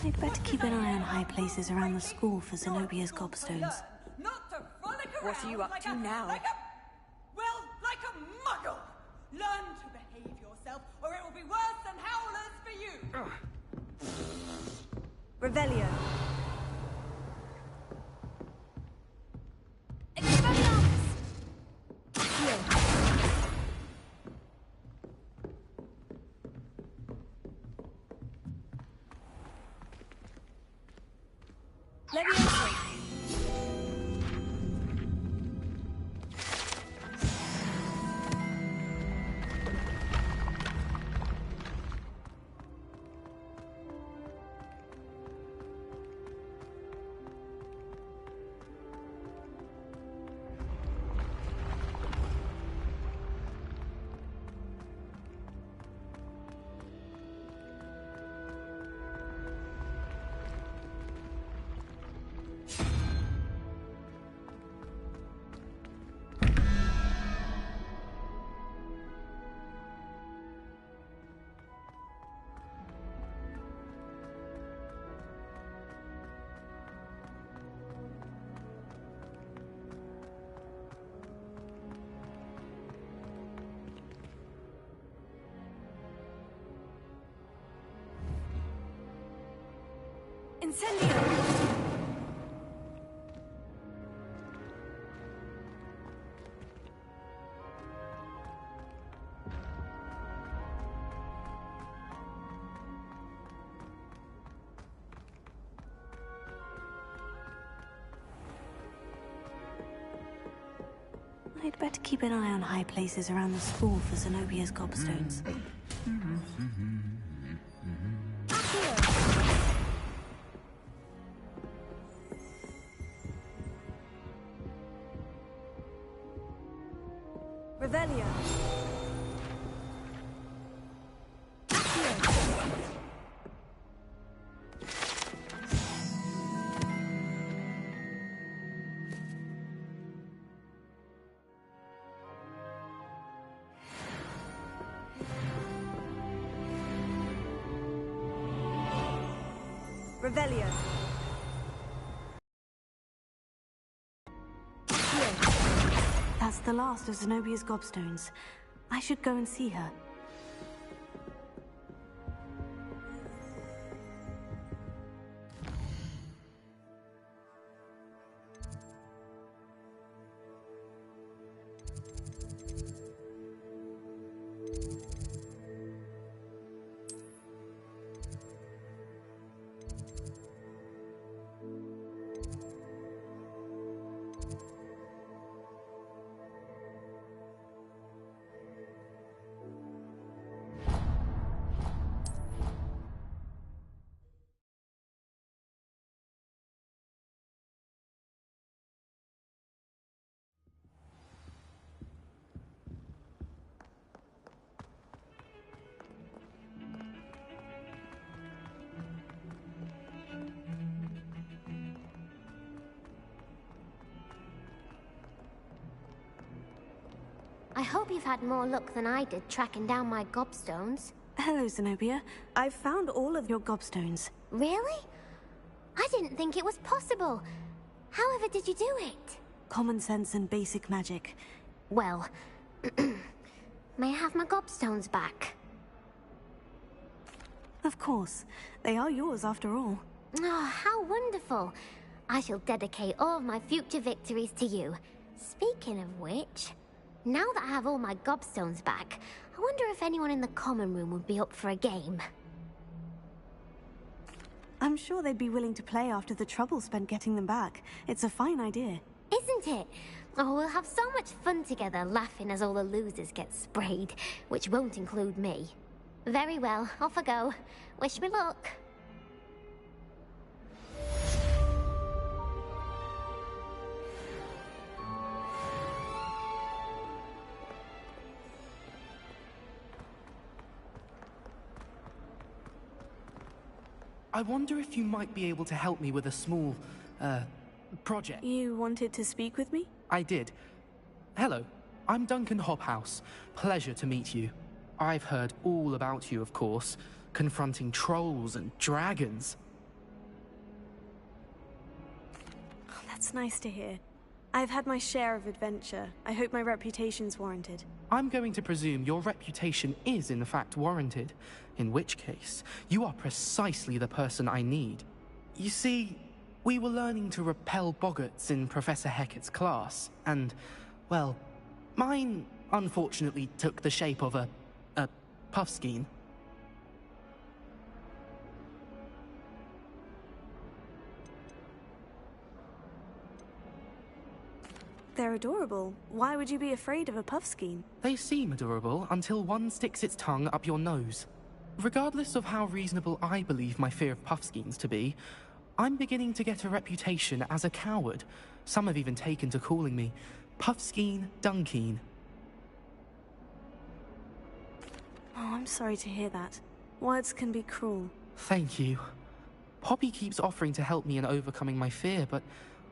I'd better keep an eye on high places around the school for Zenobia's gobstones. What are you up to now? Like a muggle! Learn to behave yourself, or it will be worse than howlers for you! Revelio. Incendio! I'd better keep an eye on high places around the school for Zenobia's gobstones. Revelio. Revelio. That's the last of Zenobia's gobstones. I should go and see her. I hope you've had more luck than I did tracking down my gobstones. Hello, Zenobia. I've found all of your gobstones. Really? I didn't think it was possible. However did you do it? Common sense and basic magic. Well, may I have my gobstones back? Of course. They are yours after all. Oh, how wonderful. I shall dedicate all of my future victories to you. Speaking of which, now that I have all my gobstones back, I wonder if anyone in the common room would be up for a game. I'm sure they'd be willing to play after the trouble spent getting them back. It's a fine idea. Isn't it? Oh, we'll have so much fun together, laughing as all the losers get sprayed, which won't include me. Very well, off I go. Wish me luck. I wonder if you might be able to help me with a small, project. You wanted to speak with me? I did. Hello, I'm Duncan Hobhouse. Pleasure to meet you. I've heard all about you, of course, confronting trolls and dragons. That's nice to hear. I've had my share of adventure. I hope my reputation's warranted. I'm going to presume your reputation is in fact warranted, in which case, you are precisely the person I need. You see, we were learning to repel boggarts in Professor Hecat's class, and, well, mine unfortunately took the shape of a puffskein. They're adorable. Why would you be afraid of a puffskein? They seem adorable until one sticks its tongue up your nose. Regardless of how reasonable I believe my fear of puffskeins to be, I'm beginning to get a reputation as a coward. Some have even taken to calling me Puffskein Dunkeen. Oh, I'm sorry to hear that. Words can be cruel. Thank you. Poppy keeps offering to help me in overcoming my fear, but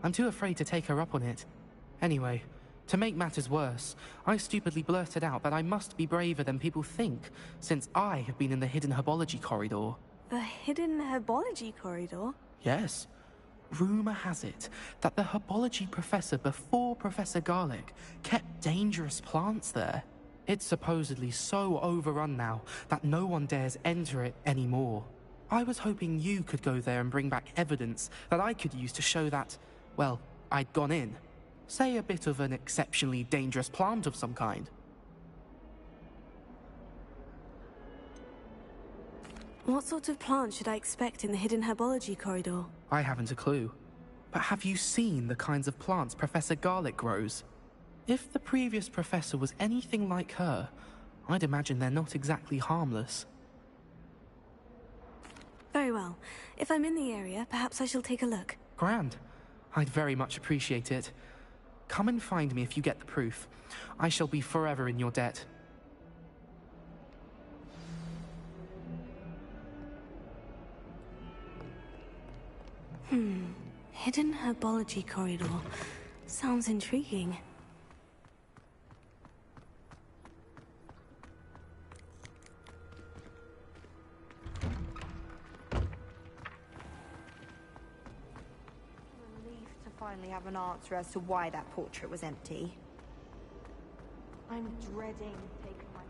I'm too afraid to take her up on it. Anyway, to make matters worse, I stupidly blurted out that I must be braver than people think, since I have been in the hidden herbology corridor. The hidden herbology corridor? Yes. Rumour has it that the herbology professor before Professor Garlic kept dangerous plants there. It's supposedly so overrun now that no one dares enter it anymore. I was hoping you could go there and bring back evidence that I could use to show that, well, I'd gone in. Say a bit of an exceptionally dangerous plant of some kind. What sort of plant should I expect in the hidden herbology corridor? I haven't a clue. But have you seen the kinds of plants Professor Garlic grows? If the previous professor was anything like her, I'd imagine they're not exactly harmless. Very well. If I'm in the area, perhaps I shall take a look. Grand. I'd very much appreciate it. Come and find me if you get the proof. I shall be forever in your debt. Hidden herbology corridor. Sounds intriguing. Relieved to finally have an answer as to why that portrait was empty. I'm dreading taking my time.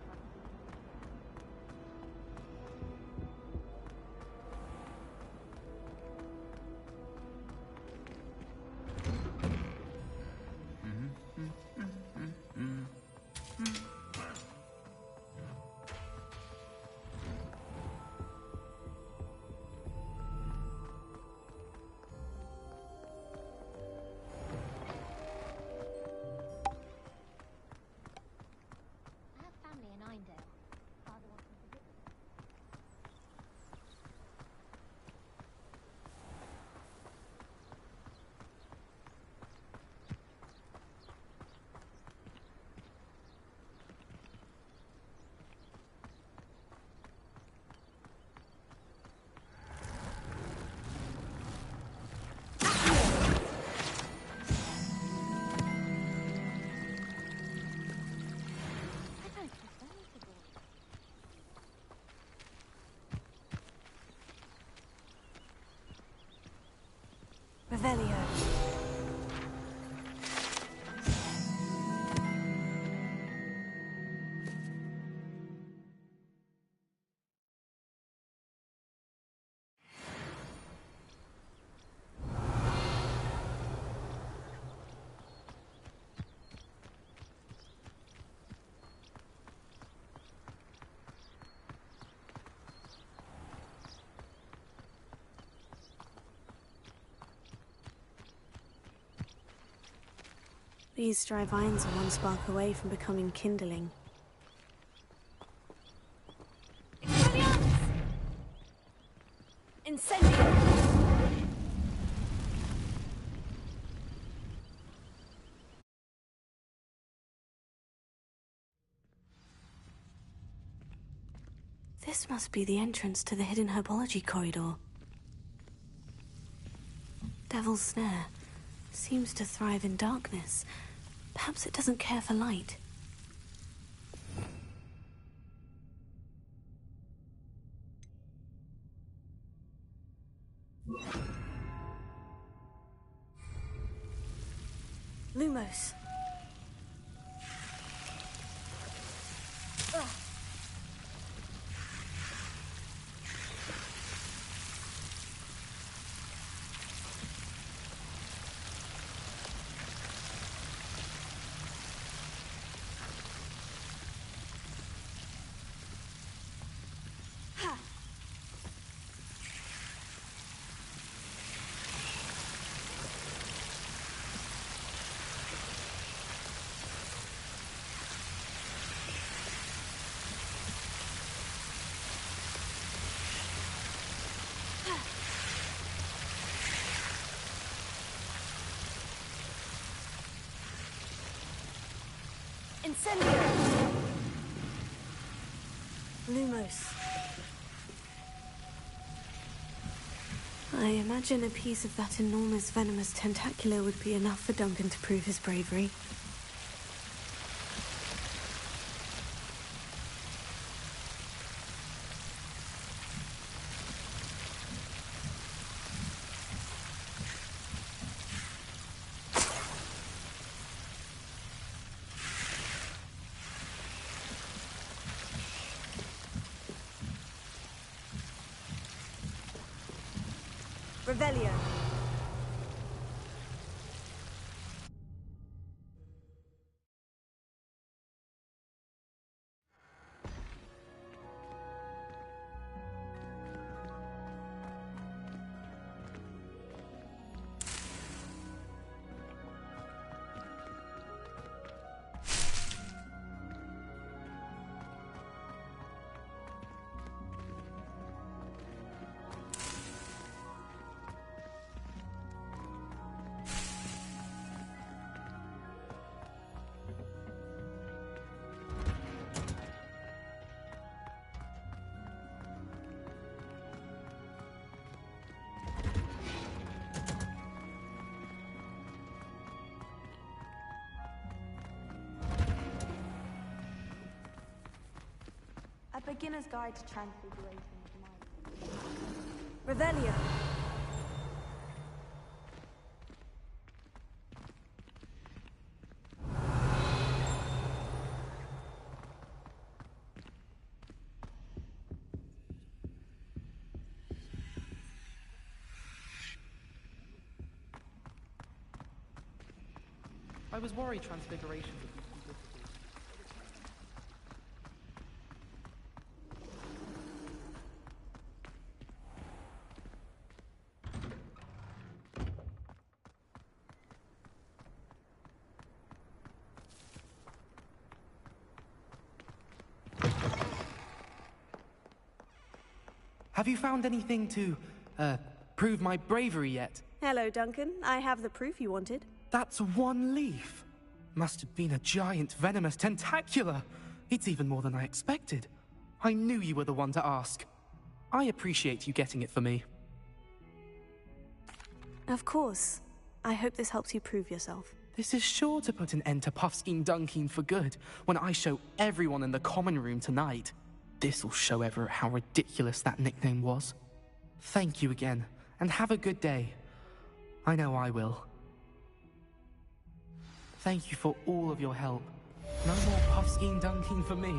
Revelio. These dry vines are one spark away from becoming kindling. Incendio! This must be the entrance to the hidden herbology corridor. Devil's Snare seems to thrive in darkness. Perhaps it doesn't care for light. Lumos. Incendio! Lumos. I imagine a piece of that enormous venomous tentacular would be enough for Duncan to prove his bravery. Revelio. A beginner's guide to transfiguration of mind. Revelio. I was worried transfiguration would be too difficult. Have you found anything to, prove my bravery yet? Hello, Duncan. I have the proof you wanted. That's one leaf. Must have been a giant venomous tentacula. It's even more than I expected. I knew you were the one to ask. I appreciate you getting it for me. Of course. I hope this helps you prove yourself. This is sure to put an end to Puffskein Dunkin for good when I show everyone in the common room tonight. This'll show Everett how ridiculous that nickname was. Thank you again, and have a good day. I know I will. Thank you for all of your help. No more Puffskein Dunkin for me.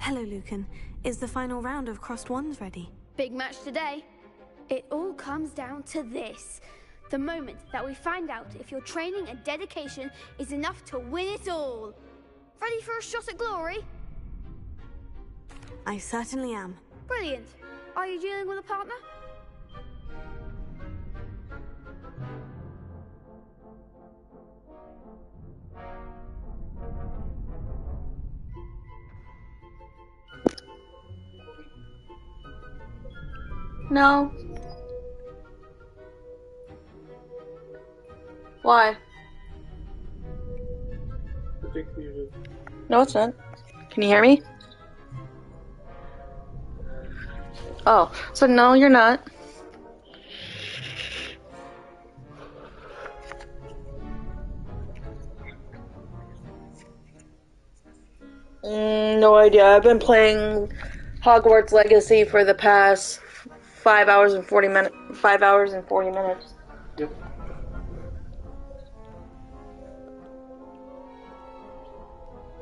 Hello, Lucan. Is the final round of Crossed Wands ready? Big match today. It all comes down to this. The moment that we find out if your training and dedication is enough to win it all. Ready for a shot at glory? I certainly am. Brilliant. Are you dealing with a partner? No. Why? No, it's not. Can you hear me? Oh, so no, you're not. No idea. I've been playing Hogwarts Legacy for the past 5 hours and 40 minutes. 5 hours and 40 minutes. Yep.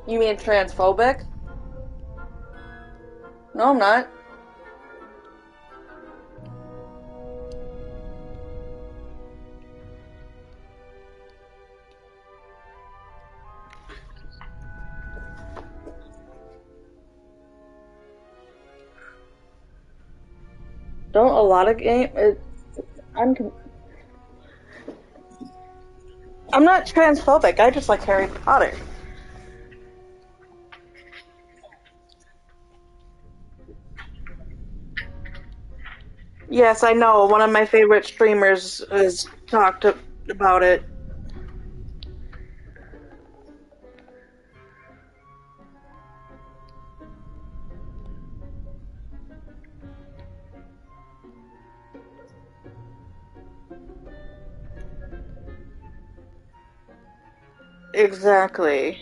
You mean transphobic? No, I'm not. Don't a lot of I'm not transphobic. I just like Harry Potter. Yes, I know. One of my favorite streamers has talked about it. Exactly.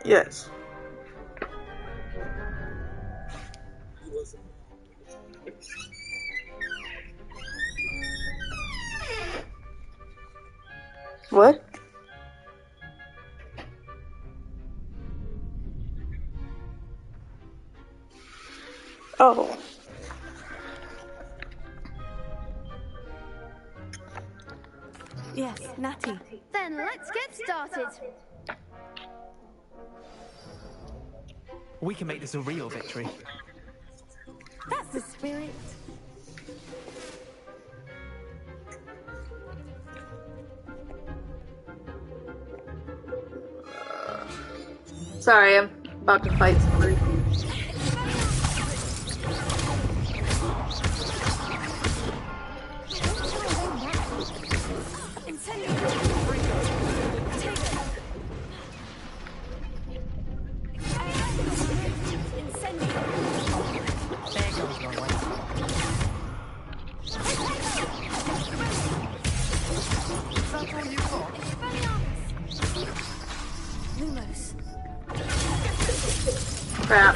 Yes. What? Oh. Yes, Natty. Then let's get started. We can make this a real victory. That's the spirit. Sorry, I'm about to fight somebody. Crap.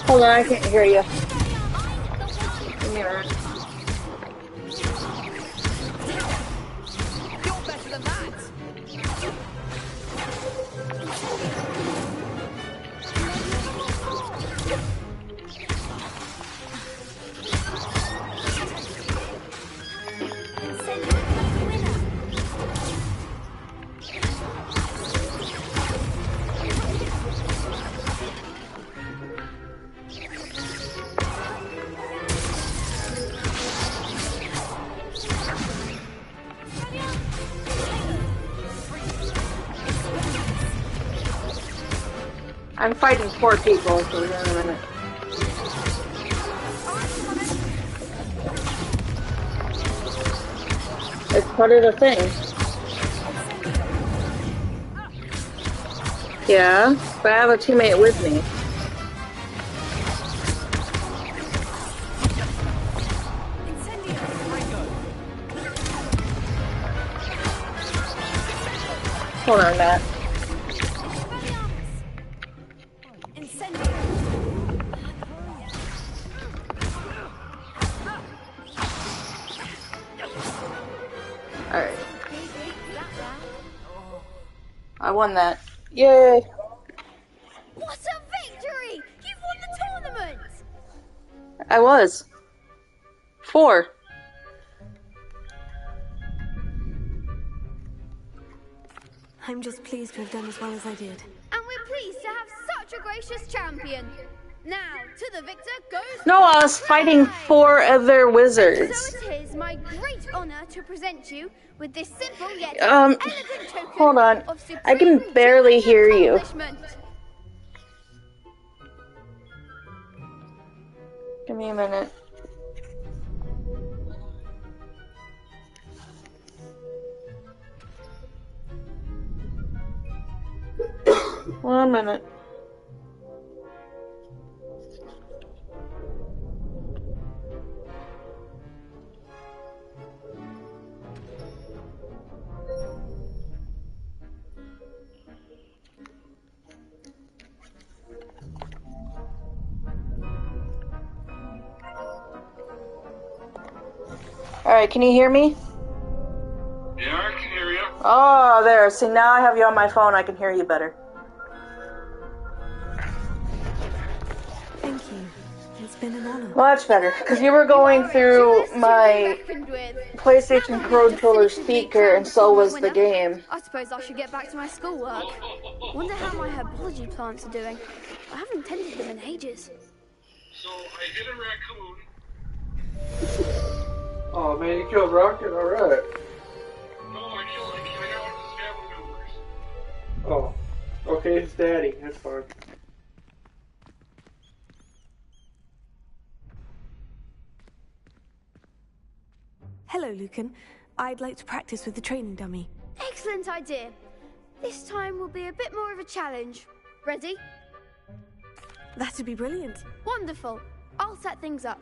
Hold on, I can't hear you. Give me a minute. You're better than that. I'm fighting 4 people, so in a minute. It's part of the thing. Yeah, but I have a teammate with me. Hold on, Matt. Alright. I won that. Yay! What a victory! You've won the tournament! I was. 4. I'm just pleased to have done as well as I did. And we're pleased to have such a gracious champion. Now, to the victor goes... No, I was fighting 4 other wizards. So it is my great honor to present you with this simple yet Um, elegant token hold on. of supreme I can barely hear you. accomplishment. Give me a minute. One minute. Alright, can you hear me? Yeah, I can hear you. Oh, there. See, now I have you on my phone. I can hear you better. Thank you. It's been an honor. Much better, because you were going through my PlayStation controller speaker, and so was the game. I suppose I should get back to my schoolwork. Wonder how my herbology plants are doing. I haven't tended them in ages. So I hit a raccoon. Oh man, you killed Rocket? Alright. No, I killed him. I got one of his family members. Oh. Okay, it's Daddy. That's fine. Hello, Lucan. I'd like to practice with the training dummy. Excellent idea. This time will be a bit more of a challenge. Ready? That'd be brilliant. Wonderful. I'll set things up.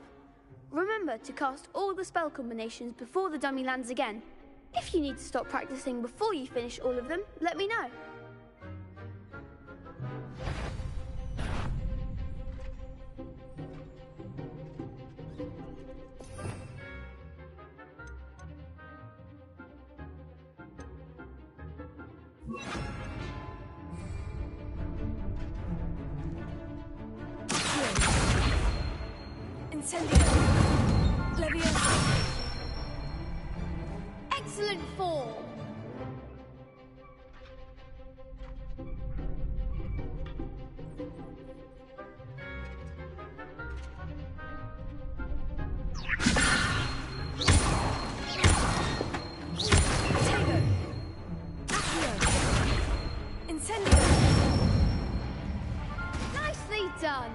Remember to cast all the spell combinations before the dummy lands again. If you need to stop practicing before you finish all of them, let me know. Incendio. Leviosa. Excellent form. Tego. Accio. Incendio. Nicely done.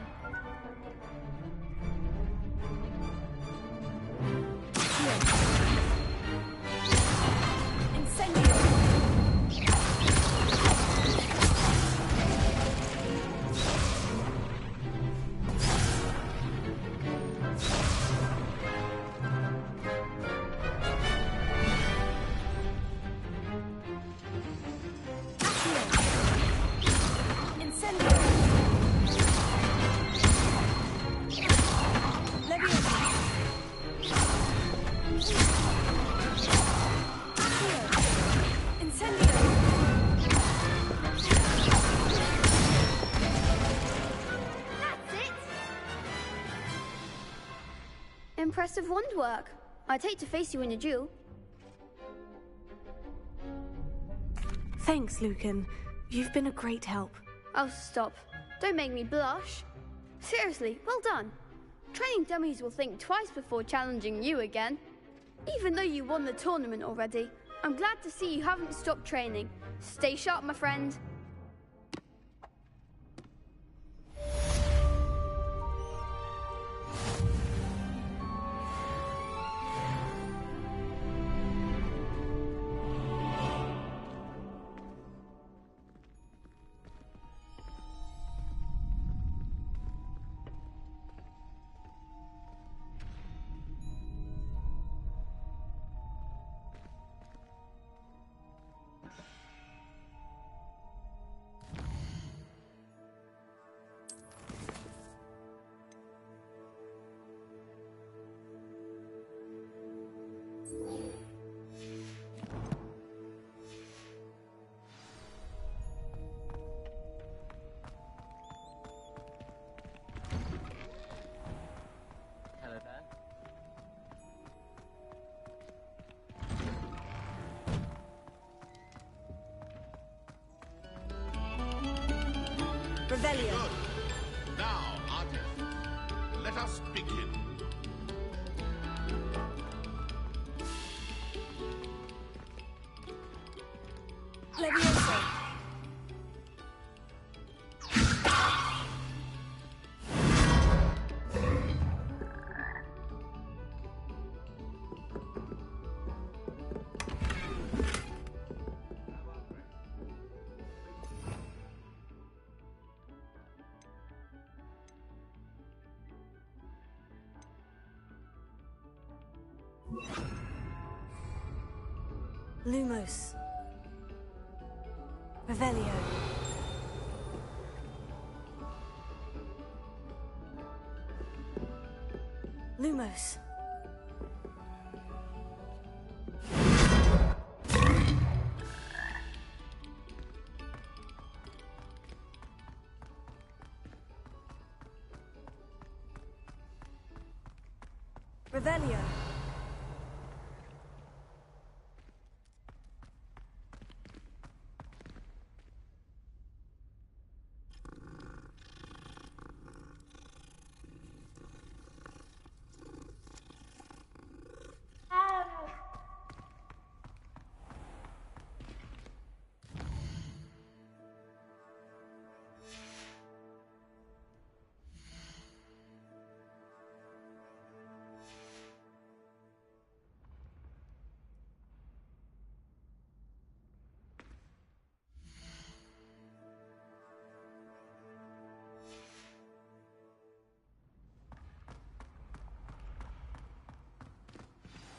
Impressive wand work. I'd hate to face you in a duel. Thanks, Lucan. You've been a great help. Oh, stop. Don't make me blush. Seriously, well done. Training dummies will think twice before challenging you again. Even though you won the tournament already, I'm glad to see you haven't stopped training. Stay sharp, my friend. Hello there. Revelio. Good. Now, artist, let us begin. Levioso. Lumos. Revelio. Lumos. Revelio.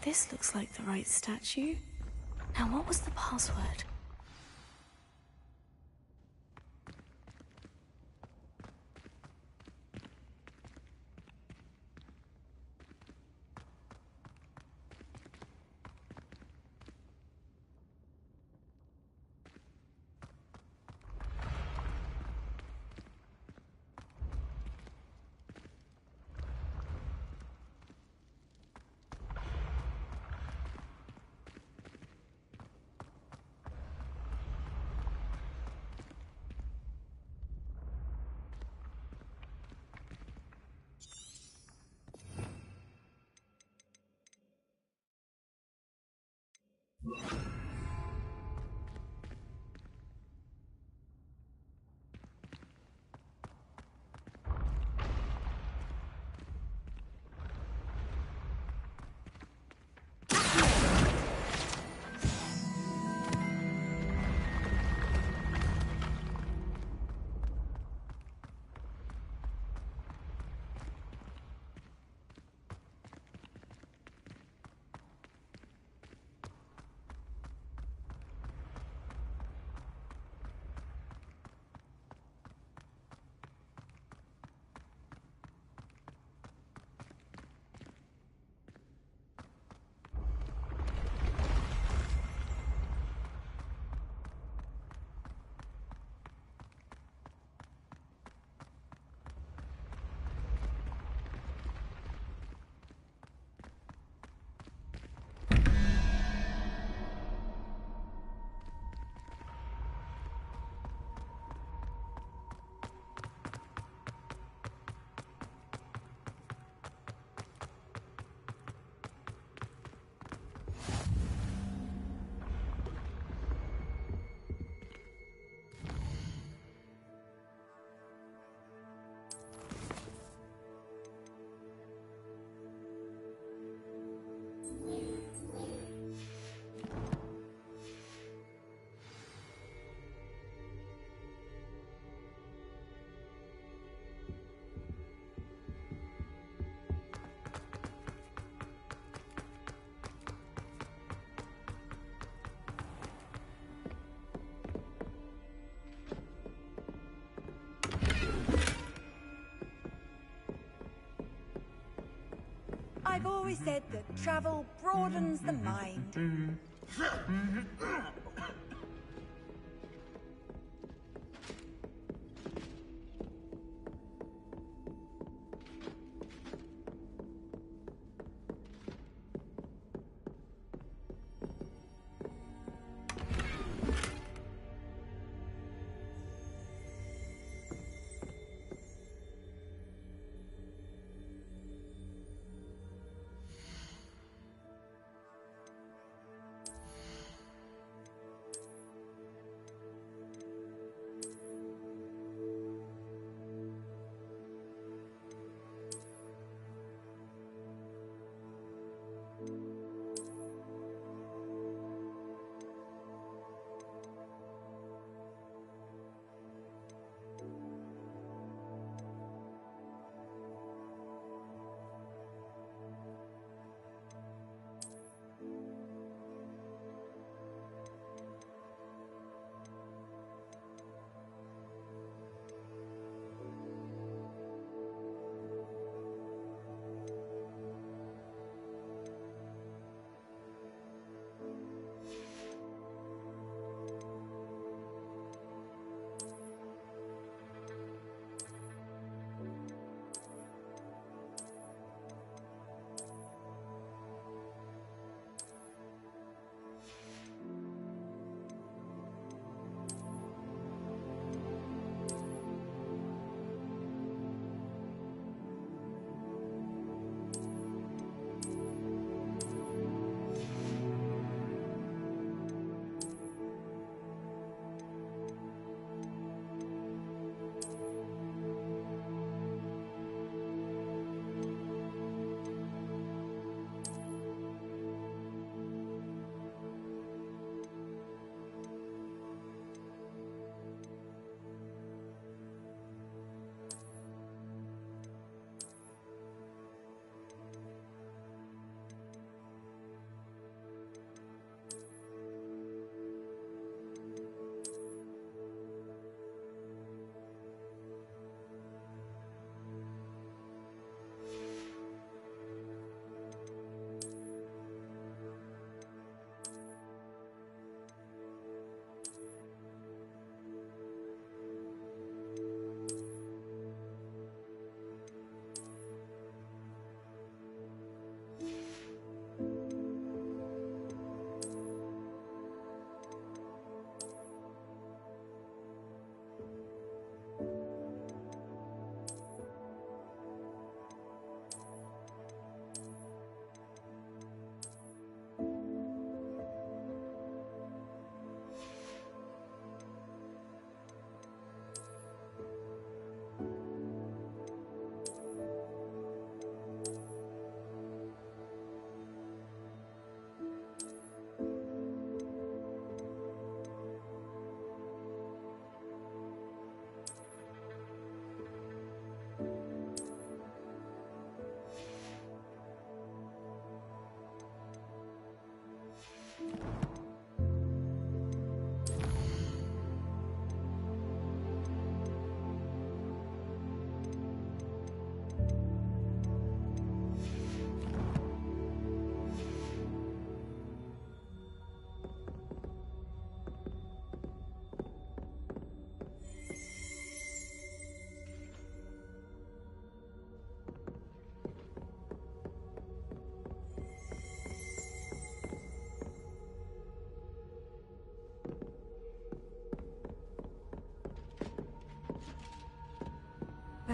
This looks like the right statue. Now, what was the password? always said that travel broadens the mind.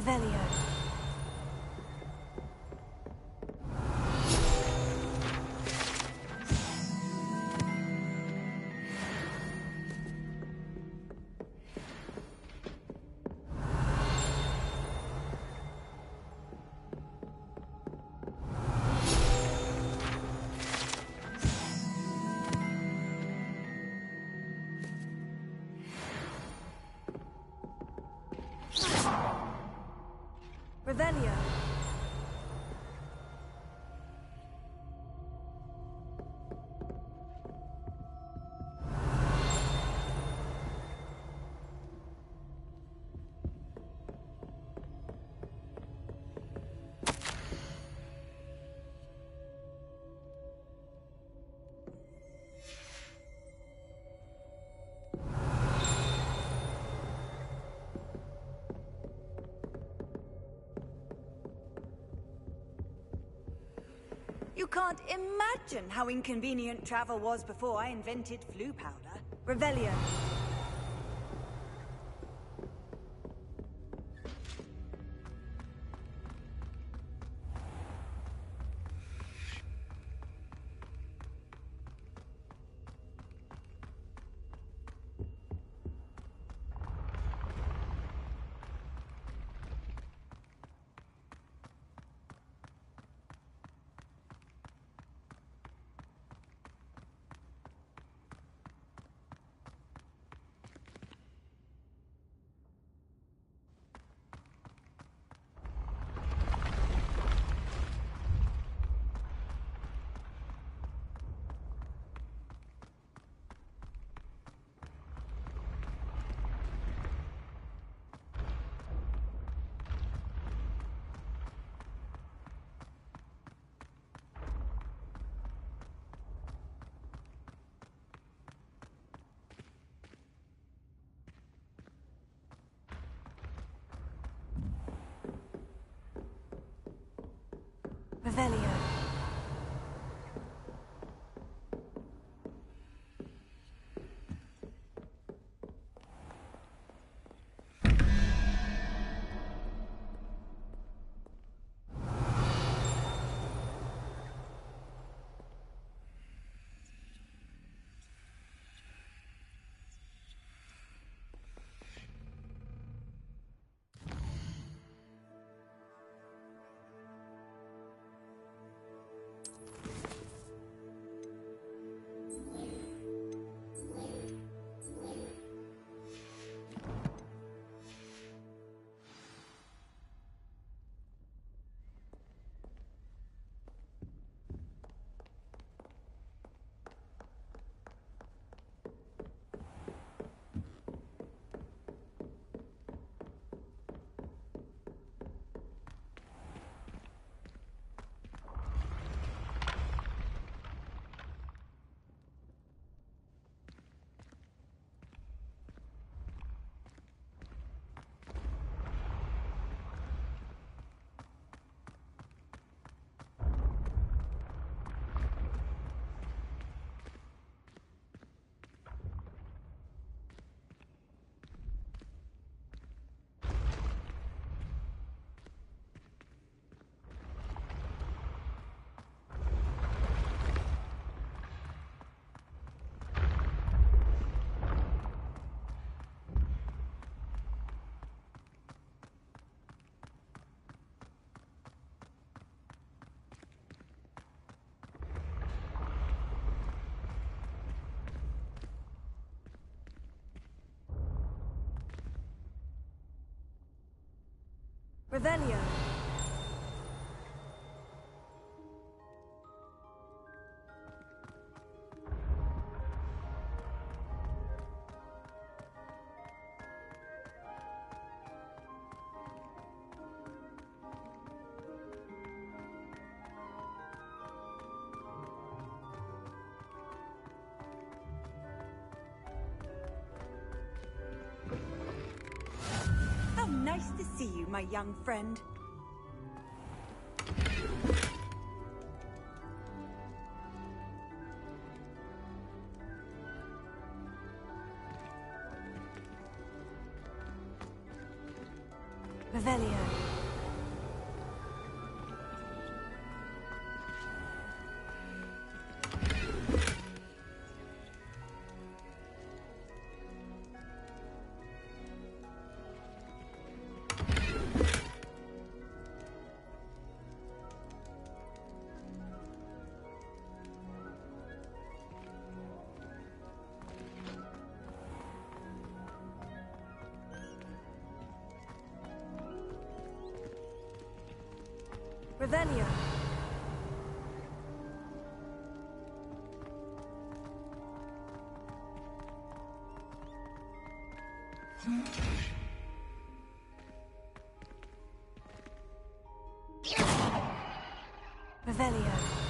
Revelio. Revelio. You can't imagine how inconvenient travel was before I invented flu powder. Revelio. Revelio. Revelio. How nice to see you, my young friend. Revelio. Revelio. Revelio.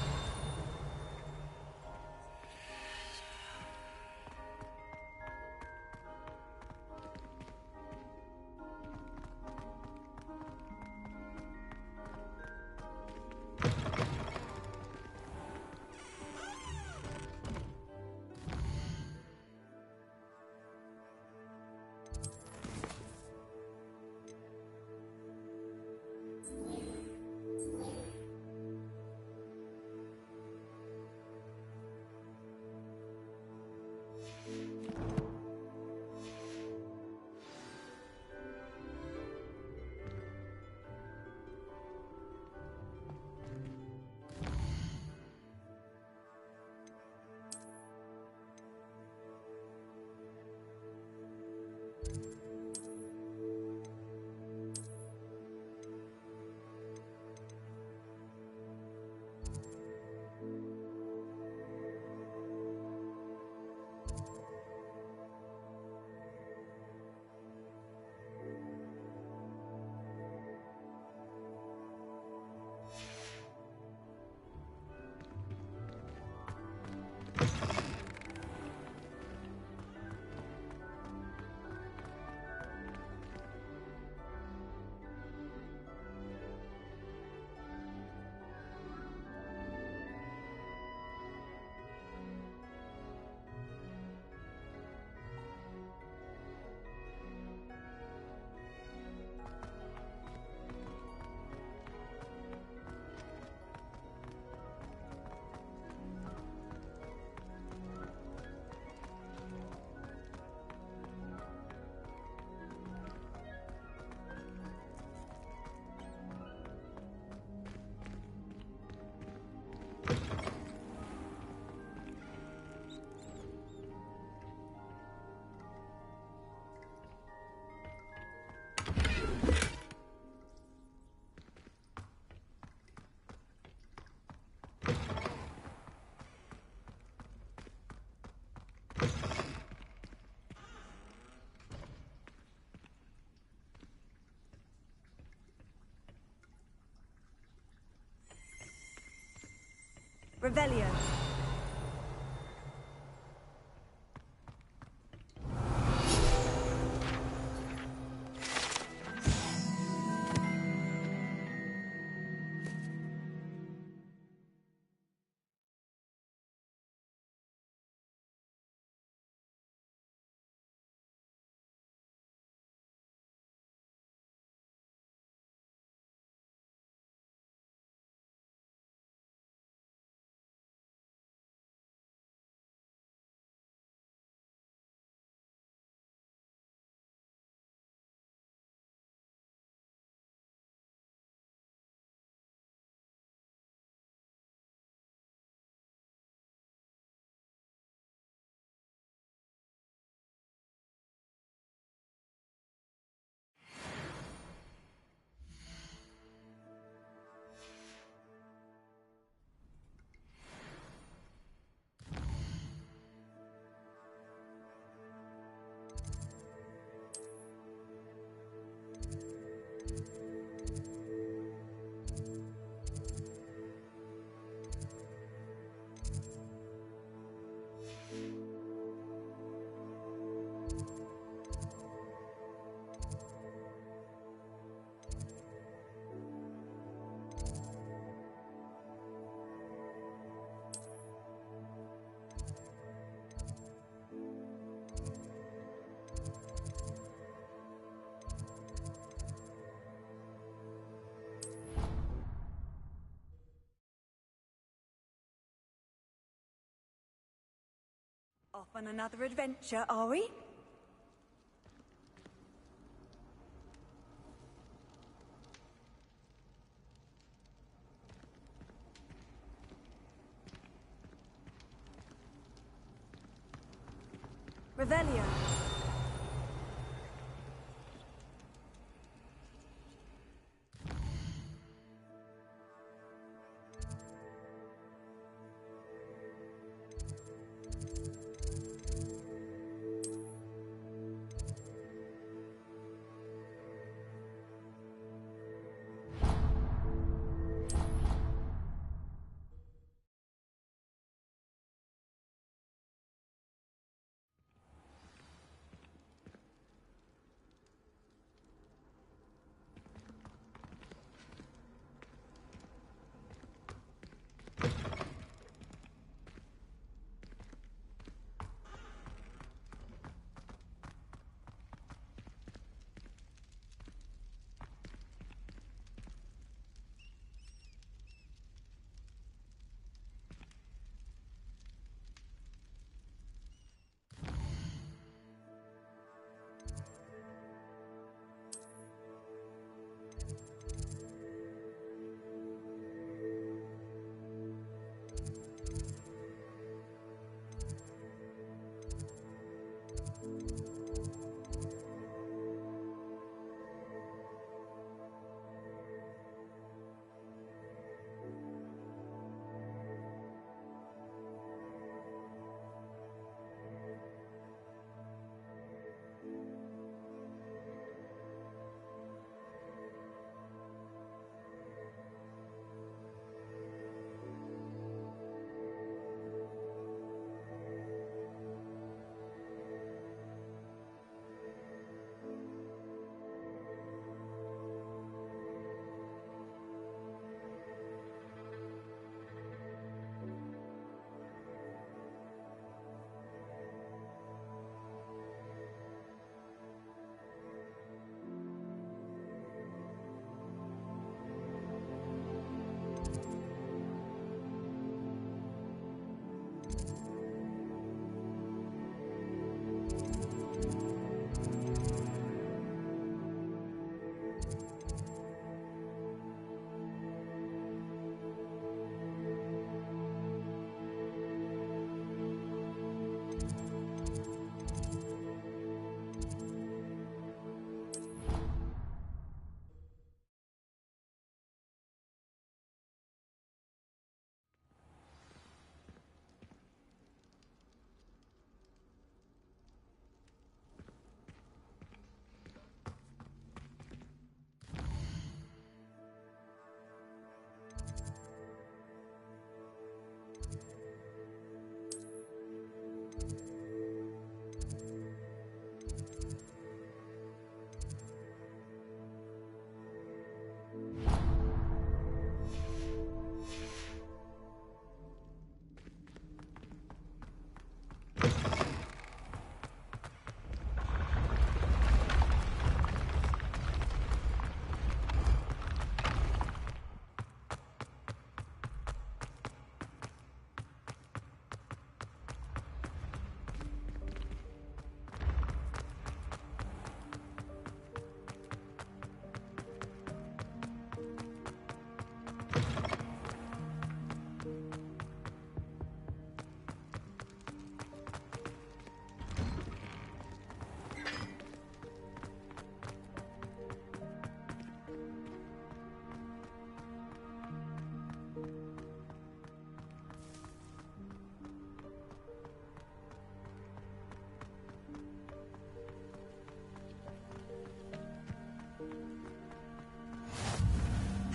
Revelio. Off on another adventure, are we? Revelio.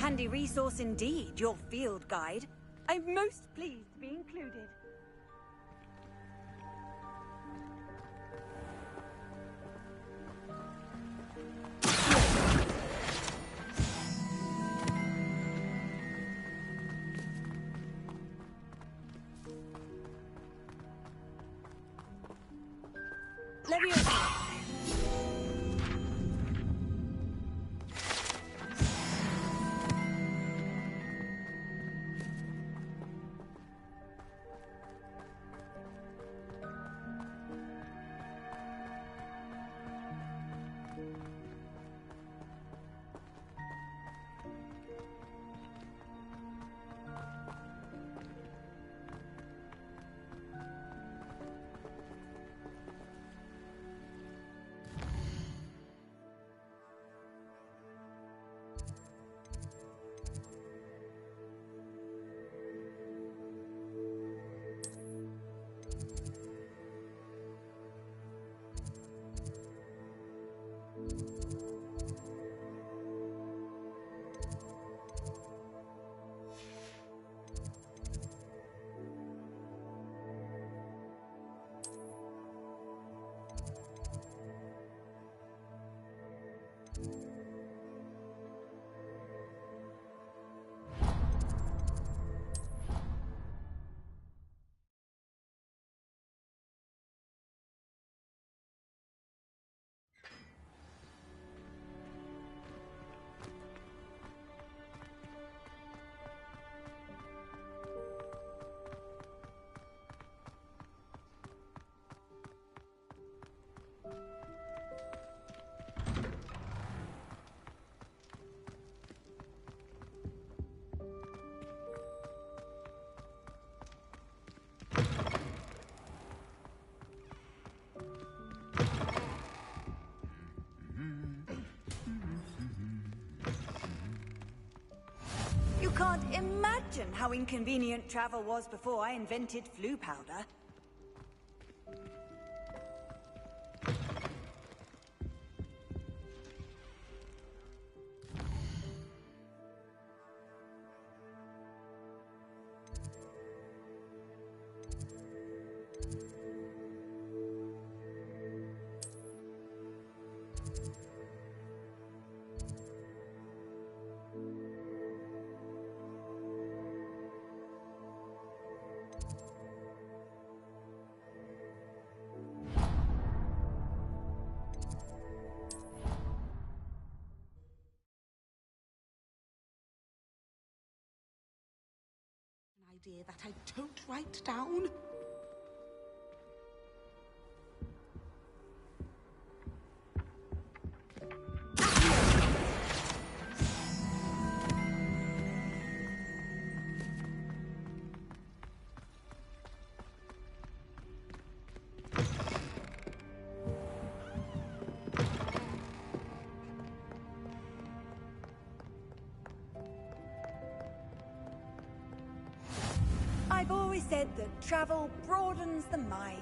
Handy resource indeed, your field guide. I'm most pleased to be included. Leviosa. You can't imagine how inconvenient travel was before I invented flu powder. Idea that I don't write down. I've always said that travel broadens the mind.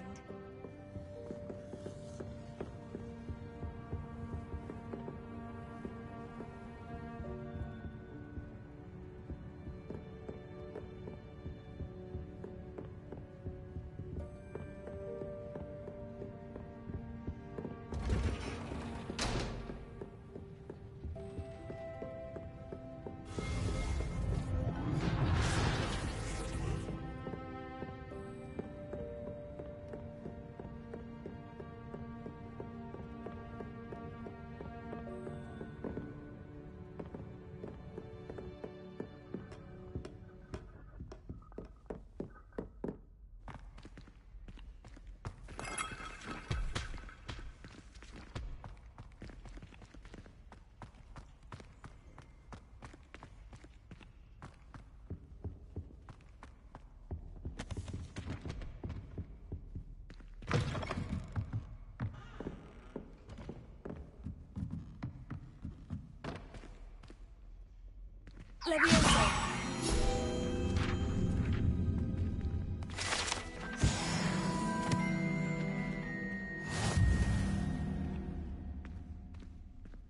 Leviosa.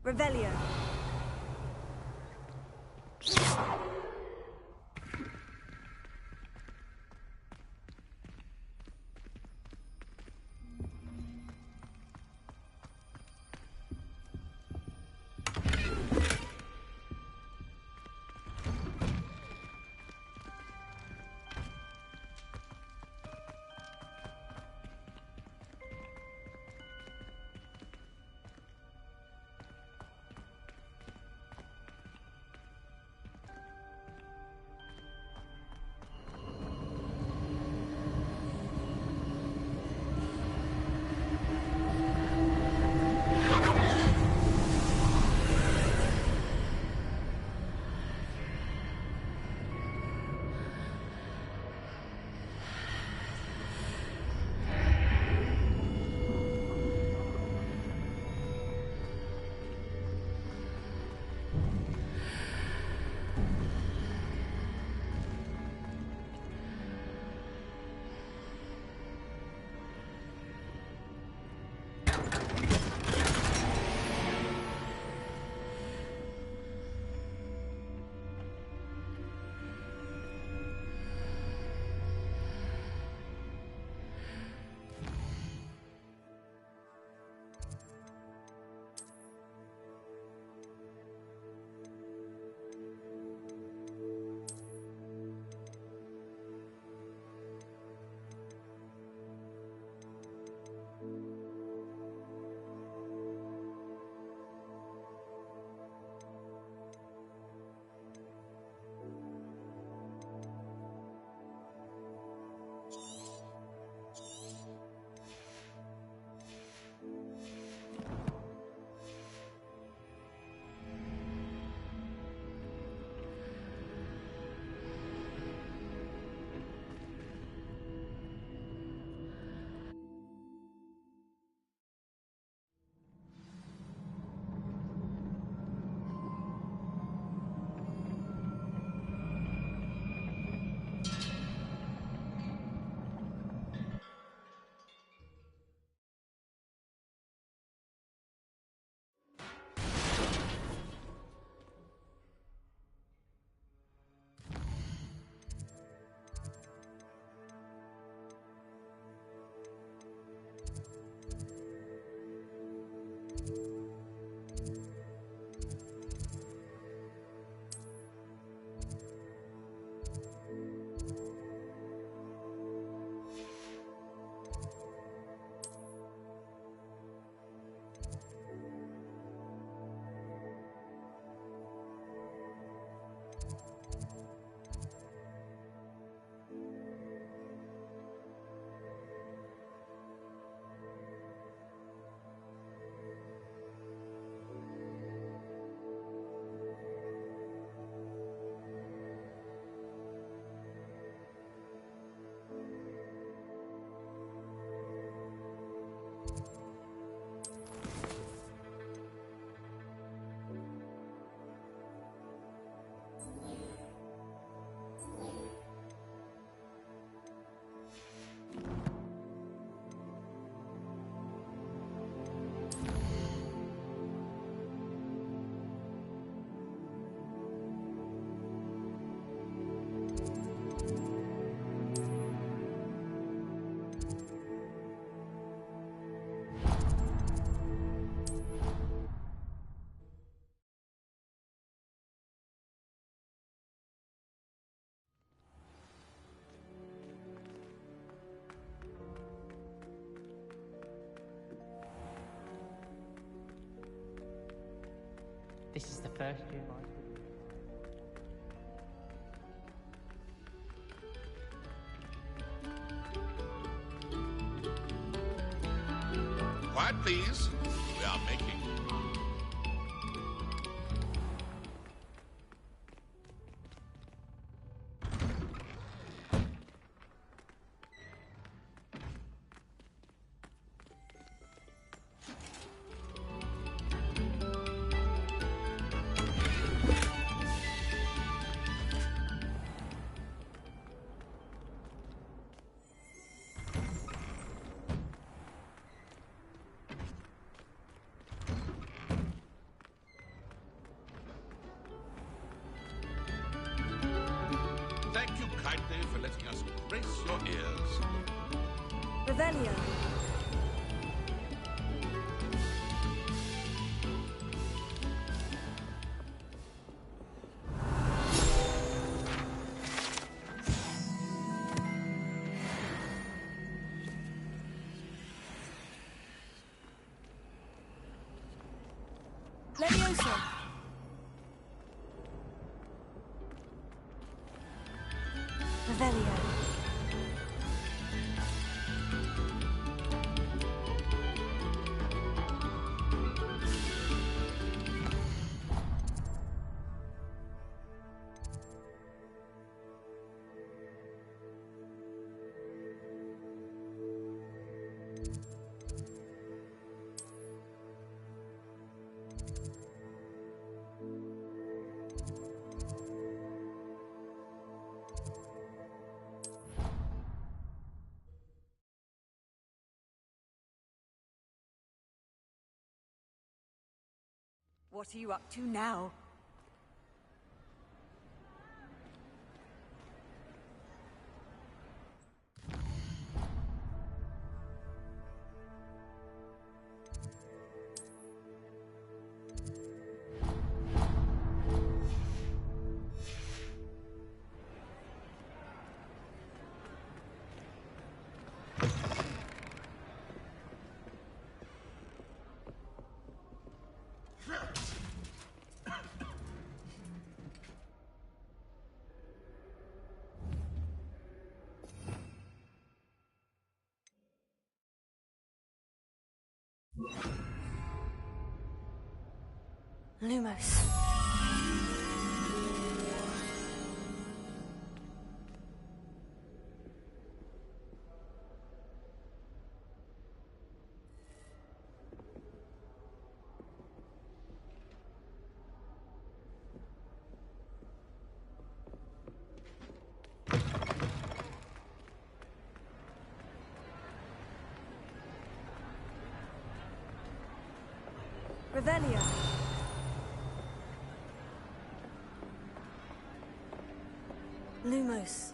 Revelio. This is the first year Quiet, please. We are making. Brace your ears. Revelio. Levioso. Revelio. What are you up to now? Lumos. Revelio. Lumos.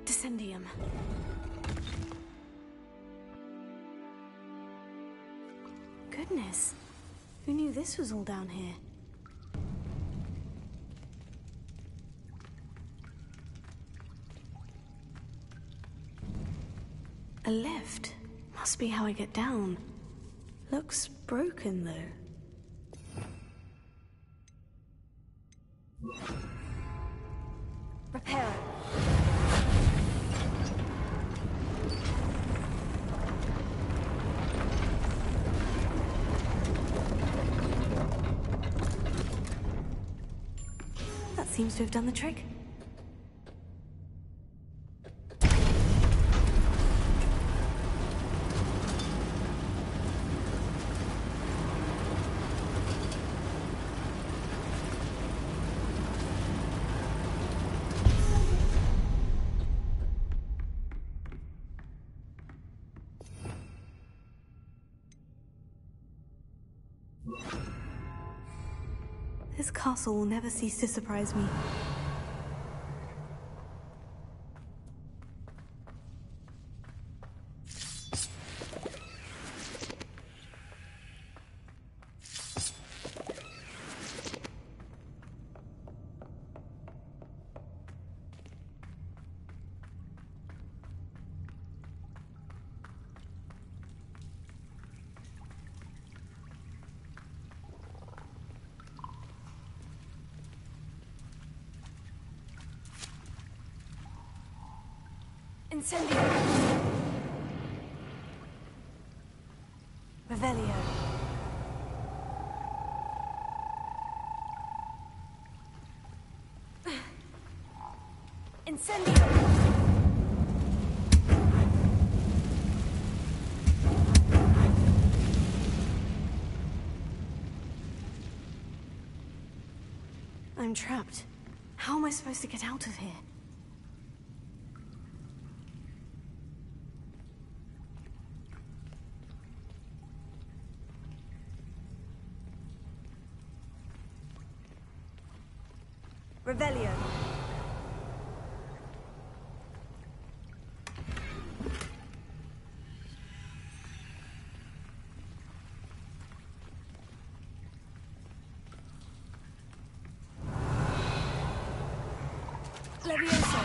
Descendium. Goodness. Who knew this was all down here? A lift. Must be how I get down. Looks broken, though. Repair. That seems to have done the trick. This castle will never cease to surprise me. Incendio. Revelio. Incendio. I'm trapped. How am I supposed to get out of here? Revelio. Levioso.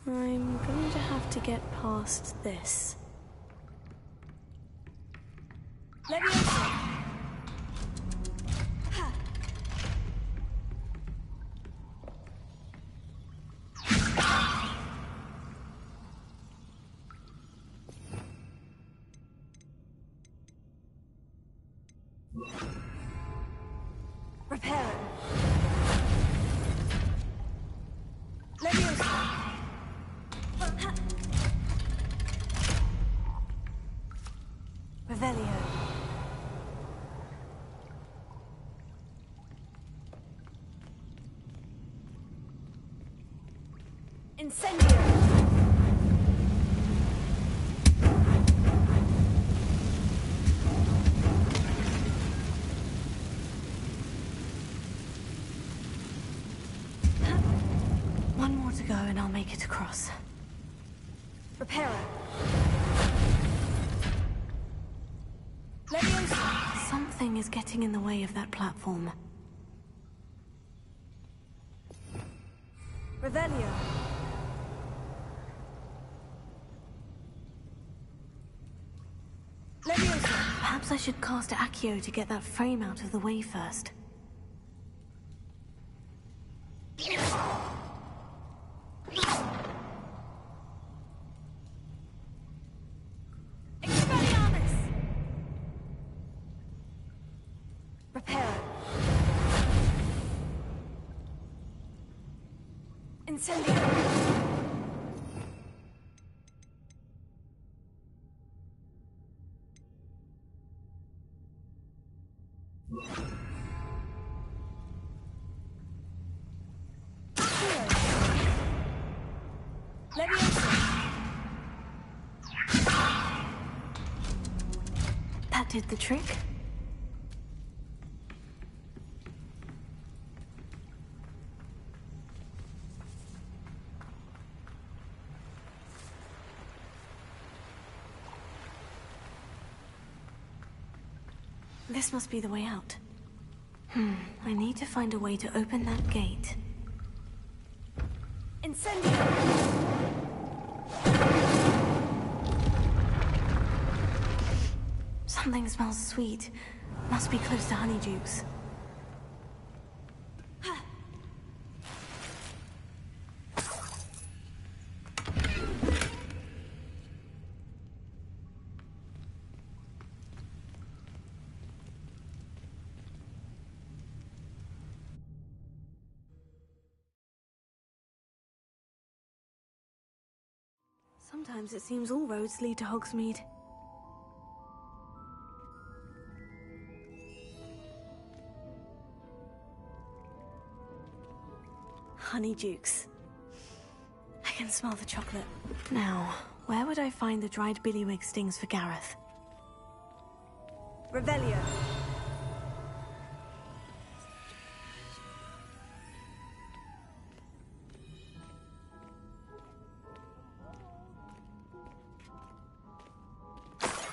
I'm going to have to get past this. Levioso. Reparo. Levioso. Revelio. Incendio. One more to go and I'll make it across. Reparo. Levioso. Something is getting in the way of that platform. Revelio. Levioso. Perhaps I should cast Accio to get that frame out of the way first. Reparo. Incendio. That did the trick. This must be the way out. I need to find a way to open that gate. Incendio! Something smells sweet. Must be close to Honeydukes. Sometimes it seems all roads lead to Hogsmeade. Honeydukes. I can smell the chocolate. Now, where would I find the dried billywig stings for Gareth? Revelio.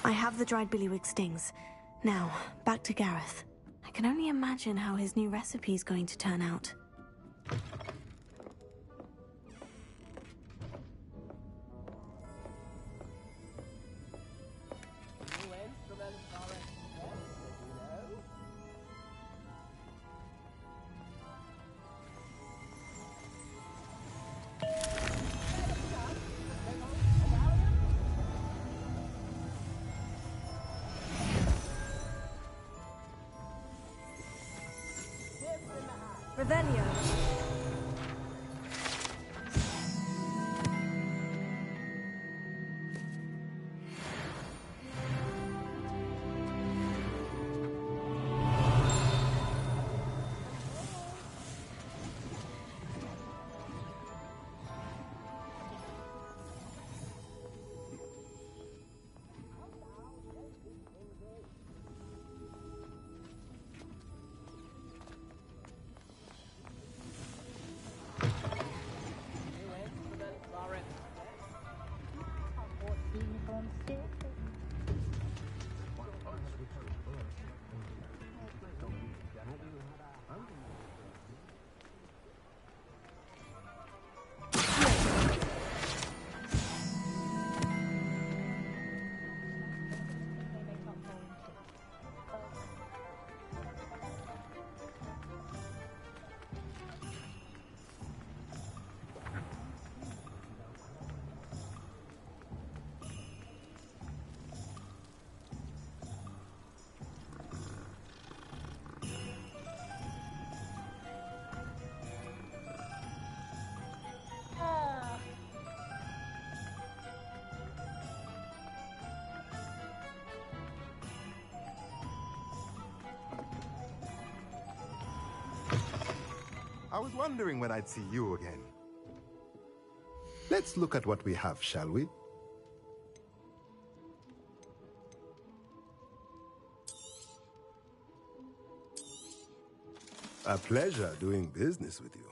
I have the dried billywig stings. Now, back to Gareth. I can only imagine how his new recipe is going to turn out. Revelio. I was wondering when I'd see you again. Let's look at what we have, shall we? A pleasure doing business with you.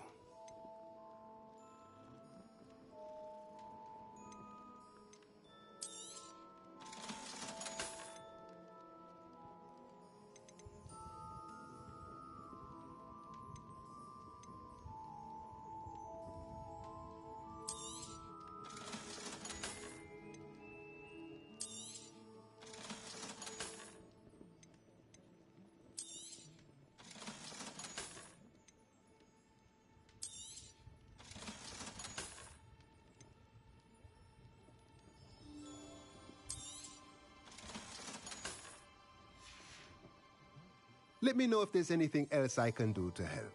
Let me know if there's anything else I can do to help.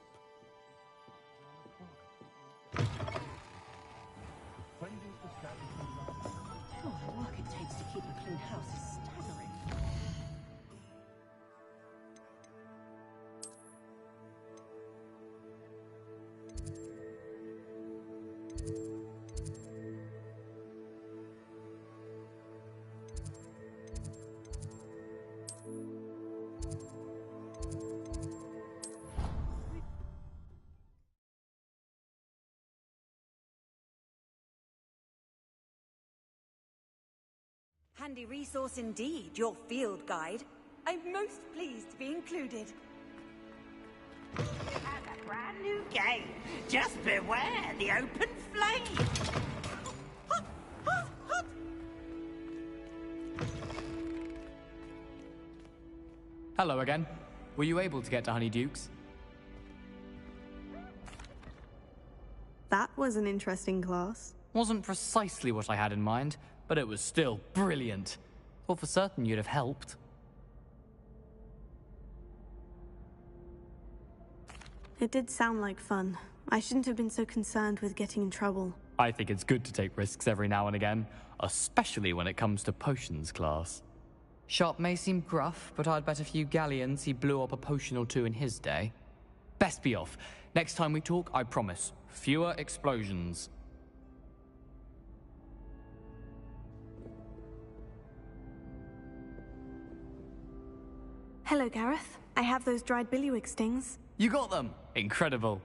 Oh, the work it takes to keep a clean house is staggering. Handy resource indeed, your field guide. I'm most pleased to be included. And a brand new game. Just beware the open flame. Hello again. Were you able to get to Honeydukes? That was an interesting class. Wasn't precisely what I had in mind, but it was still brilliant. Thought for certain you'd have helped. It did sound like fun. I shouldn't have been so concerned with getting in trouble. I think it's good to take risks every now and again, especially when it comes to potions class. Sharp may seem gruff, but I'd bet a few galleons he blew up a potion or two in his day. Best be off. Next time we talk, I promise, fewer explosions. Hello, Gareth. I have those dried billywig stings. You got them! Incredible.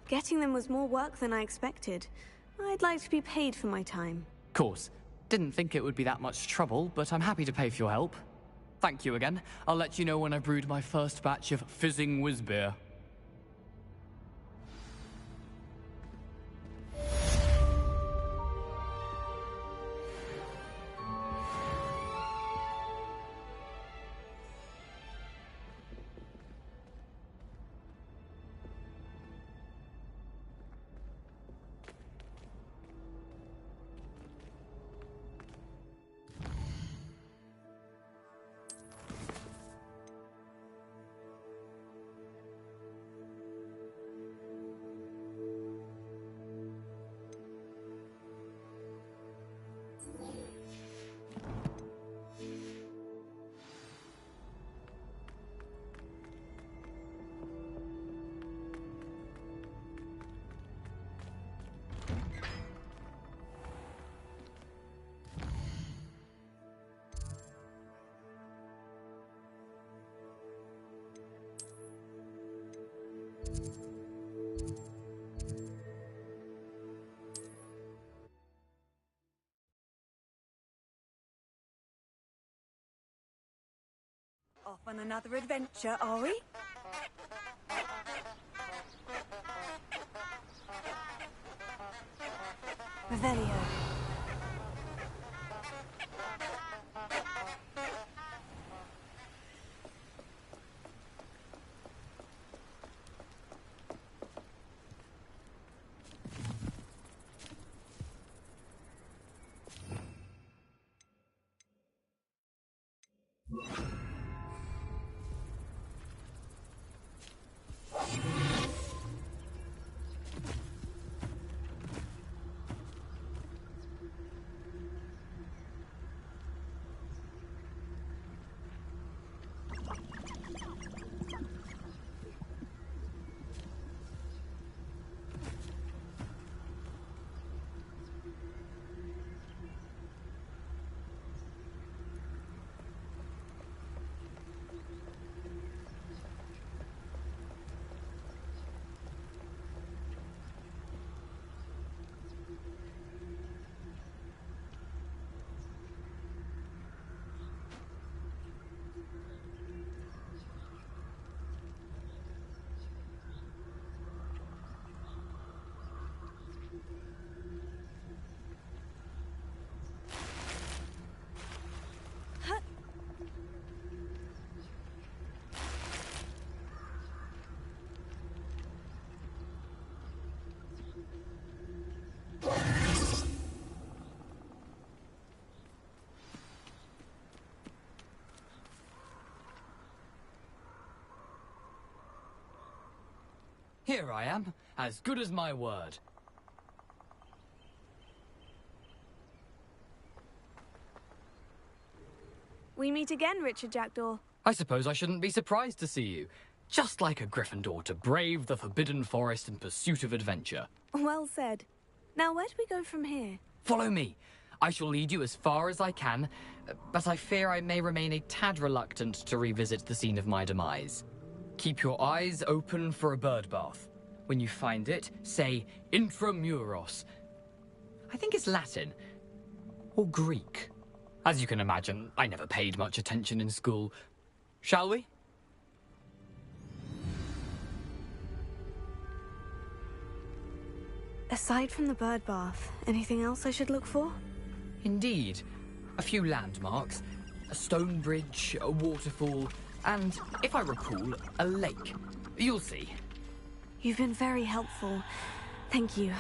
Getting them was more work than I expected. I'd like to be paid for my time. Course. Didn't think it would be that much trouble, but I'm happy to pay for your help. Thank you again. I'll let you know when I've brewed my first batch of fizzing whiz-beer. Off on another adventure, are we? Revelio. Here I am, as good as my word. We meet again, Richard Jackdaw. I suppose I shouldn't be surprised to see you. Just like a Gryffindor to brave the Forbidden Forest in pursuit of adventure. Well said. Now, where do we go from here? Follow me. I shall lead you as far as I can, but I fear I may remain a tad reluctant to revisit the scene of my demise. Keep your eyes open for a bird bath. When you find it, say intramuros. I think it's Latin. Or Greek. As you can imagine, I never paid much attention in school. Shall we? Aside from the bird bath, anything else I should look for? Indeed. A few landmarks, a stone bridge, a waterfall, and, if I recall, a lake. You'll see. You've been very helpful. Thank you.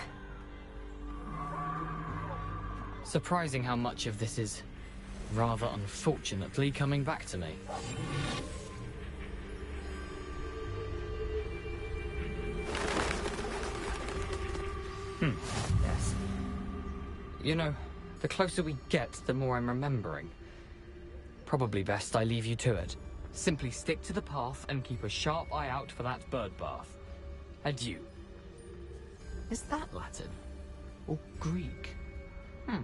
Surprising how much of this is, rather unfortunately, coming back to me. Yes. You know, the closer we get, the more I'm remembering. Probably best I leave you to it. Simply stick to the path and keep a sharp eye out for that bird bath. Adieu. Is that Latin? Or Greek? Oh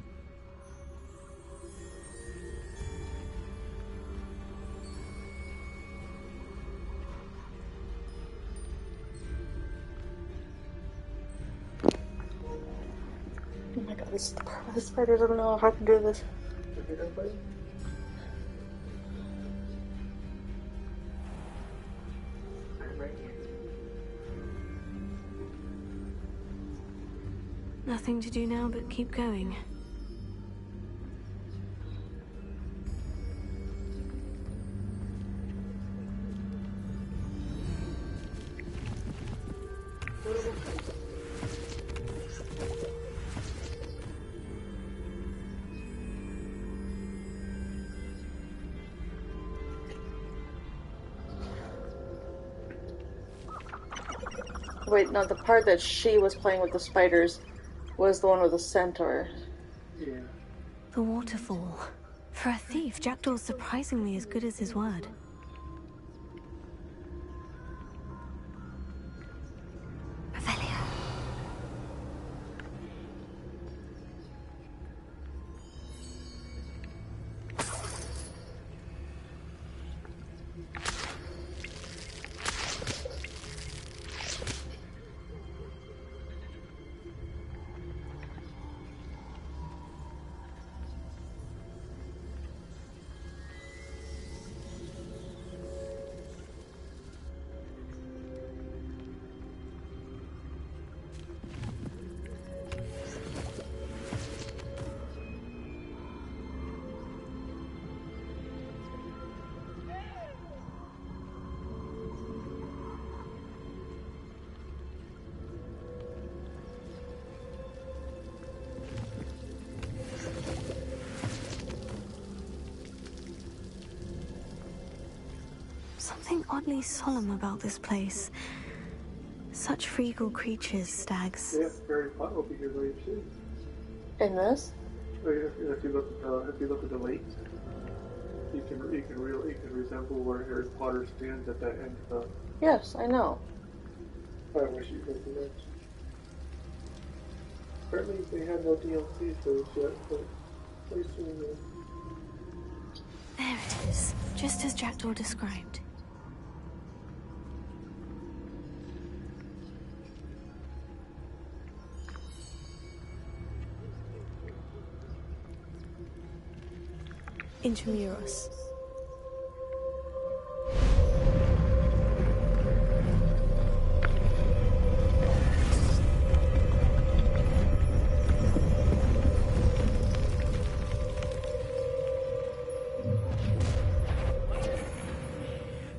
my god, the spiders, I don't know how to do this. Nothing to do now but keep going. Wait, no, the part that she was playing with the spiders was the one with the centaur. Yeah. The waterfall. For a thief, Jackdaw's surprisingly as good as his word. Revelio. something oddly solemn about this place. Such regal creatures, stags. Yeah, very fun will be your way too. In this? If you look at the lake, you can resemble where Harry Potter stands at that end of the. Yes, I know. I wish you could do that. Apparently they had no DLC for this yet, but pretty soon will. There it is, just as Jackdaw described. Intramuros.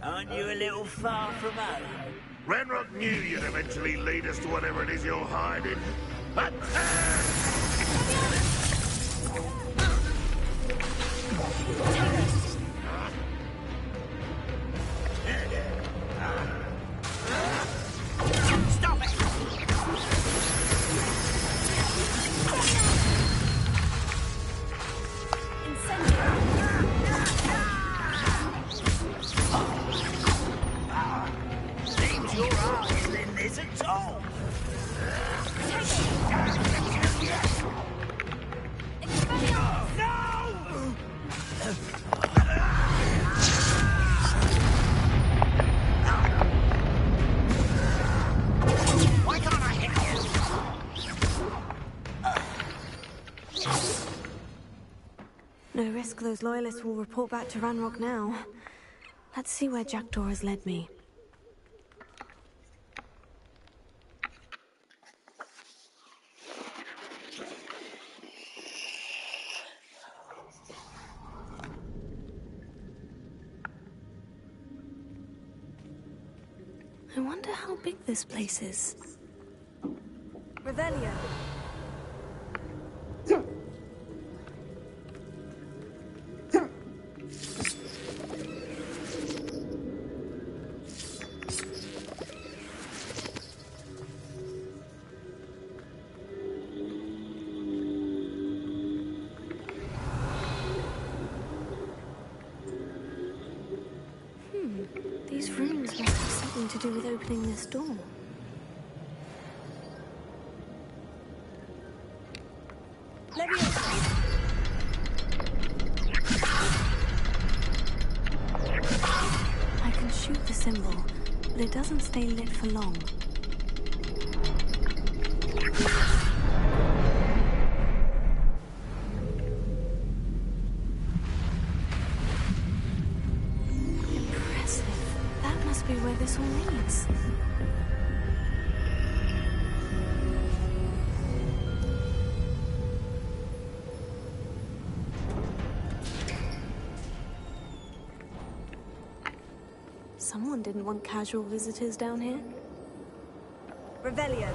Aren't you a little far from home? Renrock knew you'd eventually lead us to whatever it is you're hiding. Attack! Stop it! Seems your eyes in this at all. Why can't I hit you? No risk those loyalists will report back to Ranrock now. Let's see where Jackdaw has led me. I wonder how big this place is. Revelio. These rooms must have something to do with opening this door. I can shoot the symbol, but it doesn't stay lit for long. Impressive. That must be where this all leads. Someone didn't want casual visitors down here. Revelio.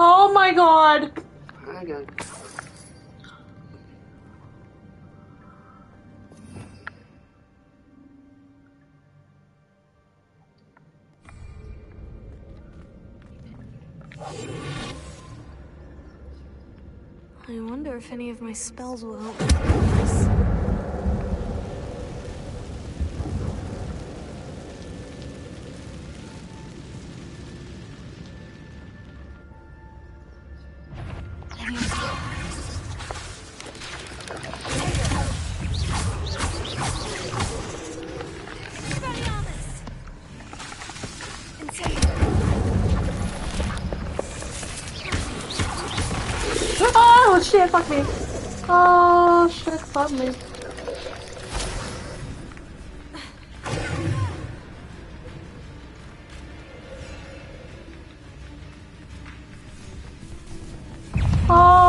Oh my god! I wonder if any of my spells will help with this. Oh shit, fuck me. Oh shit, fuck me.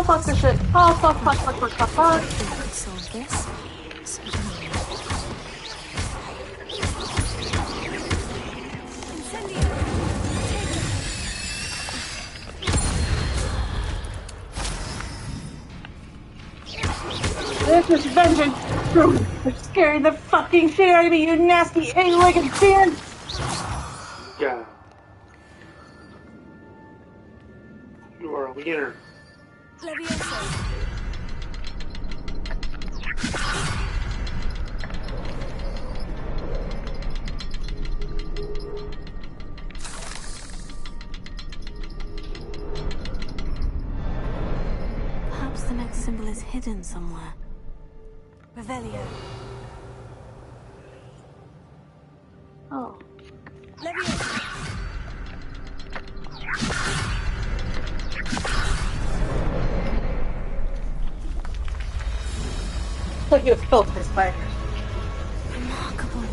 Oh, fuck this shit. Oh, fuck. Solve this. This is vengeance. You're scaring the fucking shit out of me, you nasty eight-legged sin. Yeah. You are a wiener. Perhaps the next symbol is hidden somewhere. Revelio. Oh. Look, you killed this spider. Remarkable.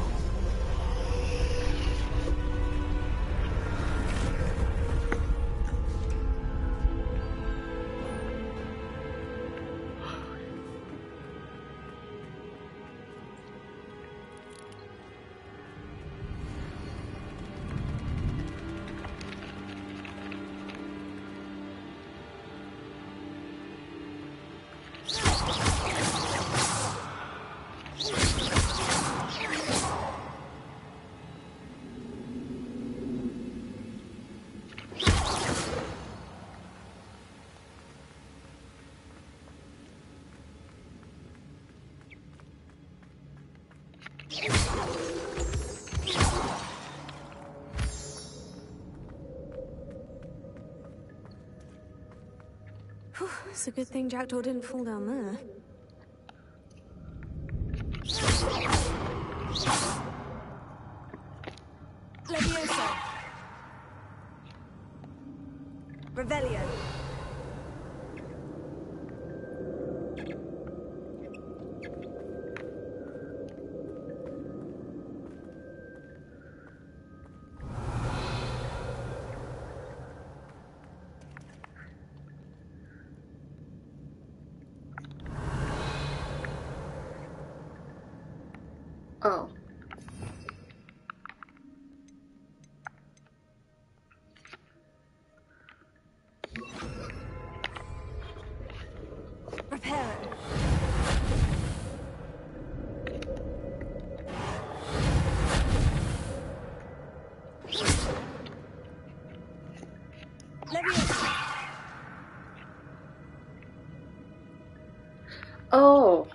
Whew, it's a good thing Jackdaw didn't fall down there. Levioso. Revelio. Oh. Reparo. Levioso. Oh.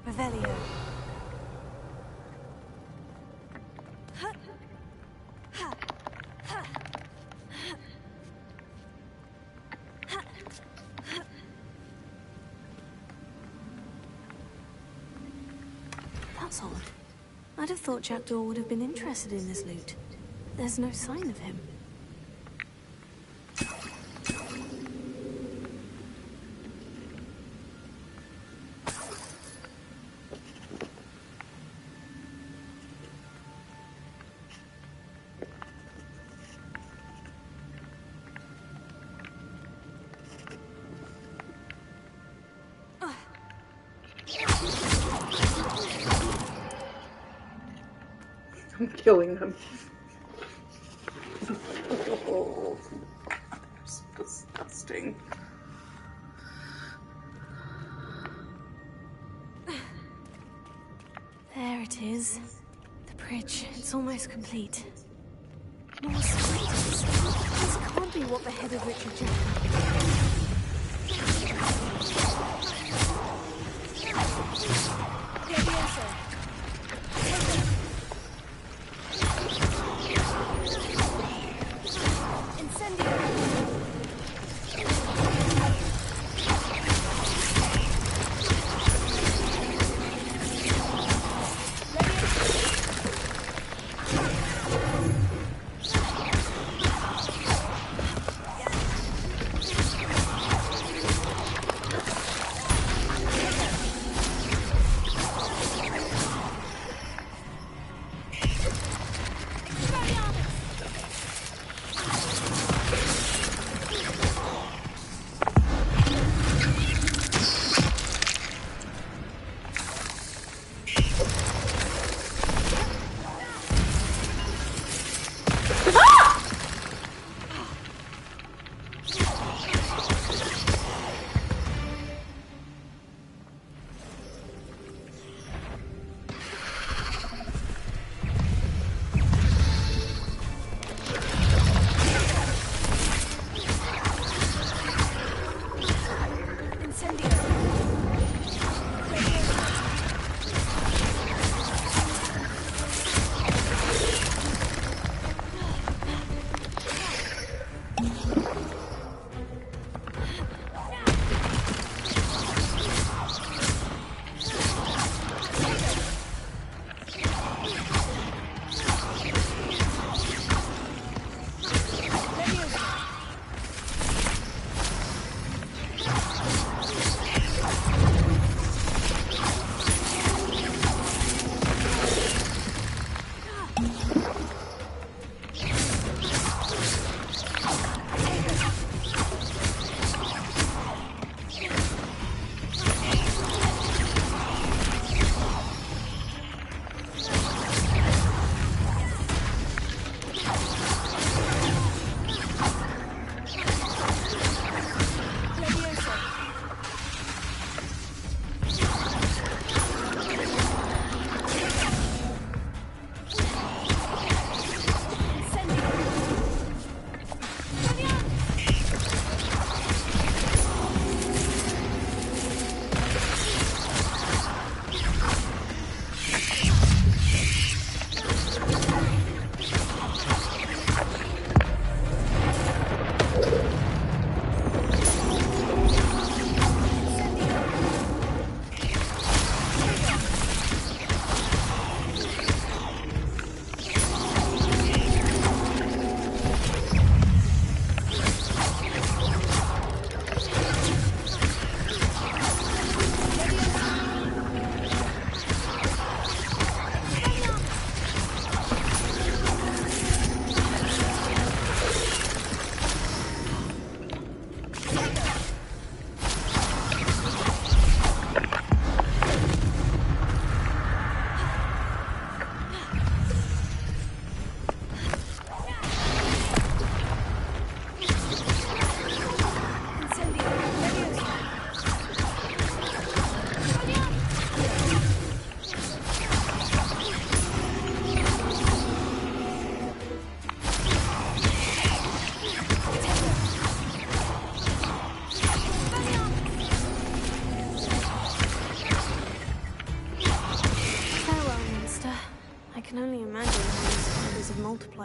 Revelio. That's odd. I'd have thought Jackdaw would have been interested in this loot. There's no sign of him. I'm killing them. Oh, it's disgusting. There it is. The bridge. It's almost complete. More spiders. This can't be what the head of Richard Jack.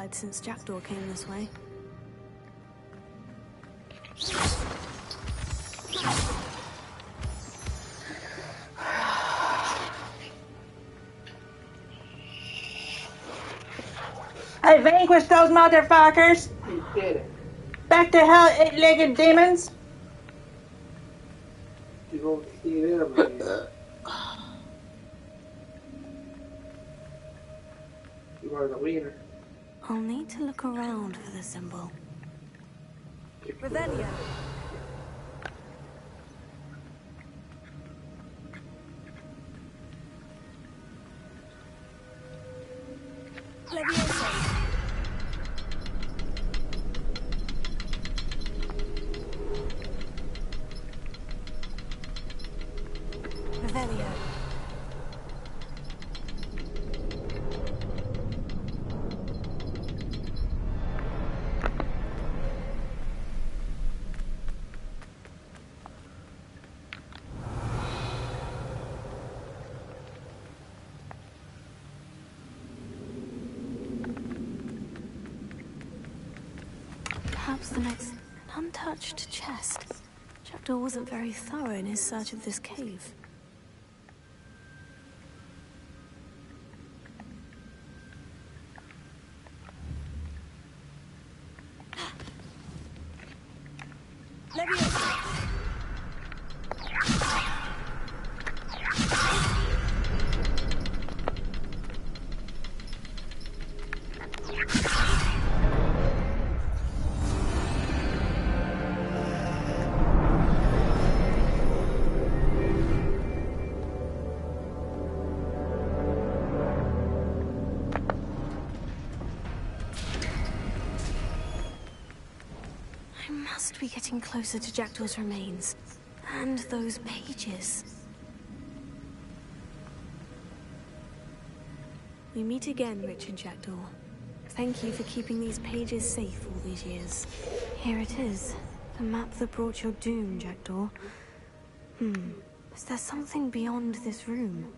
multiplied since Jackdaw came this way. I vanquished those motherfuckers! You did it. Back to hell, eight-legged demons! You won't see them again. You are the wiener. I'll need to look around for the symbol. Revelio. Leviosa. Revelio. Perhaps the next untouched chest. Jackdaw wasn't very thorough in his search of this cave. I must be getting closer to Jackdaw's remains. And those pages. We meet again, Richard Jackdaw. Thank you for keeping these pages safe all these years. Here it is. The map that brought your doom, Jackdaw. Is there something beyond this room?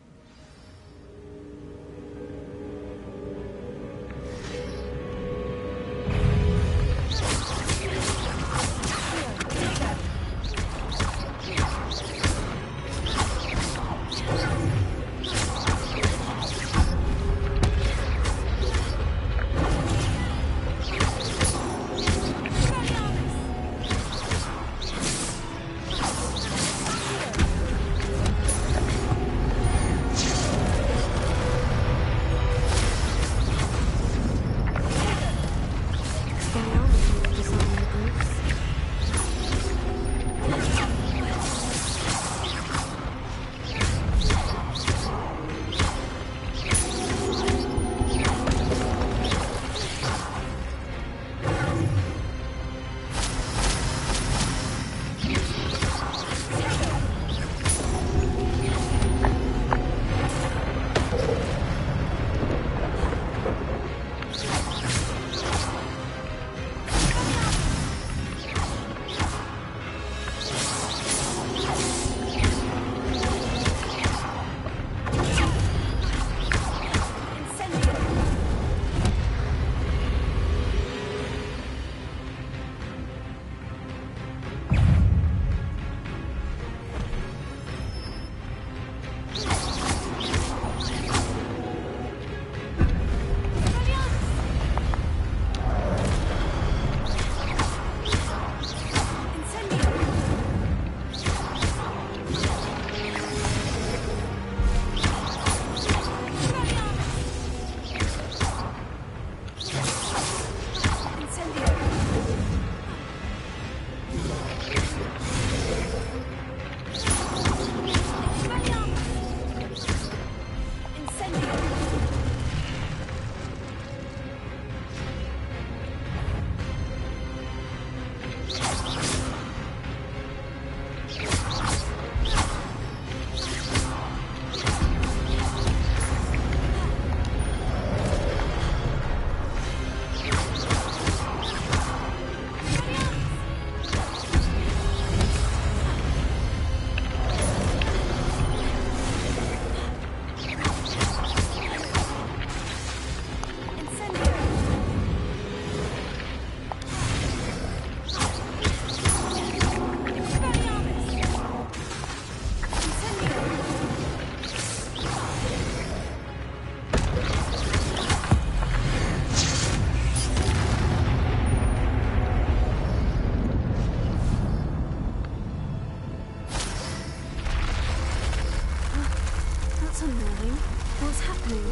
That's unnerving. What's happening?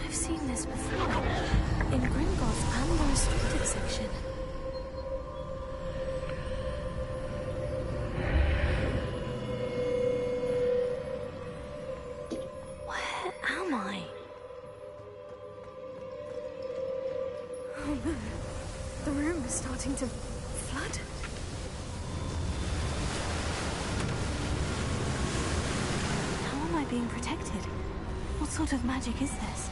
I've seen this before. In Gringotts and the restricted section. Where am I? Oh no. The room is starting to flood. How am I being protected? What sort of magic is this?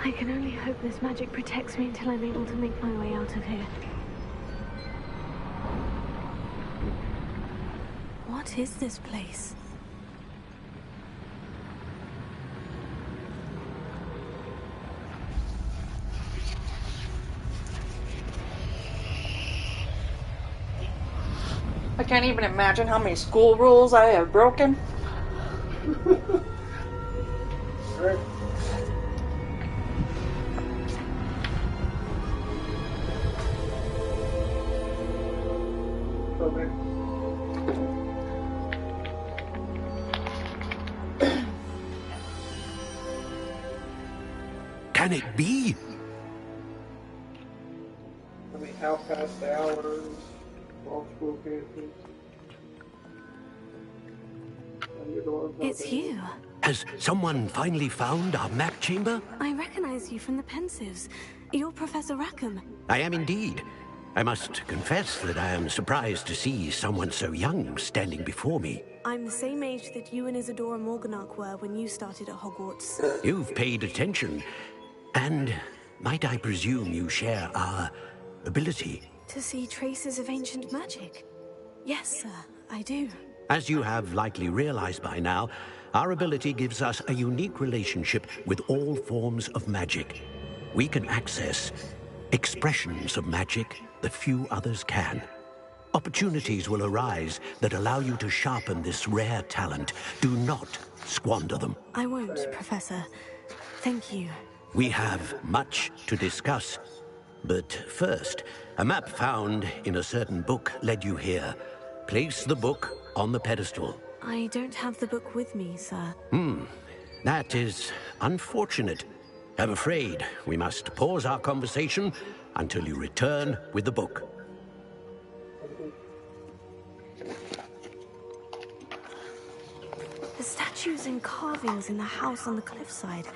I can only hope this magic protects me until I'm able to make my way out of here. What is this place? I can't even imagine how many school rules I have broken. Alright. Can it be? I mean, how past the hours, all school cases. It's you. Has someone finally found our map chamber? I recognize you from the Pensives. You're Professor Rackham. I am indeed. I must confess that I am surprised to see someone so young standing before me. I'm the same age that you and Isadora Morganach were when you started at Hogwarts. You've paid attention. And might I presume you share our ability? To see traces of ancient magic? Yes, sir, I do. As you have likely realized by now, our ability gives us a unique relationship with all forms of magic. We can access expressions of magic that few others can. Opportunities will arise that allow you to sharpen this rare talent. Do not squander them. I won't, Professor. Thank you. We have much to discuss. But first, a map found in a certain book led you here. Place the book on the pedestal. I don't have the book with me, sir. That is unfortunate. I'm afraid we must pause our conversation until you return with the book. The statues and carvings in the house on the cliffside.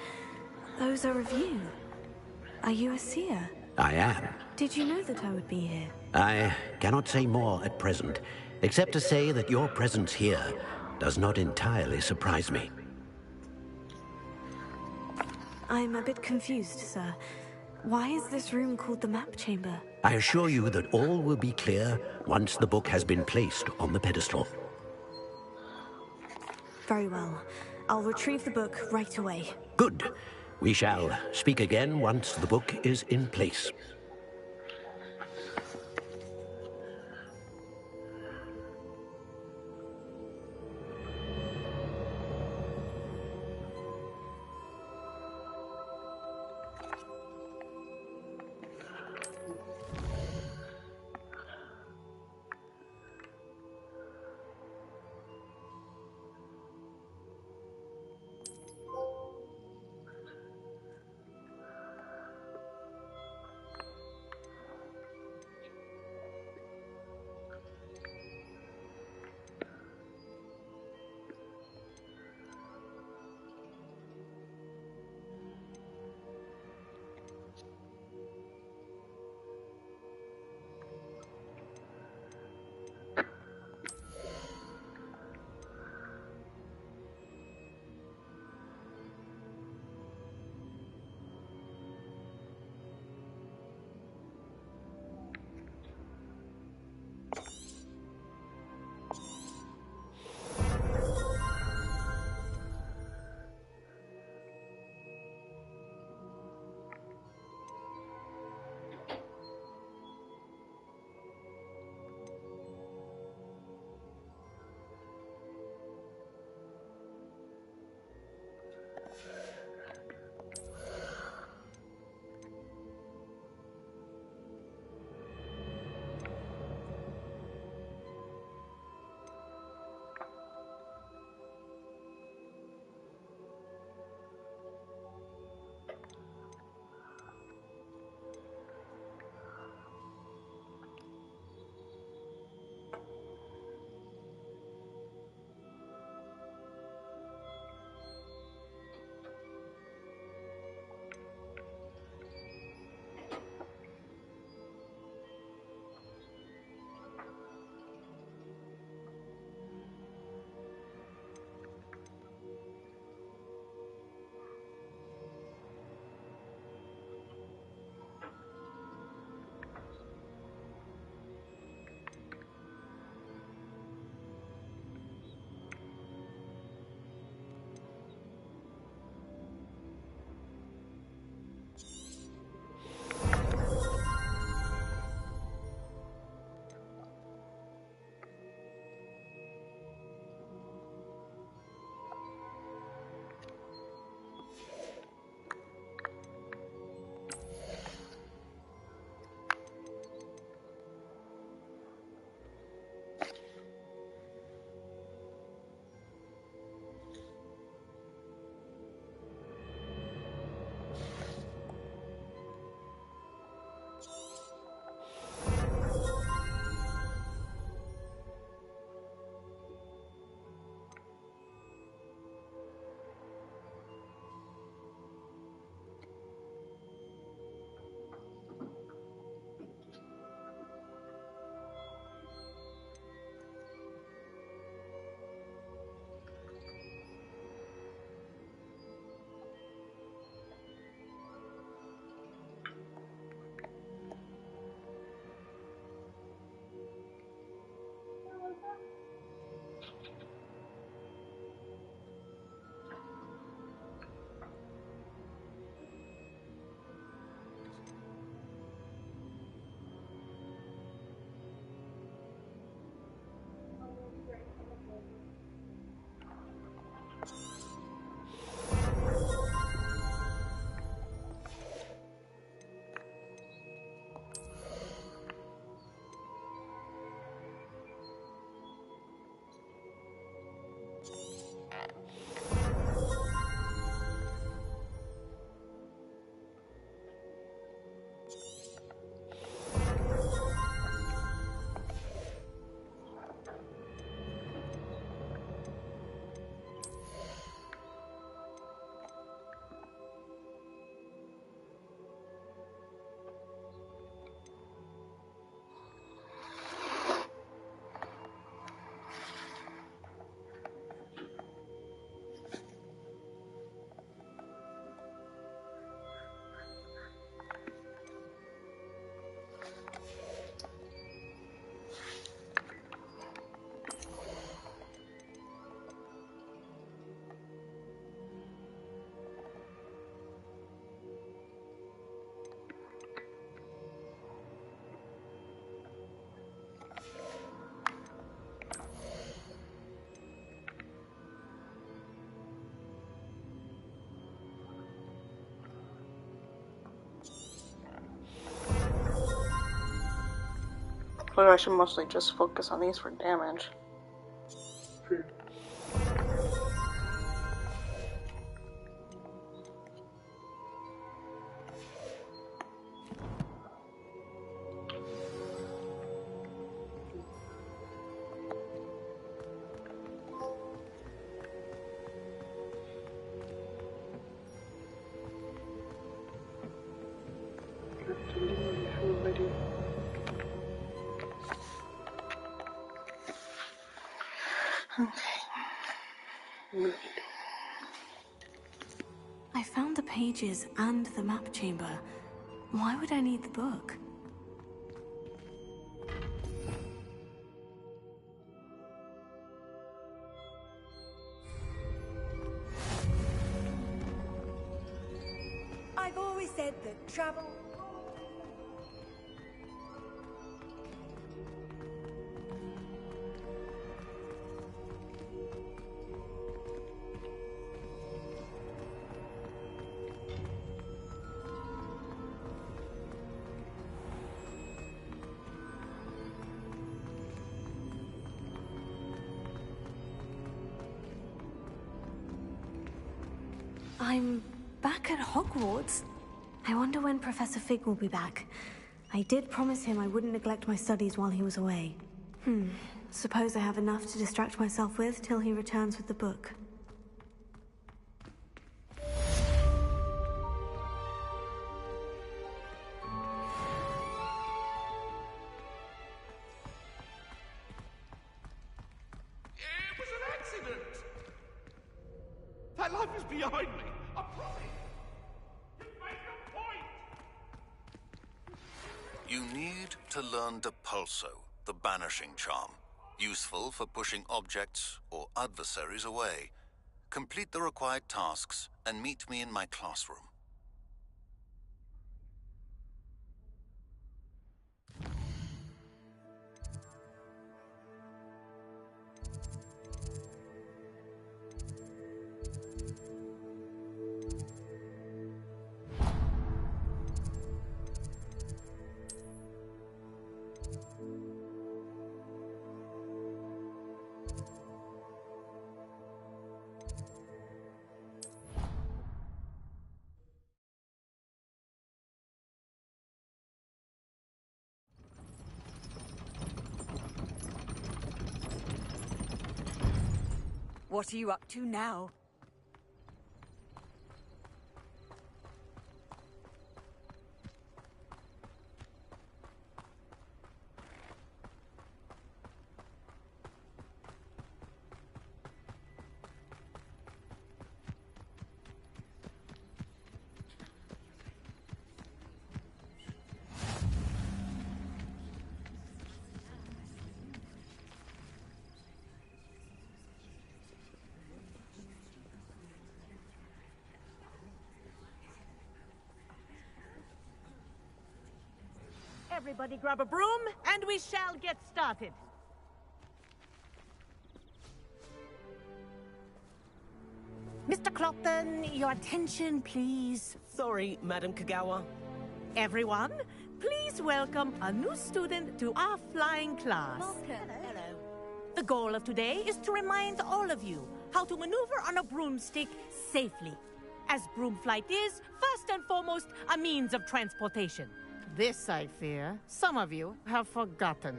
Those are of you. Are you a seer? I am. Did you know that I would be here? I cannot say more at present, except to say that your presence here does not entirely surprise me. I'm a bit confused, sir. Why is this room called the map chamber? I assure you that all will be clear once the book has been placed on the pedestal. Very well. I'll retrieve the book right away. Good. We shall speak again once the book is in place. I should mostly just focus on these for damage. True. I found the pages and the map chamber. Why would I need the book? I've always said that travel... I'm back at Hogwarts. I wonder when Professor Fig will be back. I did promise him I wouldn't neglect my studies while he was away. Suppose I have enough to distract myself with till he returns with the book. It was an accident! That life is behind me, I promise! You make a point! You need to learn Depulso, the banishing charm. Useful for pushing objects or adversaries away. Complete the required tasks and meet me in my classroom. What are you up to now? Everybody grab a broom, and we shall get started. Mr. Clopton, your attention, please. Sorry, Madam Kagawa. Everyone, please welcome a new student to our flying class. Hello. The goal of today is to remind all of you how to maneuver on a broomstick safely, as broom flight is, first and foremost, a means of transportation. This, I fear, some of you have forgotten.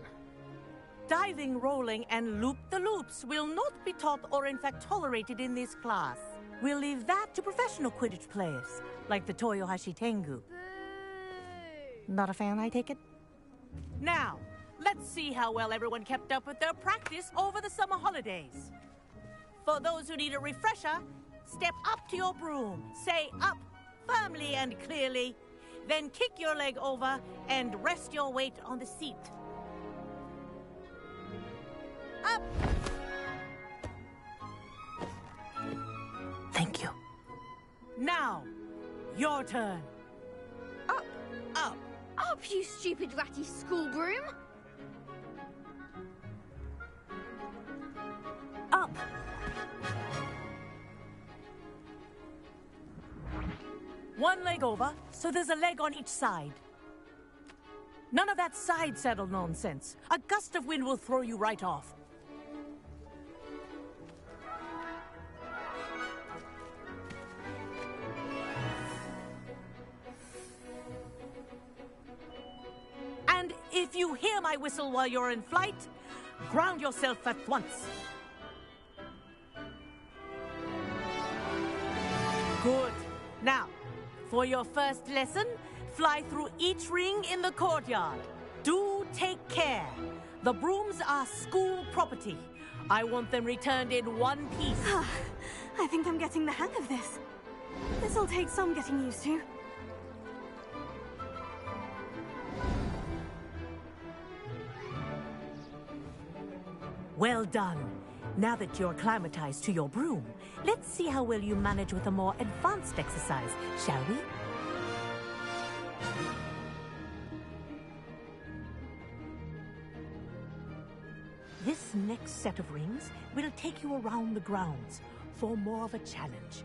Diving, rolling, and loop-the-loops will not be taught or in fact tolerated in this class. We'll leave that to professional Quidditch players, like the Toyohashi Tengu. Not a fan, I take it? Now, let's see how well everyone kept up with their practice over the summer holidays. For those who need a refresher, step up to your broom, say up firmly and clearly, then kick your leg over and rest your weight on the seat. Up! Thank you. Now, your turn. Up! Up! Up, you stupid ratty school broom! Up! One leg over, so there's a leg on each side. None of that side saddle nonsense. A gust of wind will throw you right off. And if you hear my whistle while you're in flight, ground yourself at once. Good. Now, for your first lesson, fly through each ring in the courtyard. Do take care. The brooms are school property. I want them returned in one piece. I think I'm getting the hang of this. This'll take some getting used to. Well done. Now that you're acclimatized to your broom, let's see how well you manage with a more advanced exercise, shall we? This next set of rings will take you around the grounds for more of a challenge.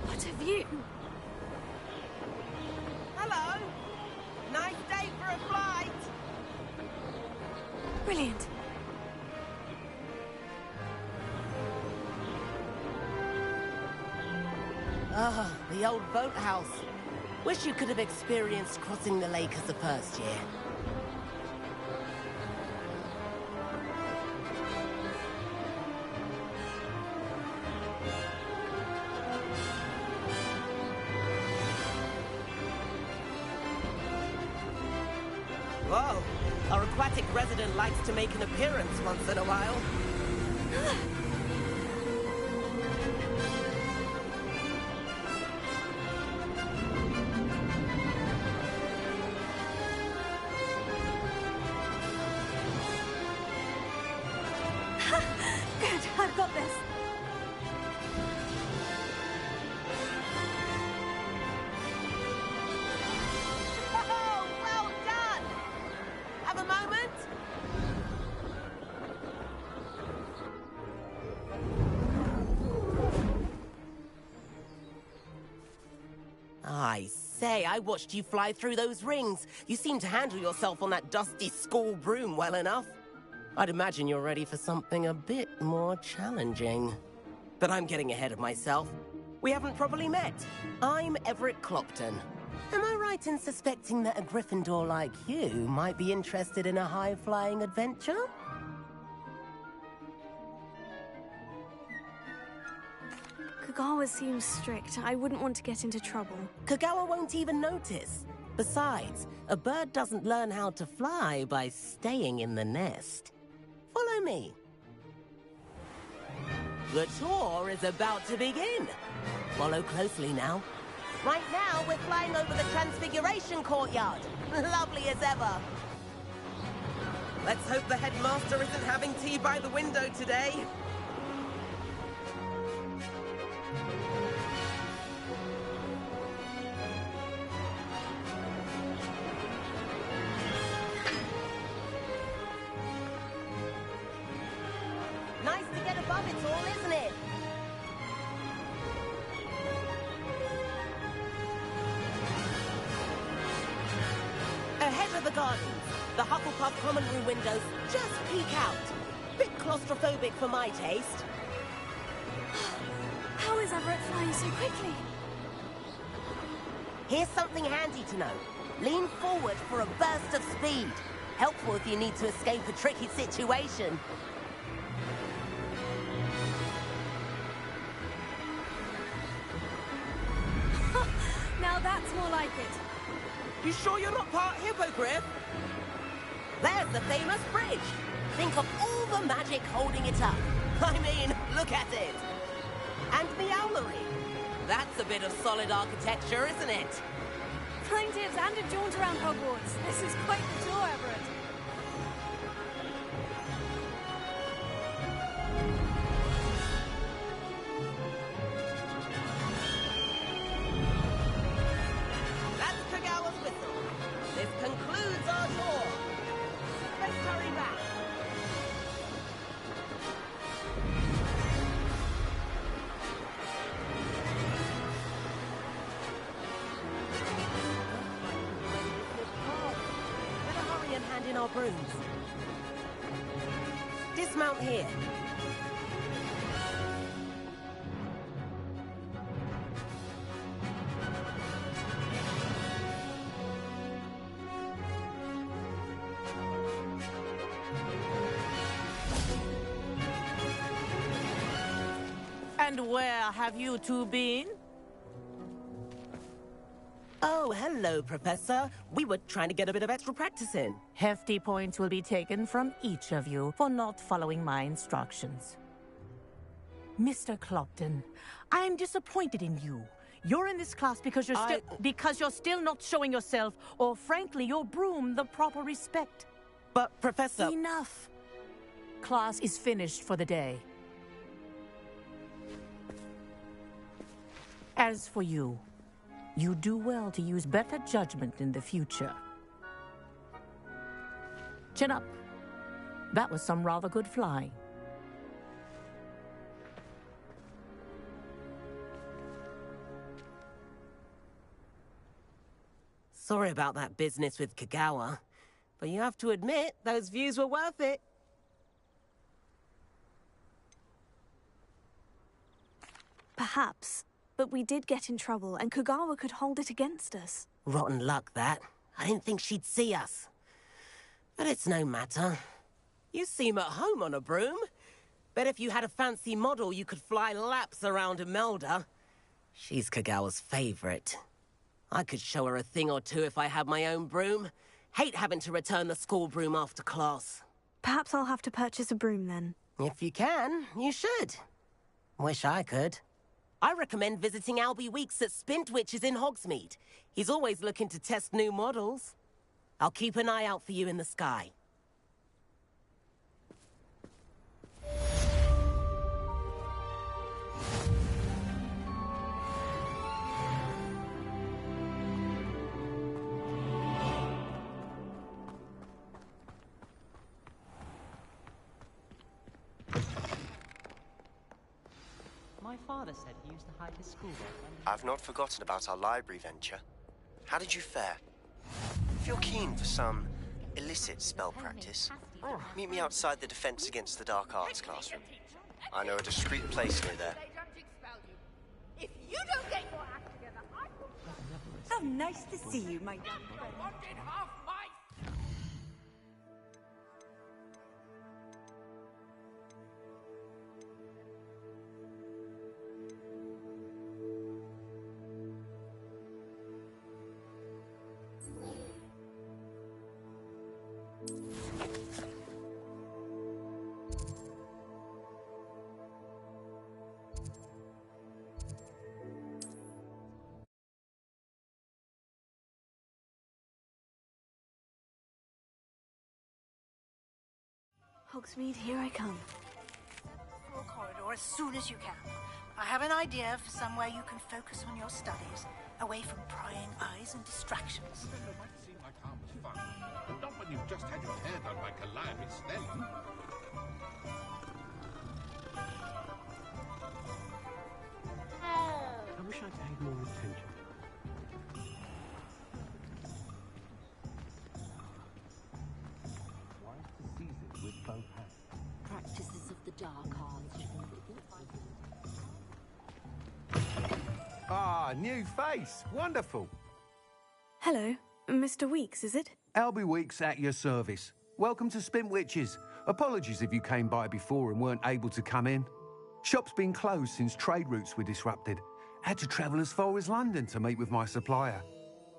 What a view! Hello! Nice day for a flight! Brilliant. Ah, the old boathouse. Wish you could have experienced crossing the lake as a first year. Whoa! Our aquatic resident likes to make an appearance once in a while. Good, I've got this. Oh, well done! Have a moment? I say, I watched you fly through those rings. You seem to handle yourself on that dusty school broom well enough. I'd imagine you're ready for something a bit more challenging. But I'm getting ahead of myself. We haven't properly met. I'm Everett Clopton. Am I right in suspecting that a Gryffindor like you might be interested in a high-flying adventure? Kagawa seems strict. I wouldn't want to get into trouble. Kagawa won't even notice. Besides, a bird doesn't learn how to fly by staying in the nest. Follow me. The tour is about to begin. Follow closely now. Right now, we're flying over the Transfiguration Courtyard. Lovely as ever. Let's hope the headmaster isn't having tea by the window today. Nice to get above it all, isn't it? Ahead of the gardens, the Hufflepuff common room windows just peek out. Bit claustrophobic for my taste. How is Everett flying so quickly? Here's something handy to know. Lean forward for a burst of speed. Helpful if you need to escape a tricky situation. Now that's more like it. You sure you're not part hippogriff? There's the famous bridge. Think of all the magic holding it up. I mean, look at it. And Meowlery. That's a bit of solid architecture, isn't it? Plaintiffs and a jaunt around Hogwarts. This is quite the tour, Everett. That's Kagawa's whistle. This concludes our tour. Let's hurry back. in our brooms. Dismount here. And where have you two been? Oh, hello, Professor. We were trying to get a bit of extra practice in. Hefty points will be taken from each of you for not following my instructions. Mr. Clopton, I am disappointed in you. You're in this class because you're still not showing yourself, or frankly, your broom the proper respect. But, Professor... Enough. Class is finished for the day. As for you, you do well to use better judgment in the future. Chin up. That was some rather good flying. Sorry about that business with Kagawa, but you have to admit, those views were worth it. Perhaps, but we did get in trouble, and Kagawa could hold it against us. Rotten luck, that. I didn't think she'd see us. But it's no matter. You seem at home on a broom. Bet if you had a fancy model, you could fly laps around Imelda. She's Kagawa's favorite. I could show her a thing or two if I had my own broom. Hate having to return the school broom after class. Perhaps I'll have to purchase a broom then. If you can, you should. Wish I could. I recommend visiting Albie Weeks at Spintwitches in Hogsmeade. He's always looking to test new models. I'll keep an eye out for you in the sky. My father said he used to hide his schoolwork. I've not forgotten about our library venture. How did you fare? If you're keen for some illicit spell practice, meet me outside the Defense Against the Dark Arts classroom. I know a discreet place near there. If you don't get your act together, I will... How nice to see you, my young friend. Wanted half my... Hogsmeade, here I come. Through a corridor as soon as you can. I have an idea for somewhere you can focus on your studies, away from prying eyes and distractions. It might seem like harmless fun, but not when you've just had your hair done by Calliope Snelling. I wish I'd paid more attention. Wise to seize it with both hands. Practices of the dark arts. Ah, new face. Wonderful. Hello, Mr. Weeks, is it? Albie Weeks at your service. Welcome to Spintwitches. Apologies if you came by before and weren't able to come in. Shop's been closed since trade routes were disrupted. Had to travel as far as London to meet with my supplier.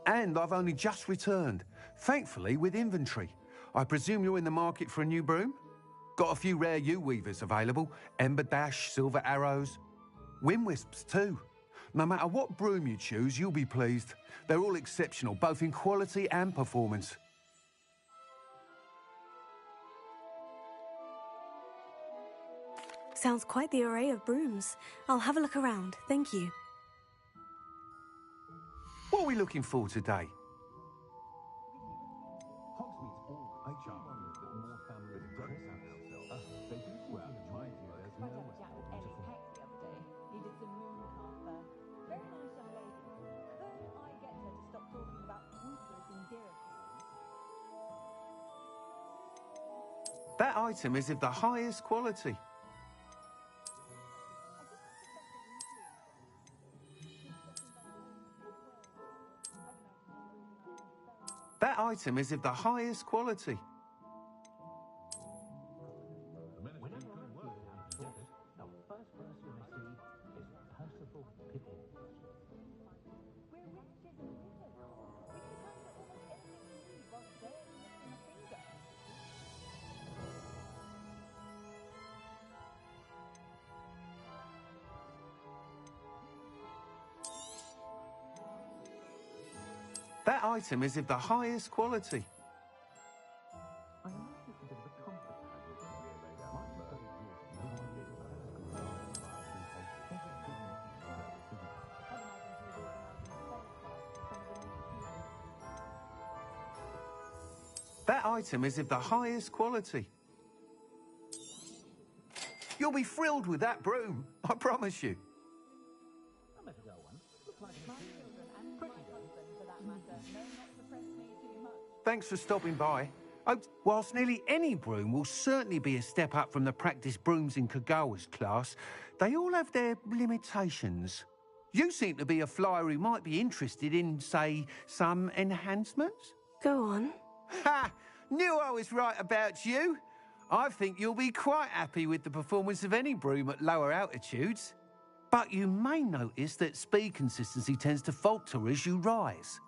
And I've only just returned, thankfully with inventory. I presume you're in the market for a new broom? Got a few rare U-weavers available. Ember Dash, Silver Arrows. Wind Wisps too. No matter what broom you choose, you'll be pleased. They're all exceptional, both in quality and performance. Sounds quite the array of brooms. I'll have a look around, thank you. What are we looking for today? That item is of the highest quality. That item is of the highest quality. That item is of the highest quality. That item is of the highest quality. You'll be thrilled with that broom, I promise you. Thanks for stopping by. Whilst nearly any broom will certainly be a step up from the practice brooms in Kagawa's class, they all have their limitations. You seem to be a flyer who might be interested in, say, some enhancements? Go on. Ha! Knew I was right about you. I think you'll be quite happy with the performance of any broom at lower altitudes. But you may notice that speed consistency tends to falter as you rise.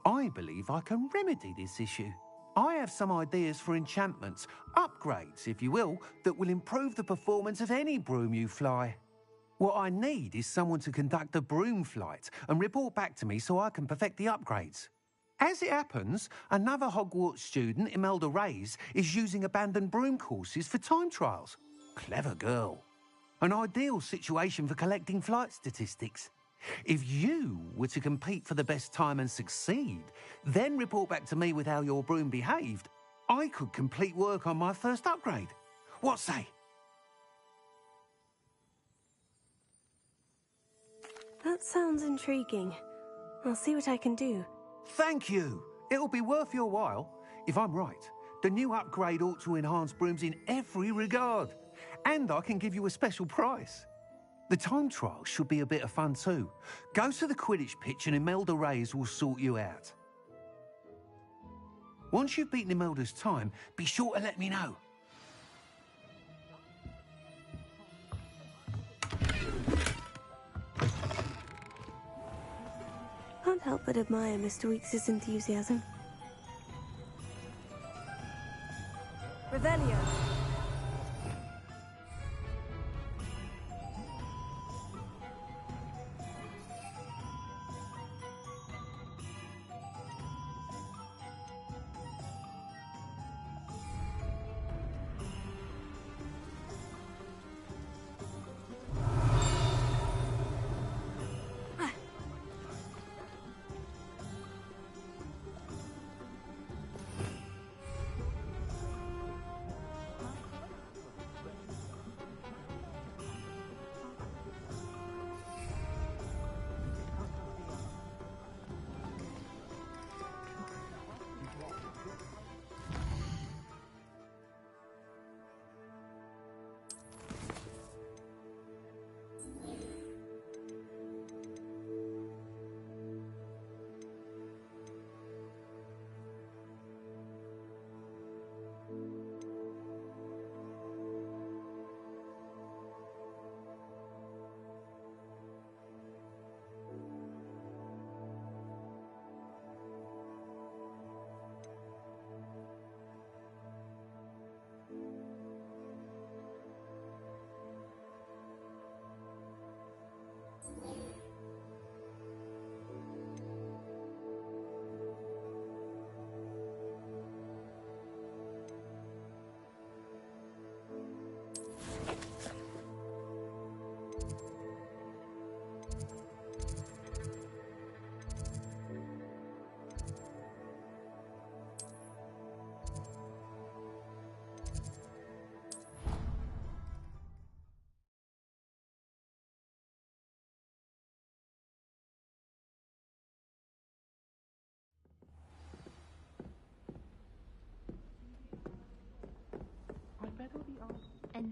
I believe I can remedy this issue. I have some ideas for enchantments, upgrades, if you will, that will improve the performance of any broom you fly. What I need is someone to conduct a broom flight and report back to me so I can perfect the upgrades. As it happens, another Hogwarts student, Imelda Reyes, is using abandoned broom courses for time trials. Clever girl. An ideal situation for collecting flight statistics. If you were to compete for the best time and succeed, then report back to me with how your broom behaved, I could complete work on my first upgrade. What say? That sounds intriguing. I'll see what I can do. Thank you. It'll be worth your while. If I'm right, the new upgrade ought to enhance brooms in every regard. And I can give you a special price. The time trial should be a bit of fun too. Go to the Quidditch pitch and Imelda Reyes will sort you out. Once you've beaten Imelda's time, be sure to let me know. Can't help but admire Mr. Weekes' enthusiasm. Revelio.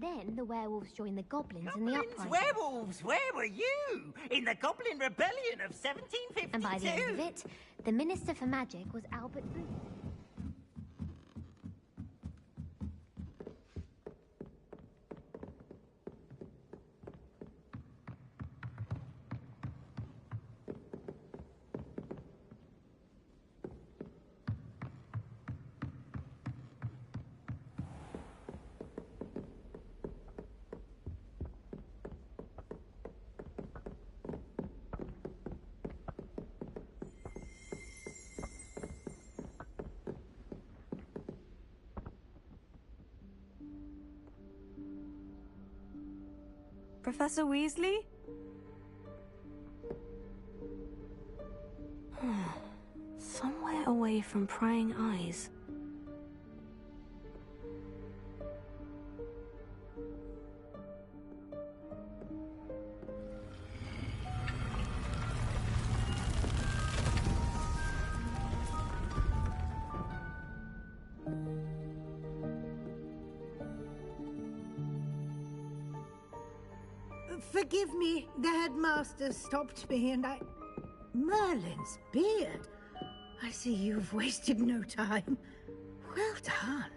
Then the werewolves joined the goblins in the uprising. Werewolves, where were you? In the Goblin Rebellion of 1752? And by the end of it, the Minister for Magic was Albert Booth. Professor Weasley? Somewhere away from prying eyes. Forgive me, the headmaster stopped me and I... Merlin's beard. I see you've wasted no time. Well done.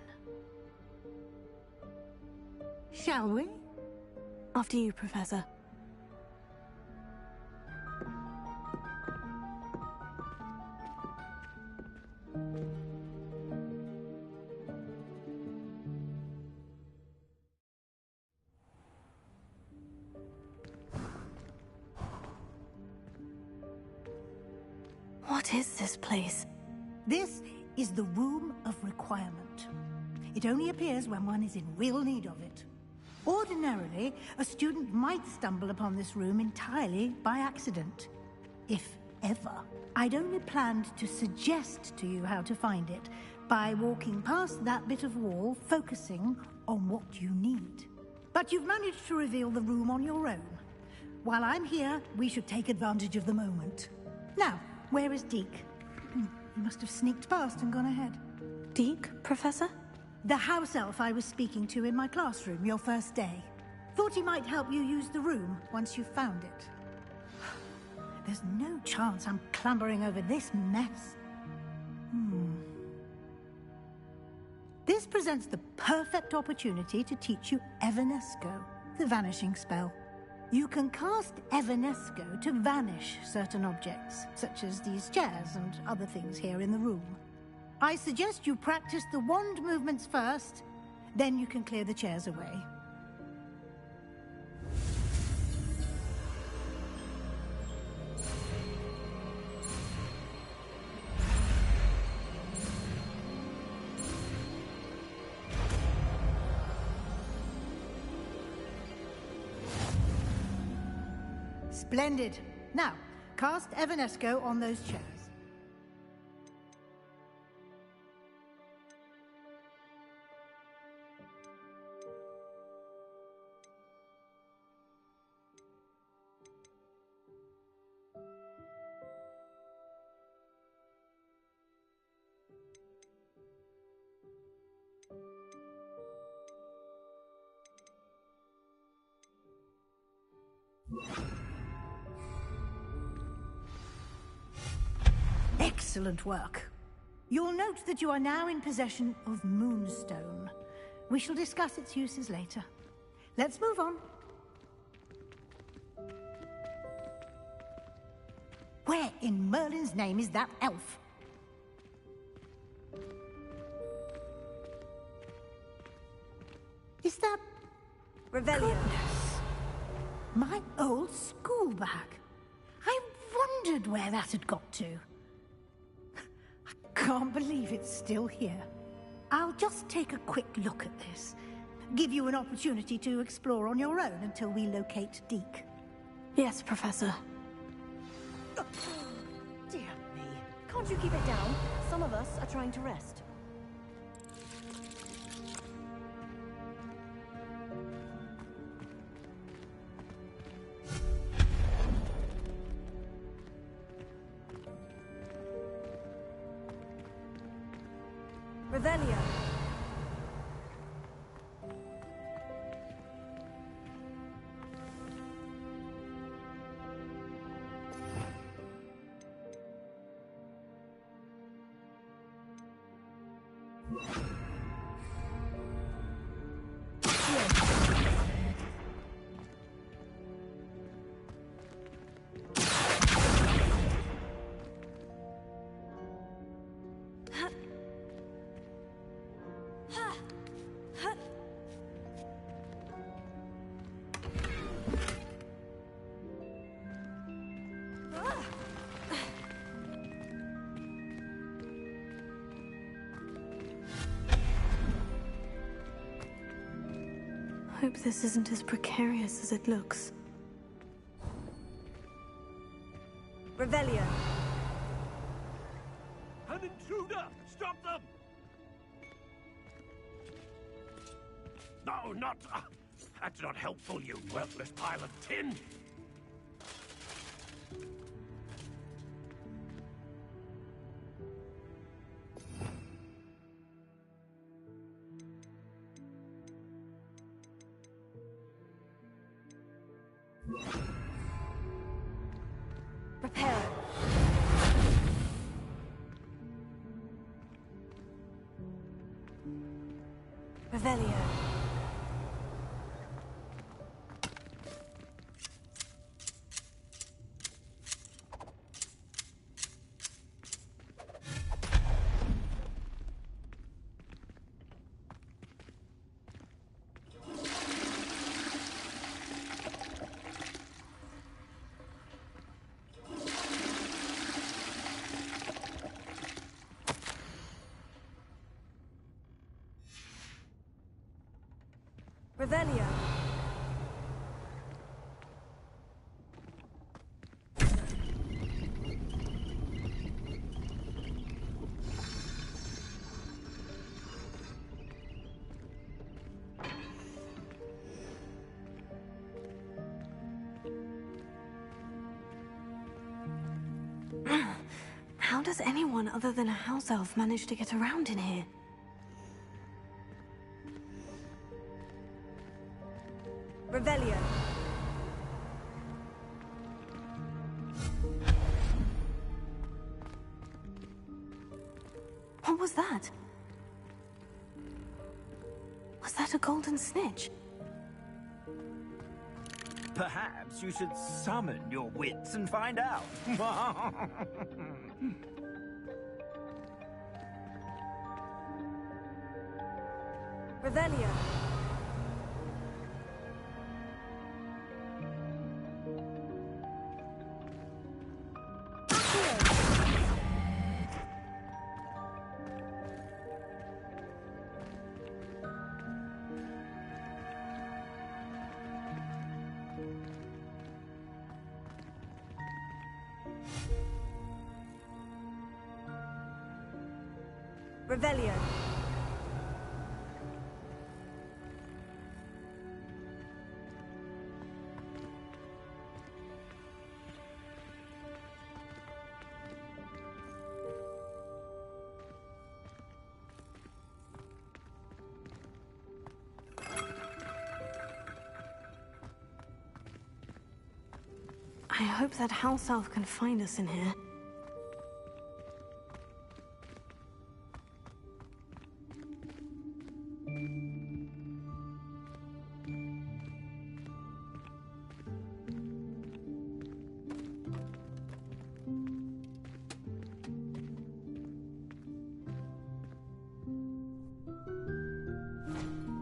Shall we? After you, Professor. What is this place? This is the Room of Requirement. It only appears when one is in real need of it. Ordinarily, a student might stumble upon this room entirely by accident. If ever. I'd only planned to suggest to you how to find it by walking past that bit of wall, focusing on what you need. But you've managed to reveal the room on your own. While I'm here, we should take advantage of the moment. Now, where is Deke? He must have sneaked past and gone ahead. Deke, Professor? The house elf I was speaking to in my classroom your first day. Thought he might help you use the room once you've found it. There's no chance I'm clambering over this mess. This presents the perfect opportunity to teach you Evanesco, the vanishing spell. You can cast Evanesco to vanish certain objects, such as these chairs and other things here in the room. I suggest you practice the wand movements first, then you can clear the chairs away. Splendid. Now, cast Evanesco on those chairs. Excellent work. You'll note that you are now in possession of Moonstone. We shall discuss its uses later. Let's move on. Where in Merlin's name is that elf? Is that... Revelio. Goodness. My old school bag. I wondered where that had got to. I can't believe it's still here. I'll just take a quick look at this. Give you an opportunity to explore on your own until we locate Deke. Yes, Professor. Dear me. Can't you keep it down? Some of us are trying to rest. Revelio. Hope this isn't as precarious as it looks. Revelio. An intruder! Stop them! No, not... that's not helpful, you worthless pile of tin! Prepare. Revelio. Revelio. How does anyone other than a house elf manage to get around in here? Revelio. What was that? Was that a golden snitch? Perhaps you should summon your wits and find out. Revelio. Revelio. I hope that house elf can find us in here.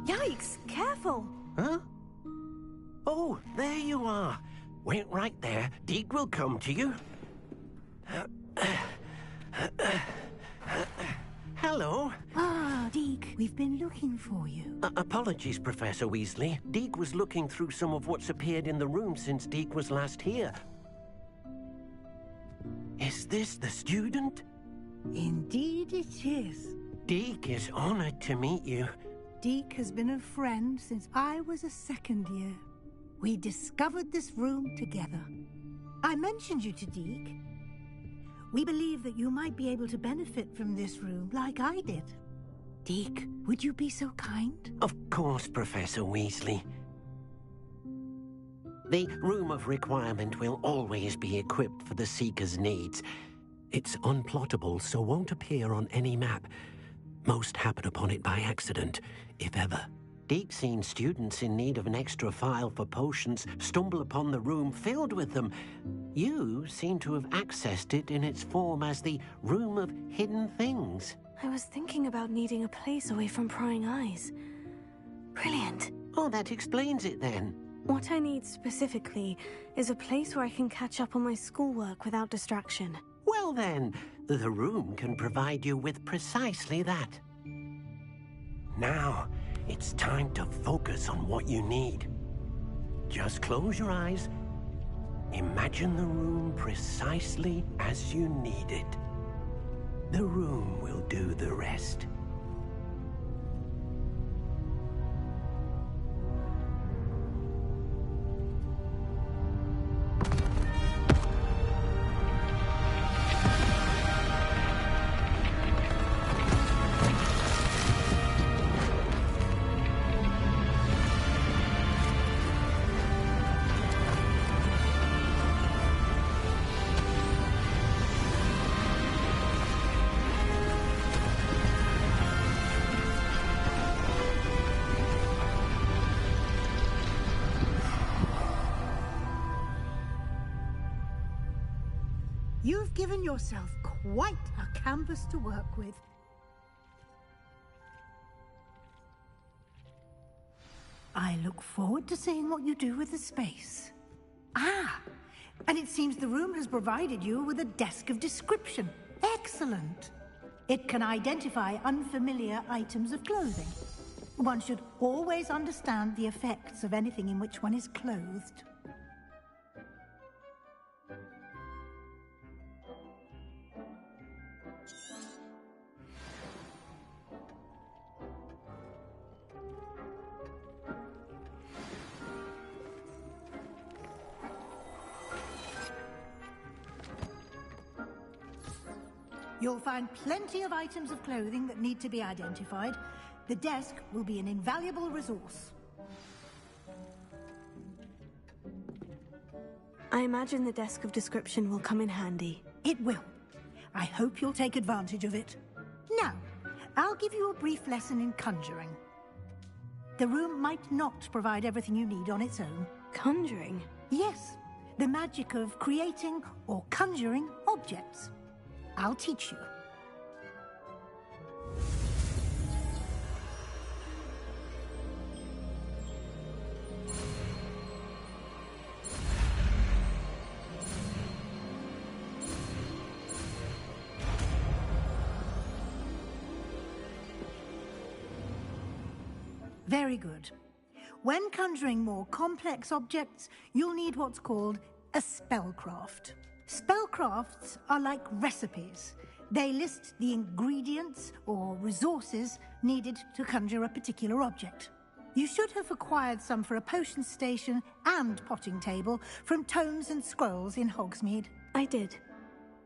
Yikes! Careful! Huh? Oh, there you are. Wait right there. Deek will come to you. Hello. Ah, Deek, we've been looking for you. Apologies, Professor Weasley. Deek was looking through some of what's appeared in the room since Deek was last here. Is this the student? Indeed it is. Deek is honored to meet you. Deek has been a friend since I was a second year. We discovered this room together. I mentioned you to Deek. We believe that you might be able to benefit from this room like I did. Deek, would you be so kind? Of course, Professor Weasley. The Room of Requirement will always be equipped for the Seeker's needs. It's unplottable, so won't appear on any map. Most happen upon it by accident, if ever. Deke's seen students in need of an extra file for potions stumble upon the room filled with them. You seem to have accessed it in its form as the Room of Hidden Things. I was thinking about needing a place away from prying eyes. Brilliant. Oh, that explains it then. What I need specifically is a place where I can catch up on my schoolwork without distraction. Well then, the room can provide you with precisely that. Now, it's time to focus on what you need. Just close your eyes. Imagine the room precisely as you need it. The room will do the rest. You've given yourself quite a canvas to work with. I look forward to seeing what you do with the space. Ah, and it seems the room has provided you with a desk of description. Excellent. It can identify unfamiliar items of clothing. One should always understand the effects of anything in which one is clothed. You'll find plenty of items of clothing that need to be identified. The desk will be an invaluable resource. I imagine the desk of description will come in handy. It will. I hope you'll take advantage of it. Now, I'll give you a brief lesson in conjuring. The room might not provide everything you need on its own. Conjuring? Yes, the magic of creating or conjuring objects. I'll teach you. Very good. When conjuring more complex objects, you'll need what's called a spellcraft. Spellcrafts are like recipes. They list the ingredients or resources needed to conjure a particular object. You should have acquired some for a potion station and potting table from tomes and scrolls in Hogsmeade. I did.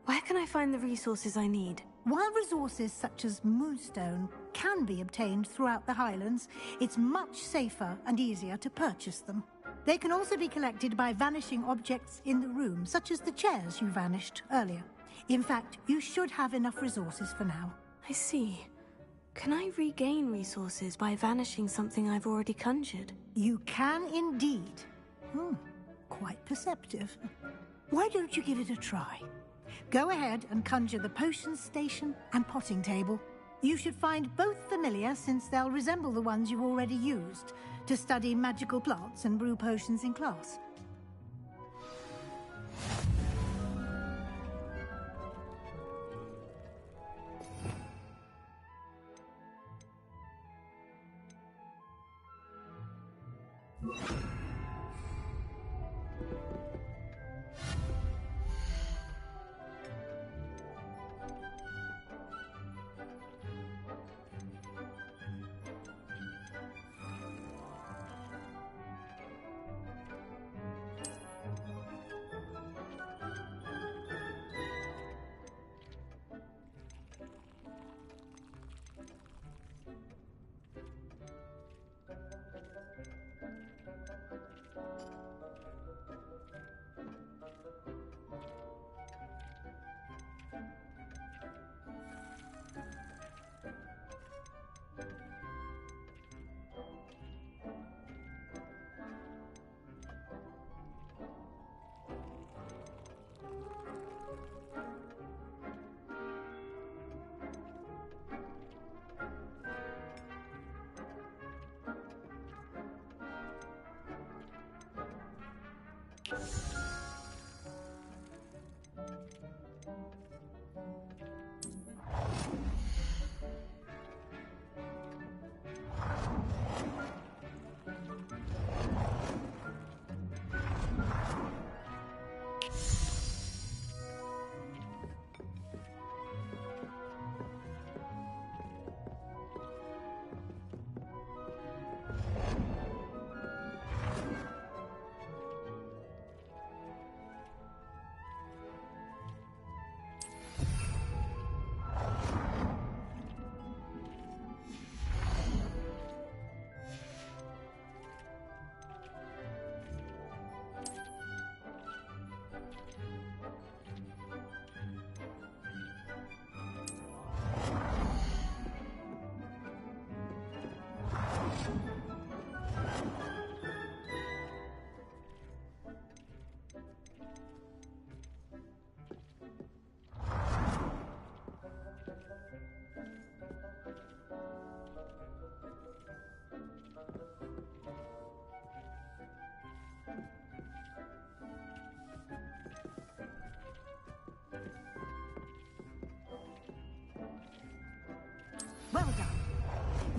Where can I find the resources I need? While resources such as moonstone can be obtained throughout the Highlands, it's much safer and easier to purchase them. They can also be collected by vanishing objects in the room, such as the chairs you vanished earlier. In fact, you should have enough resources for now. I see. Can I regain resources by vanishing something I've already conjured? You can indeed. Quite perceptive. Why don't you give it a try? Go ahead and conjure the potion station and potting table. You should find both familiar, since they'll resemble the ones you've already used to study magical plants and brew potions in class.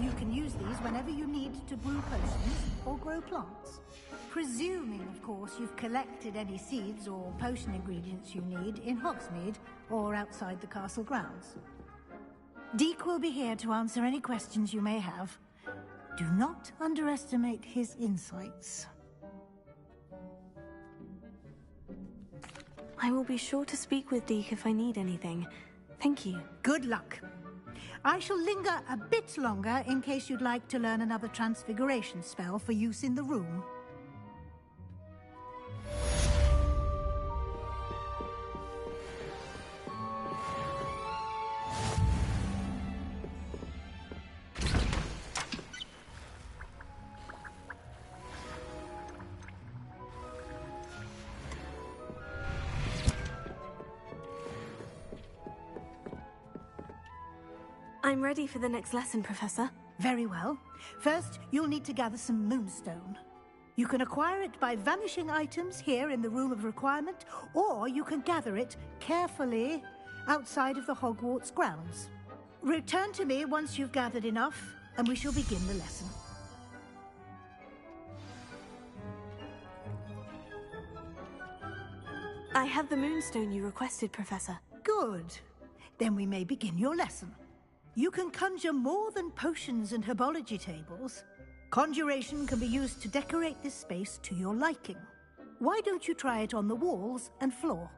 You can use these whenever you need to brew potions or grow plants. Presuming, of course, you've collected any seeds or potion ingredients you need in Hogsmeade or outside the castle grounds. Deke will be here to answer any questions you may have. Do not underestimate his insights. I will be sure to speak with Deke if I need anything. Thank you. Good luck. I shall linger a bit longer in case you'd like to learn another transfiguration spell for use in the room. I'm ready for the next lesson, Professor. Very well. First, you'll need to gather some moonstone. You can acquire it by vanishing items here in the Room of Requirement, or you can gather it carefully outside of the Hogwarts grounds. Return to me once you've gathered enough, and we shall begin the lesson. I have the moonstone you requested, Professor. Good. Then we may begin your lesson. You can conjure more than potions and herbology tables. Conjuration can be used to decorate this space to your liking. Why don't you try it on the walls and floor?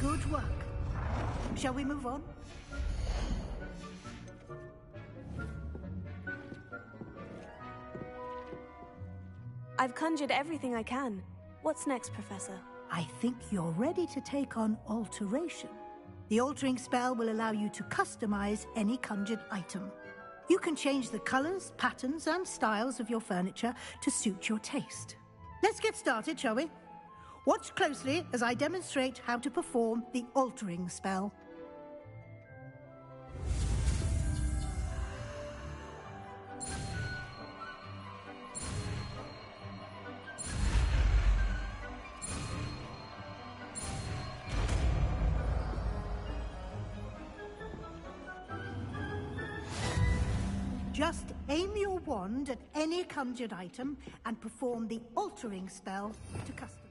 Good work. Shall we move on? I've conjured everything I can. What's next, Professor? I think you're ready to take on alteration. The altering spell will allow you to customize any conjured item. You can change the colors, patterns, and styles of your furniture to suit your taste. Let's get started, shall we? Watch closely as I demonstrate how to perform the altering spell. Just aim your wand at any conjured item and perform the altering spell to custom.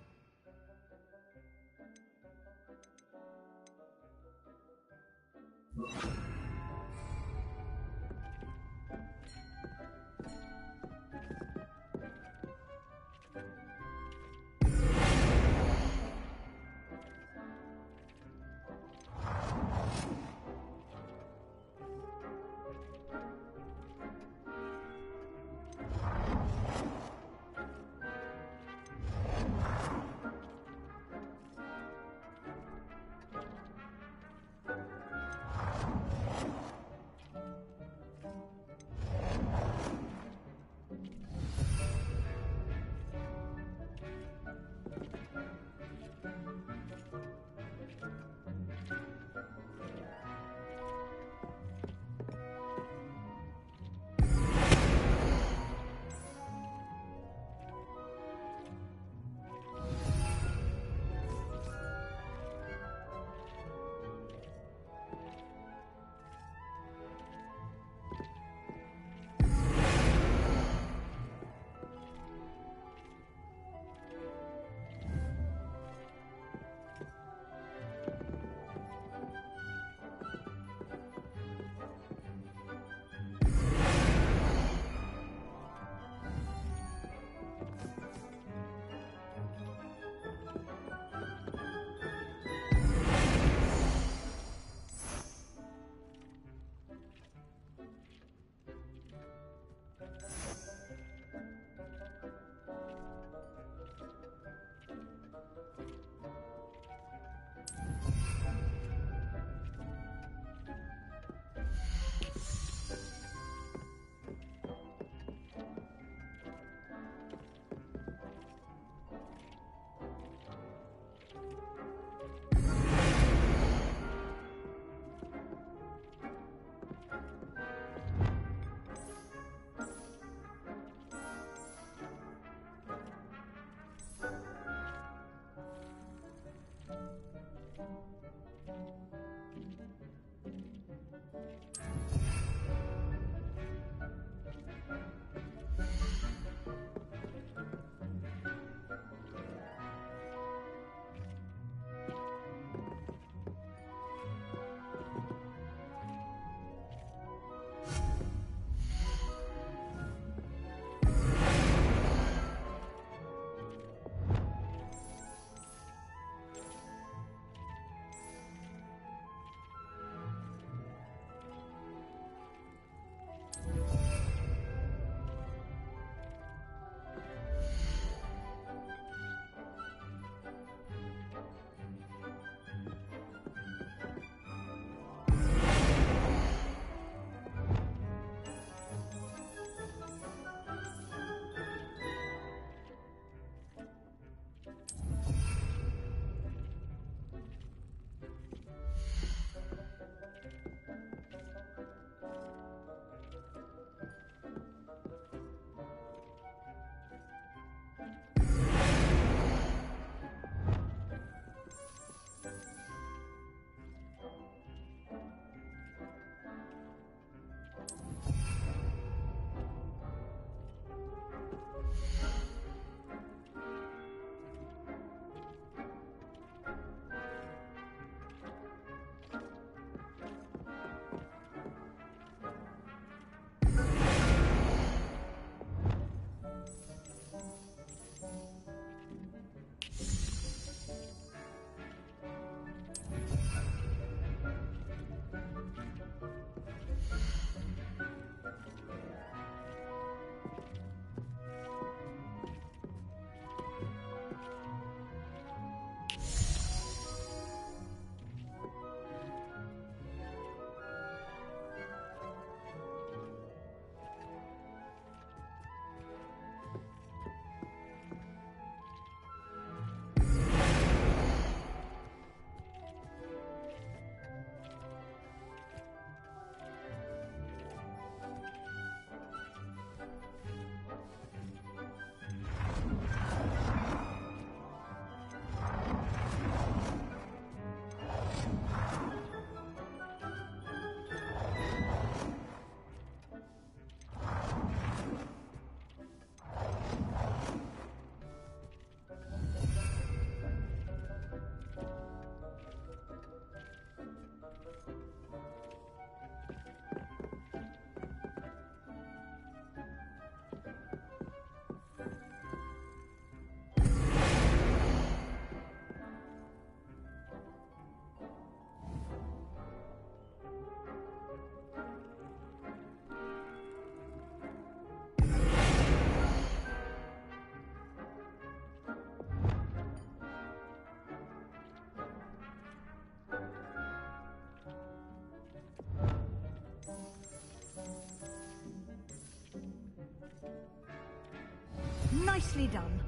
Nicely done.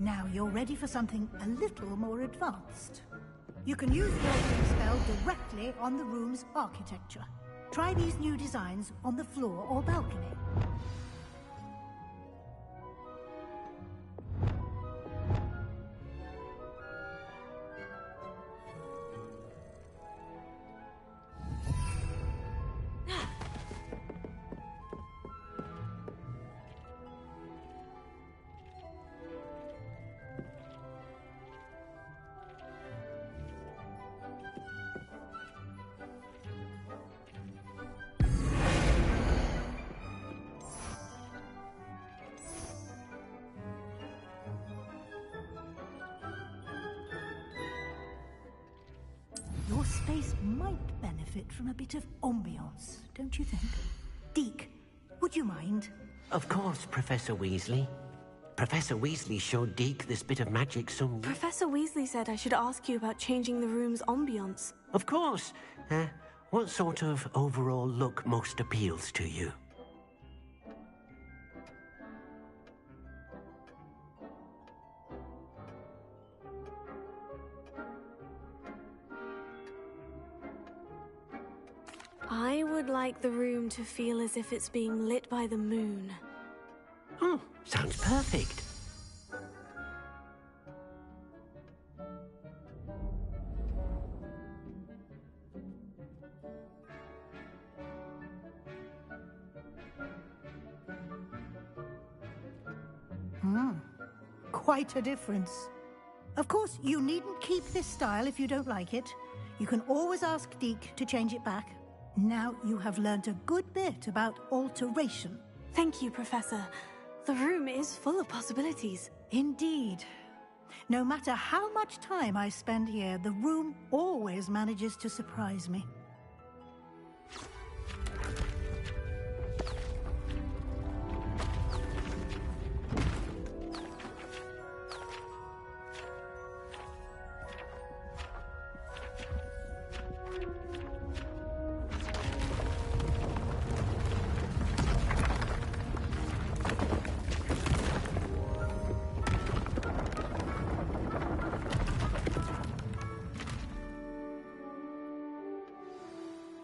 Now you're ready for something a little more advanced. You can use the ordering spell directly on the room's architecture. Try these new designs on the floor or balcony. Your space might benefit from a bit of ambiance, don't you think? Deke, would you mind? Of course, Professor Weasley. Professor Weasley showed Deke this bit of magic some... Professor Weasley said I should ask you about changing the room's ambience. Of course. What sort of overall look most appeals to you? I would like the room to feel as if it's being lit by the moon. Oh, sounds perfect. Quite a difference. Of course, you needn't keep this style if you don't like it. You can always ask Deke to change it back. Now you have learned a good bit about alteration. Thank you, Professor. The room is full of possibilities. Indeed. No matter how much time I spend here, the room always manages to surprise me.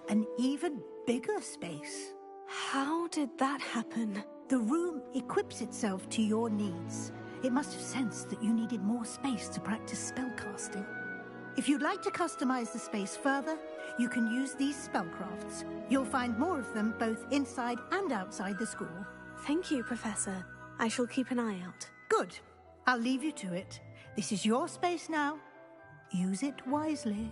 An even bigger space. How did that happen? The room equips itself to your needs. It must have sensed that you needed more space to practice spellcasting. If you'd like to customize the space further, you can use these spellcrafts. You'll find more of them both inside and outside the school. Thank you, Professor. I shall keep an eye out. Good. I'll leave you to it. This is your space now. Use it wisely.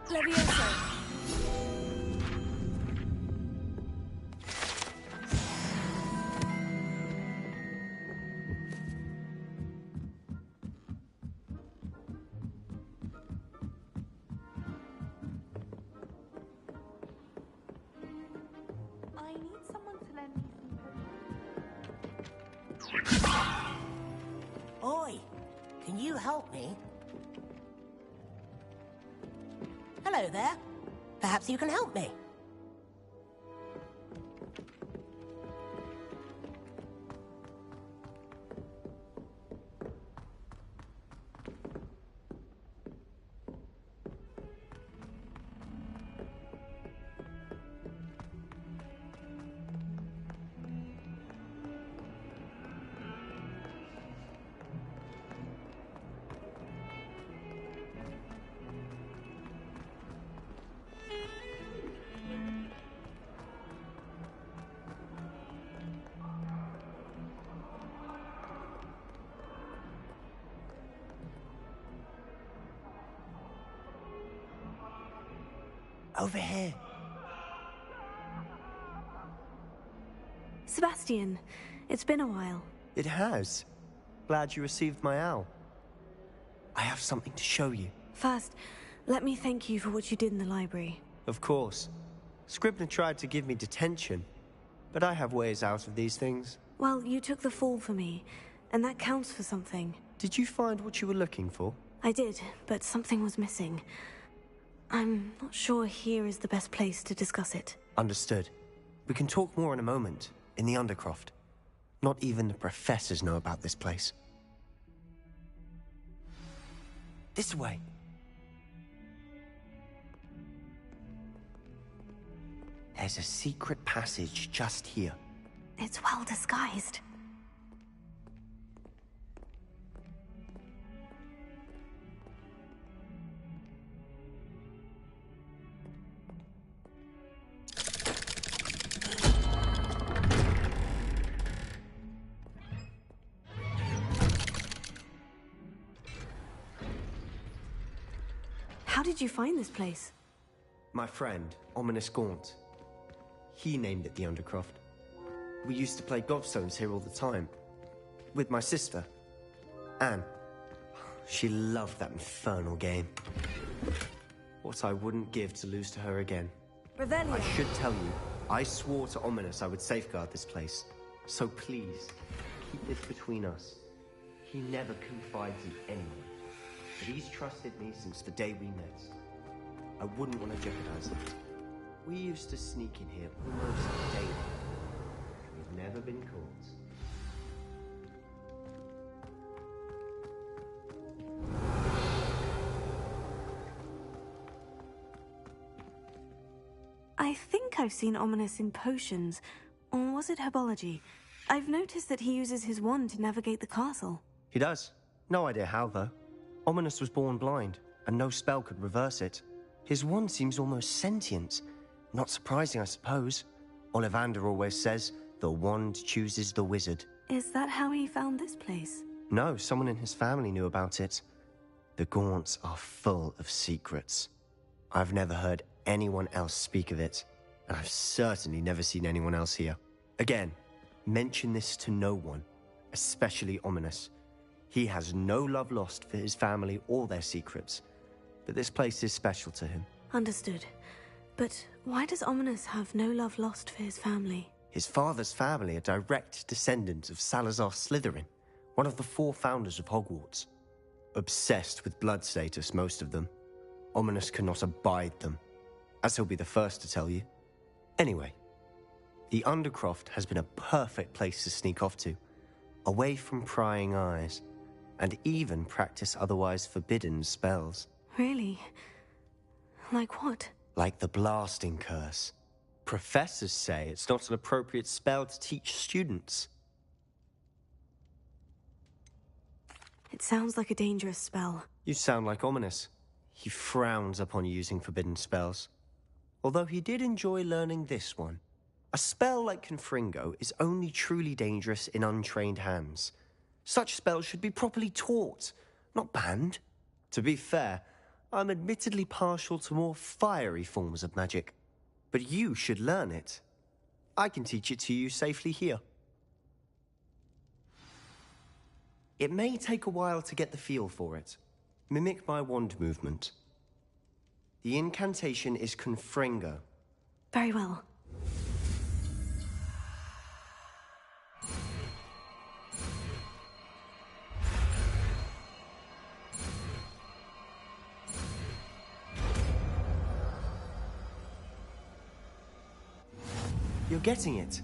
Levioso. I need someone to lend me Oi! Can you help me? Hello there. Perhaps you can help me. Over here. Sebastian, it's been a while. It has. Glad you received my owl. I have something to show you. First, let me thank you for what you did in the library. Of course. Scribner tried to give me detention, but I have ways out of these things. Well, you took the fall for me, and that counts for something. Did you find what you were looking for? I did, but something was missing. I'm not sure here is the best place to discuss it. Understood. We can talk more in a moment, in the Undercroft. Not even the professors know about this place. This way. There's a secret passage just here. It's well disguised. How did you find this place? My friend, Ominous Gaunt. He named it the Undercroft. We used to play gobstones here all the time. With my sister, Anne. She loved that infernal game. What I wouldn't give to lose to her again. Revelio. I should tell you, I swore to Ominous I would safeguard this place. So please, keep this between us. He never confides in anyone. But he's trusted me since the day we met. I wouldn't want to jeopardize that. We used to sneak in here almost daily. We've never been caught. I think I've seen Ominous in potions. Or was it herbology? I've noticed that he uses his wand to navigate the castle. He does. No idea how, though. Ominous was born blind, and no spell could reverse it. His wand seems almost sentient. Not surprising, I suppose. Ollivander always says, the wand chooses the wizard. Is that how he found this place? No, someone in his family knew about it. The Gaunts are full of secrets. I've never heard anyone else speak of it, and I've certainly never seen anyone else here. Again, mention this to no one, especially Ominous. He has no love lost for his family or their secrets, but this place is special to him. Understood. But why does Ominous have no love lost for his family? His father's family are direct descendants of Salazar Slytherin, one of the 4 founders of Hogwarts. Obsessed with blood status, most of them. Ominous cannot abide them, as he'll be the first to tell you. Anyway, the Undercroft has been a perfect place to sneak off to, away from prying eyes, and even practice otherwise forbidden spells. Really? Like what? Like the blasting curse. Professors say it's not an appropriate spell to teach students. It sounds like a dangerous spell. You sound like Ominous. He frowns upon using forbidden spells. Although he did enjoy learning this one. A spell like Confringo is only truly dangerous in untrained hands. Such spells should be properly taught, not banned. To be fair, I'm admittedly partial to more fiery forms of magic. But you should learn it. I can teach it to you safely here. It may take a while to get the feel for it. Mimic my wand movement. The incantation is Confringo. Very well. You're getting it.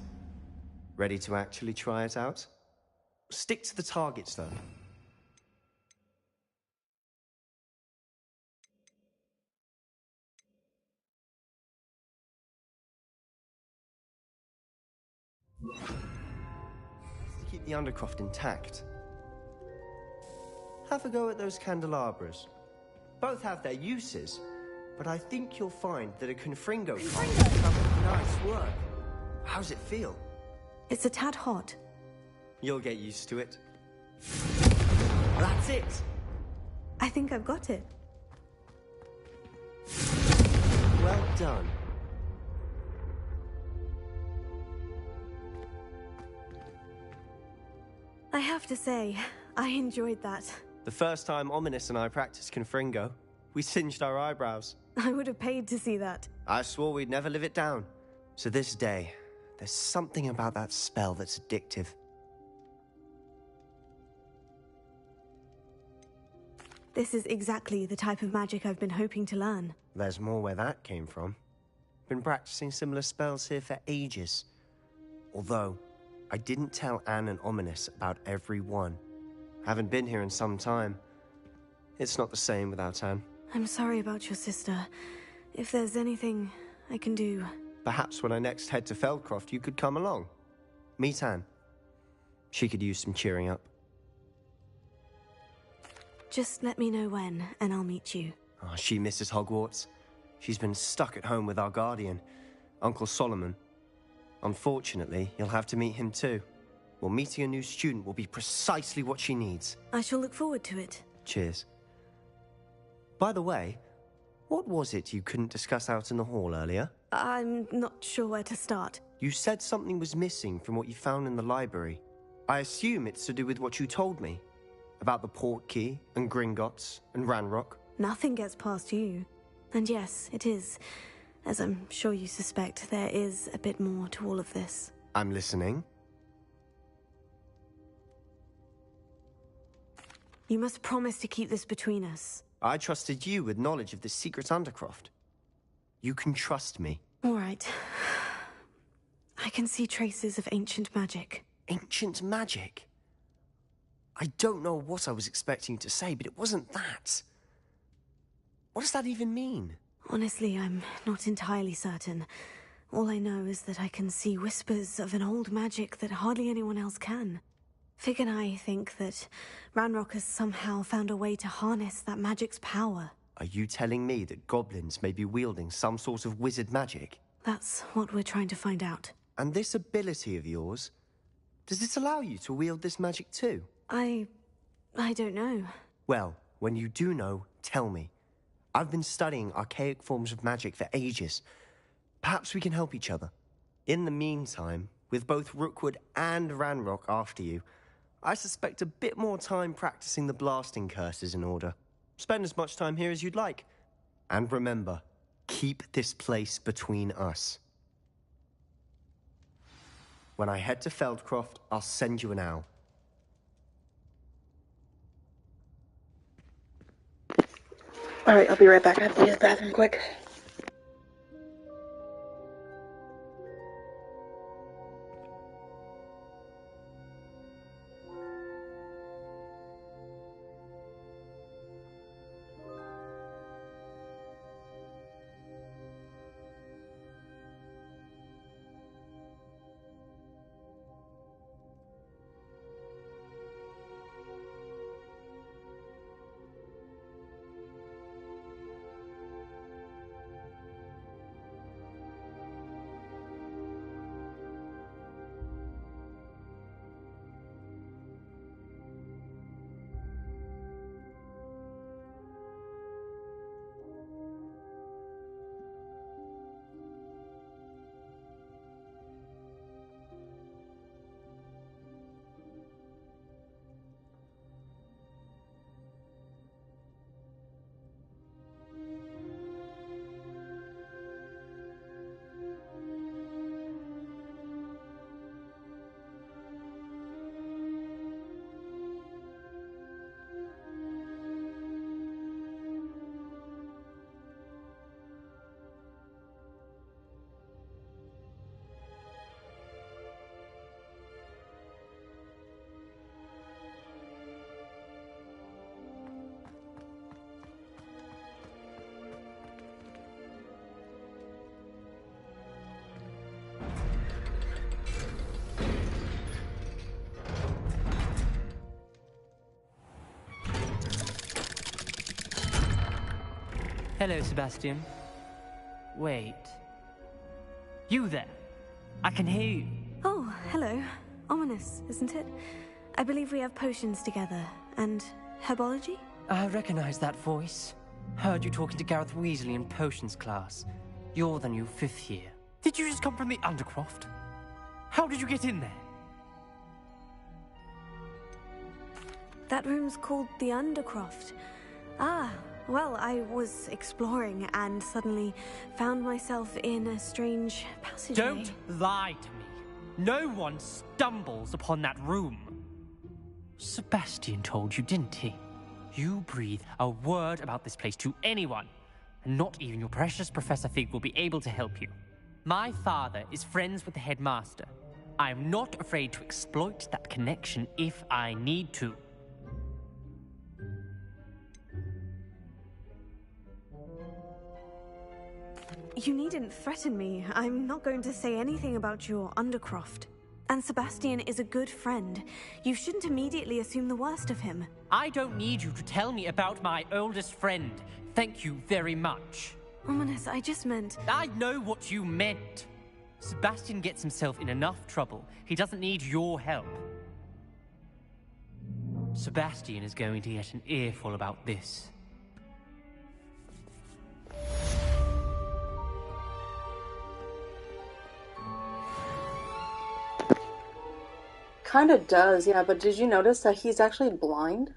Ready to actually try it out? Stick to the targets, though. To keep the Undercroft intact. Have a go at those candelabras. Both have their uses, but I think you'll find that a Confringo nice work. How's it feel? It's a tad hot. You'll get used to it. That's it! I think I've got it. Well done. I have to say, I enjoyed that. The first time Ominous and I practiced Confringo, we singed our eyebrows. I would have paid to see that. I swore we'd never live it down. So this day, there's something about that spell that's addictive. This is exactly the type of magic I've been hoping to learn. There's more where that came from. Been practicing similar spells here for ages. Although, I didn't tell Anne and Ominous about every one. Haven't been here in some time. It's not the same without Anne. I'm sorry about your sister. If there's anything I can do... Perhaps when I next head to Feldcroft, you could come along. Meet Anne. She could use some cheering up. Just let me know when, and I'll meet you. Oh, she misses Hogwarts. She's been stuck at home with our guardian, Uncle Solomon. Unfortunately, you'll have to meet him too. Well, meeting a new student will be precisely what she needs. I shall look forward to it. Cheers. By the way, what was it you couldn't discuss out in the hall earlier? I'm not sure where to start. You said something was missing from what you found in the library. I assume it's to do with what you told me. About the port key, and Gringotts, and Ranrock. Nothing gets past you. And yes, it is. As I'm sure you suspect, there is a bit more to all of this. I'm listening. You must promise to keep this between us. I trusted you with knowledge of the secret Undercroft. You can trust me. All right. I can see traces of ancient magic. Ancient magic? I don't know what I was expecting you to say, but it wasn't that. What does that even mean? Honestly, I'm not entirely certain. All I know is that I can see whispers of an old magic that hardly anyone else can. Fig and I think that Ranrock has somehow found a way to harness that magic's power. Are you telling me that goblins may be wielding some sort of wizard magic? That's what we're trying to find out. And this ability of yours, does it allow you to wield this magic too? I don't know. Well, when you do know, tell me. I've been studying archaic forms of magic for ages. Perhaps we can help each other. In the meantime, with both Rookwood and Ranrock after you, I suspect a bit more time practicing the blasting curse is in order. Spend as much time here as you'd like. And remember, keep this place between us. When I head to Feldcroft, I'll send you an owl. Alright, I'll be right back. I have to use the bathroom quick. Hello, Sebastian. Wait. You there? I can hear you. Oh, hello. Ominous, isn't it? I believe we have potions together. And herbology? I recognize that voice. Heard you talking to Gareth Weasley in potions class. You're the new 5th year. Did you just come from the Undercroft? How did you get in there? That room's called the Undercroft. Ah, well, I was exploring and suddenly found myself in a strange passageway. Don't lie to me. No one stumbles upon that room. Sebastian told you, didn't he? You breathe a word about this place to anyone, and not even your precious Professor Fig will be able to help you. My father is friends with the headmaster. I am not afraid to exploit that connection if I need to. You needn't threaten me. I'm not going to say anything about your Undercroft. And Sebastian is a good friend. You shouldn't immediately assume the worst of him. I don't need you to tell me about my oldest friend. Thank you very much. Ominous, I just meant... I know what you meant. Sebastian gets himself in enough trouble. He doesn't need your help. Sebastian is going to get an earful about this. Kind of does, yeah, but did you notice that he's actually blind?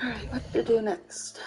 Alright, what to do next?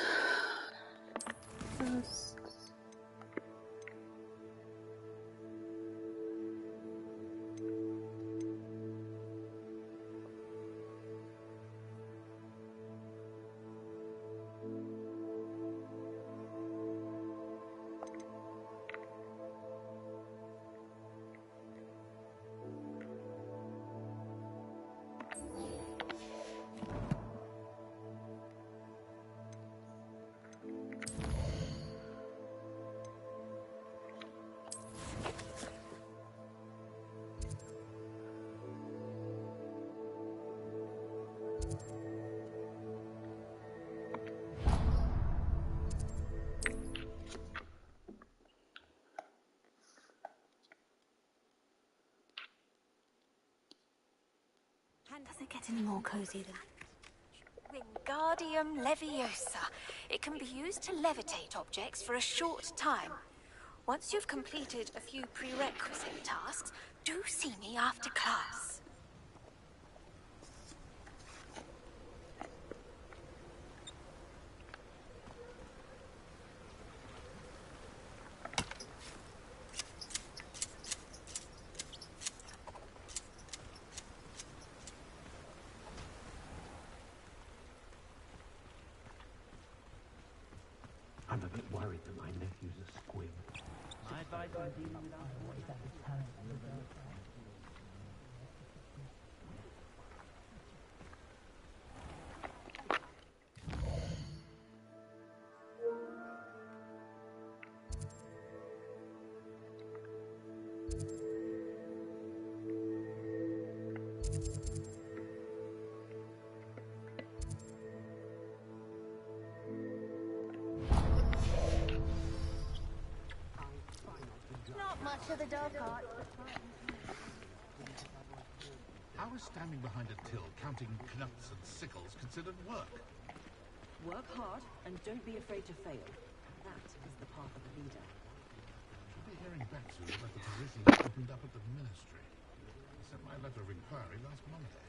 Does it get any more cozy than Wingardium Leviosa. It can be used to levitate objects for a short time. Once you've completed a few prerequisite tasks, do see me after class. I'm a bit worried that my nephew's a squib. My advice on dealing with alcohol is that the talent will go. Much of the dog art. How is standing behind a till counting knuts and sickles considered work? Work hard and don't be afraid to fail. That is the path of a leader. Should be hearing back soon about the Parisians opened up at the ministry. I sent my letter of inquiry last Monday.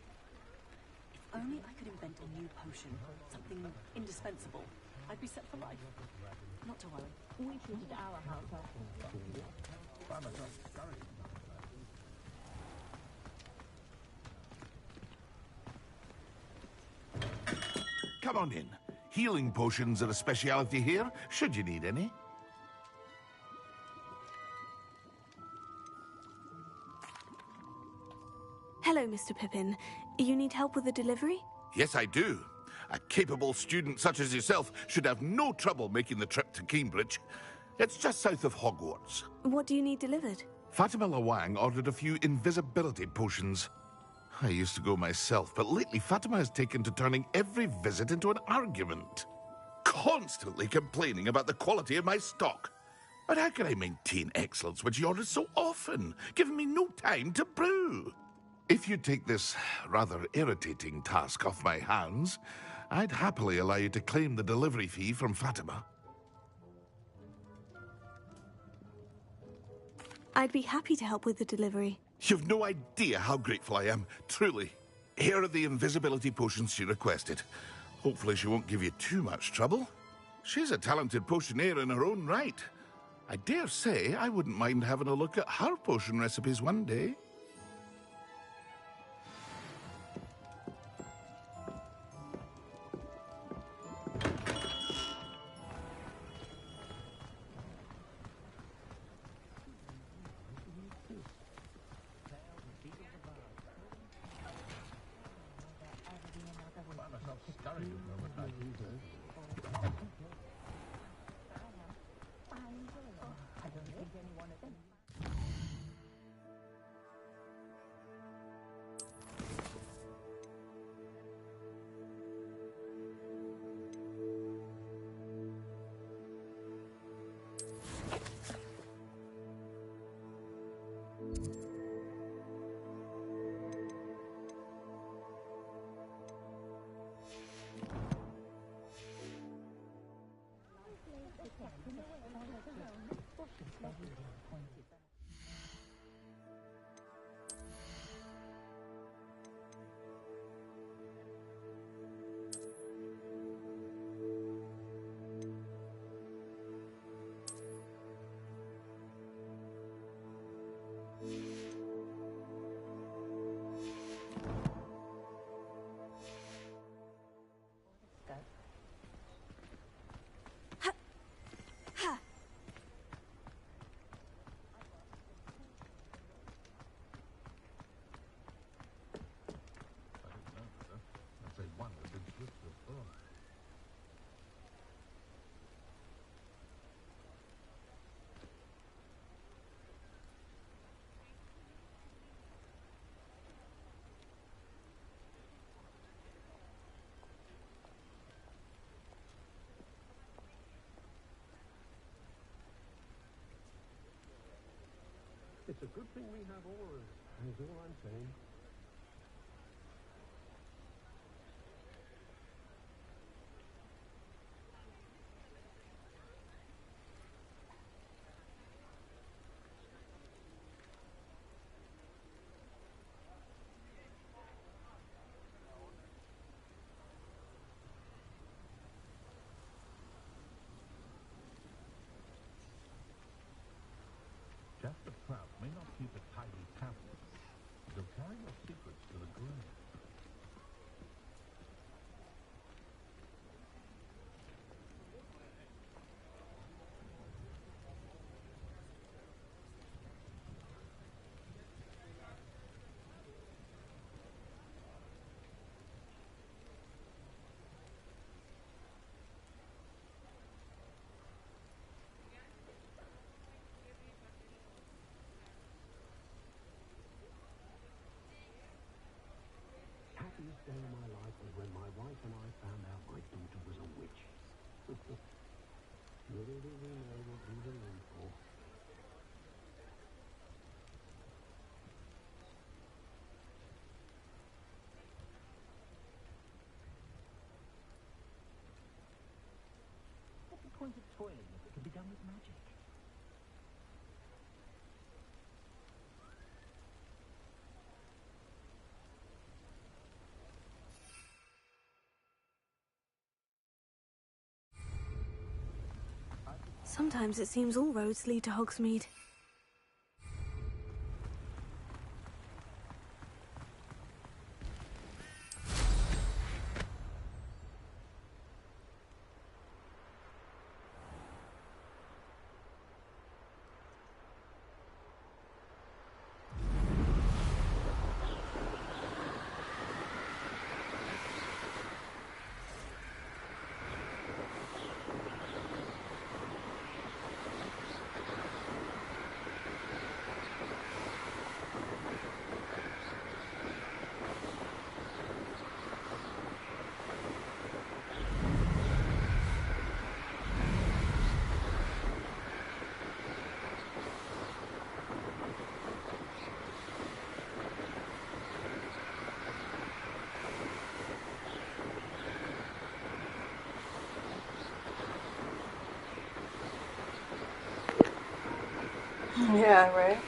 If only I could invent a new potion, something indispensable. I'd be set for life. Not to worry. We treated our house after. Come on in. Healing potions are a speciality here, should you need any. Hello, Mr. Pippin. You need help with the delivery? Yes, I do. A capable student such as yourself should have no trouble making the trip to Cambridge. It's just south of Hogwarts. What do you need delivered? Fatima Lawang ordered a few invisibility potions. I used to go myself, but lately Fatima has taken to turning every visit into an argument. Constantly complaining about the quality of my stock. But how can I maintain excellence when she orders so often, giving me no time to brew? If you take this rather irritating task off my hands, I'd happily allow you to claim the delivery fee from Fatima. I'd be happy to help with the delivery. You've no idea how grateful I am, truly. Here are the invisibility potions she requested. Hopefully she won't give you too much trouble. She's a talented potioneer in her own right. I dare say I wouldn't mind having a look at her potion recipes one day. It's a good thing we have auras, is all I'm saying. Just the Trout may not keep a tidy cabinet. They'll carry your secrets to the grave. Happiest day of my life was when my wife and I found out my daughter was a witch. Little did we know what we were in for. What's the point of toiling if it can be done with magic? Sometimes it seems all roads lead to Hogsmeade. Yeah, right?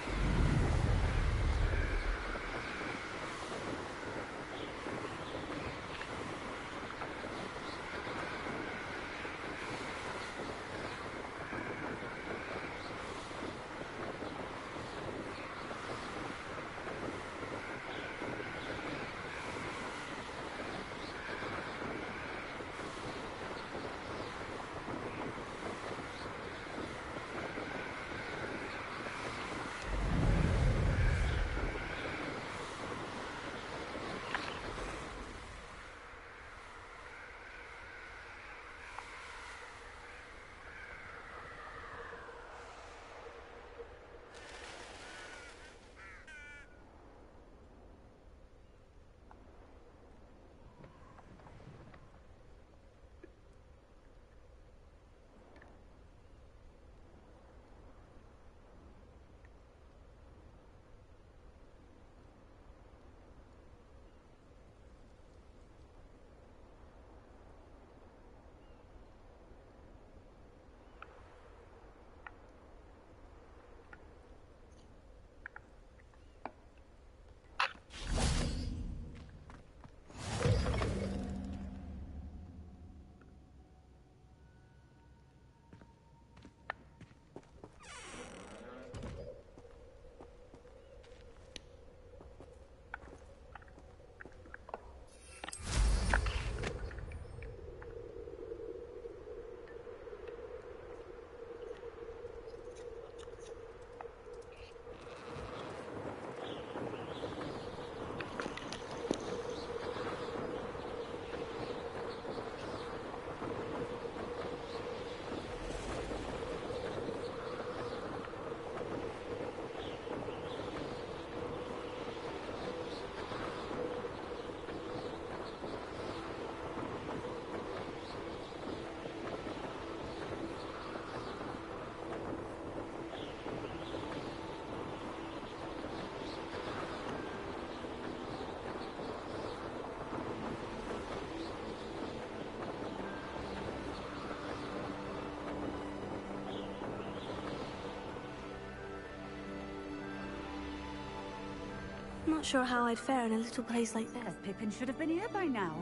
Not sure how I'd fare in a little place like this. Pippin should have been here by now.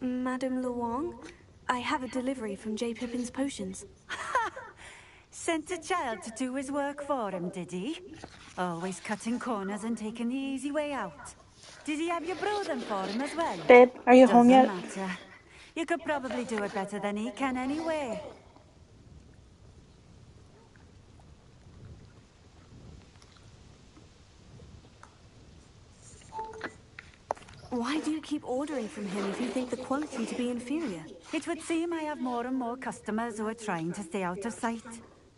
Madame Luong, I have a delivery from J. Pippin's potions. Sent a child to do his work for him, did he? Always cutting corners and taking the easy way out. Did he have your brew them for him as well? Babe, are you home yet? Doesn't matter. You could probably do it better than he can anyway. Why do you keep ordering from him if you think the quality to be inferior? It would seem I have more and more customers who are trying to stay out of sight.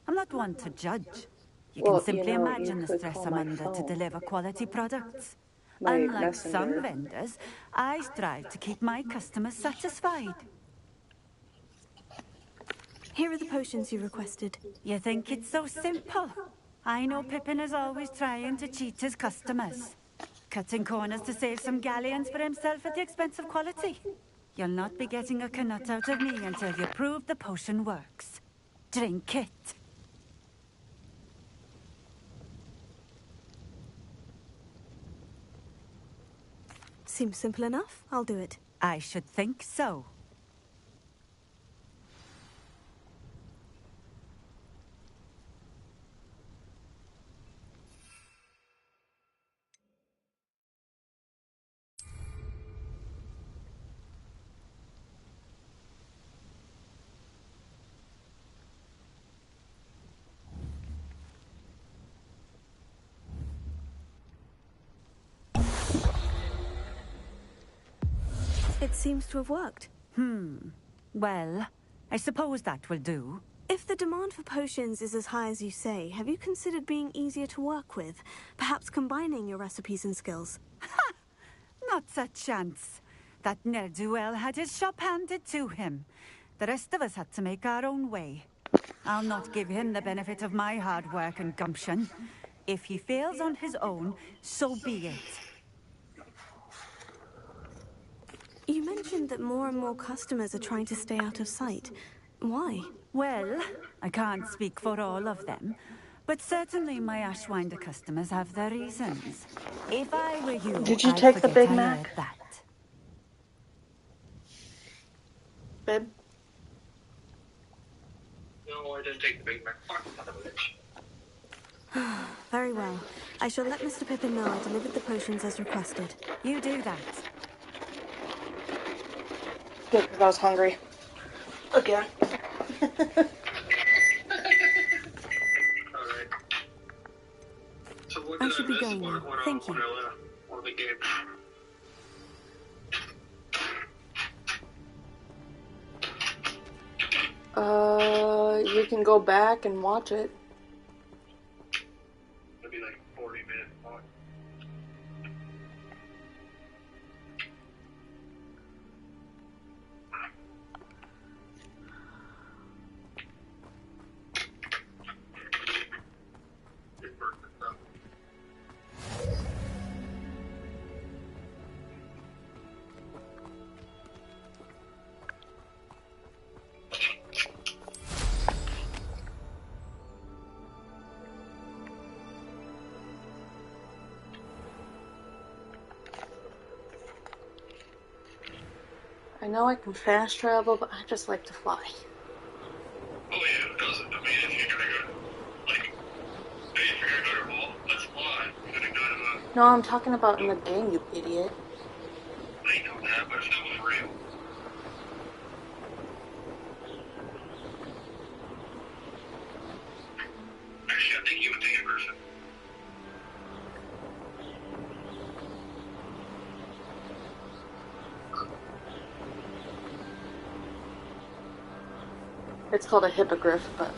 I'm not one to judge. You can simply imagine the stress I'm under to deliver quality products. Unlike some vendors, I strive to keep my customers satisfied. Here are the potions you requested. You think it's so simple? I know Pippin is always trying to cheat his customers. Cutting corners to save some galleons for himself at the expense of quality. You'll not be getting a canut out of me until you prove the potion works. Drink it. Seems simple enough. I'll do it. I should think so. It seems to have worked. Well, I suppose that will do. If the demand for potions is as high as you say, have you considered being easier to work with? Perhaps combining your recipes and skills? Ha! Not a chance. That ne'er-do-well had his shop handed to him. The rest of us had to make our own way. I'll not give him the benefit of my hard work and gumption. If he fails on his own, so be it. You mentioned that more and more customers are trying to stay out of sight. Why? Well, I can't speak for all of them, but certainly my Ashwinder customers have their reasons. If I were you, Did you I'd take the forget Big I Mac? aired that. Babe? No, I didn't take the Big Mac. Fuck, son of a bitch. Very well. I shall let Mr. Pippin know I delivered the potions as requested. You do that. Good, because I was hungry. Again. Alright. So what I did should I be miss? going now. Thank you. What of the game? You can go back and watch it. It'll be like 40 minutes long. I know I can fast travel, but I just like to fly. Oh yeah, who doesn't? I mean, if you're gonna go, like, hey, if you're gonna go to Vault, let's fly. If you're gonna go to No, I'm talking about in the game, you idiot. I know that, but if that was real. Actually, I think you would take it person. It's called a hippogriff, but...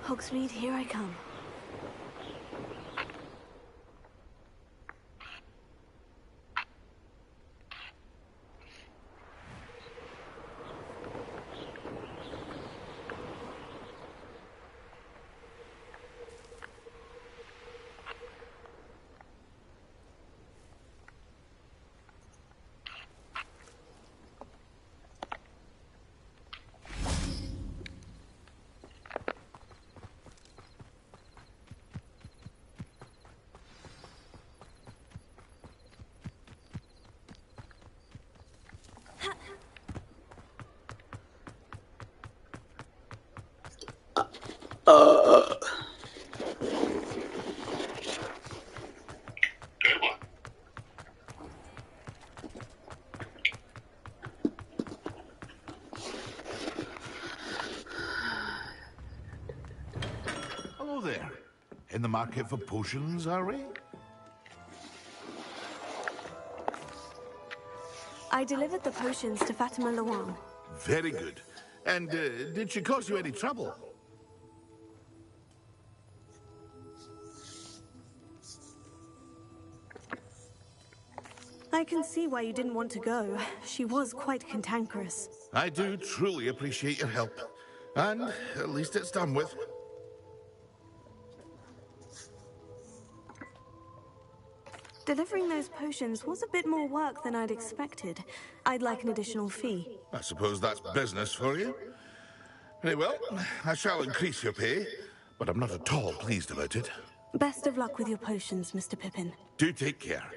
Hogsmeade, here I come. in the market for potions, are we? I delivered the potions to Fatima Lawan. Very good. And did she cause you any trouble? I can see why you didn't want to go. She was quite cantankerous. I do truly appreciate your help. And at least it's done with. Delivering those potions was a bit more work than I'd expected. I'd like an additional fee. I suppose that's business for you. Very well, I shall increase your pay, but I'm not at all pleased about it. Best of luck with your potions, Mr. Pippin. Do take care.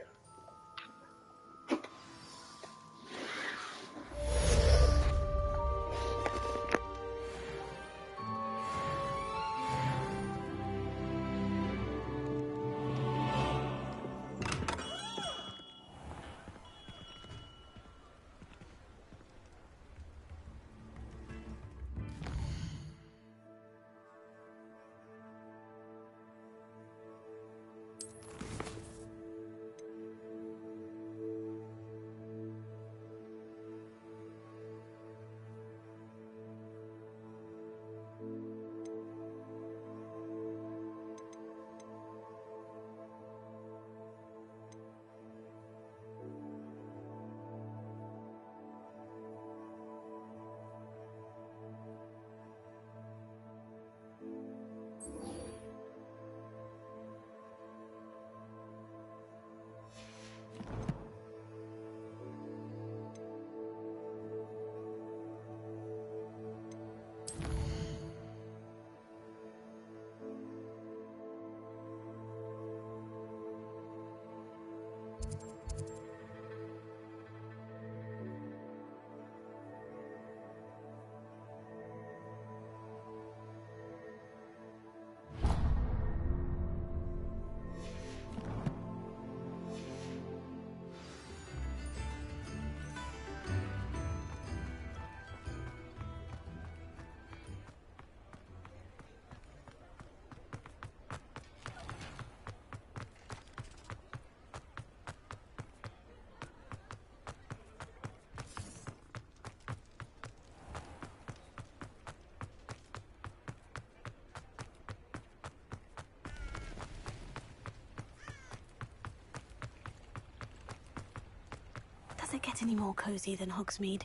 Does it get any more cozy than Hogsmeade?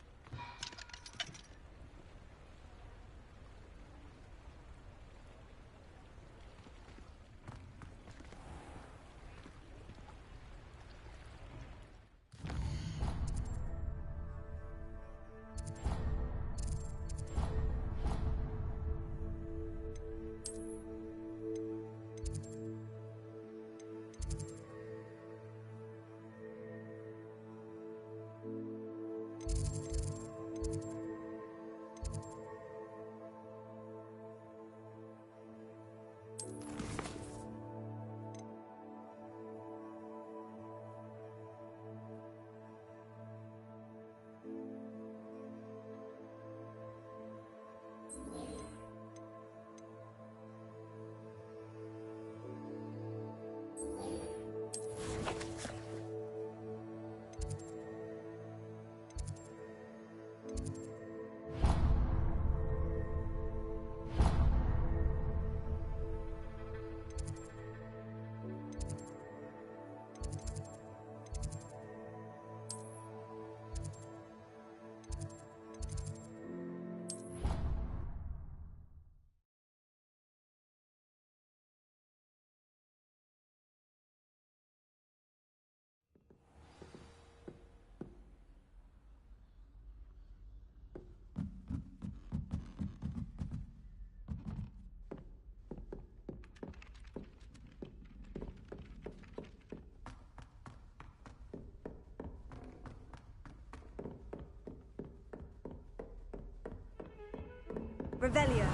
Revelio.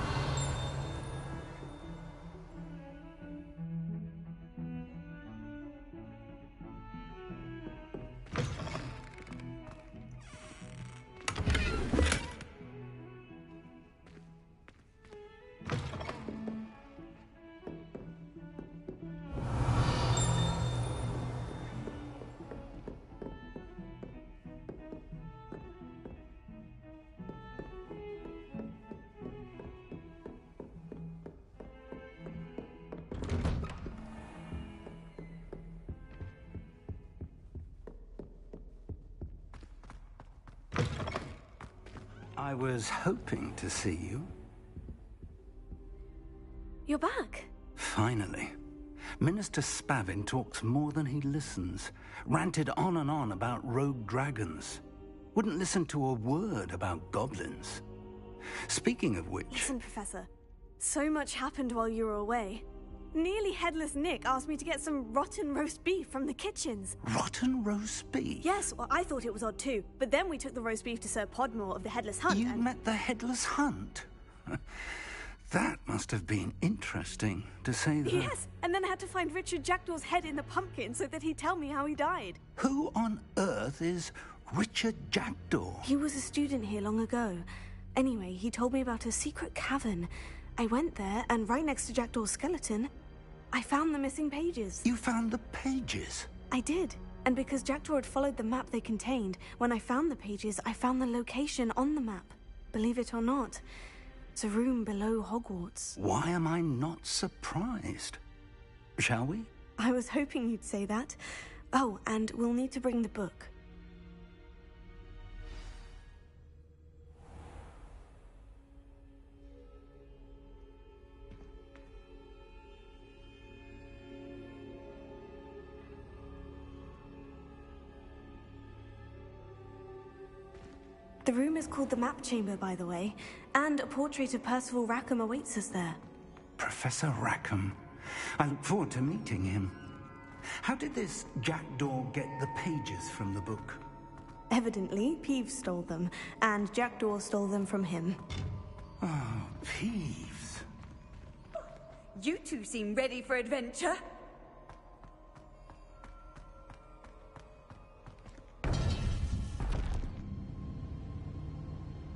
I was hoping to see you. You're back. Finally. Minister Spavin talks more than he listens. Ranted on and on about rogue dragons. Wouldn't listen to a word about goblins. Speaking of which... Listen, Professor. So much happened while you were away. Nearly Headless Nick asked me to get some rotten roast beef from the kitchens. Rotten roast beef? Yes, well, I thought it was odd too. But then we took the roast beef to Sir Podmore of the Headless Hunt. You met the Headless Hunt? That must have been interesting, to say the... Yes, and then I had to find Richard Jackdaw's head in the pumpkin so that he'd tell me how he died. Who on earth is Richard Jackdaw? He was a student here long ago. Anyway, he told me about a secret cavern. I went there, and right next to Jackdaw's skeleton, I found the missing pages. You found the pages? I did. And because Jackdaw had followed the map they contained, when I found the pages, I found the location on the map. Believe it or not, it's a room below Hogwarts. Why am I not surprised? Shall we? I was hoping you'd say that. Oh, and we'll need to bring the book. The room is called the Map Chamber, by the way, and a portrait of Percival Rackham awaits us there. Professor Rackham. I look forward to meeting him. How did this Jackdaw get the pages from the book? Evidently, Peeves stole them, and Jackdaw stole them from him. Oh, Peeves. You two seem ready for adventure.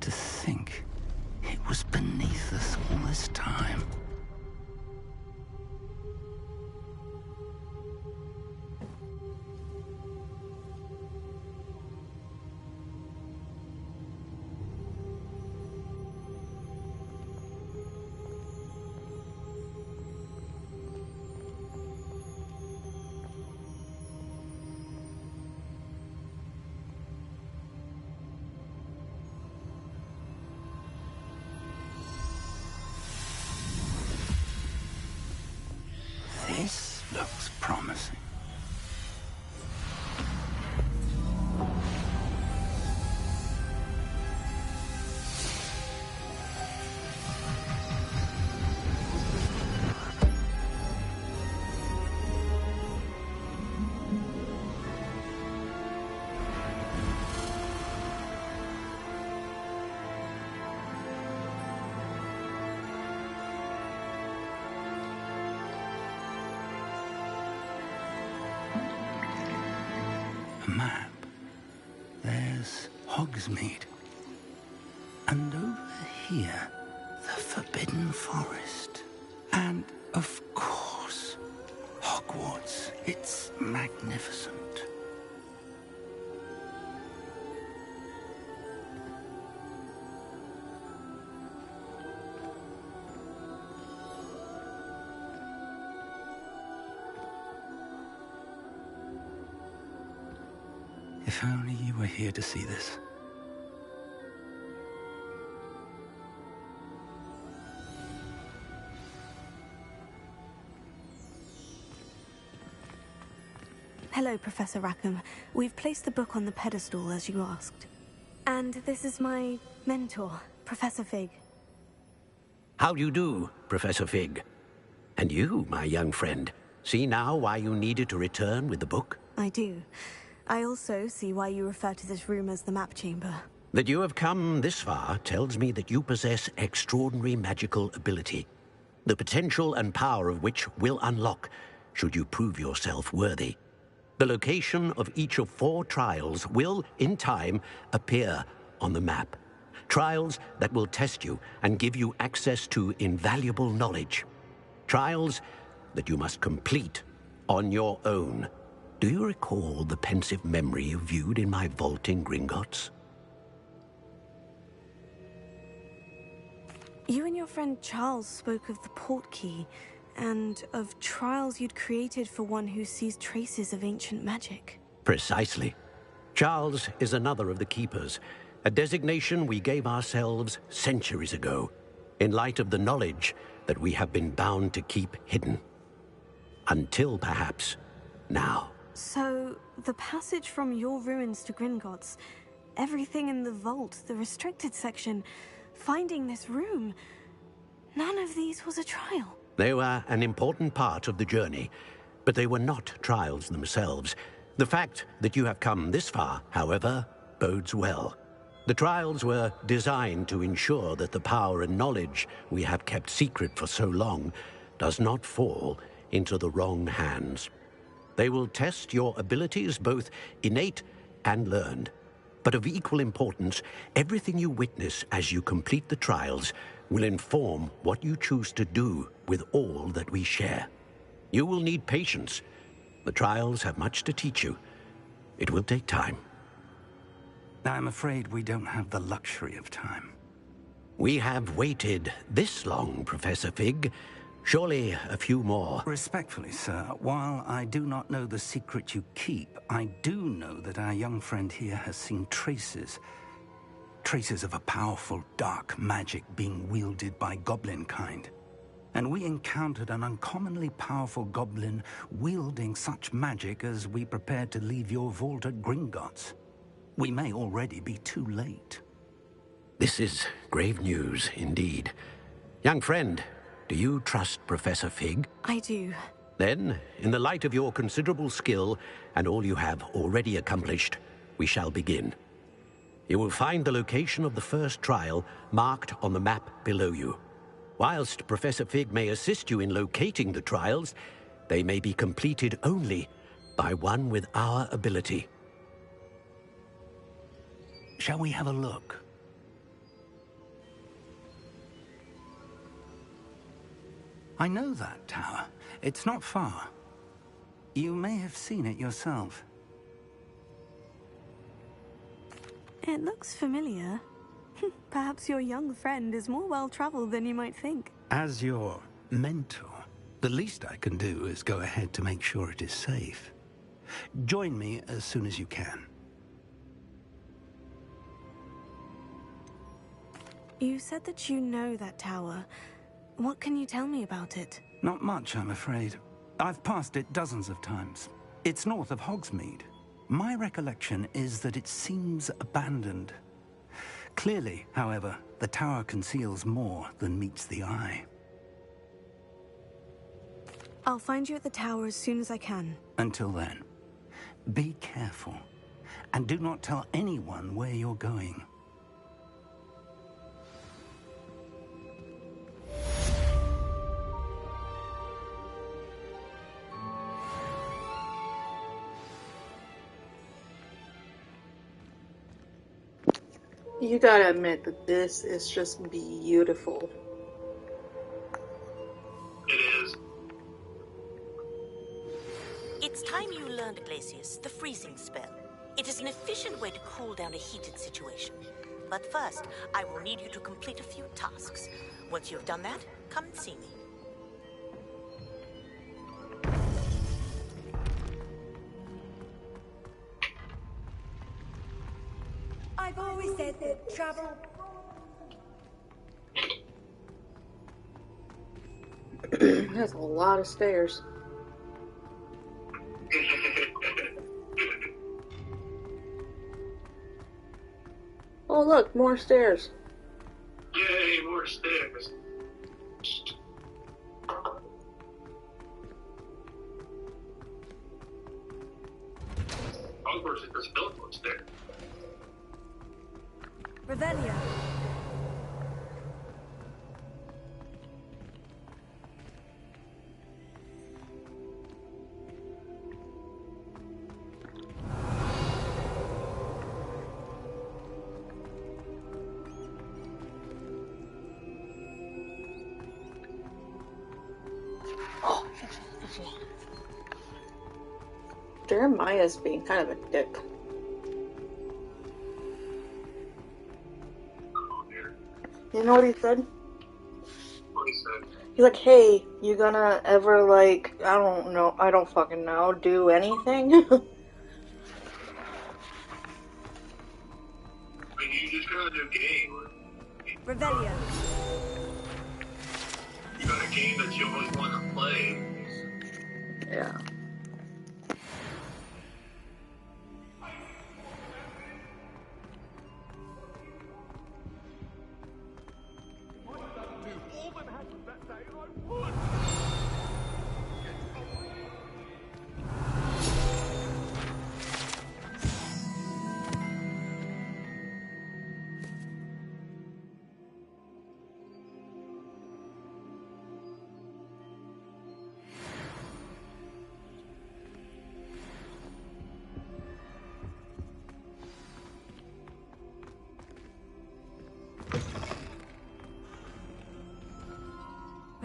To think it was beneath us all this time. This looks promising. A map. There's Hogsmeade. And over here, the Forbidden Forest. And, of course, Hogwarts. It's magnificent. If only you were here to see this. Hello, Professor Rackham. We've placed the book on the pedestal, as you asked. And this is my mentor, Professor Fig. How do you do, Professor Fig? And you, my young friend, see now why you needed to return with the book? I do. I also see why you refer to this room as the Map Chamber. That you have come this far tells me that you possess extraordinary magical ability, the potential and power of which will unlock should you prove yourself worthy. The location of each of 4 trials will, in time, appear on the map. Trials that will test you and give you access to invaluable knowledge. Trials that you must complete on your own. Do you recall the pensive memory you viewed in my vault in Gringotts? You and your friend Charles spoke of the portkey, and of trials you'd created for one who sees traces of ancient magic. Precisely. Charles is another of the keepers, a designation we gave ourselves centuries ago, in light of the knowledge that we have been bound to keep hidden. Until, perhaps, now. So, the passage from your ruins to Gringotts, everything in the vault, the restricted section, finding this room, none of these was a trial. They were an important part of the journey, but they were not trials themselves. The fact that you have come this far, however, bodes well. The trials were designed to ensure that the power and knowledge we have kept secret for so long does not fall into the wrong hands. They will test your abilities, both innate and learned. But of equal importance, everything you witness as you complete the trials will inform what you choose to do with all that we share. You will need patience. The trials have much to teach you. It will take time. I'm afraid we don't have the luxury of time. We have waited this long, Professor Fig. Surely a few more. Respectfully, sir, while I do not know the secret you keep, I do know that our young friend here has seen traces of a powerful dark magic being wielded by goblin kind. And we encountered an uncommonly powerful goblin wielding such magic as we prepared to leave your vault at Gringotts. We may already be too late. This is grave news indeed. Young friend, do you trust Professor Fig? I do. Then, in the light of your considerable skill and all you have already accomplished, we shall begin. You will find the location of the first trial marked on the map below you. Whilst Professor Fig may assist you in locating the trials, they may be completed only by one with our ability. Shall we have a look? I know that tower. It's not far. You may have seen it yourself. It looks familiar. Perhaps your young friend is more well-traveled than you might think. As your mentor, the least I can do is go ahead to make sure it is safe. Join me as soon as you can. You said that you know that tower. What can you tell me about it? Not much, I'm afraid. I've passed it dozens of times. It's north of Hogsmeade. My recollection is that it seems abandoned. Clearly, however, the tower conceals more than meets the eye. I'll find you at the tower as soon as I can. Until then, be careful, and do not tell anyone where you're going. You gotta admit that this is just beautiful. It is. It's time you learned, Glacius, the freezing spell. It is an efficient way to cool down a heated situation. But first, I will need you to complete a few tasks. Once you have done that, come and see me. I've always said that travel... That's a lot of stairs. Oh look, more stairs. Yay, more stairs. Hogwarts is just built on stairs. Revelio. Jeremiah's being kind of a dick. You know what he said? What he said? He's like, hey, you gonna ever, like, I don't know, I don't fucking know, do anything? We mean, you just got a new game. Revelio. You got a game that you always want to play. Yeah.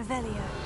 Revelio.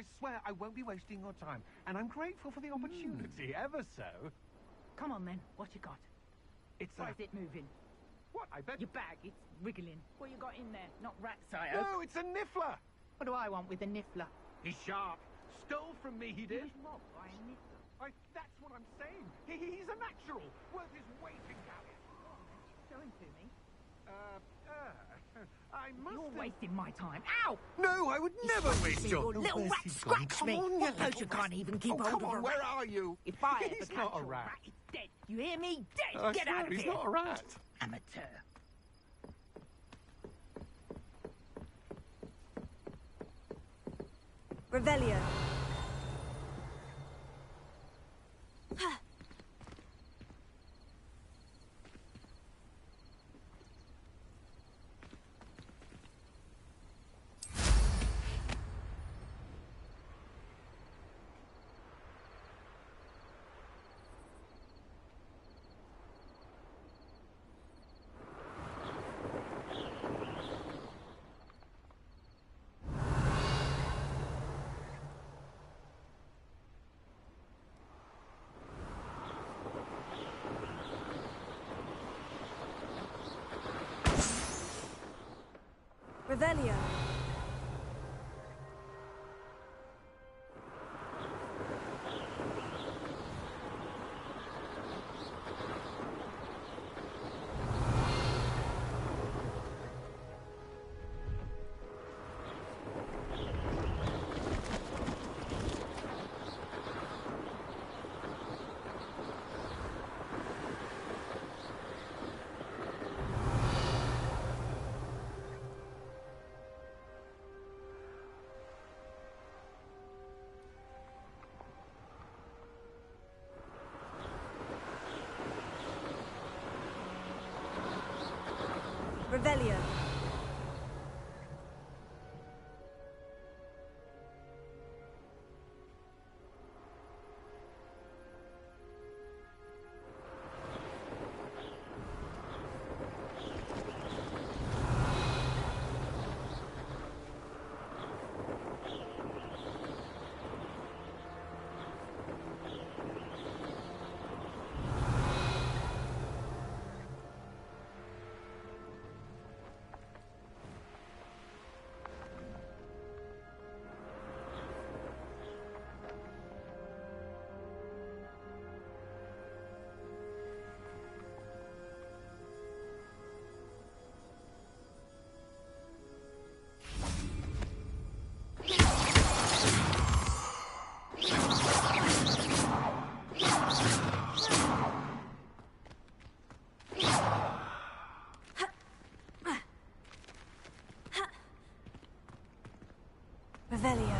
I swear I won't be wasting your time, and I'm grateful for the opportunity, ever so. Come on, then. What you got? It's Why is it moving? What, I bet... Your bag, it's wiggling. What you got in there? Not rats, I hope. No, it's a niffler! What do I want with a niffler? He's sharp. Stole from me, he did. He was robbed by a niffler. That's what I'm saying. He's a natural, worth his weight in galleon. Show him to me. I must... You're wasting my time. Ow! No, I would never waste your... little rat scratch me. On, Suppose you can't even keep hold come of on, a where rat. are you? If I He's ever not catch a rat. It's dead. You hear me? Dead. Get out of he's here. not a rat. Amateur. Revelio. Revelio. Revelio. Revelio.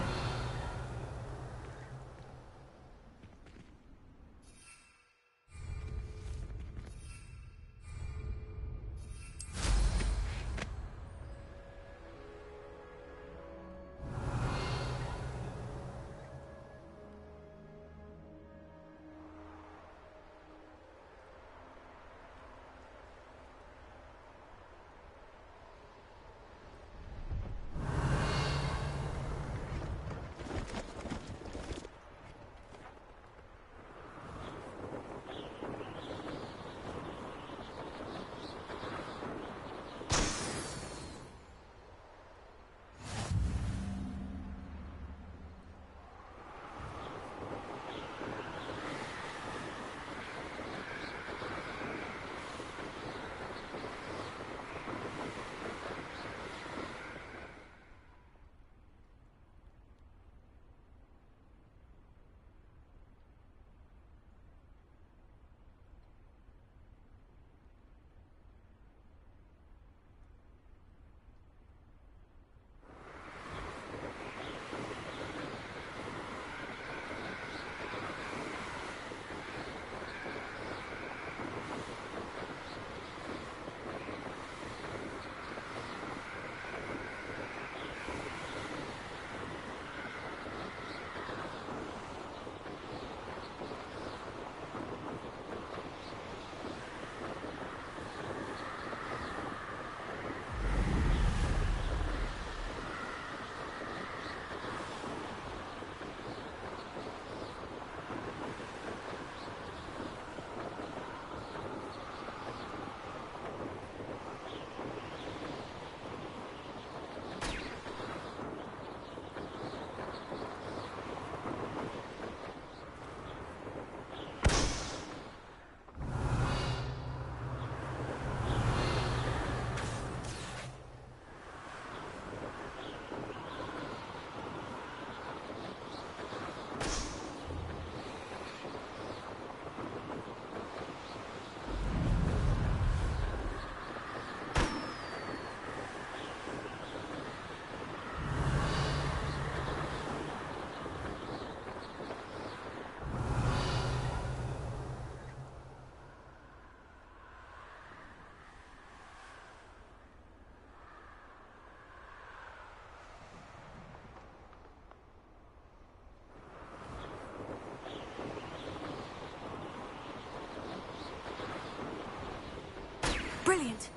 Brilliant.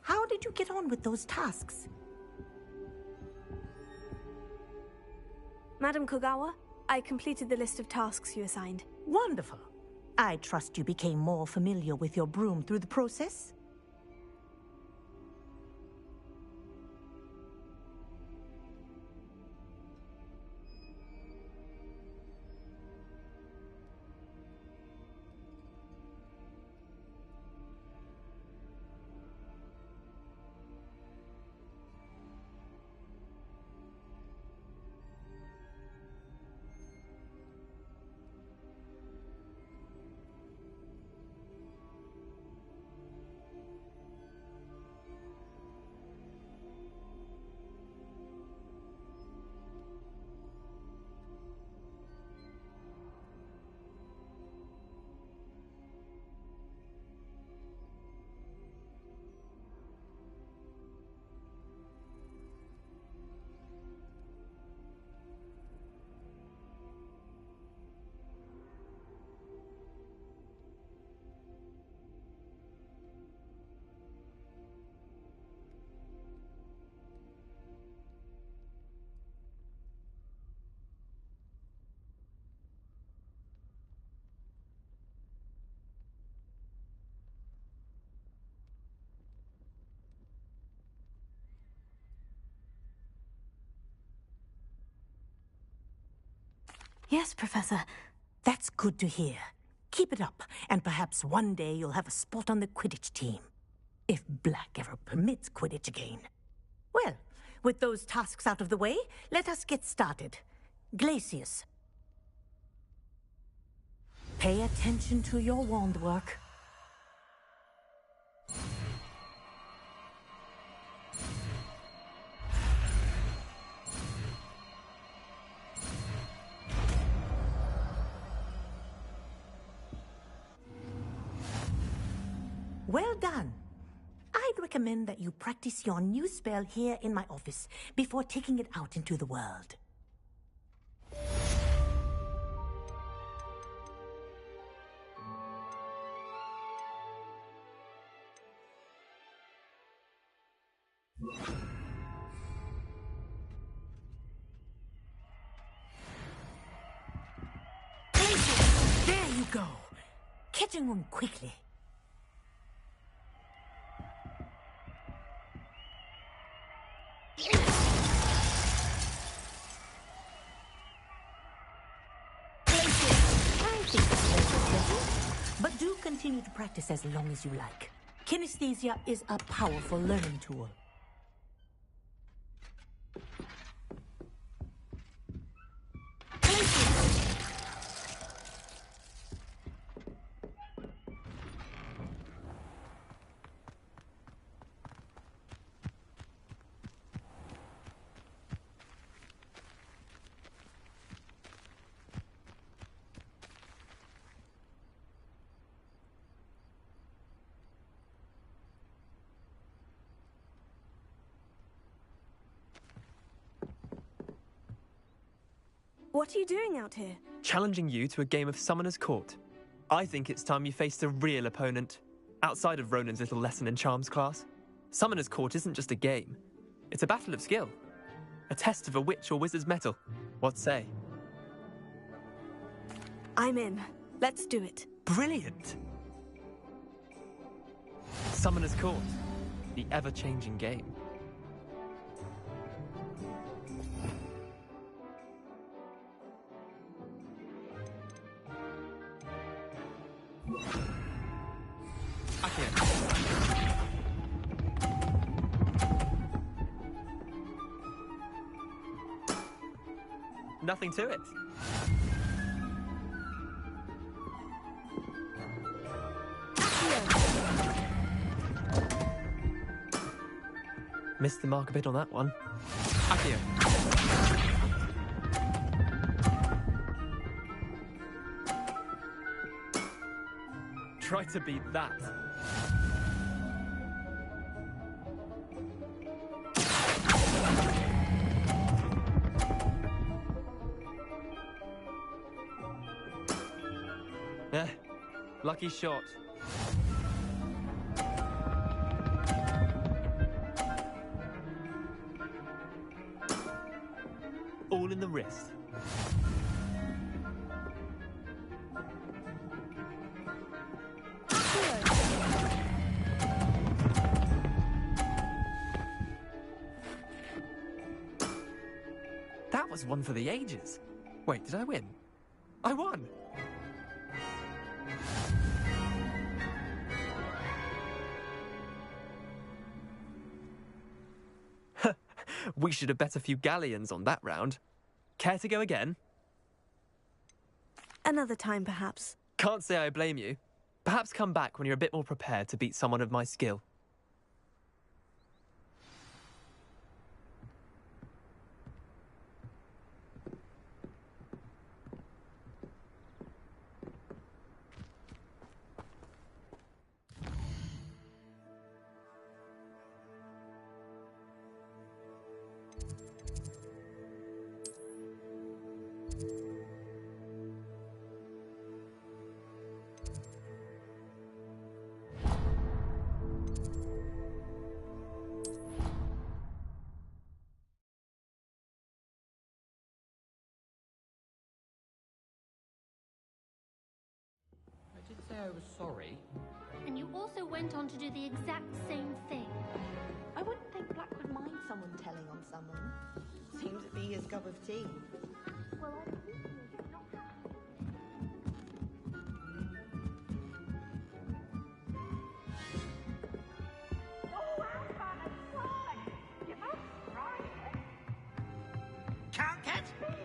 How did you get on with those tasks? Madam Kogawa, I completed the list of tasks you assigned. Wonderful. I trust you became more familiar with your broom through the process? Yes, Professor. That's good to hear. Keep it up, and perhaps one day you'll have a spot on the Quidditch team. If Black ever permits Quidditch again. Well, with those tasks out of the way, let us get started. Glacius. Pay attention to your wand work. Well done. I'd recommend that you practice your new spell here in my office before taking it out into the world. There you go. Catching them quickly. But do continue to practice as long as you like. Kinesthesia is a powerful learning tool. What are you doing out here? Challenging you to a game of Summoner's Court. I think it's time you faced a real opponent, outside of Ronan's little lesson in charms class. Summoner's Court isn't just a game. It's a battle of skill. A test of a witch or wizard's mettle. What say? I'm in. Let's do it. Brilliant! Summoner's Court. The ever-changing game. Nothing to it. Missed the mark a bit on that one. Accio. Try to beat that. Lucky shot. All in the wrist. That was one for the ages. Wait, did I win? I won! We should have bet a few galleons on that round. Care to go again? Another time, perhaps. Can't say I blame you. Perhaps come back when you're a bit more prepared to beat someone of my skill. I was sorry. And you also went on to do the exact same thing. I wouldn't think Black would mind someone telling on someone. Seems to be his cup of tea. Well, Can't catch me!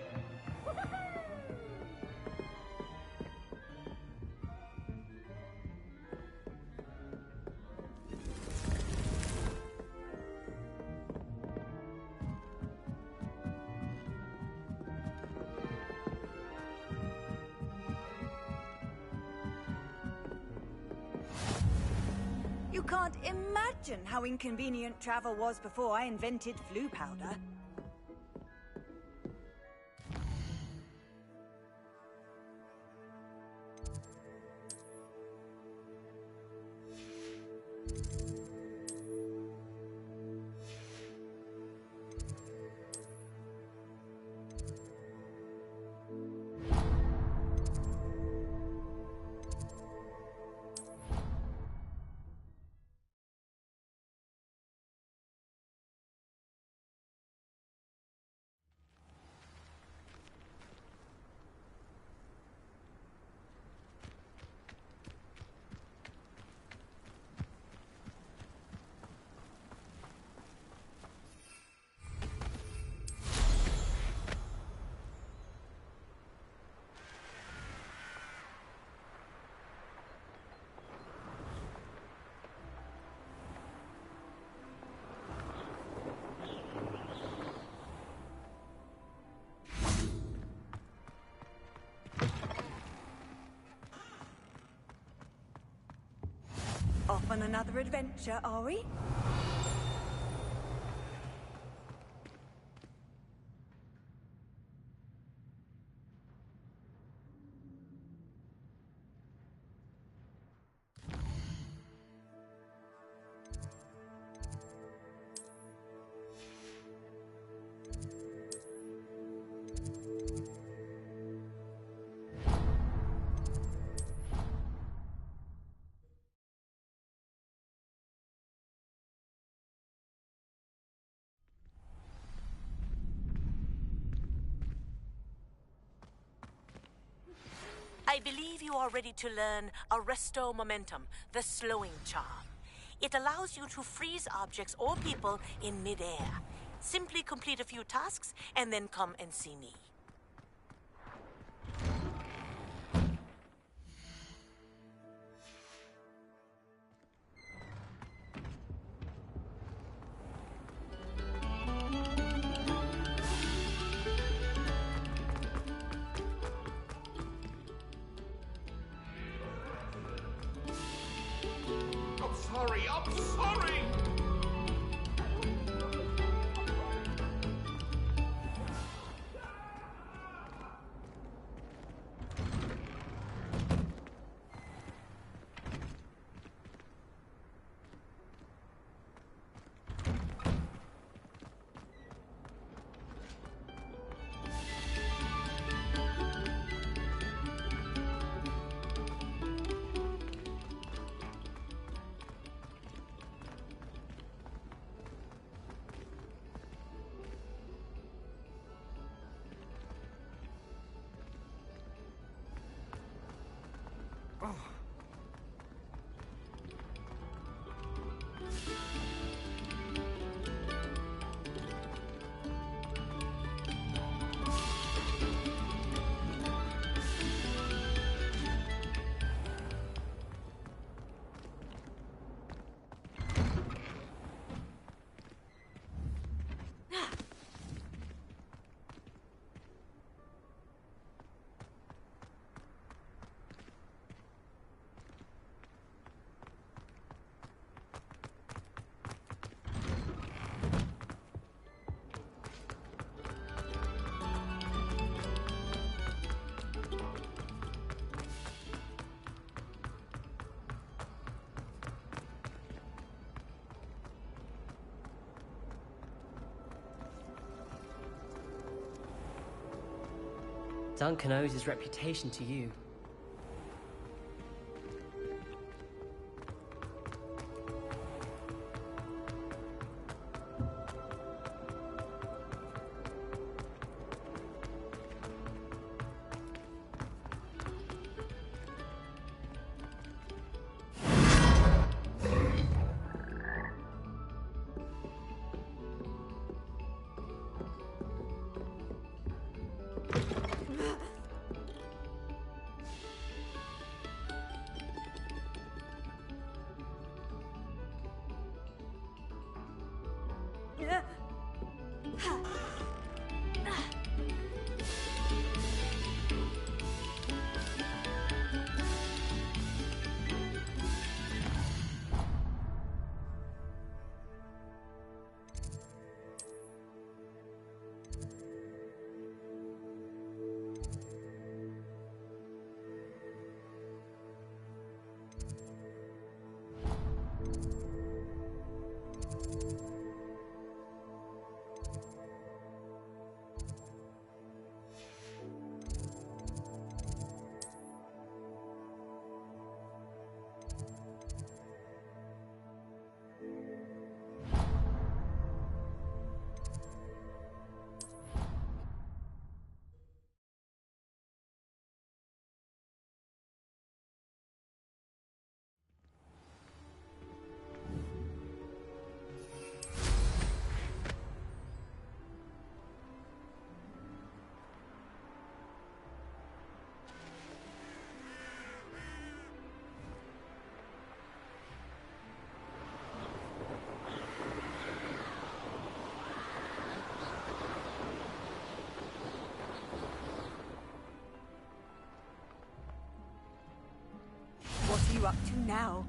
You can't imagine how inconvenient travel was before I invented flu powder. Off on another adventure, are we? I believe you are ready to learn Arresto Momentum, the slowing charm. It allows you to freeze objects or people in midair. Simply complete a few tasks and then come and see me. sorry. I'm sorry. Duncan owes his reputation to you. What are you up to now?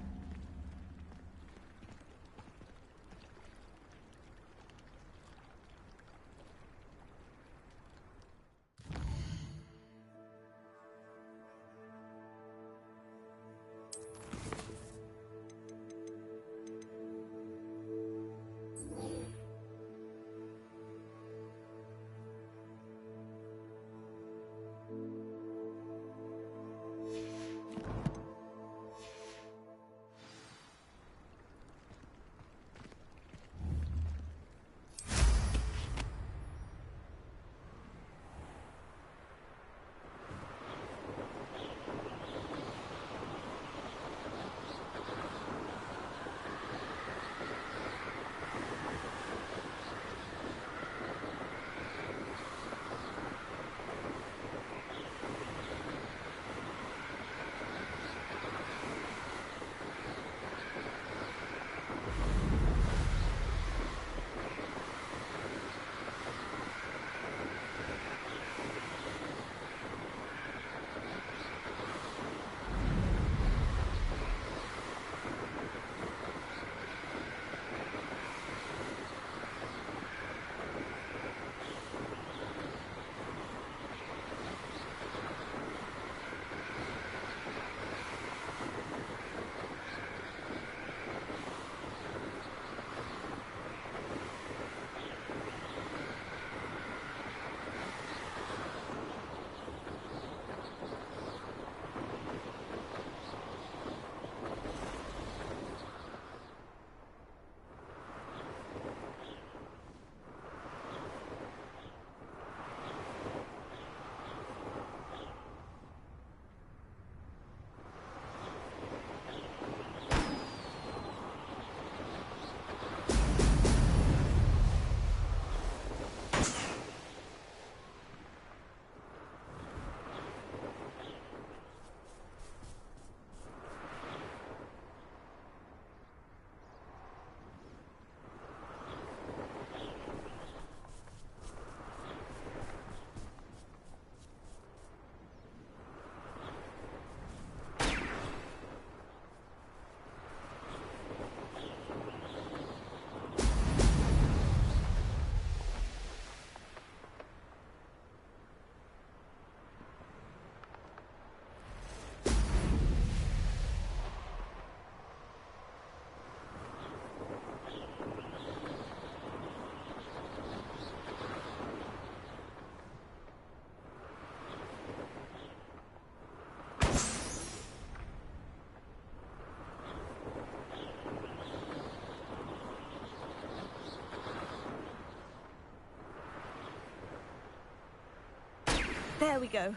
we go.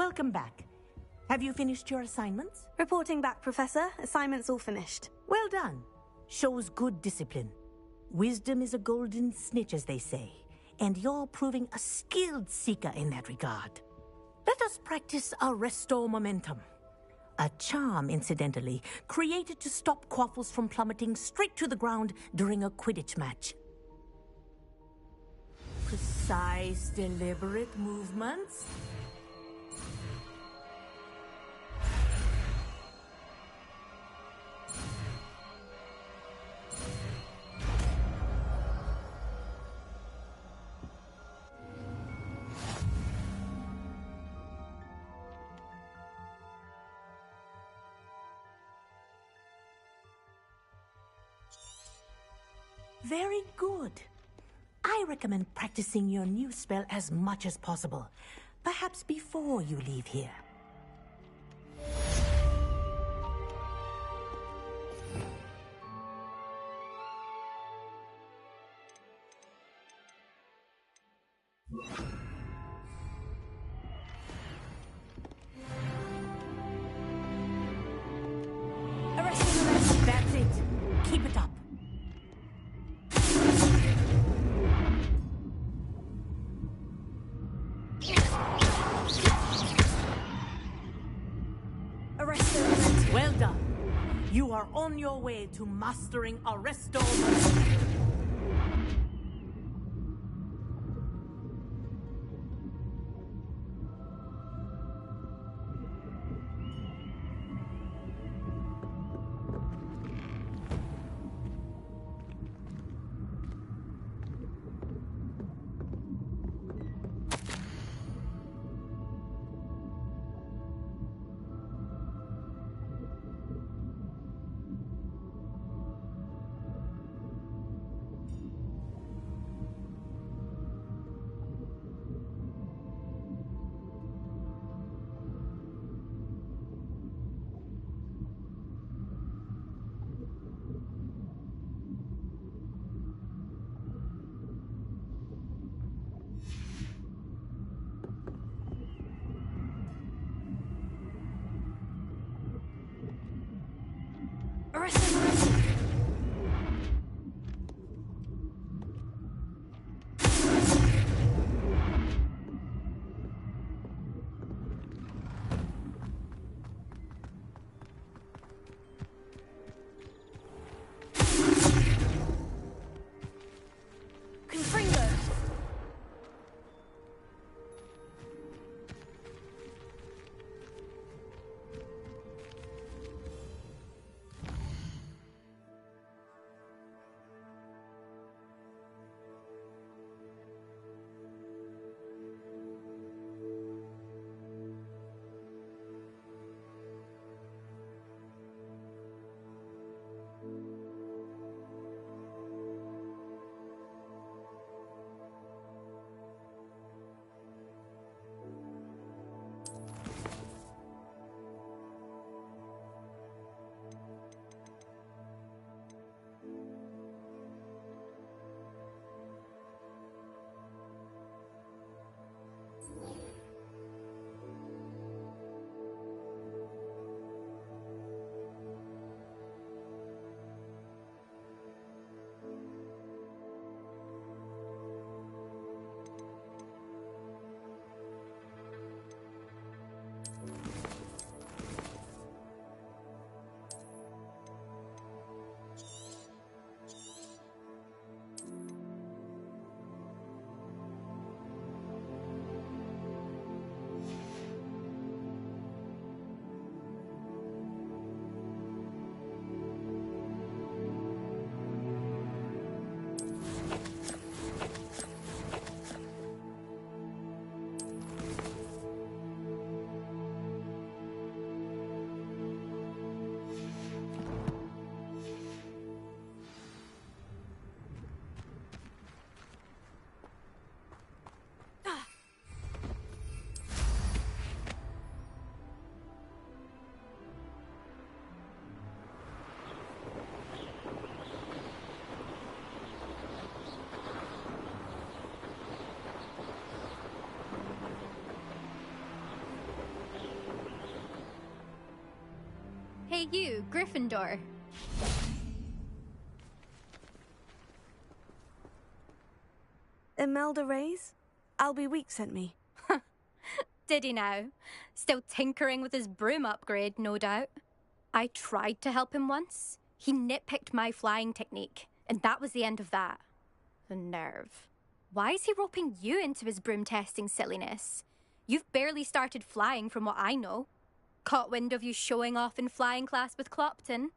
Welcome back. Have you finished your assignments? Reporting back, Professor. Assignment's all finished. Well done. Shows good discipline. Wisdom is a golden snitch, as they say, and you're proving a skilled seeker in that regard. Let us practice Arresto Momentum. A charm, incidentally, created to stop quaffles from plummeting straight to the ground during a Quidditch match. Precise, deliberate movements. Very good. I recommend practicing your new spell as much as possible, perhaps before you leave here. That's it. Keep it up. Well done. You are on your way to mastering Arresto Momentum. about you, Gryffindor? Imelda Reyes? Albie Week sent me. Did he now? Still tinkering with his broom upgrade, no doubt. I tried to help him once. He nitpicked my flying technique, and that was the end of that. The nerve. Why is he roping you into his broom testing silliness? You've barely started flying from what I know. Caught wind of you showing off in flying class with Clopton.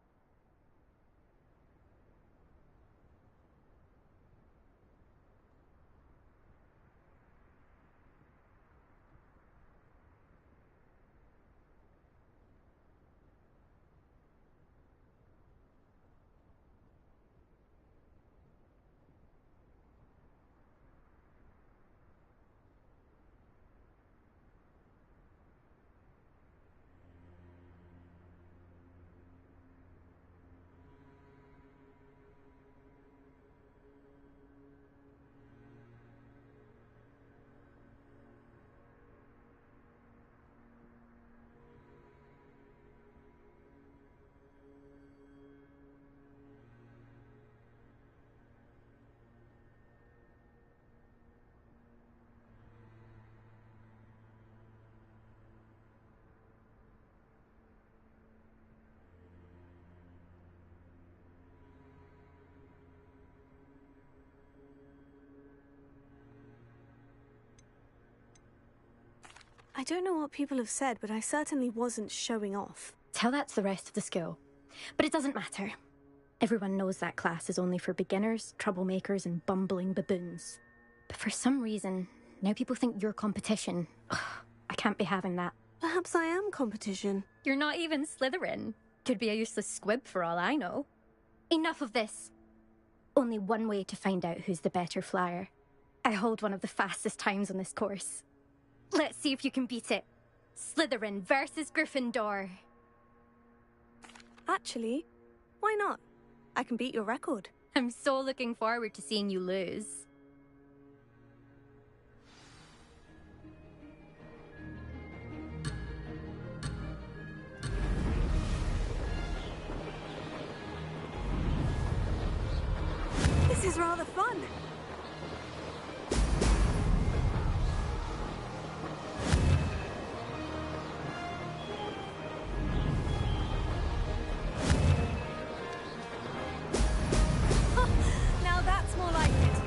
I don't know what people have said, but I certainly wasn't showing off. Tell that to the rest of the school. But it doesn't matter. Everyone knows that class is only for beginners, troublemakers, and bumbling baboons. But for some reason, now people think you're competition. Ugh, I can't be having that. Perhaps I am competition. You're not even Slytherin. Could be a useless squib for all I know. Enough of this. Only one way to find out who's the better flyer. I hold one of the fastest times on this course. Let's see if you can beat it. Slytherin versus Gryffindor. Actually, why not? I can beat your record. I'm so looking forward to seeing you lose. This is rather fun. Now that's more like it.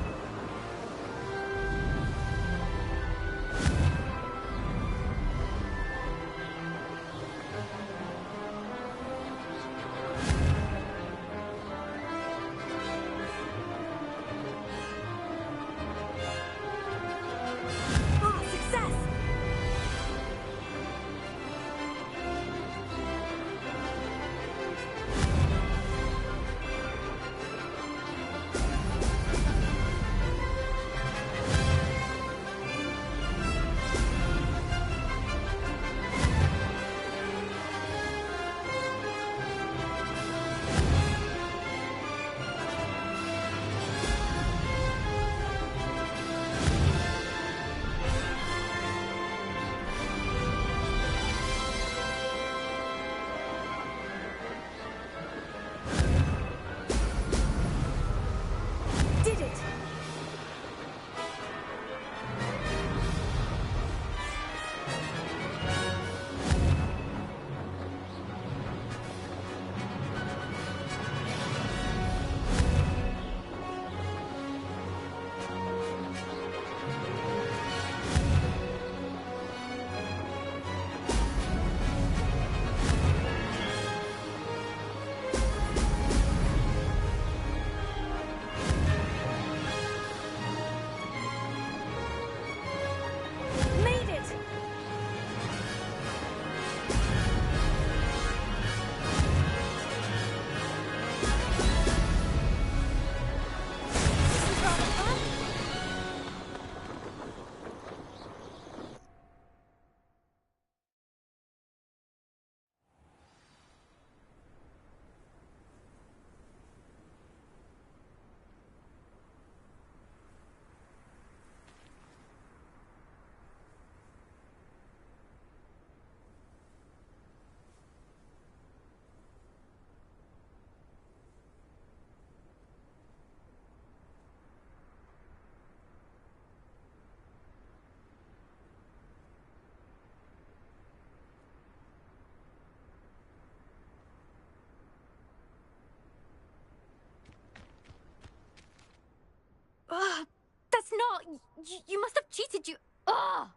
not! You must have cheated, you... Ugh!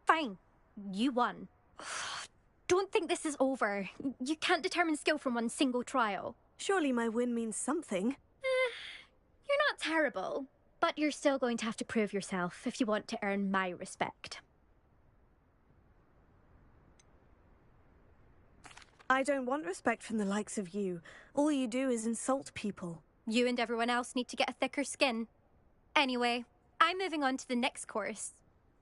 Fine. You won. Don't think this is over. You can't determine skill from one single trial. Surely my win means something. You're not terrible, but you're still going to have to prove yourself if you want to earn my respect. I don't want respect from the likes of you. All you do is insult people. You and everyone else need to get a thicker skin. Anyway, I'm moving on to the next course.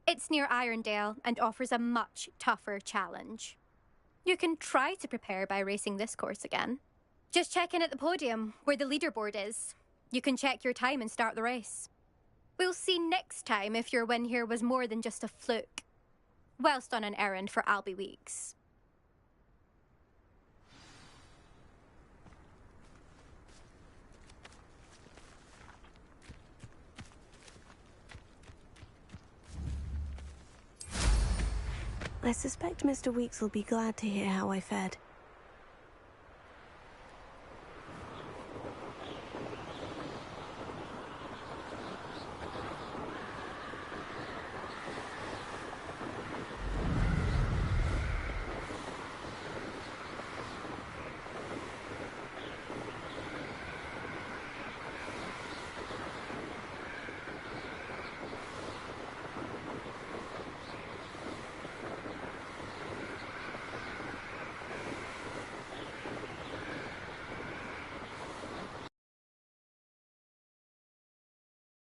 It's near Irondale and offers a much tougher challenge. You can try to prepare by racing this course again. Just check in at the podium, where the leaderboard is. You can check your time and start the race. We'll see next time if your win here was more than just a fluke. Whilst on an errand for Albie Weeks. I suspect Mr. Weeks will be glad to hear how I fared.